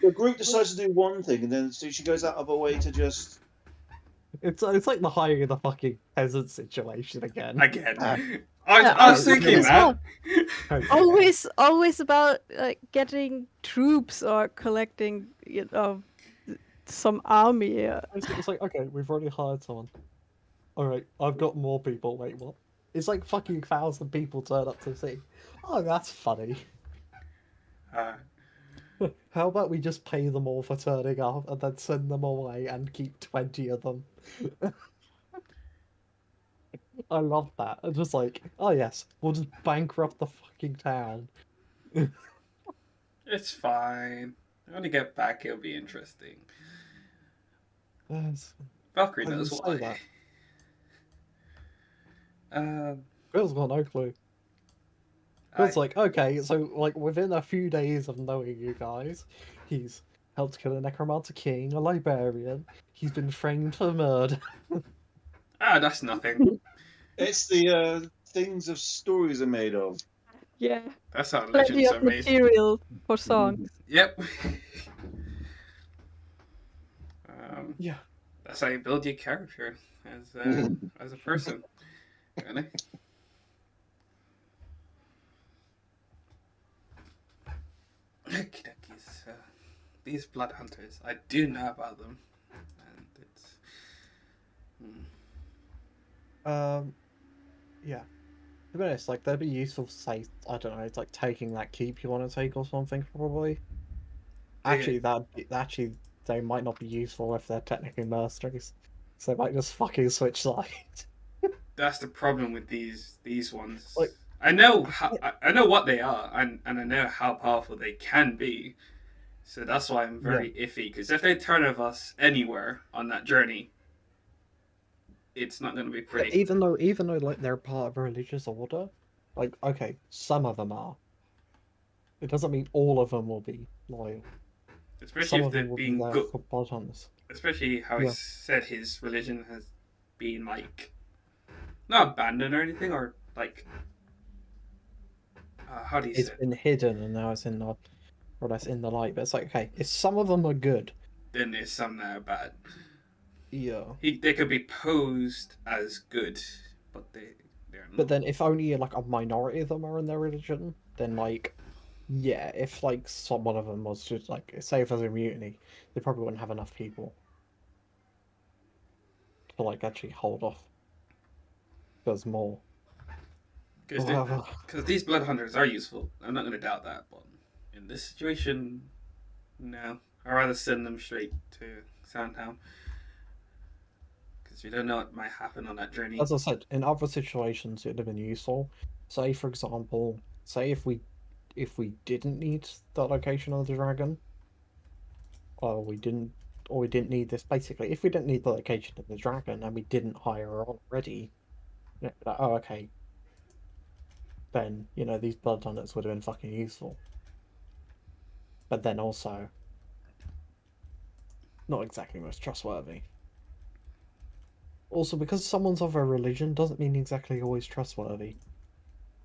The group decides to do one thing, and then so she goes out of her way to just. It's like the hiring of the fucking peasant situation again. Again. Ah. I was thinking as that. well. Always about getting troops or collecting, some army. It's like, okay, we've already hired someone. Alright, I've got more people. Wait, what? It's like fucking 1,000 people turn up to see. Oh, that's funny. How about we just pay them all for turning up and then send them away and keep 20 of them? I love that. It's just like, oh yes, we'll just bankrupt the fucking town. It's fine. When you get back, it'll be interesting. Yes. Valkyrie I knows didn't why. say that. Bill's got no clue. Bill's like, okay, so like within a few days of knowing you guys, he's helped kill a necromancer king, a librarian. He's been framed for murder. That's nothing. It's the things of stories are made of. Yeah. That's how Plenty legends of are made. material for songs. Yep. Yeah. That's how you build your character as a person. Really. Okey-dokey's, these blood hunters, I do know about them, and it's. Yeah. To be honest, like, they'd be useful to say, I don't know, it's like taking that keep you want to take or something, probably. Actually, they might not be useful if they're technically mercenaries. So they might just fucking switch sides. That's the problem with these ones. Like, I know I know what they are, and I know how powerful they can be. So that's why I'm very iffy. Because if they turn of us anywhere on that journey, it's not going to be pretty. Even though like they're part of a religious order, like, okay, some of them are. It doesn't mean all of them will be loyal. Especially Some if of them they're will be being there good. for blood hunters. Especially how he said his religion has been like not abandoned or anything, or like how do you say It's been hidden and now it's in the, or less in the light. But it's like, okay, if some of them are good, then there's some that are bad. Yeah. They could be posed as good, but they're not. But then if only like a minority of them are in their religion, then like, yeah, if like some one of them was just like, say if there's a mutiny, they probably wouldn't have enough people to like actually hold off. There's more. Because these blood hunters are useful. I'm not going to doubt that, but in this situation, no. I'd rather send them straight to Soundtown. Because we don't know what might happen on that journey. As I said, in other situations, it would have been useful. Say, for example, if we didn't need the location of the dragon, or we didn't need this. Basically, if we didn't need the location of the dragon and we didn't hire her already, like, oh, okay, then these blood hunters would have been fucking useful. But then also, not exactly most trustworthy. Also, because someone's of a religion doesn't mean exactly always trustworthy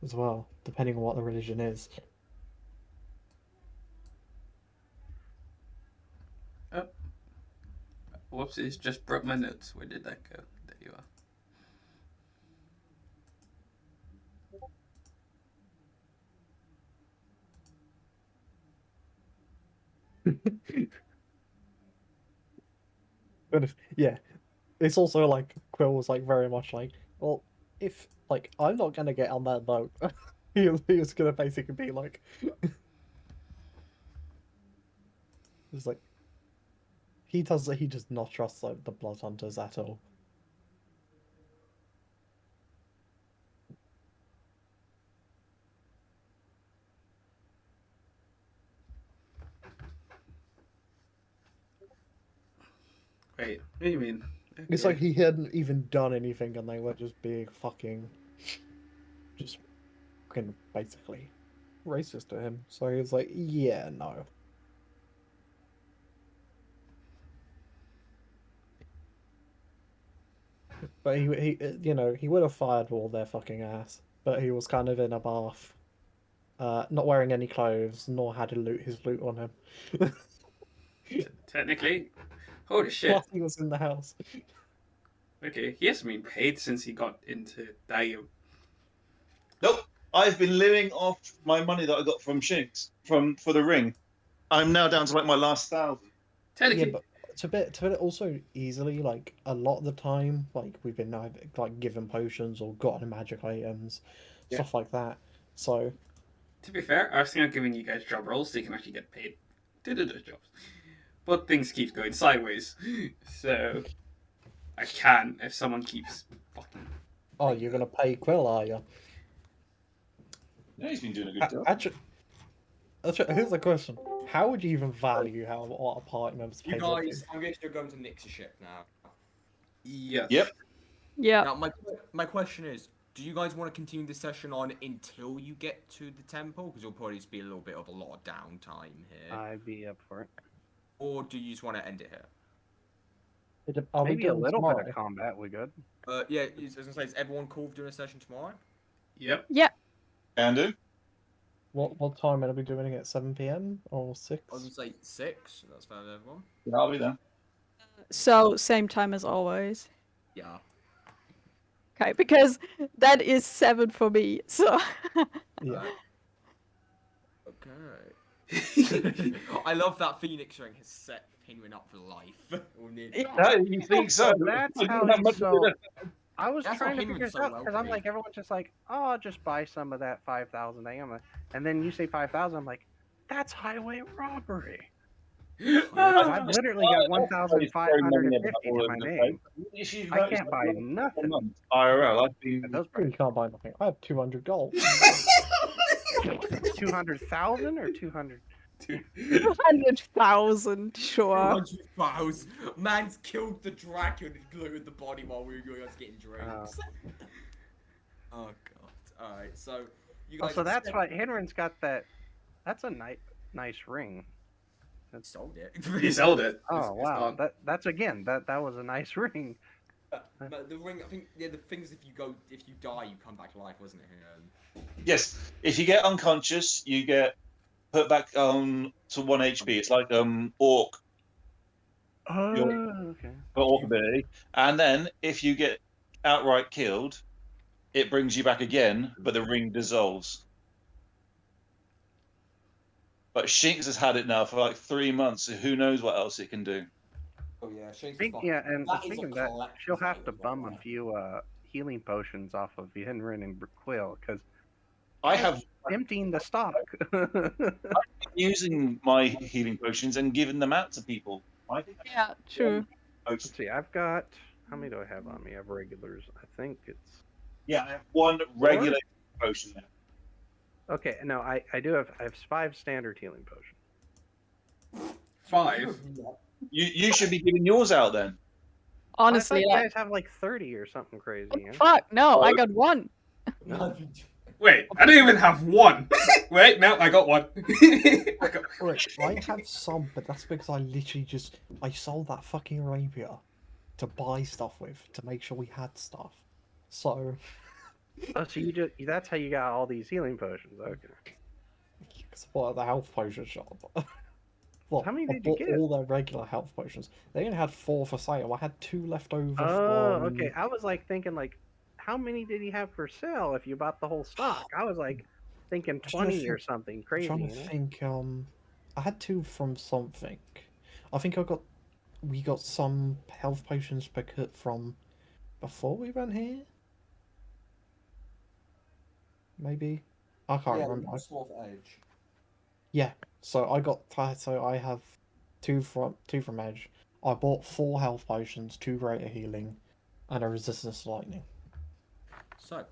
as well, depending on what the religion is. Oh. Whoopsies, just broke my notes. Where did that go? There you are. But yeah, it's also like Quill was like very much like, well, if like I'm not gonna get on that boat, he was gonna basically be like, it's like, He does not trust like the blood hunters at all. Wait, what do you mean? It's like he hadn't even done anything, and they were just being just fucking basically racist to him. So he was like, yeah, no. But he he would have fired all their fucking ass. But he was kind of in a bath, not wearing any clothes, nor had his loot on him. Technically, holy shit. While he was in the house. Okay, he hasn't been paid since he got into Daim. Nope. I've been living off my money that I got from Shinx for the ring. I'm now down to like my last 1,000. Technically, Yeah, but to put it also easily, like a lot of the time, like we've been like given potions or gotten magic items, stuff like that. So to be fair, I was thinking of giving you guys job roles so you can actually get paid to do those jobs. But things keep going sideways. So I can if someone keeps fucking. Oh, you're gonna pay Quill, are you? Yeah, he's been doing a good job. Actually, here's the question: how would you even value what a party member's You paid? guys, I'm guessing you're going to Nix's ship now. Yes. Yep. Yeah. Now, my question is, do you guys want to continue this session on until you get to the temple? Because you'll probably just be a little bit of a lot of downtime here. I'd be up for it. Or do you just want to end it here? Maybe a little bit of combat would be good. Yeah, I was gonna say, is everyone cool with doing a session tomorrow? Yep. Yeah. Can do. What time will I be doing it? 7 p.m. or 6? I was gonna say 6. That's fair with everyone. Yeah, I'll be there. So same time as always. Yeah. Okay, because that is 7 for me. So. Yeah. Okay. I love that Phoenix ring has set Pinwin up for life. You think so? That's how Not he's much so. better. I was That's trying how to figure Hinman's this so out because I'm well like, everyone's just like, oh, I'll just buy some of that 5,000 thing. And then you say 5,000, I'm like, that's highway robbery. I've literally got 1,550 in my name. I can't buy nothing. IRL, I've been. You can't buy nothing. I have 200 gold. 200,000 or 200? 200,000, sure. 200,000. Man's killed the dragon and glued the body while we were guys getting drinks. Oh god. Alright, so you guys. So that's why Henren's got that. That's a nice ring. Sold it. He sold it. Oh wow, that's again that was a nice ring. But the ring, I think, the thing is, if you die, you come back to life, wasn't it? Yes, if you get unconscious, you get put back to 1 HP. It's like orc. Oh, okay. Orc ability, and then if you get outright killed, it brings you back again, but the ring dissolves. But Shinx has had it now for like 3 months, so who knows what else it can do. Oh yeah, Yeah, and speaking of that, she'll have to bum a few healing potions off of Henren and Quill because I have emptying the stock. I've been using my healing potions and giving them out to people. Yeah, true. Let's see, I've got how many do I have on me? I have regulars. I think it's I have 1 regular potion now. okay. No, I have 5 standard healing potions. 5. You should be giving yours out then. Honestly, I thought you guys have like 30 or something crazy. Yeah? Fuck, no, I got 1. Wait, I don't even have 1. Wait, no, I got 1. Right, I have some, but that's because I literally I sold that fucking rapier to buy stuff with to make sure we had stuff. So. Oh, so that's how you got all these healing potions. Okay. What at the health potion shop? Well, how many did I you bought get? all their regular health potions. They only had 4 for sale. I had 2 left over. Oh, okay. I was like thinking like, how many did he have for sale if you bought the whole stock? I was like thinking 20 or something crazy. I'm trying to think. I had 2 from something. I think we got some health potions from before we went here. Maybe I can't remember. Yeah, so I have 2 from Edge. I bought 4 health potions, 2 greater healing, and a resistance to lightning. So,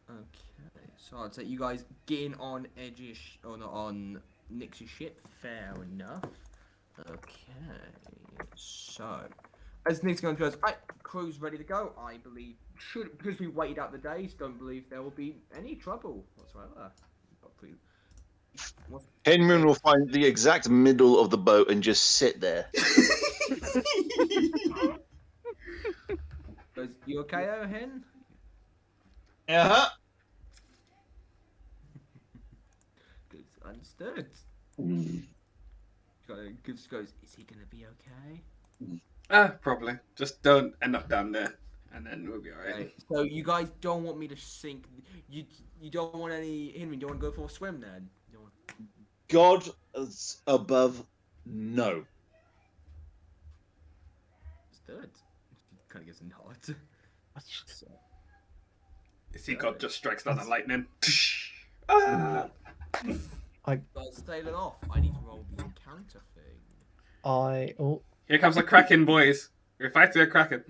okay. So I'd say you guys getting on Edge's or not on Nix's ship. Fair enough. Okay. So, as Nix goes, right, crew's ready to go. I believe because we waited out the days. Don't believe there will be any trouble whatsoever. Henry will find the exact middle of the boat and just sit there. You okay, Hen? Uh-huh. Good, understood. Goes, is he gonna be okay? Probably. Just don't end up down there, and then we'll be alright. Okay. So you guys don't want me to sink? You don't want any Henry? You don't want to go for a swim then? You want... God above, no. Understood. Kind of gives a nod. See, God just strikes down the lightning. Ah! Guys, sailing off. I need to roll the encounter thing. Here comes a kraken, boys. We're fighting a kraken.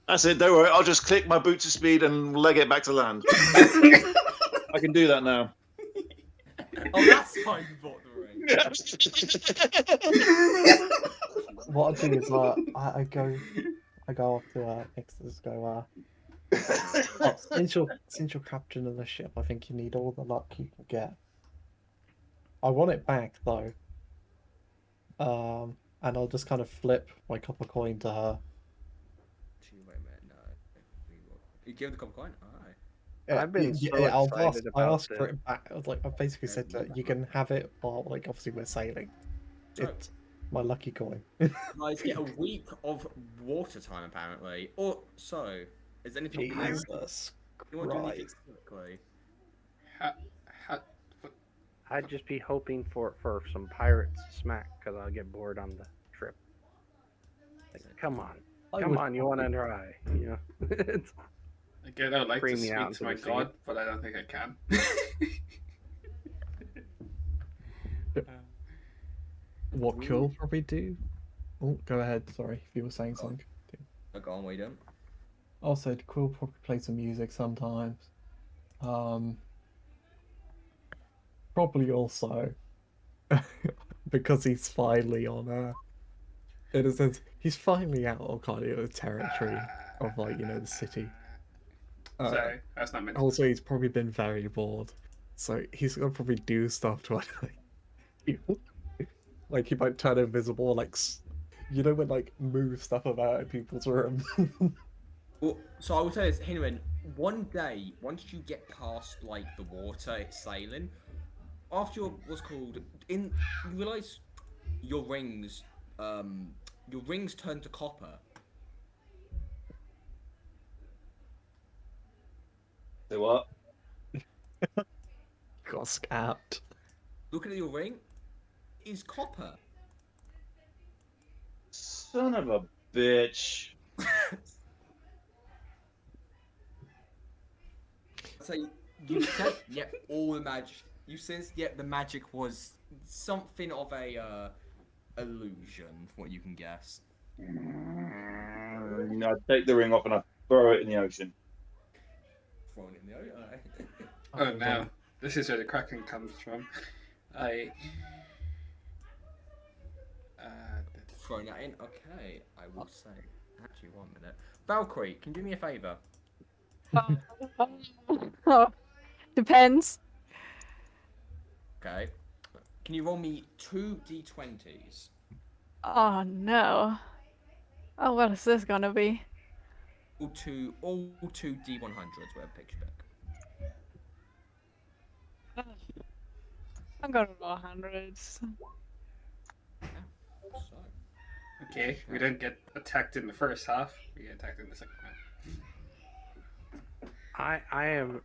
That's it. Don't worry. I'll just click my boot to speed and leg it back to land. I can do that now. Oh, that's why you bought the ring. What I do is I go off to Nix's go. Since you're captain of the ship, I think you need all the luck you can get. I want it back though. And I'll just kind of flip my copper coin to her. Wait a minute, no. You give the copper coin? Alright. I've been so excited I about asked for it back. I was like, I basically said that you can have it while, like, obviously we're sailing. It's my lucky coin. You guys get a week of water time apparently. Or so. Is anything Jesus you want to do anything quickly? I'd just be hoping for some pirates smack because I'll get bored on the trip. Like, come on, you want to try? You know. Again, I'd like to Bring me speak out to my into the God, sea. but I don't think I can. What Quill probably do? Oh, go ahead. Sorry, if you were saying something. Go on, we don't. Also, Quill probably play some music sometimes. Probably also because he's finally on in a sense, he's finally out of kind of the territory of, like, you know, the city. Sorry, that's not meant to Also, he's probably been very bored, so he's gonna probably do stuff to, like he might turn invisible, like, you know, when, like, move stuff about in people's room. Well, so I will tell you this, Henry, one day, once you get past, like, the water, it's sailing, after your, you realise your rings turn to copper. Say what? Got scabbed. Looking at your ring, is copper. Son of a bitch. So you said, yep, all the magic. You said, yep, the magic was something of a illusion, from what you can guess. I take the ring off and I throw it in the ocean. Throw it in the ocean. Oh no, this is where the kraken comes from. Thrown that in. Okay, I will say. Actually, 1 minute. Valkyrie, can you do me a favour? Depends. Okay. Can you roll me 2 d20s? Oh no. Oh, what is this gonna be? All two d100s, whatever picture back. I'm gonna roll hundreds. Okay, we don't get attacked in the first half. We get attacked in the second half. I am.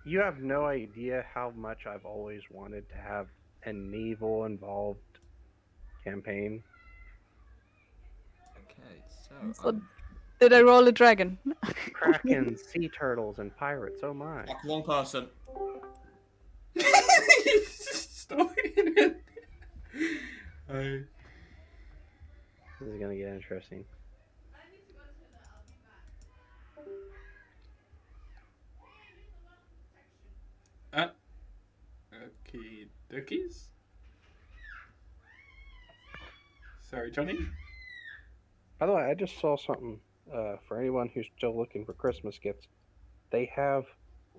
You have no idea how much I've always wanted to have a naval involved campaign. Okay, So, did I roll a dragon? Kraken, sea turtles, and pirates. Oh my! Wrong person. Stop it. This is gonna get interesting. Okay, dokies. Sorry, Johnny. By the way, I just saw something for anyone who's still looking for Christmas gifts. They have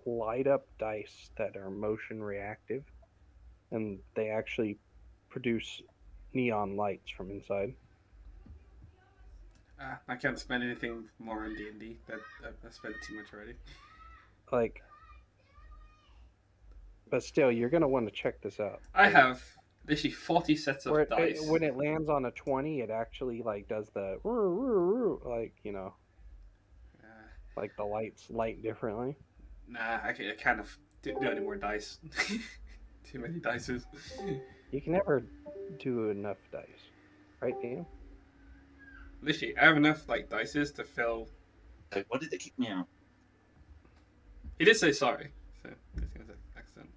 light up dice that are motion reactive, and they actually produce neon lights from inside. I can't spend anything more on D&D. I spent too much already. Like, but still, you're gonna want to check this out. I have literally 40 sets of dice. When it lands on a 20, it actually like does the like, you know, like the lights light differently. Nah, I can't do any more dice. Too many dices. You can never do enough dice, right, Dan? Literally, I have enough like dices to fill. Wait, why did they kick me out? He did say sorry, so I think it was an accident.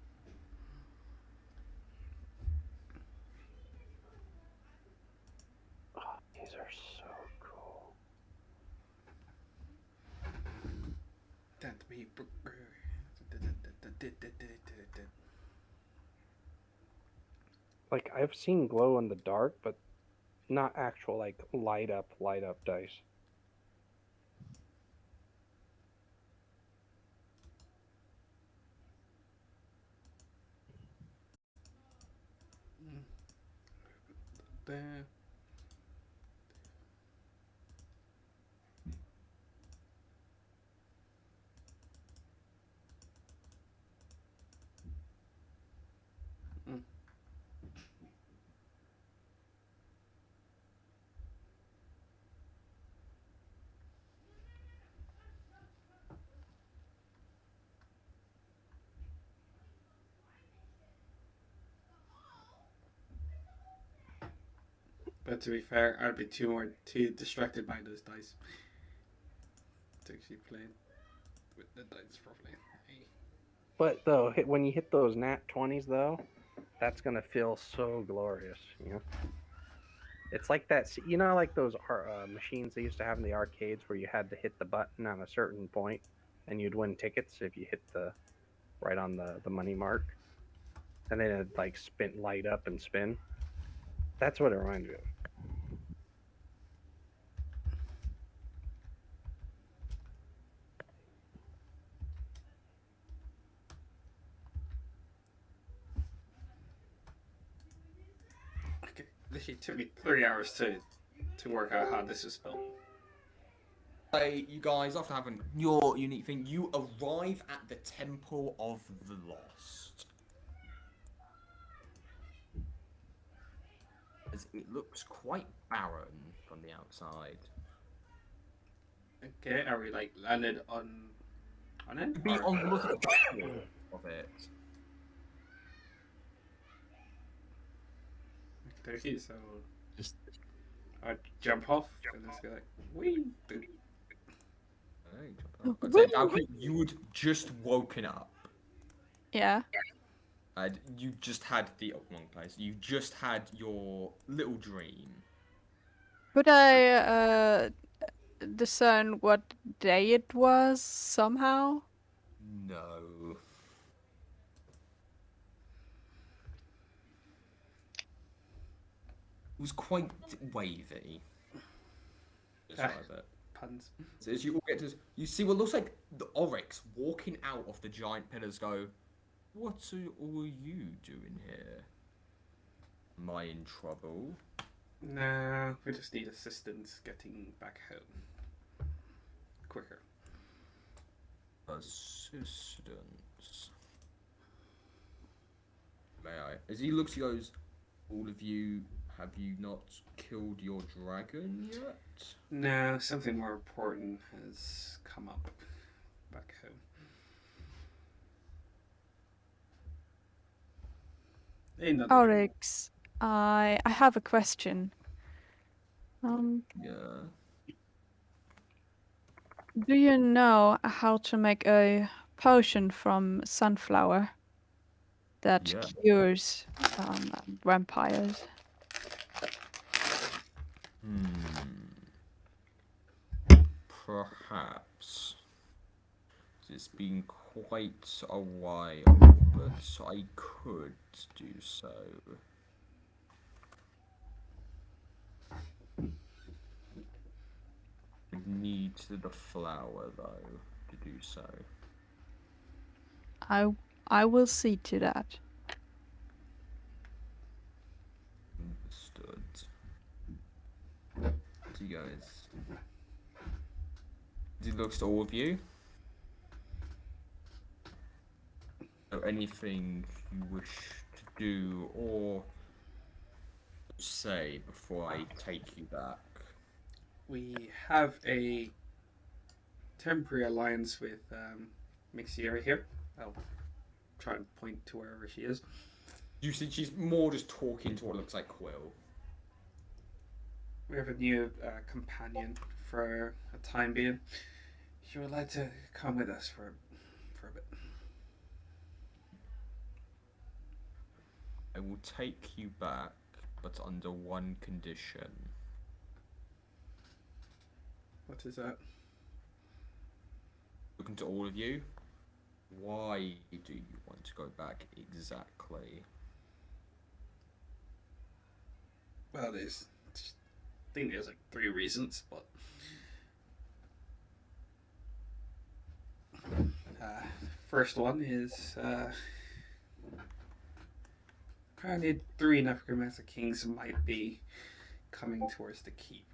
Oh, these are so cool. Like, I've seen glow in the dark, but not actual like light up dice. There. But to be fair, I'd be too distracted by those dice to actually play with the dice properly. But though, when you hit those nat 20s, though, that's gonna feel so glorious. You know, it's like that. You know, like those machines they used to have in the arcades where you had to hit the button on a certain point, and you'd win tickets if you hit the right on the money mark, and then it'd like light up and spin. That's what it reminds me of. Okay, literally took me 3 hours to work out how this is spelled. Hey, you guys, after having your unique thing, you arrive at the Temple of the Lost. It looks quite barren from the outside. Okay, are we like landed on it? Be on the floor of it. Okay, so just I jump off and just go like wee. I'd say, Valkyrie, you would just woken up. Yeah. And you just had the wrong place. You just had your little dream. Could I discern what day it was somehow? No. It was quite wavy. Describe it. Puns. So as you all get to, you see what looks like the Oryx walking out of the giant pillars. Go, what are all you doing here? Am I in trouble? Nah, we just need assistance getting back home quicker. Assistance. May I? As he looks, he goes, all of you, have you not killed your dragon yet? No, something more important has come up back home. Oryx, I have a question. Yeah. Do you know how to make a potion from sunflower that cures vampires? Hmm. perhaps it's been quite a while, but I could do so. Would need the flower though to do so. I will see to that. Understood. So you guys, it looks to all of you. Anything you wish to do or say before I take you back? We have a temporary alliance with Mixiera here. I'll try and point to wherever she is. You see, she's more just talking to what looks like Quill. We have a new companion for a time being. She would like to come with us for a bit. I will take you back, but under one condition. What is that? Looking to all of you, why do you want to go back exactly? Well, I think there's like 3 reasons, but first one is apparently 3 necromancer kings might be coming towards the keep.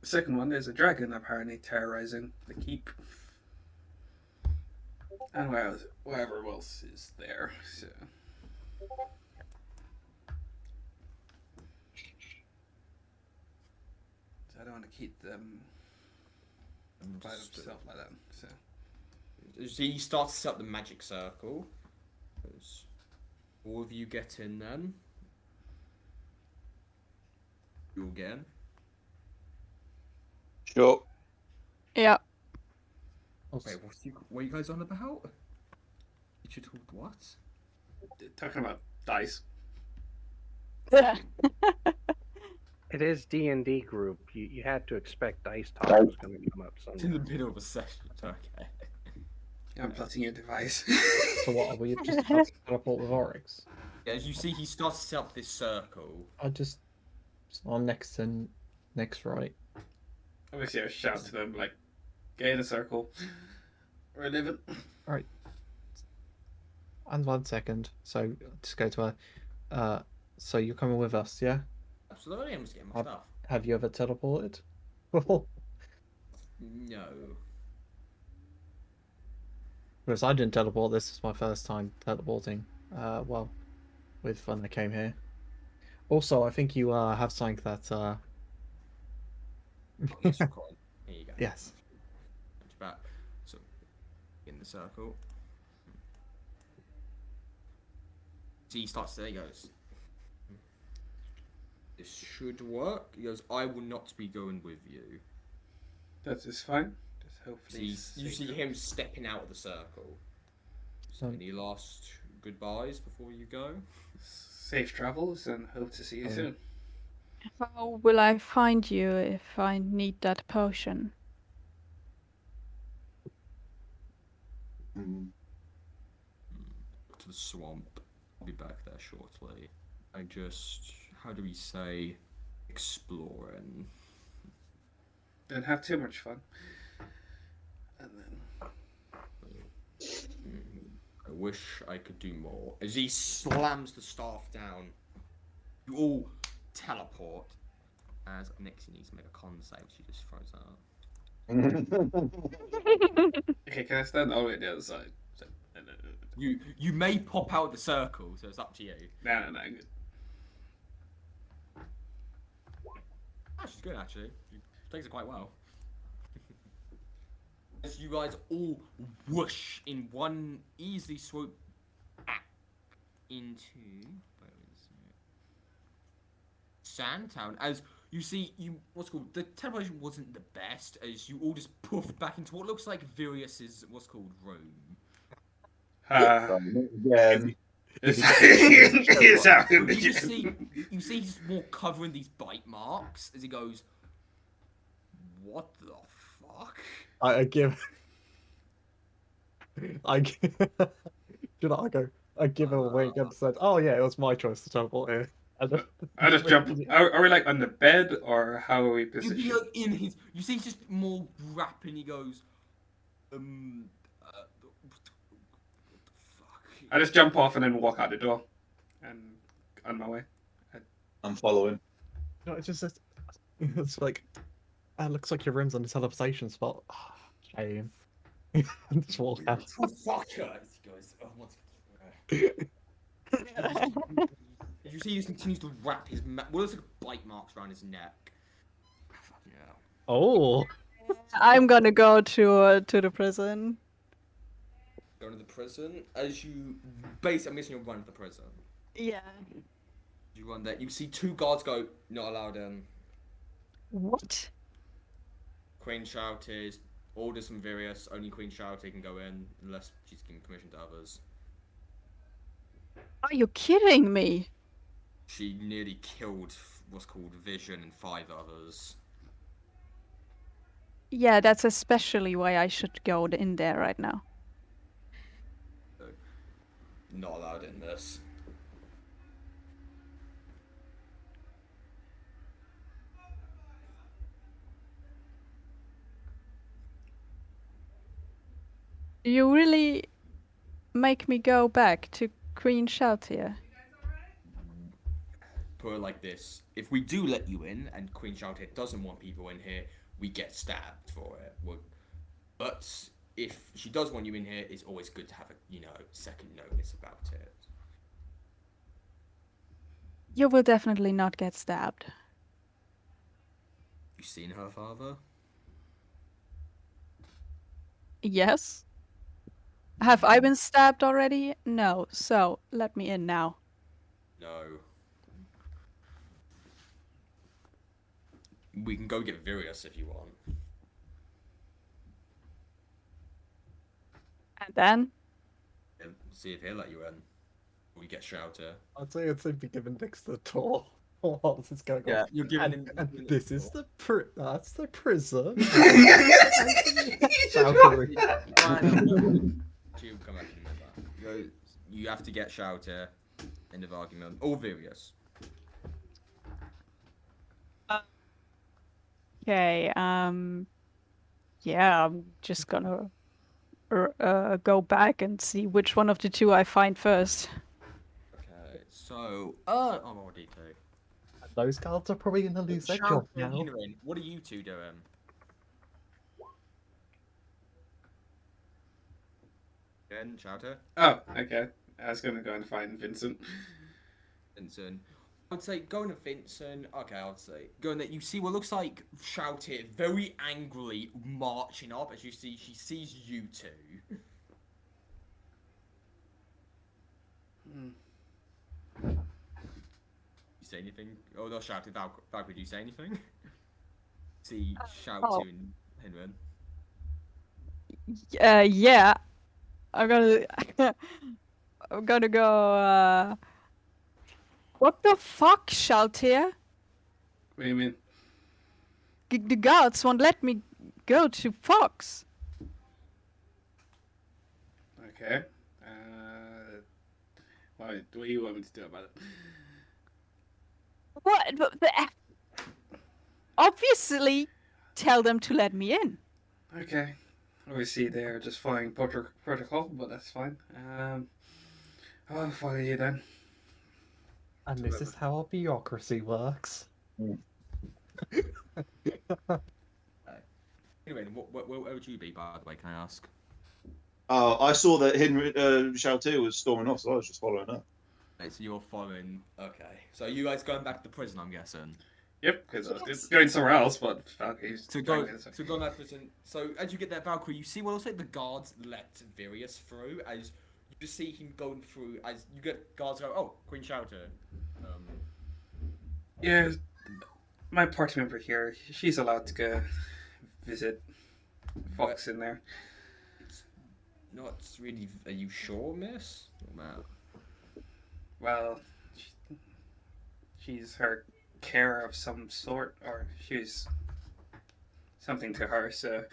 The second one, there's a dragon apparently terrorizing the keep. And whatever else is there, so. I don't want to keep them by themselves like that, so. So you start to set up the magic circle. All of you get in then. You all get in. Sure. Yeah. Wait, what are you guys on about? You should talk what? Talking about dice. It is D&D group. You had to expect dice talk was going to come up It's in the somewhere. middle of a session. Okay. I'm plotting your device. So what, are we just about to teleport with Oryx? Yeah, as you see, he starts to set up this circle. I just on next and next right. Obviously, I shout to them, like, get in a circle. We're living. Alright. And 1 second. So just go to her. So you're coming with us, yeah? Absolutely, I'm just getting my stuff. Have you ever teleported before? No. Because I didn't teleport. This is my first time teleporting. Well, with when I came here. Also, I think you have something that. Yes, of course. Here you go. Yes. Back. So, in the circle. So he starts to, he goes, this should work. He goes, I will not be going with you. That is fine. Just hopefully. So you see him stepping out of the circle. So any last goodbyes before you go? Safe travels and hope to see you soon. How will I find you if I need that potion? To the swamp. I'll be back there shortly. I just, how do we say, exploring. Don't have too much fun. And then. I wish I could do more. As he slams the staff down, you all teleport. As Nixie needs to make a con save, she just throws out. Okay, can I stand all the way on the other side? So, no. You may pop out the circle, so it's up to you. No, I'm good. Oh, she's good actually. She takes it quite well. As you guys all whoosh in one easy swoop back into Sandtown. As you see, what's called the teleportation wasn't the best, as you all just puffed back into what looks like Virius's what's called room. Again. Is that You just see he's more covering these bite marks as he goes, "What the fuck?" I give. I give. Do you know, I give him a wink and said, "Oh yeah, it was my choice to teleport here." I just jump. Are we like on the bed or how are we You'd be positioned? like in his. You see, he's just more rapping. He goes, what the fuck? I just jump off and then walk out the door, and on my way. I'm following. No, it's just it's like, looks like your room's on the teleportation spot. Shame. Just walk out. Fuck her. He goes, "Oh, what's?" You see, he just continues to wrap his what looks like bite marks around his neck. Yeah. Oh. I'm gonna go to the prison. Going to the prison as you basically, I'm guessing you'll run to the prison. Yeah. You run there. You see two guards go, "Not allowed in." What? Queen shouted, orders from Virius. Only Queen Shalltear can go in unless she's giving permission to others. Are you kidding me? She nearly killed what's called Vision and 5 others. Yeah, that's especially why I should go in there right now. So, not allowed in this. You really make me go back to Queen Shalltear. Put it like this: if we do let you in, and Queen Shalltear doesn't want people in here, we get stabbed for it. But if she does want you in here, it's always good to have a second notice about it. You will definitely not get stabbed. You seen her father? Yes. Have I been stabbed already? No. So let me in now. No. We can go get Virius if you want. And then? And see if he'll let you in. We get Shalltear. I'd say it's be given next to the door. What's this going on? Yeah, you're giving him. And this is the that's the prison. Valkyrie. Come back in that. You have to get Shalltear. End of argument. Or Virius. Okay, yeah, I'm just gonna go back and see which one of the two I find first. Okay, so, I'm already too. Those guards are probably gonna lose their job now. What are you two doing? Again, Shalltear? Oh, okay. I was gonna go and find Vincent. Vincent. I'd say going to Vincent. Okay, I'd say going there. You see what looks like Shalltear very angrily marching up as you see she sees you two. You say anything? Oh no, Shalltear. Valkyrie, do you say anything? See Shalltear and Hinwin. Yeah. I'm gonna go. What the fuck, Shalltear? What do you mean? The guards won't let me go to Fox. Okay. What do you want me to do about it? What? Obviously, tell them to let me in. Okay. Obviously, they're just following protocol, but that's fine. I'll follow you then. And this is how our bureaucracy works. Anyway, where would you be, by the way, can I ask? I saw that Shalltear was storming off, so I was just following up. Okay, so you're following. Okay, so you guys going back to the prison, I'm guessing. Yep, because I was going somewhere else, but Valkyrie's going back to prison. So as you get there, Valkyrie, you see what looks like the guards let Virius through. As you just see him going through, as you get guards go, "Oh, Queen Shalltear." Yeah, my party member here, she's allowed to go visit Fox in there. It's not really. Are you sure, miss? Oh, man. well, she's her carer of some sort, or she's something to her, so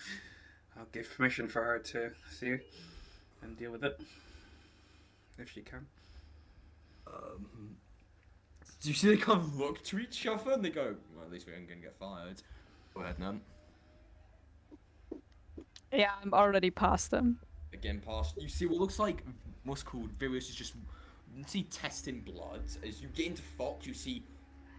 I'll give permission for her to see her and deal with it if she can. Do you see they kind of look to each other and they go, well, at least we ain't gonna get fired. Go ahead, Nan. Yeah, I'm already past them. Again, past. You see what looks like what's called Virius is just. You see testing blood. As you get into Fox, you see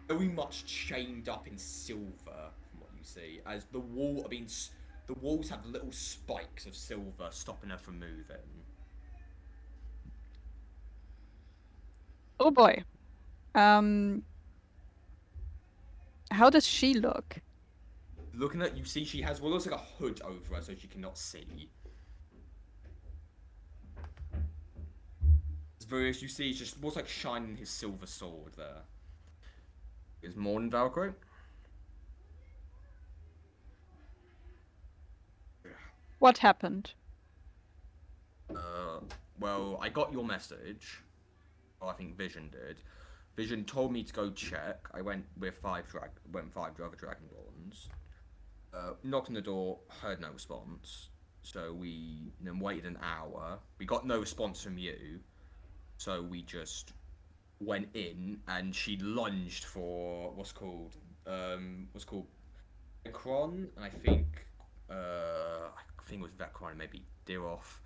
very much chained up in silver. From what you see, as the walls have little spikes of silver stopping her from moving. Oh boy. How does she look? Looking at you, see she has what looks like a hood over her, so she cannot see. As Virius, you see, just what's like shining his silver sword there. Is Morning Valkyrie? What happened? Well, I got your message. Well, I think Vision did. Vision told me to go check. I went with five other Dragonborns. Knocked on the door, heard no response. So we then waited an hour. We got no response from you. So we just went in, and she lunged for what's called Vecron, and I think it was Vecron, maybe Diroth.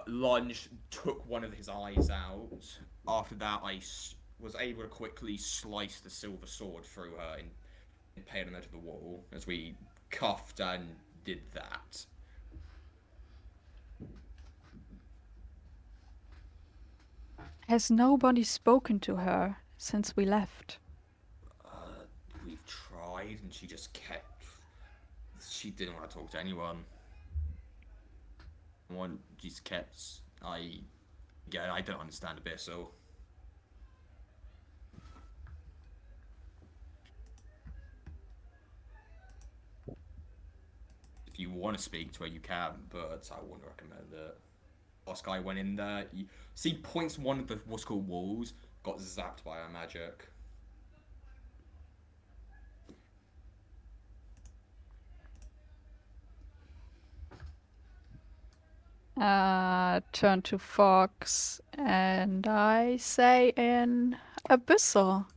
Lunged, took one of his eyes out. After that, I was able to quickly slice the silver sword through her and impaled her to the wall as we cuffed and did that. Has nobody spoken to her since we left? We've tried, and she just kept. She didn't want to talk to anyone. One just kept. I don't understand Abyssal. If you want to speak to her, you can, but I wouldn't recommend it. Last guy went in there. You see, points one of the what's called walls got zapped by our magic. Turn to Fox, and I say in Abyssal.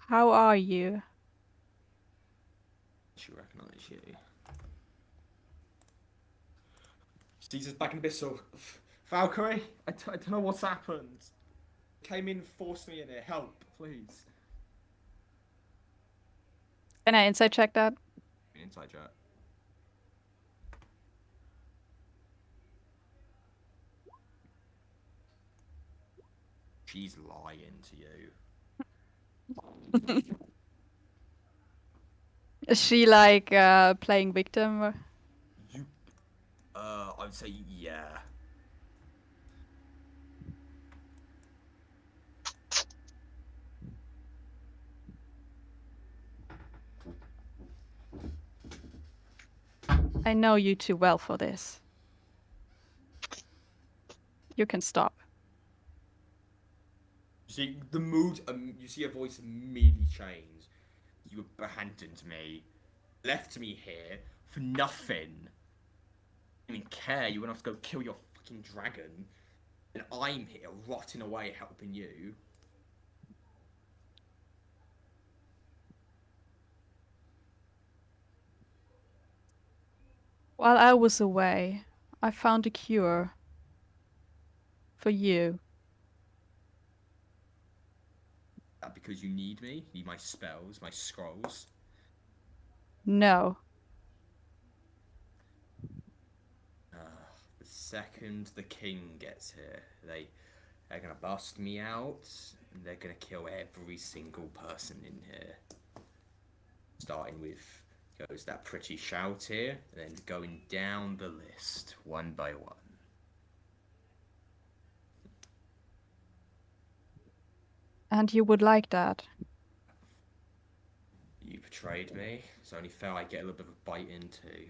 How are you? She recognise you. Caesar's back in Abyssal. Valkyrie, I don't know what's happened. Came in, forced me in here. Help, please. Can I insight check that? Inside chat. She's lying to you. Is she like playing victim? I would say yeah. I know you too well for this. You can stop. You see the mood. You see her voice immediately change. You abandoned me, left me here for nothing. I didn't even care. You went off to go kill your fucking dragon, and I'm here rotting away helping you. While I was away, I found a cure for you. That because you need me? You need my spells, my scrolls? No. The second the king gets here, they're gonna bust me out, and they're gonna kill every single person in here. Starting with goes that pretty Shalltear, and then going down the list one by one. And you would like that? You betrayed me. It's only fair I get a little bit of a bite into.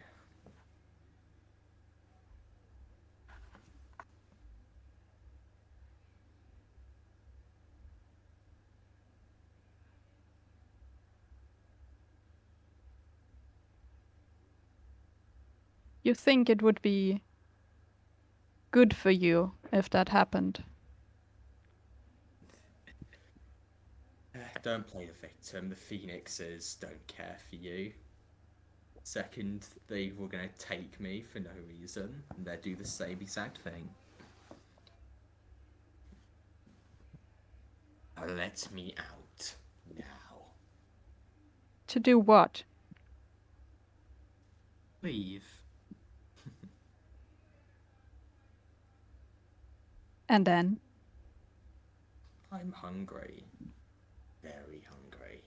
you think it would be good for you if that happened? Don't play the victim. The Phoenixes don't care for you. Second, they were going to take me for no reason, and they'd do the same exact thing. Now let me out. Now. To do what? Leave. And then? I'm hungry. Very hungry.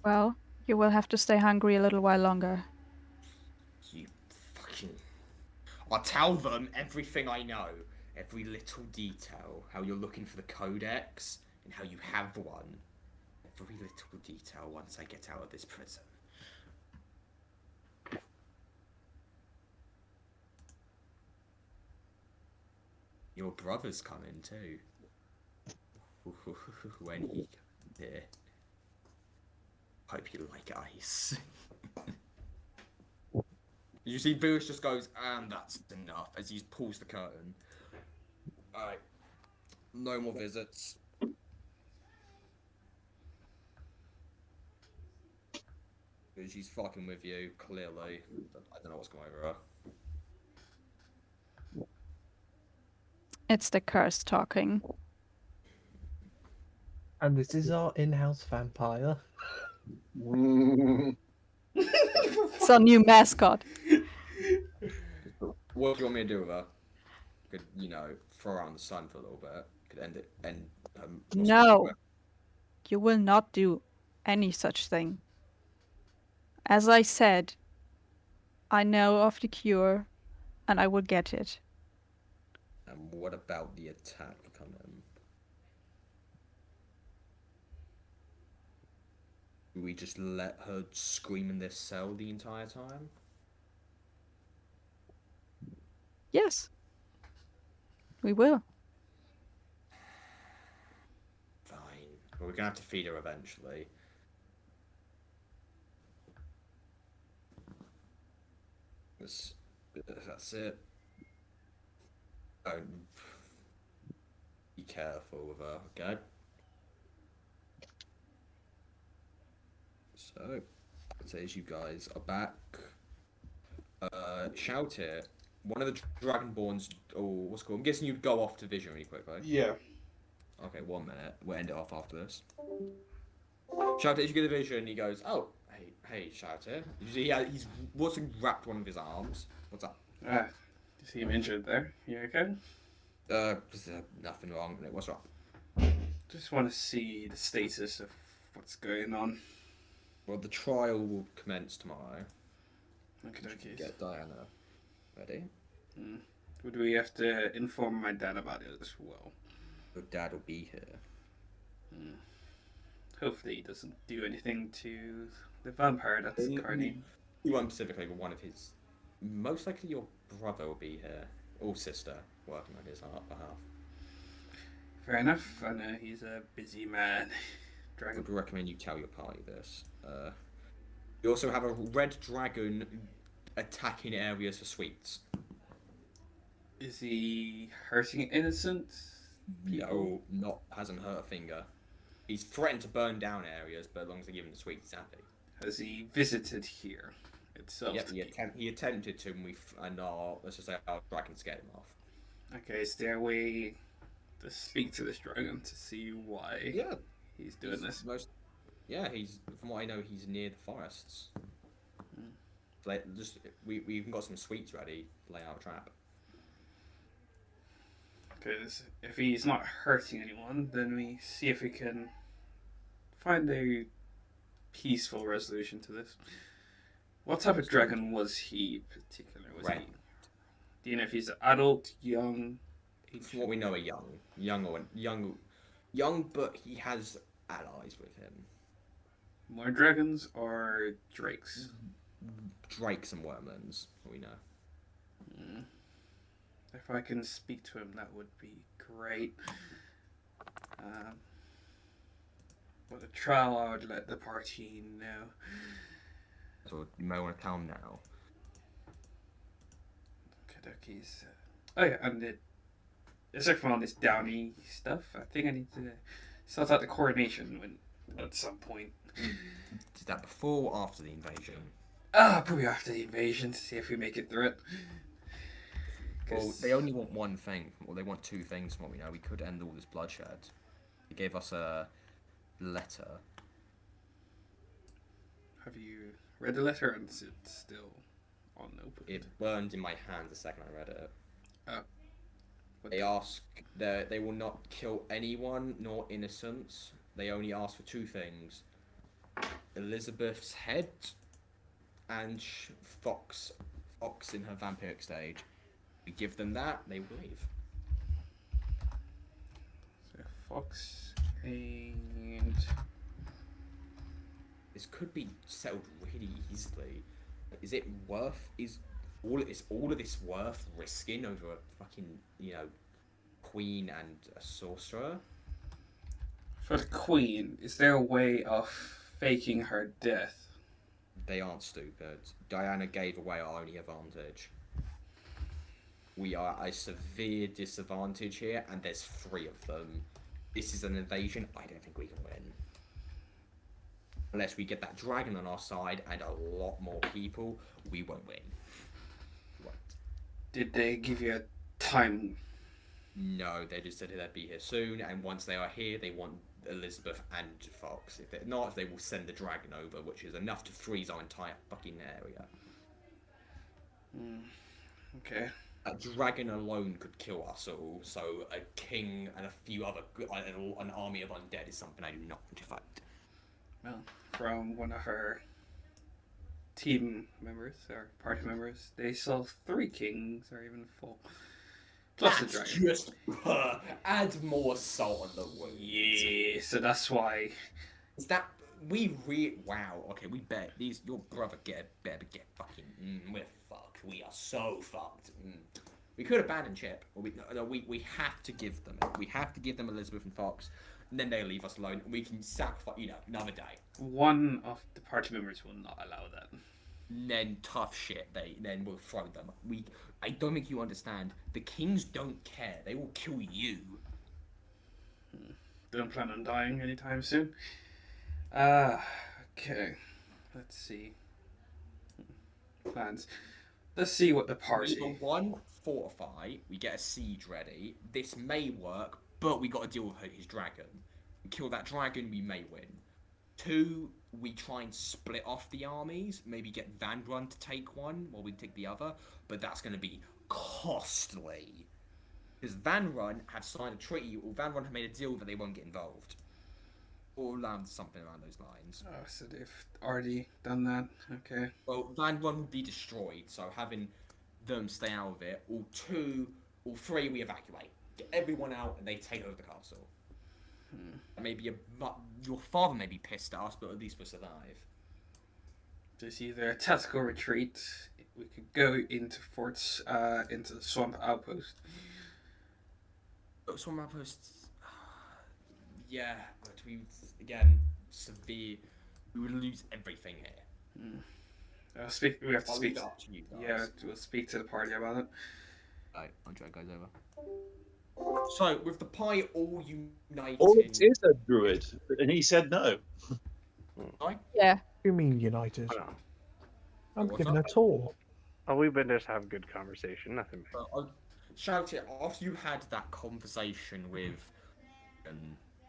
Well, you will have to stay hungry a little while longer. You fucking... I'll tell them everything I know. Every little detail. How you're looking for the codex, and how you have one. Every little detail once I get out of this prison. Your brother's coming too. When he comes here. Hope you like ice. You see Boosh just goes, and that's enough, as he pulls the curtain. Alright. No more visits. She's fucking with you, clearly. I don't know what's going over her. It's the curse talking. And this is our in-house vampire. It's our new mascot. What do you want me to do with her? Could, you know, throw her out in the sun for a little bit. Could end it. No. You will not do any such thing. As I said, I know of the cure, and I will get it. And what about the attack coming? Do we just let her scream in this cell the entire time? Yes. We will. Fine. But we're gonna have to feed her eventually. That's it. Don't be careful with her, okay? So, it says you guys are back. Shalltear, one of the Dragonborns, or what's it called? I'm guessing you'd go off to Vision really quick, right? Yeah. Okay, 1 minute. We'll end it off after this. Shalltear, as you get a vision, he goes, "Oh, hey, Shalltear." You see, he's wrapped one of his arms. What's up? You see him injured there. You okay? Nothing wrong. What's wrong? Just want to see the status of what's going on. Well, the trial will commence tomorrow. Okay. Get Diana ready. Would we have to inform my dad about it as well? Your dad will be here. Hopefully he doesn't do anything to the vampire that's currently... You won't specifically, but one of his... Most likely your brother will be here. Or sister, working on his behalf. Fair enough. I know he's a busy man. I would recommend you tell your party this. You also have a red dragon attacking areas for sweets. Is he hurting innocent people? No, hasn't hurt a finger. He's threatened to burn down areas, but as long as they give him the sweets, he's happy. Has he visited here itself? Yep, he attempted to, and let's just say our dragon scared him off. Okay, is there a way to speak to this dragon to see why he's doing this? From what I know, he's near the forests. Like, we even got some sweets ready to lay out a trap. Because if he's not hurting anyone, then we see if we can find a peaceful resolution to this. What type of dragon was he particular? Do you know if he's adult, young? From what we know, young, but he has allies with him. More dragons or drakes? Drakes and wormlings, we know. If I can speak to him, that would be great. But the trial, I would let the party know. So you may want to tell him now. Kadoki's. Oh yeah, and aside from all this downy stuff, I think I need to sort out the coordination at some point. Is that before or after the invasion? Probably after the invasion to see if we make it through it. Well, they only want one thing. Well, they want two things from what we know. We could end all this bloodshed. They gave us a letter. Have you read the letter, and is it still unopened? It burned in my hand the second I read it. Oh. They ask that they will not kill anyone nor innocents. They only ask for two things: Elizabeth's head and Fox in her vampiric stage. We give them that, they will leave. So Fox and this could be settled really easily. Is it worth? Is all of this worth risking over a fucking queen and a sorcerer? For the queen, is there a way of faking her death? They aren't stupid. Diana gave away our only advantage. We are at a severe disadvantage here, and there's 3 of them. This is an invasion. I don't think we can win. Unless we get that dragon on our side and a lot more people, we won't win. We won't. Did they give you a time? No, they just said they'd be here soon, and once they are here, they want Elizabeth and Fox. If they're not, they will send the dragon over, which is enough to freeze our entire fucking area. Okay. A dragon alone could kill us all, so a king and a few other, an army of undead is something I do not want to fight. Well, from one of our team members, or party members, they saw 3 kings, or even 4. Plus the That's dragon. just add more salt on the wound. Yeah, so that's why. Is that wow? Okay, we bet your brother better get fucking. We're fucked. We are so fucked. We could abandon Chip, or we have to give them. We have to give them Elizabeth and Fox, and then they leave us alone. We can sacrifice, another day. One of the party members will not allow that. And then tough shit. Then we'll throw them. I don't think you understand. The kings don't care. They will kill you. Don't plan on dying anytime soon. Okay. Let's see. Plans. Let's see what the party. We got 1, fortify. We get a siege ready. This may work, but we got to deal with his dragon. We kill that dragon, we may win. 2, we try and split off the armies. Maybe get Van Run to take one while we take the other. But that's going to be costly. Because Van Run have signed a treaty, or Van Run have made a deal that they won't get involved. Or something around those lines. Oh, so they've already done that. Okay. Well, Van Run would be destroyed, so having them stay out of it. Or 2, or 3, we evacuate. Get everyone out, and they take over the castle. Maybe your father may be pissed at us, but at least we'll survive. There's either a tactical retreat. We could go into forts, into the swamp outpost. Swamp outposts. Yeah, but severe. We would lose everything here. We have to I'll speak. leave it up to you guys. Yeah, we'll speak to the party about it. Alright, I'll drag guys over. So, with the pie all united. All it is a druid, and he said no. Sorry? Yeah. You mean united? I know. I'm What's giving up? a tour. Oh, we've been just having good conversation. Nothing. Shalltear, after you had that conversation with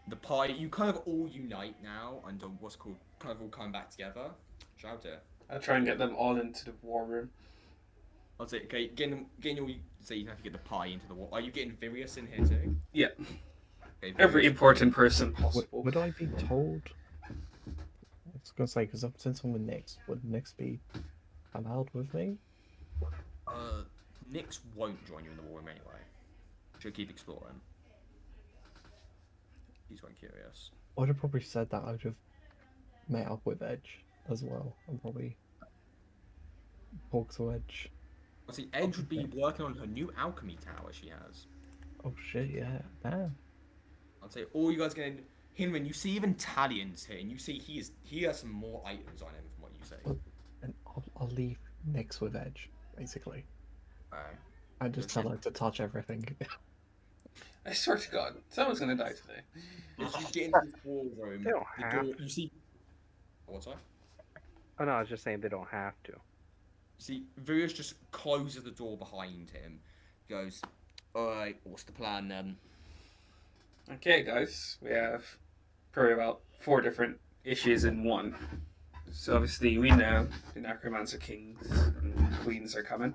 the pie, you kind of all unite now under what's called kind of all coming back together. Shalltear. I'll try and get them all into the war room. I'll say, okay, getting all. So you have to get the pie into the war. Are you getting Virius in here too? Yeah. Okay, Every Virius- important person possible. Would I be told? I was gonna say because since I'm with Nyx, would Nyx be allowed with me? Nyx won't join you in the war room anyway. She'll keep exploring. He's quite curious. I'd have probably said that I'd have met up with Edge as well, and probably talked to Edge. See, Edge would be working on her new alchemy tower she has. Oh shit, yeah. Damn. I'd say all you guys getting Hinman, you see even Talian's here, and you see he has some more items on him from what you say. And I'll leave Nyx with Edge, basically. Alright. I just tell her to touch everything. I swear to God, someone's gonna die today. As you get into this war room, They don't the have door, to. you see. Oh, what's that? Oh no, I was just saying they don't have to. See, Virius just closes the door behind him. Goes, alright, what's the plan then? Okay, guys, we have probably about 4 different issues in one. So obviously we know the Necromancer Kings and Queens are coming.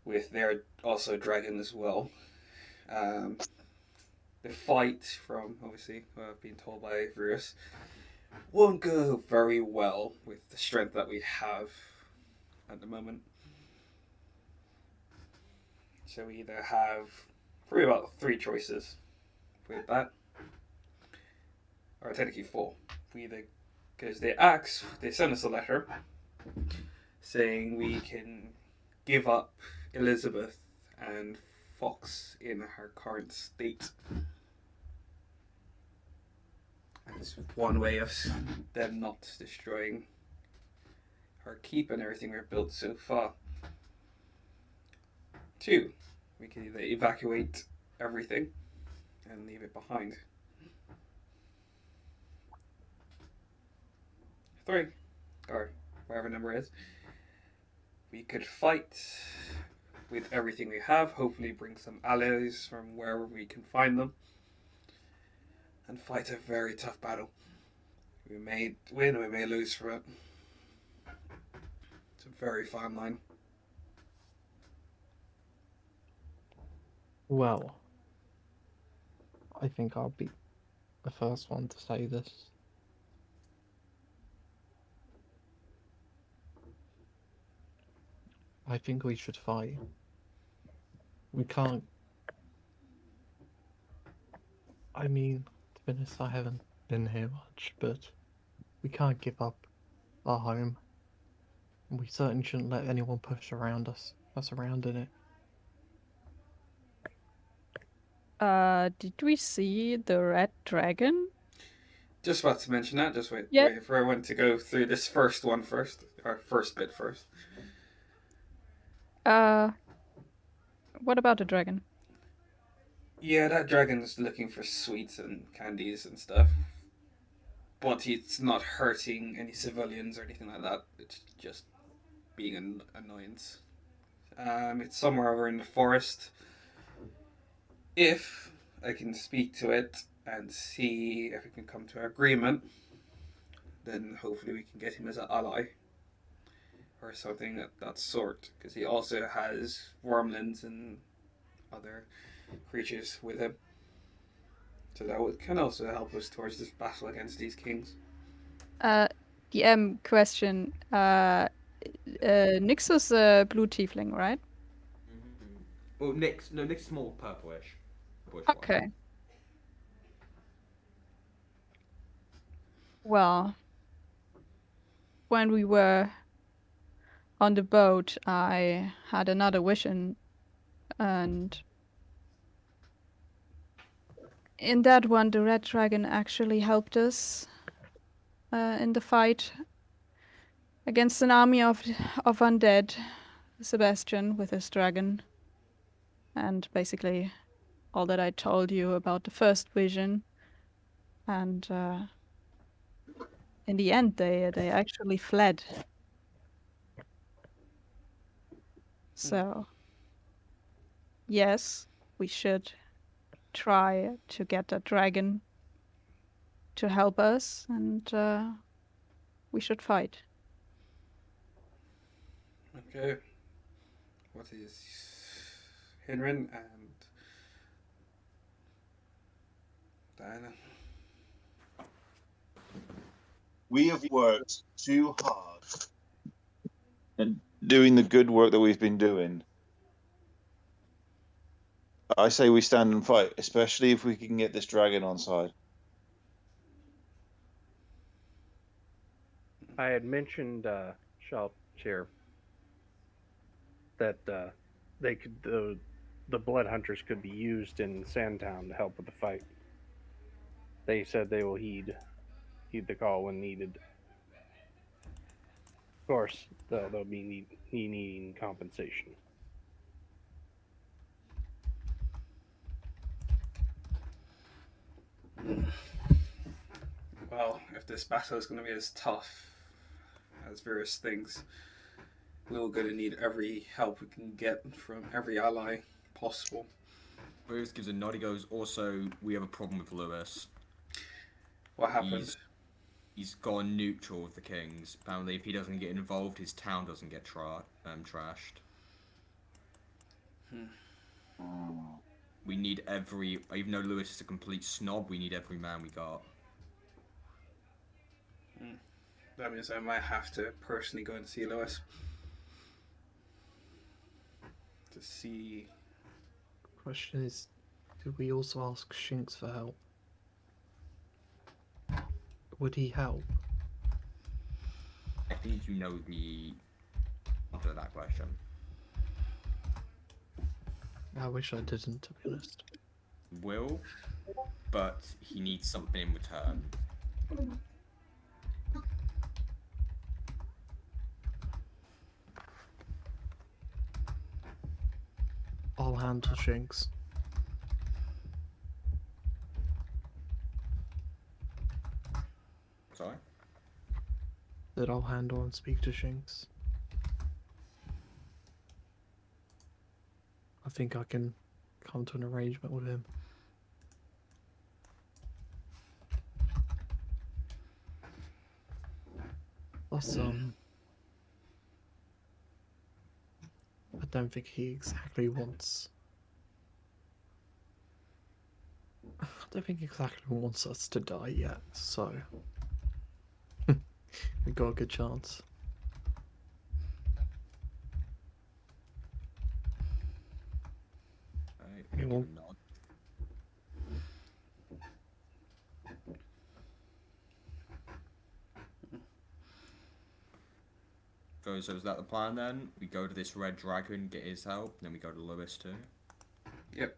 With their also dragon as well. The fight from, obviously, what I've been told by Virus, won't go very well with the strength that we have at the moment. So we either have probably about 3 choices with that, or technically 4. We either, because they send us a letter saying we can give up Elizabeth and Fox in her current state. And it's one way of them not destroying her keep and everything we've built so far. 2, we can either evacuate everything and leave it behind. 3, or whatever number is, we could fight with everything we have, hopefully bring some allies from wherever we can find them, and fight a very tough battle. We may win, we may lose for it. It's a very fine line. Well, I think I'll be the first one to say this. I think we should fight. We can't. I mean, to be honest, I haven't been here much, but we can't give up our home. And we certainly shouldn't let anyone push us around in it. Did we see the red dragon? Just about to mention that, just wait for everyone to go through this first one first, or first bit first. What about the dragon? Yeah, that dragon's looking for sweets and candies and stuff. But it's not hurting any civilians or anything like that. It's just being an annoyance. It's somewhere over in the forest. If I can speak to it and see if we can come to an agreement, then hopefully we can get him as an ally. Or something of that sort. Because he also has wormlings and other creatures with him. So that can also help us towards this battle against these kings. DM question. Nyx was a blue tiefling, right? Well, Nick's more purplish. Okay. Well, when we were on the boat, I had another vision, and in that one, the red dragon actually helped us in the fight against an army of undead. Sebastian with his dragon, and basically all that I told you about the first vision. And in the end, they actually fled. So yes, we should try to get that dragon to help us, and we should fight. Okay. What is Henrin and Diana? We have worked too hard and doing the good work that we've been doing. I say we stand and fight, especially if we can get this dragon on side. I had mentioned Shalltear that they could the blood hunters could be used in Sandtown to help with the fight. They said they will heed the call when needed. Of course, they'll be needing compensation. Well, if this battle is going to be as tough as various things, we're going to need every help we can get from every ally possible. Bruce gives a nod. He goes, also, we have a problem with Lewis. What happened? He's gone neutral with the Kings. Apparently, if he doesn't get involved, his town doesn't get trashed. We need every... Even though Lewis is a complete snob, we need every man we got. That means I might have to personally go and see Lewis. To see... Question is, did we also ask Shinx for help? Would he help? I think you know the answer to that question. I wish I didn't, to be honest. Will, but he needs something in return. I'll handle Shinx. Sorry? That I'll handle and speak to Shinx. I think I can come to an arrangement with him. Plus, I don't think he exactly wants... I don't think he exactly wants us to die yet, so... we got a good chance. You won't. So is that the plan then? We go to this red dragon, get his help, then we go to Lewis too? Yep.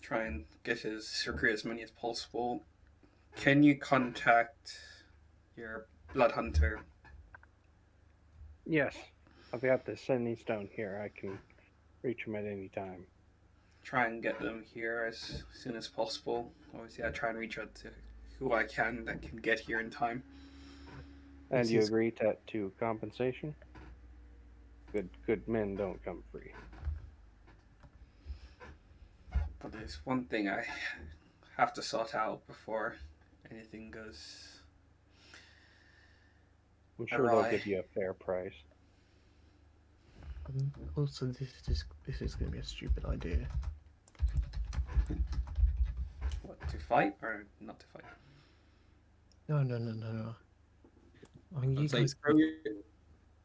Try and get his recruit as many as possible. Can you contact your blood hunter? Yes, I've got the sending stone here. I can reach him at any time. Try and get them here as soon as possible. Obviously, I try and reach out to who I can that can get here in time. And you agree to compensation? Good men don't come free. But there's one thing I have to sort out before anything goes I'm sure awry. they'll give you a fair price. Also, this is going to be a stupid idea. What, to fight or not to fight? No. I mean, you guys...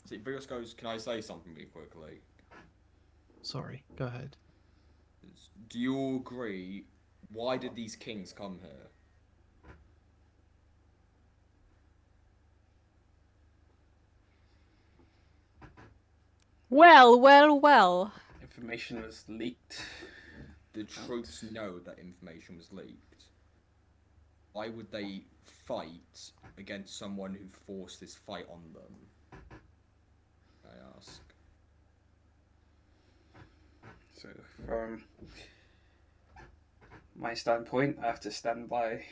Brios goes, can I say something really quickly? Sorry, go ahead. Do you all agree, why did these kings come here? Well. Information was leaked. The troops know that information was leaked. Why would they fight against someone who forced this fight on them? I ask. So, from my standpoint, I have to stand by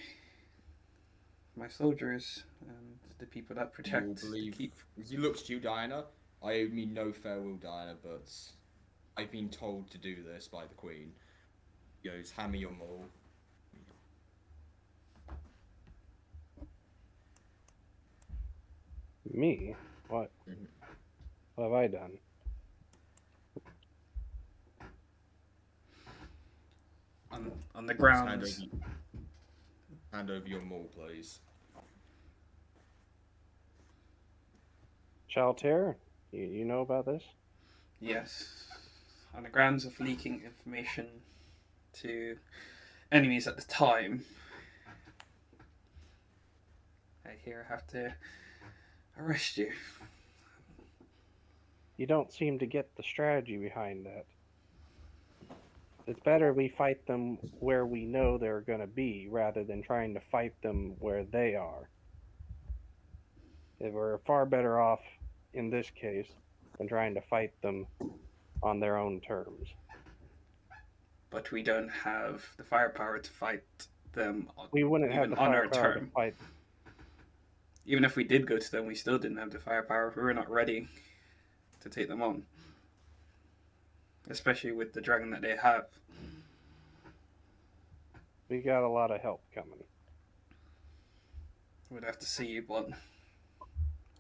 my soldiers and the people that protect. You believe? As he looks to you, Diana. I mean no farewell, Diana, but I've been told to do this by the Queen. He goes, hand me your maul. Me? What? What have I done? On the ground. Hand over your maul, please. Shalltear, you know about this? Yes. On the grounds of leaking information to enemies at the time, I here have to arrest you. You don't seem to get the strategy behind that. It's better we fight them where we know they're going to be rather than trying to fight them where they are. We're far better off in this case than trying to fight them on their own terms. But we don't have the firepower to fight them We wouldn't have even the on our firepower to term. fight. Even if we did go to them, we still didn't have the firepower. We were not ready to take them on. Especially with the dragon that they have. We got a lot of help coming. We'd have to see, but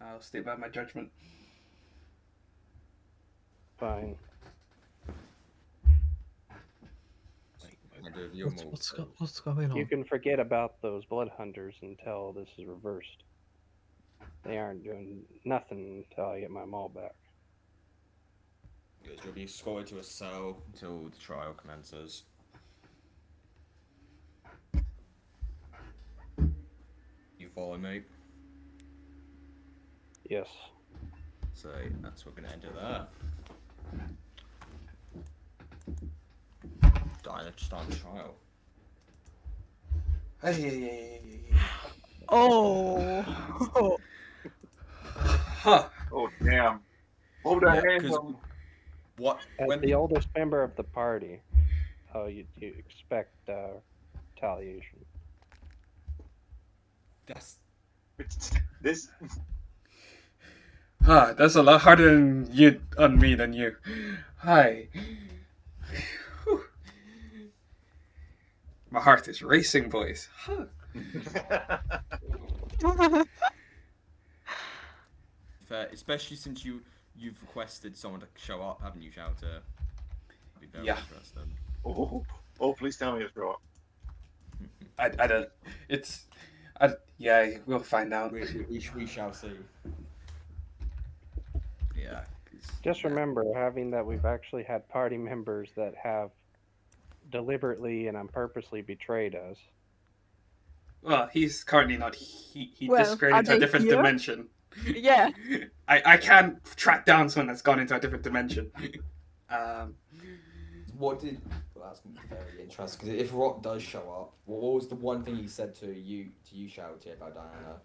I'll stay by my judgment. Fine. What's going on? You can forget about those blood hunters until this is reversed. They aren't doing nothing until I get my maul back. Good. You'll be escorted to a cell until the trial commences. You follow me? Yes. So that's what we're gonna enter there. Diana, start the trial. Oh. Huh. Oh, damn. Hold our hands 'cause on. What? As the oldest member of the party, you expect retaliation. That's this. Huh, that's a lot harder on me than you. Hi. Whew. My heart is racing, boys. Huh. fair, especially since you've requested someone to show up, haven't you, Shalltear? That'd be very interesting. Oh, please tell me it's right. I don't. It's. Yeah, we'll find out. We shall see. Yeah. Just remember, having that we've actually had party members that have deliberately and unpurposely betrayed us. Well, he's currently not. He Well, disappeared are into a they different here? dimension. Yeah. I can't track down someone that's gone into a different dimension. What did? Well, that's gonna be very interesting. Because if Rock does show up, what was the one thing he said to you, Shalltear, about Diana?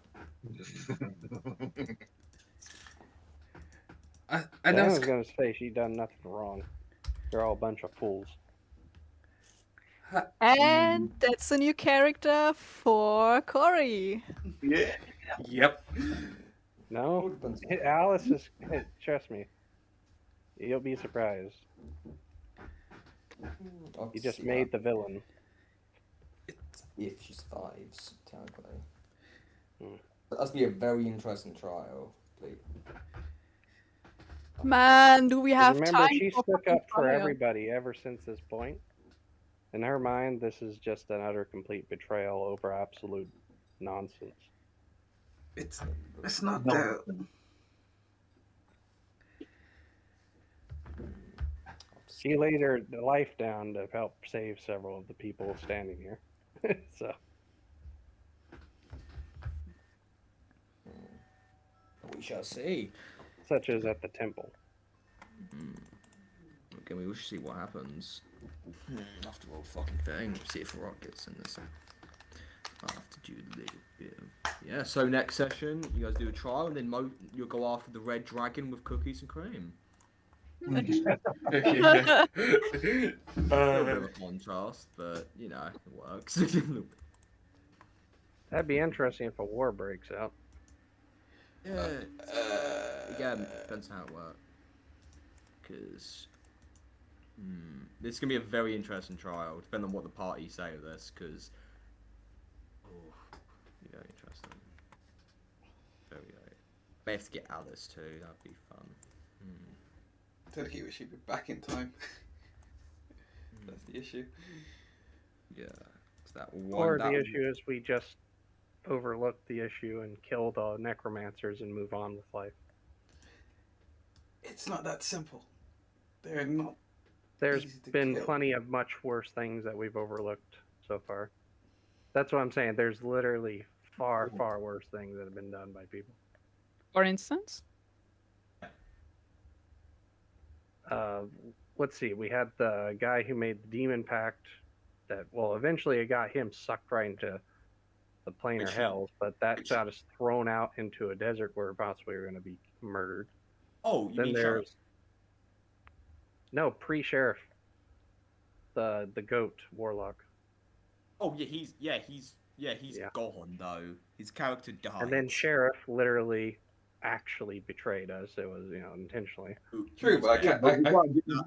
I know. I was gonna say she done nothing wrong. They're all a bunch of fools. And that's a new character for Corey. Yeah. Yep. No, Alice is. Trust me, you'll be surprised. You just made the villain. If she survives, technically. That must be a very interesting trial, please. Man, do we have Remember, time she for stuck fucking up for trial? everybody ever since this point. In her mind, this is just an utter complete betrayal over absolute nonsense. It's not that. She laid her life down to help save several of the people standing here. So. We shall see. Such as at the temple. Okay, we will see what happens. After all, fucking thing. See if Rock gets in this. I'll have to do a little bit of... Yeah, so next session, you guys do a trial, and then you'll go after the red dragon with cookies and cream. A little bit of a contrast, but, you know, it works. That'd be interesting if a war breaks out. Yeah. Again, depends how it works. Because this is gonna be a very interesting trial, depending on what the party say of this. Because very interesting. Very. May have to get Alice too. That'd be fun. Totally wish he'd be back in time. That's the issue. Yeah. It's that one. Or the issue is we just overlook the issue and kill the necromancers and move on with life. It's not that simple. They're not. There's easy to been kill. plenty of much worse things that we've overlooked so far. That's what I'm saying. There's literally far, far worse things that have been done by people. For instance? let's see. We had the guy who made the Demon Pact. That eventually it got him sucked right into the planar Which he- hells, but that got us thrown out into a desert where possibly we're going to be murdered. Oh, you Then mean there's Sheriff? no pre-sheriff, the goat warlock, Oh yeah, he's gone though. His character died. and then sheriff literally actually betrayed us. It was intentionally. True, but dead.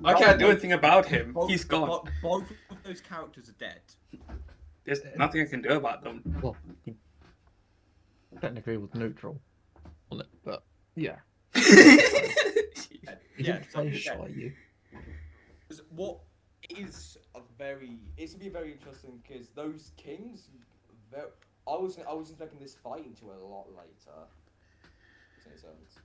I can't do anything about him. He's gone. Both of those characters are dead. There's nothing I can do about them. Well, he technically was neutral on it, but yeah. He Yeah, didn't face shot at you. What is it's gonna be very interesting because those kings, I wasn't expecting this fight until a lot later. Does that make sense?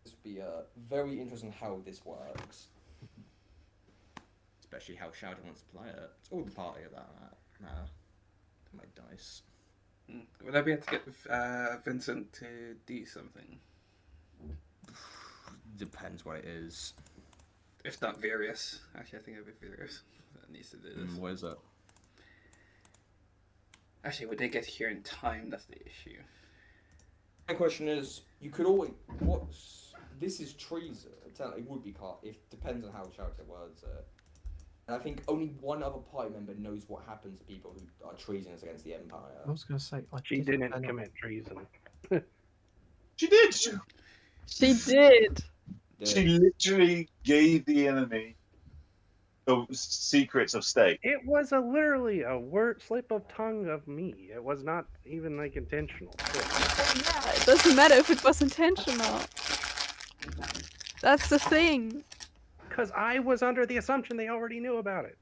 This would be very interesting how this works. Especially how Shalltear wants to play it. It's all the party of that. My dice. Would I be able to get Vincent to do something? Depends what it is. If not Various. Actually, I think it'd be Various that needs to do this. What is it? Actually, would they get here in time? That's the issue. My question is, you could always this is treason. It would be it depends on how Shalltear words it. And I think only one other party member knows what happens to people who are treasonous against the Empire. I was going to say, She didn't commit treason. She did. She did. She literally gave the enemy the secrets of state. It was literally a slip of tongue of me. It was not even intentional. Yeah, it doesn't matter if it was intentional. That's the thing. Because I was under the assumption they already knew about it.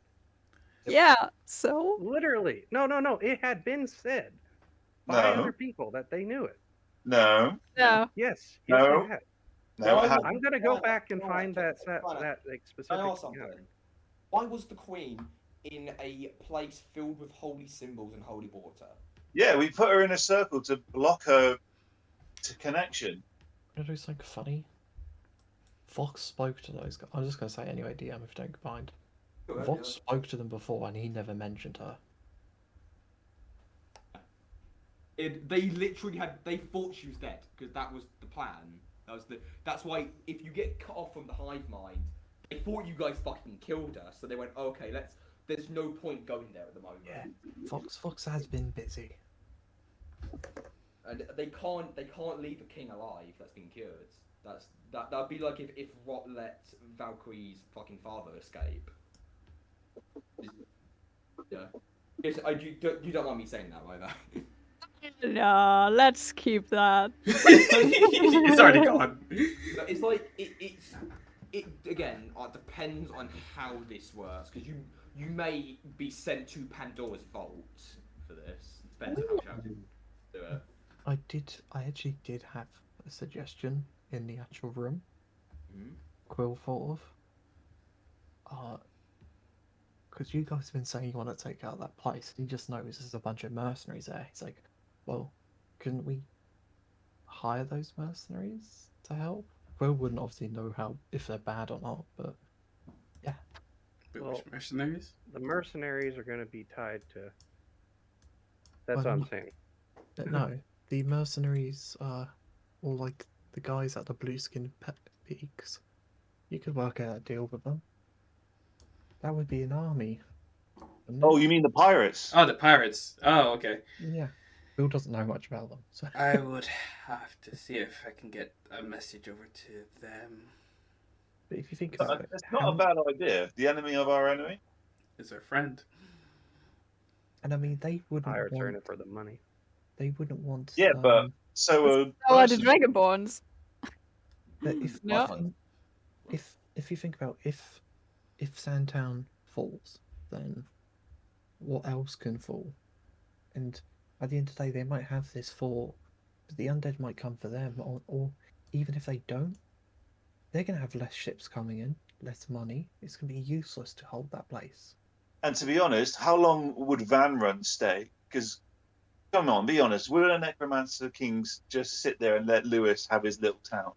Yeah, so? Literally. No. It had been said by other people that they knew it. No. No. Yes. No. They had. No, it I'm going to go back and find that specific. Can I ask something? Why was the Queen in a place filled with holy symbols and holy water? Yeah, we put her in a circle to block her connection. Can I do something funny? Fox spoke to those guys. I'm just going to say anyway, DM, if you don't mind. Fox spoke to them before and he never mentioned her. They literally they thought she was dead because that was the plan. That's why if you get cut off from the hive mind, they thought you guys fucking killed her. So they went, okay, there's no point going there at the moment. Yeah, Fox has been busy. And they can't leave a king alive that's been cured. That'd be like if Rot let Valkyrie's fucking father escape. Yeah. You don't mind me saying that, either. No, let's keep that. It's already gone. It's like it again. Depends on how this works because you may be sent to Pandora's vault for this. Depends on how Shalltear do it. I actually did have a suggestion in the actual room. Mm-hmm. Quill thought of. Because you guys have been saying you want to take out that place. He just noticed there's a bunch of mercenaries there. He's like, well, couldn't we hire those mercenaries to help? Quill wouldn't obviously know if they're bad or not, but yeah. Which mercenaries? The mercenaries are going to be tied to. That's what I'm saying. No, the mercenaries are all like the guys at the Blue Skin Peaks. You could work out a deal with them. That would be an army. Oh, you mean the pirates? Oh, the pirates. Oh, okay. Yeah. Bill doesn't know much about them. So. I would have to see if I can get a message over to them. But if you think about it, it's not a bad idea. The enemy of our enemy is our friend. And I mean, they wouldn't. Pirates are in it for the money. They wouldn't want. Yeah, but so are the Dragonborns. But if No. if you think about if Sandtown falls, then what else can fall? And at the end of the day, they might have this fort, but the undead might come for them, or even if they don't, they're going to have less ships coming in, less money. It's going to be useless to hold that place. And to be honest, how long would Van Run stay? Because, come on, be honest, would the Necromancer Kings just sit there and let Lewis have his little town?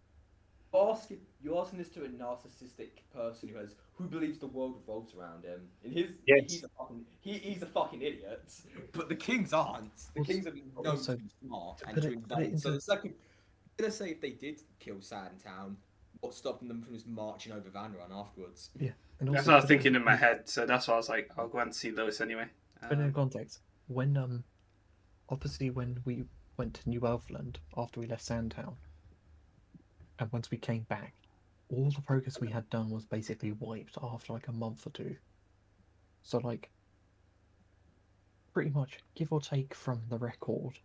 you're asking this to a narcissistic person who believes the world revolves around him. In his, Yes. he's a fucking idiot. But the kings aren't. The kings are known also, to be smart to and put to it invade. So into- the second, let's say if they did kill Sandtown, what's stopping them from just marching over Vanran afterwards? Yeah, and That's also what I was put it thinking in my into- head, so that's why I was like, I'll go and see Lewis anyway. Put it in context, when obviously when we went to New Elfland after we left Sandtown, and once we came back, all the progress we had done was basically wiped after like a month or two. So like, pretty much give or take from the record,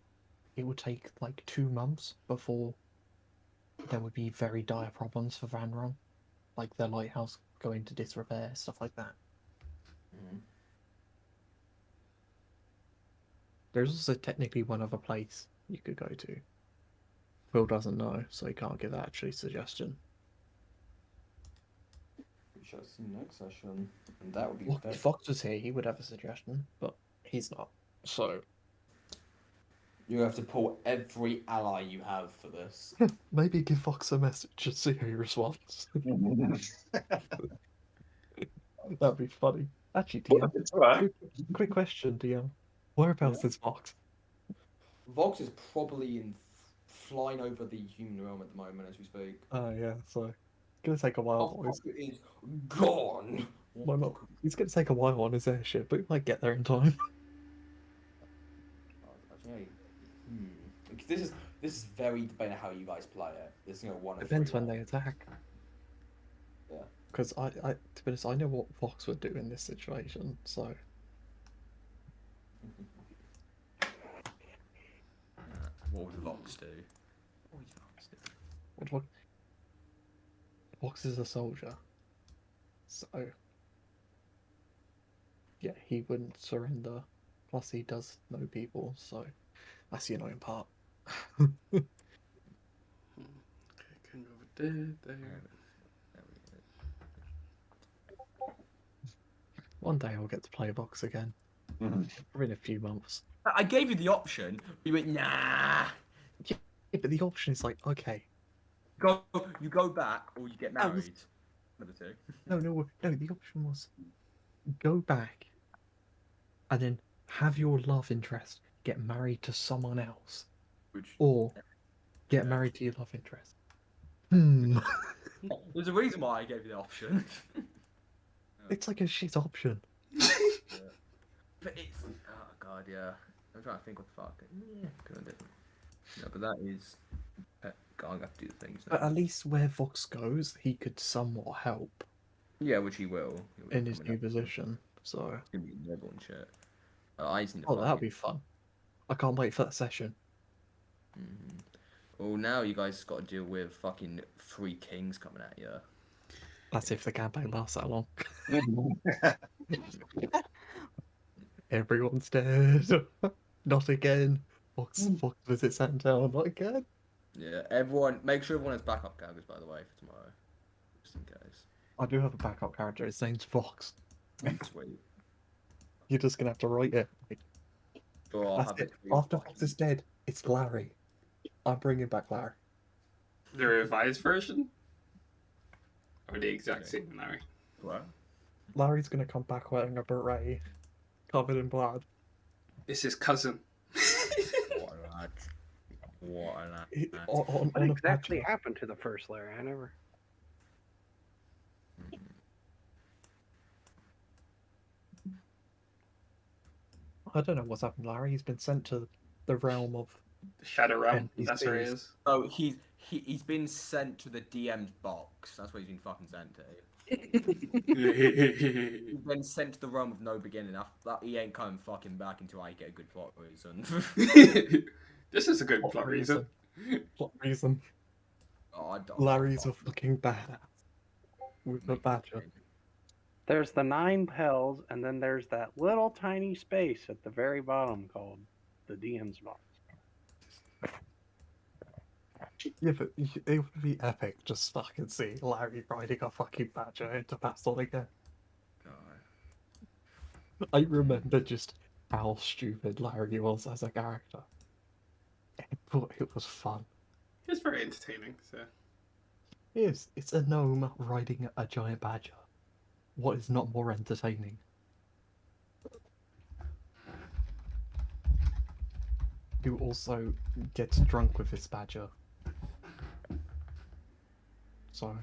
it would take like 2 months before there would be very dire problems for Vanron, like the lighthouse going into disrepair, stuff like that. There's also technically one other place you could go to. Will doesn't know, so he can't give actually suggestion. We shall see next session, and that would be. Well, if Fox was here, he would have a suggestion, but he's not. So You have to pull every ally you have for this. maybe give Fox a message and see how he responds. That'd be funny. Actually, DM, It's alright. quick question, DM. Whereabouts is Fox? Vox is probably flying over the human realm at the moment as we speak. Oh yeah, so it's gonna take a while. Vox is gone. Why not? It's gonna take a while on his airship, but he might get there in time. This is very depending on how you guys play it. There's one. Depends when they attack. Yeah. Because to be honest, I know what Fox would do in this situation, so. What would Vox do? What? Fox is a soldier, so yeah, he wouldn't surrender. Plus, he does know people, so that's the annoying part. Okay, can go over there. One day I'll get to play Vox again. Probably in a few months. I gave you the option. You went nah. Yeah, but the option is like, okay. You go back or you get married. One of the two. No. The option was go back, and then have your love interest get married to someone else, or get married to your love interest. There's a reason why I gave you the option. It's like a shit option. But it's god, yeah. I'm trying to think what the fuck. Yeah, kind of different. No, but that is. God, I have to do the things now. But at least where Vox goes, he could somewhat help. Yeah, which he will. In his new position. So. It's gonna be level and shit. I just need to Oh, that'll be fun. I can't wait for that session. Well, now you guys got to deal with fucking 3 kings coming at you. That's if the campaign lasts that long. Everyone's dead. Not again. Fox visits Sandtown. Not again. Yeah, everyone. Make sure everyone has backup characters, by the way, for tomorrow, just in case. I do have a backup character. His name's Fox. Sweet. You're just gonna have to write it. Sure, I'll That's have it. it. After Fox is dead, it's Larry. I'm bringing back Larry. The revised version? Or the exact same Larry? What? Larry's gonna come back wearing a beret, covered in blood. It's his cousin. What a lad. What a lad. What exactly happened to the first Larry? I never. I don't know what's happened, Larry. He's been sent to the realm of the Shadow Realm. NPCs. That's where he is. Oh, he's been sent to the DM's box. That's where he's been fucking sent to. He's been sent to the realm of no beginning. He ain't coming fucking back until I get a good plot reason. This is a good plot reason. Plot reason. Oh, I don't. Larry's a fucking badass. With a badger. There's the 9 hells, and then there's that little tiny space at the very bottom called the DM's box. Yeah, but it would be epic just fucking see Larry riding a fucking badger into battle again. I remember just how stupid Larry was as a character. But it was fun. It's very entertaining, so. It's a gnome riding a giant badger. What is not more entertaining? Who also gets drunk with this badger. So